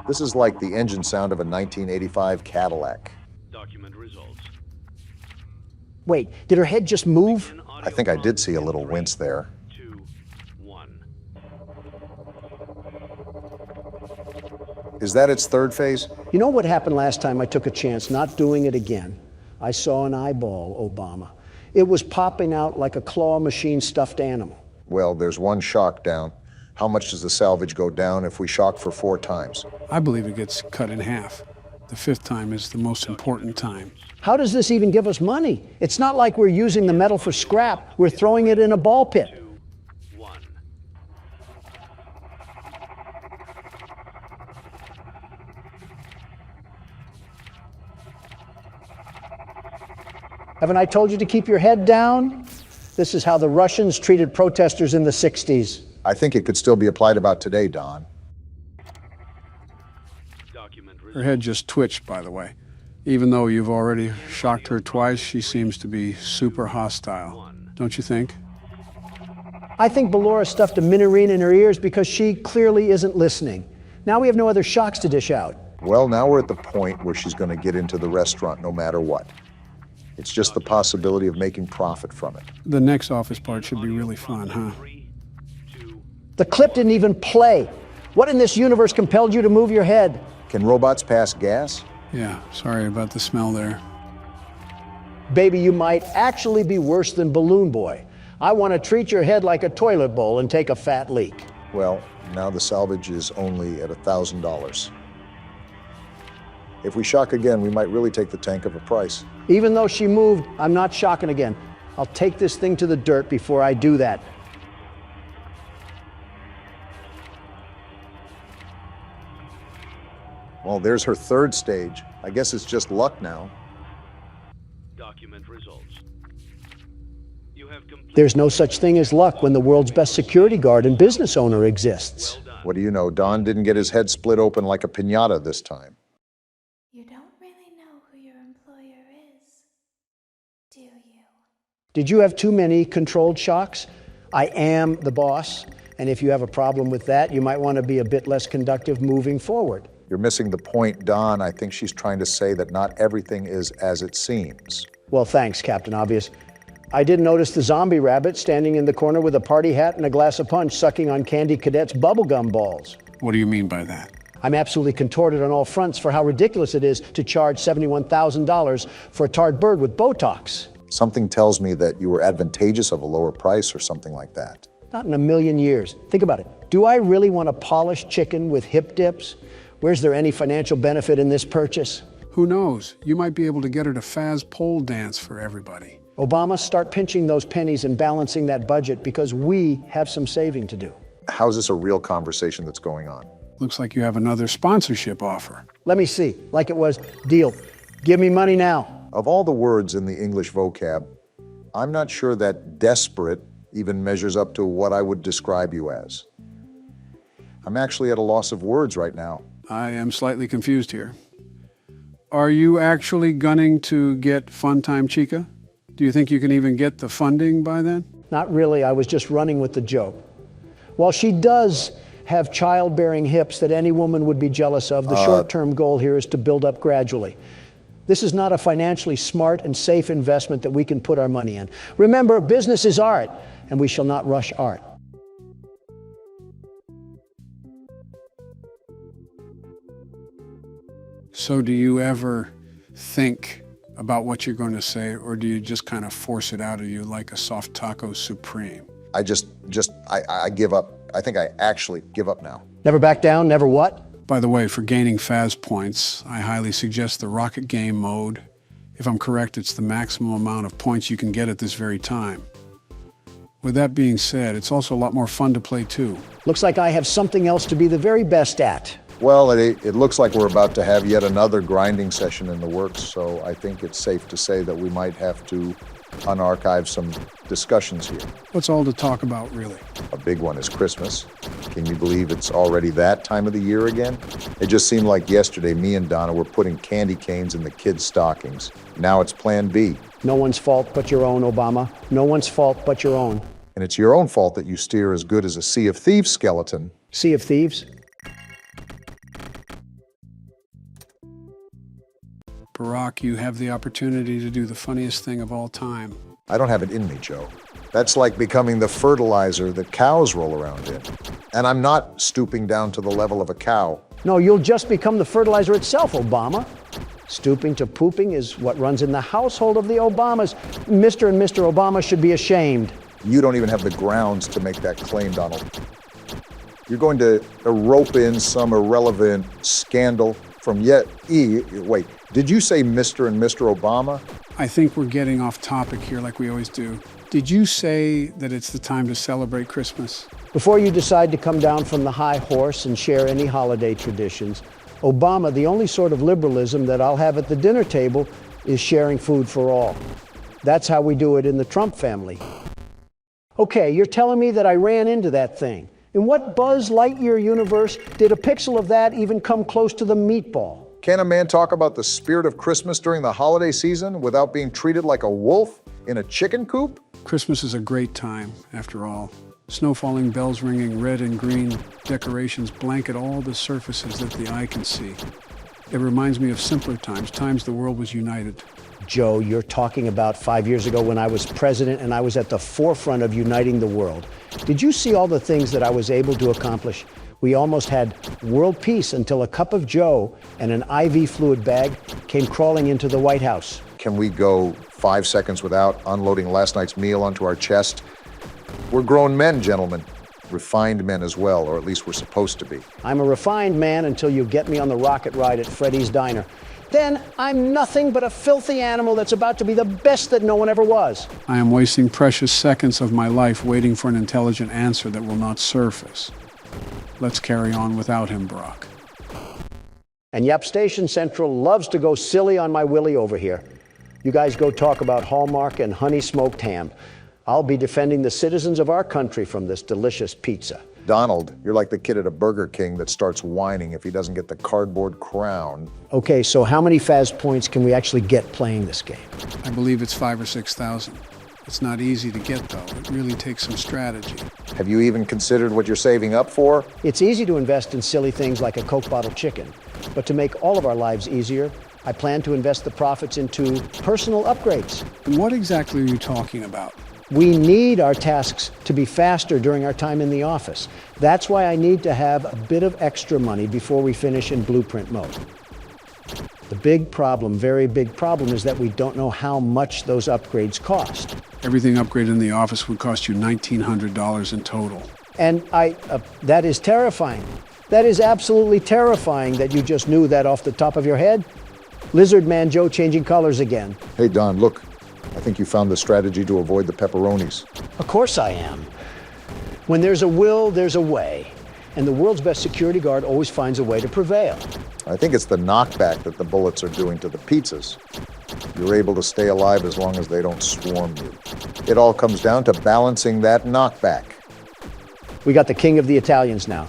This is like the engine sound of a 1985 Cadillac. Document results. Wait, did her head just move? I think I did see a little wince there. 2, 1. Is that its third phase? You know what happened last time I took a chance, not doing it again? I saw an eyeball, Obama. It was popping out like a claw machine stuffed animal. Well, there's one shock down. How much does the salvage go down if we shock for 4 times? I believe it gets cut in half. The 5th time is the most important time. How does this even give us money? It's not like we're using the metal for scrap. We're throwing it in a ball pit. 2, 1. Haven't I told you to keep your head down? This is how the Russians treated protesters in the 60s. I think it could still be applied about today, Don. Her head just twitched, by the way. Even though you've already shocked her twice, she seems to be super hostile. Don't you think? I think Ballora stuffed a minorine in her ears because she clearly isn't listening. Now we have no other shocks to dish out. Well, now we're at the point where she's going to get into the restaurant no matter what. It's just the possibility of making profit from it. The next office part should be really fun, huh? The clip didn't even play. What in this universe compelled you to move your head? Can robots pass gas? Yeah, sorry about the smell there. Baby, you might actually be worse than Balloon Boy. I want to treat your head like a toilet bowl and take a fat leak. Well, now the salvage is only at $1,000. If we shock again, we might really take the tank of a price. Even though she moved, I'm not shocking again. I'll take this thing to the dirt before I do that. Well, there's her 3rd stage. I guess it's just luck now. Document results. You have There's no such thing as luck when the world's best security guard and business owner exists. What do you know? Don didn't get his head split open like a piñata this time. You don't really know who your employer is, do you? Did you have too many controlled shocks? I am the boss, and if you have a problem with that, you might want to be a bit less conductive moving forward. You're missing the point, Don. I think she's trying to say that not everything is as it seems. Well, thanks, Captain Obvious. I did notice the zombie rabbit standing in the corner with a party hat and a glass of punch, sucking on Candy Cadet's bubblegum balls. What do you mean by that? I'm absolutely contorted on all fronts for how ridiculous it is to charge $71,000 for a tarred bird with Botox. Something tells me that you were advantageous of a lower price or something like that. Not in a million years. Think about it. Do I really want a polished chicken with hip dips? Where's there any financial benefit in this purchase? Who knows? You might be able to get her to Faz pole dance for everybody. Obama, start pinching those pennies and balancing that budget because we have some saving to do. How's this a real conversation that's going on? Looks like you have another sponsorship offer. Let me see. Like it was, deal. Give me money now. Of all the words in the English vocab, I'm not sure that desperate even measures up to what I would describe you as. I'm actually at a loss of words right now. I am slightly confused here. Are you actually gunning to get Funtime Chica? Do you think you can even get the funding by then? Not really. I was just running with the joke. While she does have childbearing hips that any woman would be jealous of, the short-term goal here is to build up gradually. This is not a financially smart and safe investment that we can put our money in. Remember, business is art, and we shall not rush art. So do you ever think about what you're going to say, or do you just kind of force it out of you like a soft taco supreme? I give up. I think I actually give up now. Never back down, never what? By the way, for gaining FAS points, I highly suggest the Rocket Game mode. If I'm correct, it's the maximum amount of points you can get at this very time. With that being said, it's also a lot more fun to play too. Looks like I have something else to be the very best at. Well, it looks like we're about to have yet another grinding session in the works, so I think it's safe to say that we might have to unarchive some discussions here. What's all to talk about, really? A big one is Christmas. Can you believe it's already that time of the year again? It just seemed like yesterday me and Donna were putting candy canes in the kids' stockings. Now it's Plan B. No one's fault but your own, Obama. No one's fault but your own. And it's your own fault that you steer as good as a Sea of Thieves skeleton. Sea of Thieves? Barack, you have the opportunity to do the funniest thing of all time. I don't have it in me, Joe. That's like becoming the fertilizer that cows roll around in. And I'm not stooping down to the level of a cow. No, you'll just become the fertilizer itself, Obama. Stooping to pooping is what runs in the household of the Obamas. Mr. and Mr. Obama should be ashamed. You don't even have the grounds to make that claim, Donald. You're going to rope in some irrelevant scandal from wait, did you say Mr. and Mr. Obama? I think we're getting off topic here like we always do. Did you say that it's the time to celebrate Christmas? Before you decide to come down from the high horse and share any holiday traditions, Obama, the only sort of liberalism that I'll have at the dinner table is sharing food for all. That's how we do it in the Trump family. Okay, you're telling me that I ran into that thing. In what Buzz Lightyear universe did a pixel of that even come close to the meatball? Can a man talk about the spirit of Christmas during the holiday season without being treated like a wolf in a chicken coop? Christmas is a great time, after all. Snow falling, bells ringing, red and green decorations blanket all the surfaces that the eye can see. It reminds me of simpler times, times the world was united. Joe, you're talking about 5 years ago when I was president and I was at the forefront of uniting the world. Did you see all the things that I was able to accomplish? We almost had world peace until a cup of Joe and an IV fluid bag came crawling into the White House. Can we go 5 seconds without unloading last night's meal onto our chest? We're grown men, gentlemen. Refined men as well, or at least we're supposed to be. I'm a refined man until you get me on the rocket ride at Freddy's Diner. Then I'm nothing but a filthy animal that's about to be the best that no one ever was. I am wasting precious seconds of my life waiting for an intelligent answer that will not surface. Let's carry on without him, Barack. And Yap Station Central loves to go silly on my Willie over here. You guys go talk about Hallmark and honey smoked ham. I'll be defending the citizens of our country from this delicious pizza. Donald, you're like the kid at a Burger King that starts whining if he doesn't get the cardboard crown. Okay, so how many FAS points can we actually get playing this game? I believe it's 5,000 or 6,000. It's not easy to get, though. It really takes some strategy. Have you even considered what you're saving up for? It's easy to invest in silly things like a Coke bottle chicken. But to make all of our lives easier, I plan to invest the profits into personal upgrades. What exactly are you talking about? We need our tasks to be faster during our time in the office. That's why I need to have a bit of extra money before we finish in blueprint mode. The big problem, very big problem, is that we don't know how much those upgrades cost. Everything upgraded in the office would cost you $1,900 in total. And that is terrifying. That is absolutely terrifying that you just knew that off the top of your head. Lizard Man Joe changing colors again. Hey, Don, look. I think you found the strategy to avoid the pepperonis. Of course I am. When there's a will, there's a way. And the world's best security guard always finds a way to prevail. I think it's the knockback that the bullets are doing to the pizzas. You're able to stay alive as long as they don't swarm you. It all comes down to balancing that knockback. We got the king of the Italians now.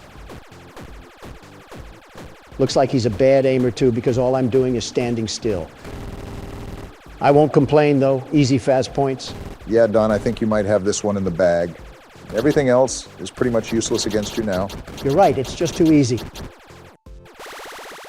Looks like he's a bad aimer too, because all I'm doing is standing still. I won't complain though, easy FAS points. Yeah, Don, I think you might have this one in the bag. Everything else is pretty much useless against you now. You're right, it's just too easy.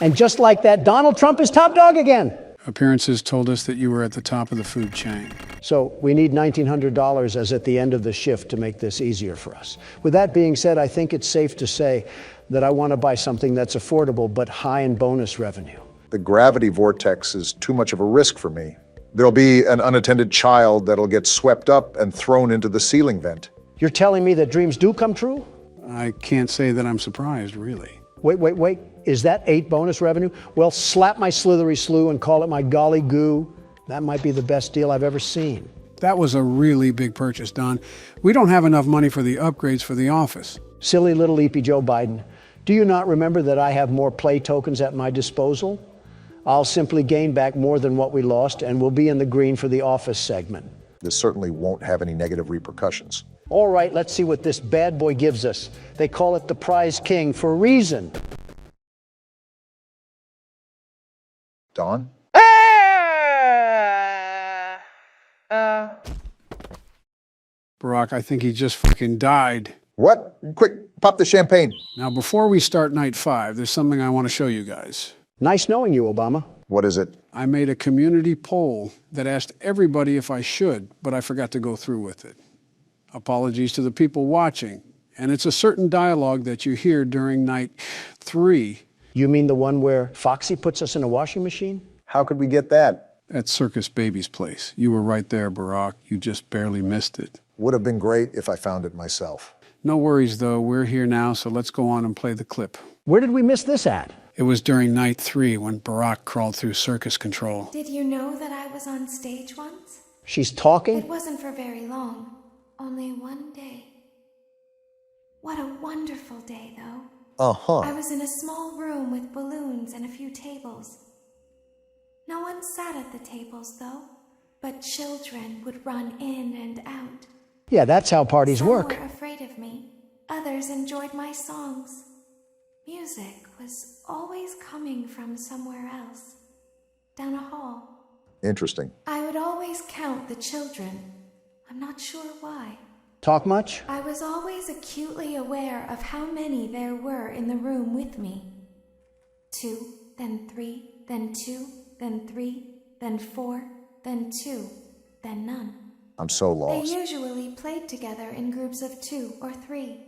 And just like that, Donald Trump is top dog again. Appearances told us that you were at the top of the food chain. So we need $1,900 as at the end of the shift to make this easier for us. With that being said, I think it's safe to say that I want to buy something that's affordable but high in bonus revenue. The gravity vortex is too much of a risk for me. There'll be an unattended child that'll get swept up and thrown into the ceiling vent. You're telling me that dreams do come true? I can't say that I'm surprised, really. Wait. Is that 8 bonus revenue? Well, slap my slithery slew and call it my golly goo. That might be the best deal I've ever seen. That was a really big purchase, Don. We don't have enough money for the upgrades for the office. Silly little Leapy Joe Biden. Do you not remember that I have more play tokens at my disposal? I'll simply gain back more than what we lost and we'll be in the green for the office segment. This certainly won't have any negative repercussions. All right, let's see what this bad boy gives us. They call it the Prize King for a reason. Don? Barack, I think he just fucking died. What? Quick, pop the champagne. Now, before we start night 5, there's something I want to show you guys. Nice knowing you, Obama. What is it? I made a community poll that asked everybody if I should, but I forgot to go through with it. Apologies to the people watching. And it's a certain dialogue that you hear during night 3. You mean the one where Foxy puts us in a washing machine? How could we get that? At Circus Baby's place. You were right there, Barack. You just barely missed it. Would have been great if I found it myself. No worries, though. We're here now, so let's go on and play the clip. Where did we miss this at? It was during night 3 when Barack crawled through circus control. Did you know that I was on stage once? She's talking? It wasn't for very long. Only one day. What a wonderful day, though. Uh-huh. I was in a small room with balloons and a few tables. No one sat at the tables, though, but children would run in and out. Yeah, that's how parties Some work. were afraid of me. Others enjoyed my songs. Music was always coming from somewhere else, down a hall. Interesting. I would always count the children. I'm not sure why. Talk much? I was always acutely aware of how many there were in the room with me. 2, then 3, then 2, then 3, then 4, then 2, then none. I'm so They lost. usually played together in groups of 2 or 3.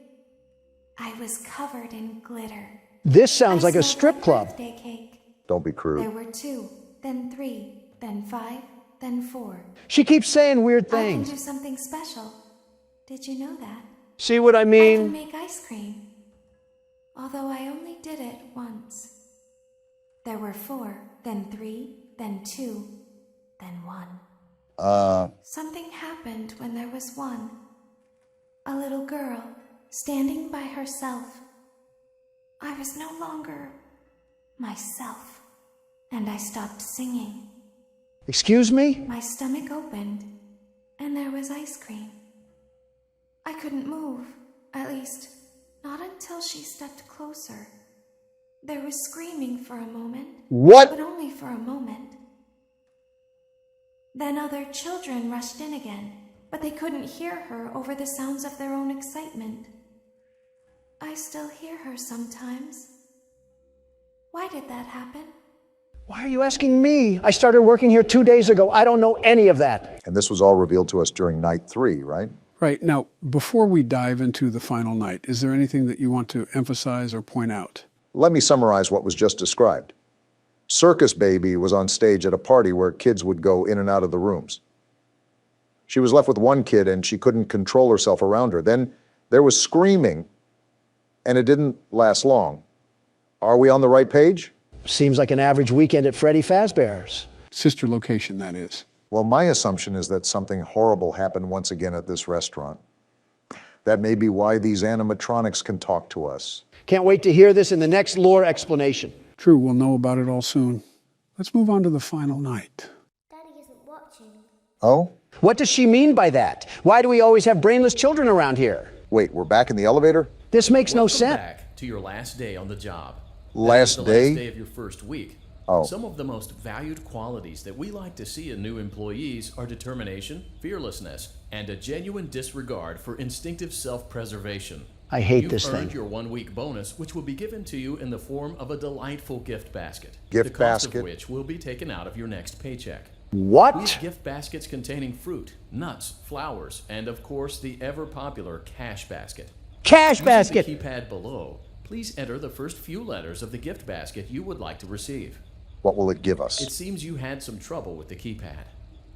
I was covered in glitter. This sounds like a strip club. Birthday cake. Don't be crude. There were 2, then 3, then 5, then 4. She keeps saying weird I can things. do something special. Did you know that? See what I I can mean? make ice cream. Although I only did it once. There were 4, then 3, then 2, then 1. Something happened when there was 1. A little girl standing by herself. I was no longer myself, and I stopped singing. Excuse me? My stomach opened, and there was ice cream. I couldn't move, at least, not until she stepped closer. There was screaming for a moment. What? But only for a moment. Then other children rushed in again, but they couldn't hear her over the sounds of their own excitement. I still hear her sometimes. Why did that happen? Why are you asking me? I started working here 2 days ago. I don't know any of that. And this was all revealed to us during night 3, right? Right. Now, before we dive into the final night, is there anything that you want to emphasize or point out? Let me summarize what was just described. Circus Baby was on stage at a party where kids would go in and out of the rooms. She was left with one kid and she couldn't control herself around her. Then there was screaming, and it didn't last long. Are we on the right page? Seems like an average weekend at Freddy Fazbear's. Sister location, that is. Well, my assumption is that something horrible happened once again at this restaurant. That may be why these animatronics can talk to us. Can't wait to hear this in the next lore explanation. True, we'll know about it all soon. Let's move on to the final night. Daddy isn't watching. Oh? What does she mean by that? Why do we always have brainless children around here? Wait, we're back in the elevator? This makes no sense. Back to your last day on the job. Last the day? last day of your first week. Oh. Some of the most valued qualities that we like to see in new employees are determination, fearlessness, and a genuine disregard for instinctive self-preservation. I hate You've this earned thing. your 1 week bonus, which will be given to you in the form of a delightful gift basket. Gift the cost basket? of which will be taken out of your next paycheck. What? We have gift baskets containing fruit, nuts, flowers, and of course the ever-popular cash basket. Cash Using basket! the keypad below, please enter the first few letters of the gift basket you would like to receive. What will it give us? It seems you had some trouble with the keypad.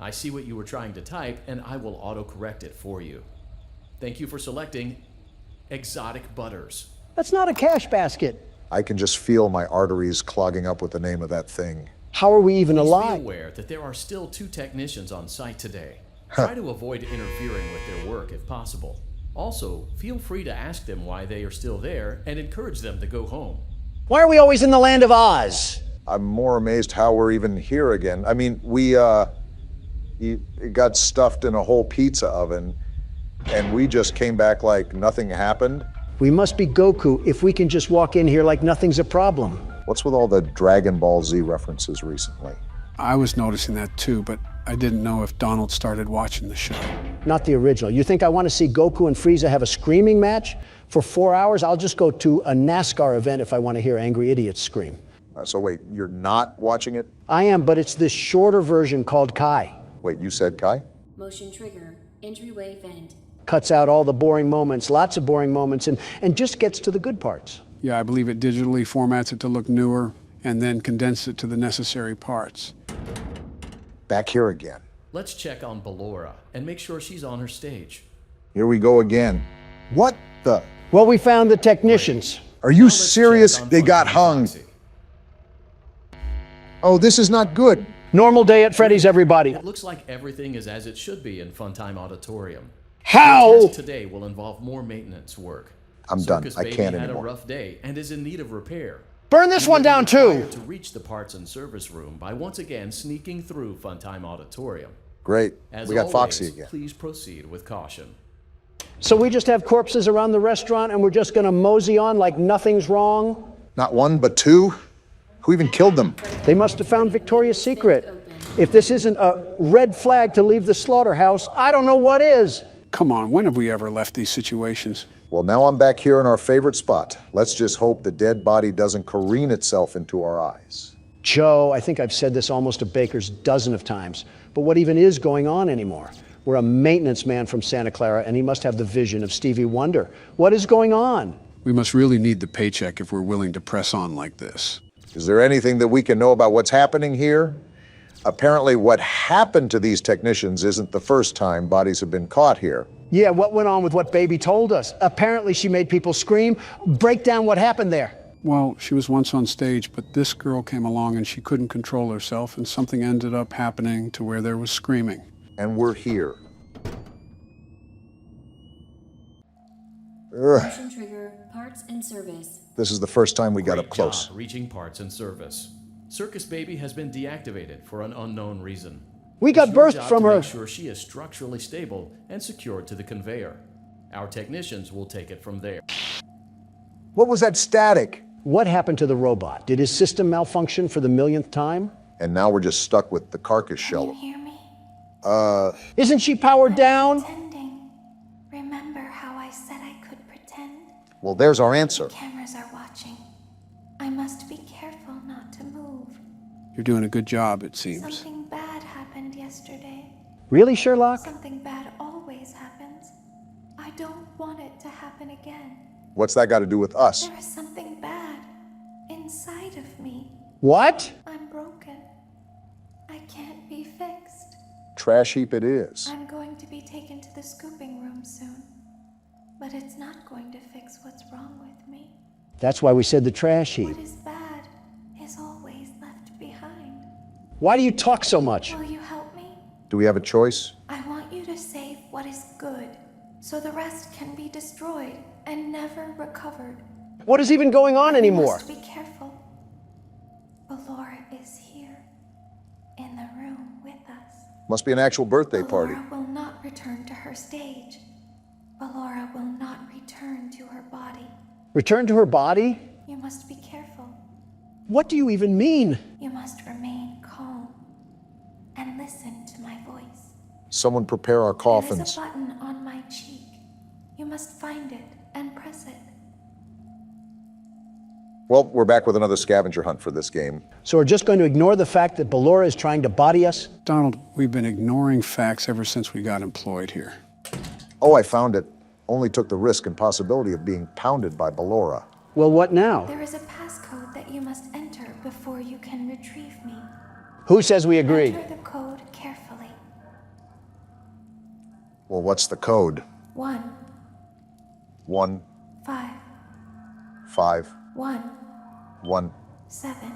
I see what you were trying to type, and I will autocorrect it for you. Thank you for selecting Exotic Butters. That's not a cash basket. I can just feel my arteries clogging up with the name of that thing. How are we even Please alive? be aware that there are still 2 technicians on site today. Try to avoid interfering with their work if possible. Also, feel free to ask them why they are still there and encourage them to go home. Why are we always in the land of Oz? I'm more amazed how we're even here again. I mean, we got stuffed in a whole pizza oven, and we just came back like nothing happened. We must be Goku if we can just walk in here like nothing's a problem. What's with all the Dragon Ball Z references recently? I was noticing that too, but I didn't know if Donald started watching the show. Not the original. You think I want to see Goku and Frieza have a screaming match for 4 hours? I'll just go to a NASCAR event if I want to hear angry idiots scream. So wait, you're not watching it? I am, but it's this shorter version called Kai. Wait, you said Kai? Motion trigger. Entryway vent. Cuts out all the boring moments, lots of boring moments, and just gets to the good parts. Yeah, I believe it digitally formats it to look newer and then condenses it to the necessary parts. Back here again. Let's check on Ballora and make sure she's on her stage. Here we go again. What the? Well, we found the technicians. Are you serious? They got hung. Oh, this is not good. Normal day at Freddy's, everybody. It looks like everything is as it should be in Funtime Auditorium. How? The test today will involve more maintenance work. I'm done. Circus I Baby can't had anymore. a rough day and is in need of repair. Burn this one down too. To reach the parts and service room by once again sneaking through Funtime Auditorium. Great. As We got always, Foxy again. Please proceed with caution. So we just have corpses around the restaurant and we're just going to mosey on like nothing's wrong? Not 1, but 2? Who even killed them? They must have found Victoria's Secret. If this isn't a red flag to leave the slaughterhouse, I don't know what is. Come on, when have we ever left these situations? Well, now I'm back here in our favorite spot. Let's just hope the dead body doesn't careen itself into our eyes. Joe, I think I've said this almost a baker's dozen of times, but what even is going on anymore? We're a maintenance man from Santa Clara, and he must have the vision of Stevie Wonder. What is going on? We must really need the paycheck if we're willing to press on like this. Is there anything that we can know about what's happening here? Apparently, what happened to these technicians isn't the first time bodies have been caught here. Yeah, what went on with what Baby told us? Apparently she made people scream. Break down what happened there. Well, she was once on stage, but this girl came along and she couldn't control herself, and something ended up happening to where there was screaming. And we're here. Motion trigger. Parts and service. This is the first time we got up Great close. job reaching parts and service. Circus Baby has been deactivated for an unknown reason. We got It's your birthed job from to her. Make sure she is structurally stable and secured to the conveyor. Our technicians will take it from there. What was that static? What happened to the robot? Did his system malfunction for the millionth time? And now we're just stuck with the carcass shell. Can you hear me? Isn't she powered down? Pretending. Remember how I said I could pretend? Well, there's our answer. Cameras are watching. I must be careful not to move. You're doing a good job, it seems. Something bad happened yesterday. Really, Sherlock? Something bad always happens. I don't want it to happen again. What's that got to do with us? There is something bad inside of me. What? I'm broken. I can't be fixed. Trash heap it is. I'm going to be taken to the scooping room soon. But it's not going to fix what's wrong with me. That's why we said the trash heap. What is bad is always left behind. Why do you talk so much? Will you help me? Do we have a choice? I want you to save what is good, so the rest can be destroyed and never recovered. What is even going on anymore? Must be careful. Ballora is here, in the room with us. Must be an actual birthday party. Ballora will not return to her stage. Ballora will not return to her body. Return to her body? You must be careful. What do you even mean? You must remain calm and listen to my voice. Someone prepare our There is coffins. a button on my cheek. You must find it and press it. Well, we're back with another scavenger hunt for this game. So we're just going to ignore the fact that Ballora is trying to body us? Donald, we've been ignoring facts ever since we got employed here. Oh, I found it. Only took the risk and possibility of being pounded by Ballora. Well, what now? There is a passcode that you must enter before you can retrieve me. Who says we agree? Enter the code carefully. Well, what's the code? 1, 1, 5, 5, 1, 1, 7,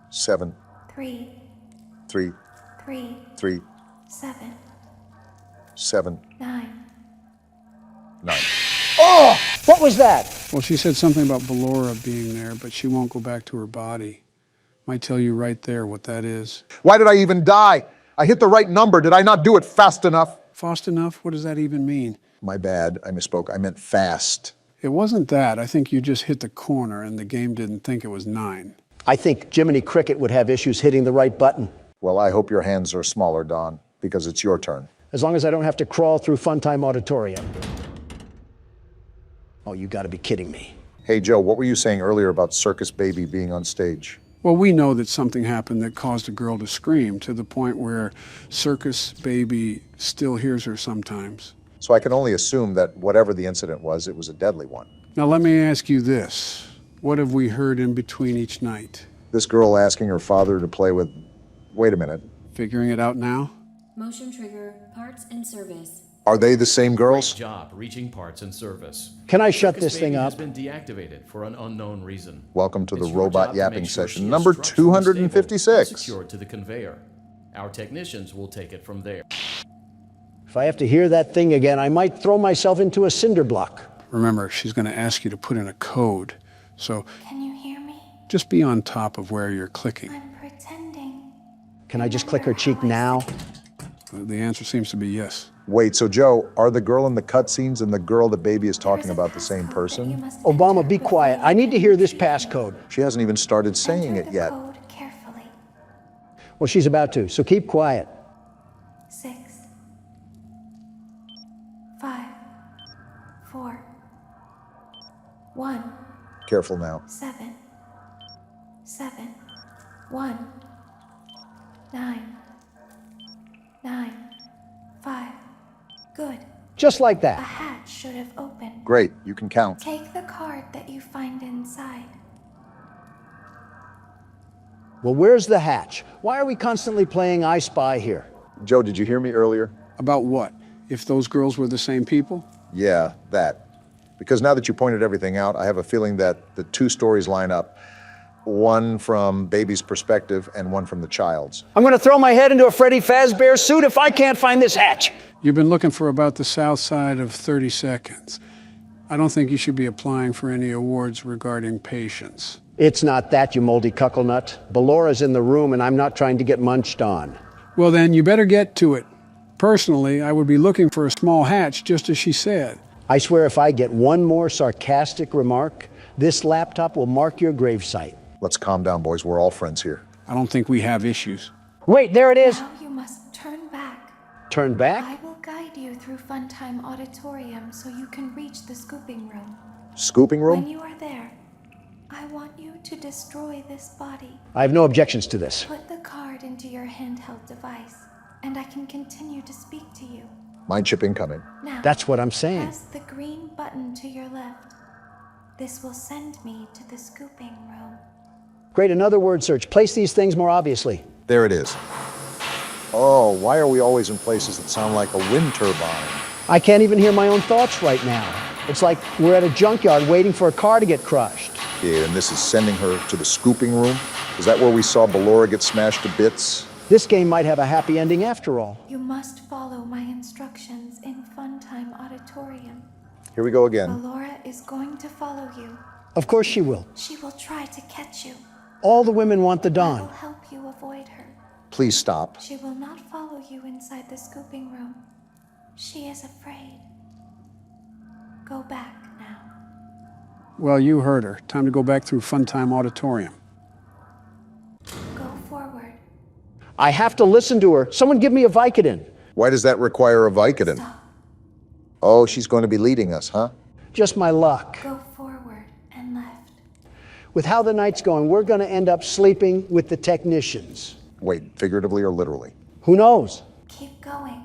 7, 3, 3, 3, 3, 7, 7, 9. 9. Oh! What was that? Well, she said something about Ballora being there, but she won't go back to her body. Might tell you right there what that is. Why did I even die? I hit the right number. Did I not do it fast enough? Fast enough? What does that even mean? My bad. I misspoke. I meant fast. It wasn't that. I think you just hit the corner and the game didn't think it was 9. I think Jiminy Cricket would have issues hitting the right button. Well, I hope your hands are smaller, Don, because it's your turn. As long as I don't have to crawl through Funtime Auditorium. Oh, you gotta be kidding me. Hey, Joe, what were you saying earlier about Circus Baby being on stage? Well, we know that something happened that caused a girl to scream to the point where Circus Baby still hears her sometimes. So I can only assume that whatever the incident was, it was a deadly one. Now, let me ask you this. What have we heard in between each night? This girl asking her father to play with... Wait a minute. Figuring it out now? Motion trigger, parts and service. Are they the same girls? Great job reaching parts and service. Can I shut Circus this thing Baby up? has been deactivated for an unknown reason. Welcome to the It's your robot job to yapping make sure session, she is number structurally stable and 256. secured to the conveyor. Our technicians will take it from there. If I have to hear that thing again, I might throw myself into a cinder block. Remember, she's going to ask you to put in a code. So Can you hear me? just be on top of where you're clicking. I'm pretending. Can I just click her cheek now? The answer seems to be yes. Wait, so Joe, are the girl in the cutscenes and the girl that Baby is talking about the same person? Obama, be quiet. I need to hear this passcode. She hasn't even started saying it yet. Code carefully. Well, she's about to, so keep quiet. 6, 5, 4, 1, Careful now. 7, 7, 1, 9, 9, 5. Good. Just like A that. hatch should have opened. Great, you can count. Take the card that you find inside. Well, where's the hatch? Why are we constantly playing I Spy here? Joe, did you hear me earlier? About what? If those girls were the same people? Yeah, that. Because now that you pointed everything out, I have a feeling that the two stories line up. One from Baby's perspective and one from the child's. I'm gonna throw my head into a Freddy Fazbear suit if I can't find this hatch. You've been looking for about the south side of 30 seconds. I don't think you should be applying for any awards regarding patience. It's not that, you moldy cuckle nut. Ballora's in the room and I'm not trying to get munched on. Well, then you better get to it. Personally, I would be looking for a small hatch, just as she said. I swear if I get one more sarcastic remark, this laptop will mark your gravesite. Let's calm down, boys. We're all friends here. I don't think we have issues. Wait, there it is. Now you must turn back. Turn back? I will guide you through Funtime Auditorium so you can reach the scooping room. Scooping When room? you are there, I want you to destroy this body. I have no objections to this. Put the card into your handheld device, and I can continue to speak to you. Mind chip incoming. Now, That's what I'm saying. press the green button to your left. This will send me to the scooping room. Great, another word search. Place these things more obviously. There it is. Oh, why are we always in places that sound like a wind turbine? I can't even hear my own thoughts right now. It's like we're at a junkyard waiting for a car to get crushed. Yeah, and this is sending her to the scooping room? Is that where we saw Ballora get smashed to bits? This game might have a happy ending after all. You must follow my instructions in Funtime Auditorium. Here we go again. Ballora is going to follow you. Of course she will. She will try to catch you. All the women want the I will Dawn. help you avoid her. Please stop. She will not follow you inside the scooping room. She is afraid. Go back now. Well, you heard her. Time to go back through Funtime Auditorium. Go forward. I have to listen to her. Someone give me a Vicodin. Why does that require a Vicodin? Stop. Oh, she's going to be leading us, huh? Just my luck. Go forward and left. With how the night's going, we're going to end up sleeping with the technicians. Wait, figuratively or literally? Who knows? Keep going.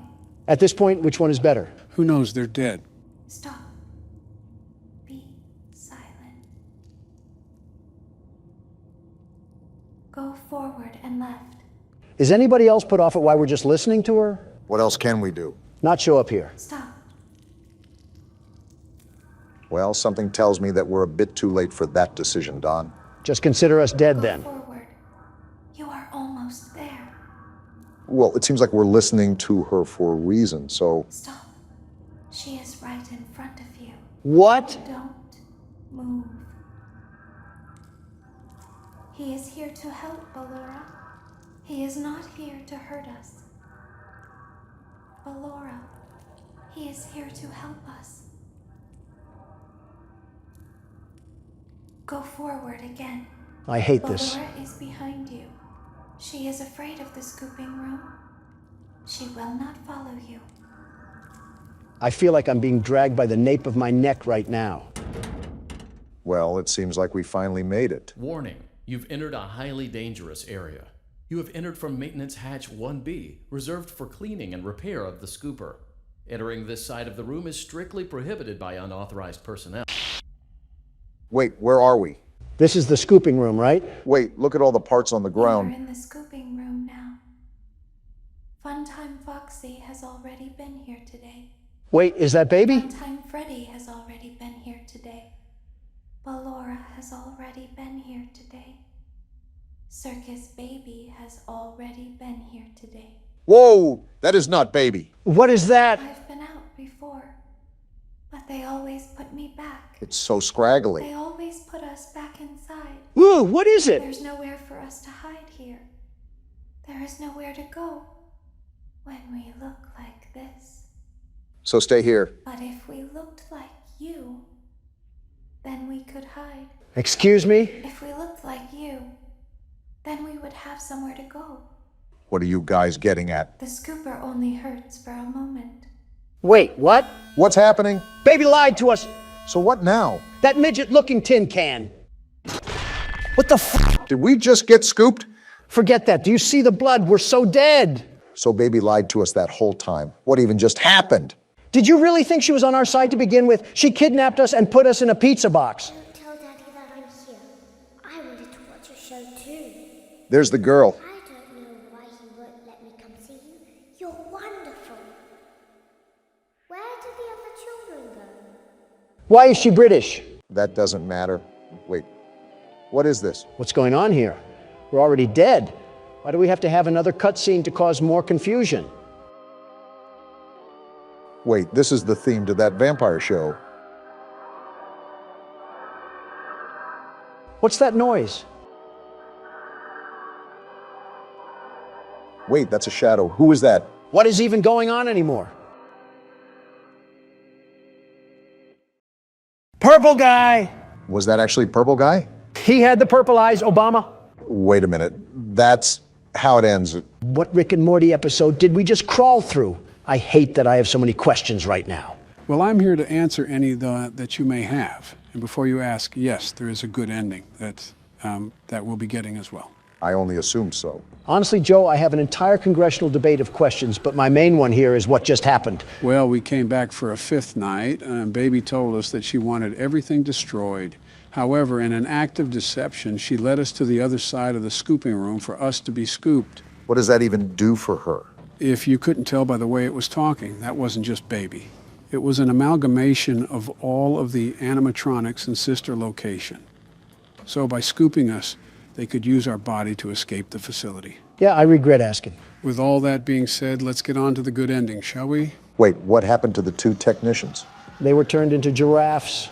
At this point, which one is better? Who knows? They're dead. Stop. Be silent. Go forward and left. Is anybody else put off at why we're just listening to her? What else can we do? Not show up here. Stop. Well, something tells me that we're a bit too late for that decision, Don. Just consider us dead then. Forward. You are almost there. Well, it seems like we're listening to her for a reason, so... Stop. She is right in front of you. What? Don't move. He is here to help, Ballora. He is not here to hurt us. Ballora, he is here to help us. Go forward again. I hate this. Ballora is behind you. She is afraid of the scooping room. She will not follow you. I feel like I'm being dragged by the nape of my neck right now. Well, it seems like we finally made it. Warning, you've entered a highly dangerous area. You have entered from Maintenance Hatch 1B, reserved for cleaning and repair of the scooper. Entering this side of the room is strictly prohibited by unauthorized personnel. Wait, where are we? This is the scooping room, right? Wait, look at all the parts on the ground. You're in the scooping room now. Funtime Foxy has already been here today. Wait, is that baby? Funtime Freddy has already been here today. Ballora has already been here today. Circus Baby has already been here today. Whoa! That is not baby. What is that? I've been out before, but they always put me back. It's so scraggly. They always put us back inside. Whoa, what is it? There's nowhere for us to hide here. There is nowhere to go when we look like this. So stay here. But if we looked like you, then we could hide. Excuse me? If we looked like you, then we would have somewhere to go. What are you guys getting at? The scooper only hurts for a moment. Wait, what? What's happening? Baby lied to us. So what now? That midget-looking tin can. What the f? Did we just get scooped? Forget that. Do you see the blood? We're so dead. So baby lied to us that whole time. What even just happened? Did you really think she was on our side to begin with? She kidnapped us and put us in a pizza box. Don't tell Daddy that I'm here. I wanted to watch your show too. There's the girl. I don't know why he won't let me come see you. You're wonderful. Where did the other children go? Why is she British? That doesn't matter. Wait, what is this? What's going on here? We're already dead. Why do we have to have another cutscene to cause more confusion? Wait, this is the theme to that vampire show. What's that noise? Wait, that's a shadow. Who is that? What is even going on anymore? Purple guy! Was that actually Purple Guy? He had the purple eyes, Obama. Wait a minute. That's how it ends. What Rick and Morty episode did we just crawl through? I hate that I have so many questions right now. Well, I'm here to answer any that you may have. And before you ask, yes, there is a good ending that we'll be getting as well. I only assumed so. Honestly, Joe, I have an entire congressional debate of questions, but my main one here is what just happened. Well, we came back for a fifth night. Baby told us that she wanted everything destroyed. However, in an act of deception, she led us to the other side of the scooping room for us to be scooped. What does that even do for her? If you couldn't tell by the way it was talking, that wasn't just Baby. It was an amalgamation of all of the animatronics in Sister Location. So by scooping us, they could use our body to escape the facility. Yeah, I regret asking. With all that being said, let's get on to the good ending, shall we? Wait, what happened to the two technicians? They were turned into giraffes.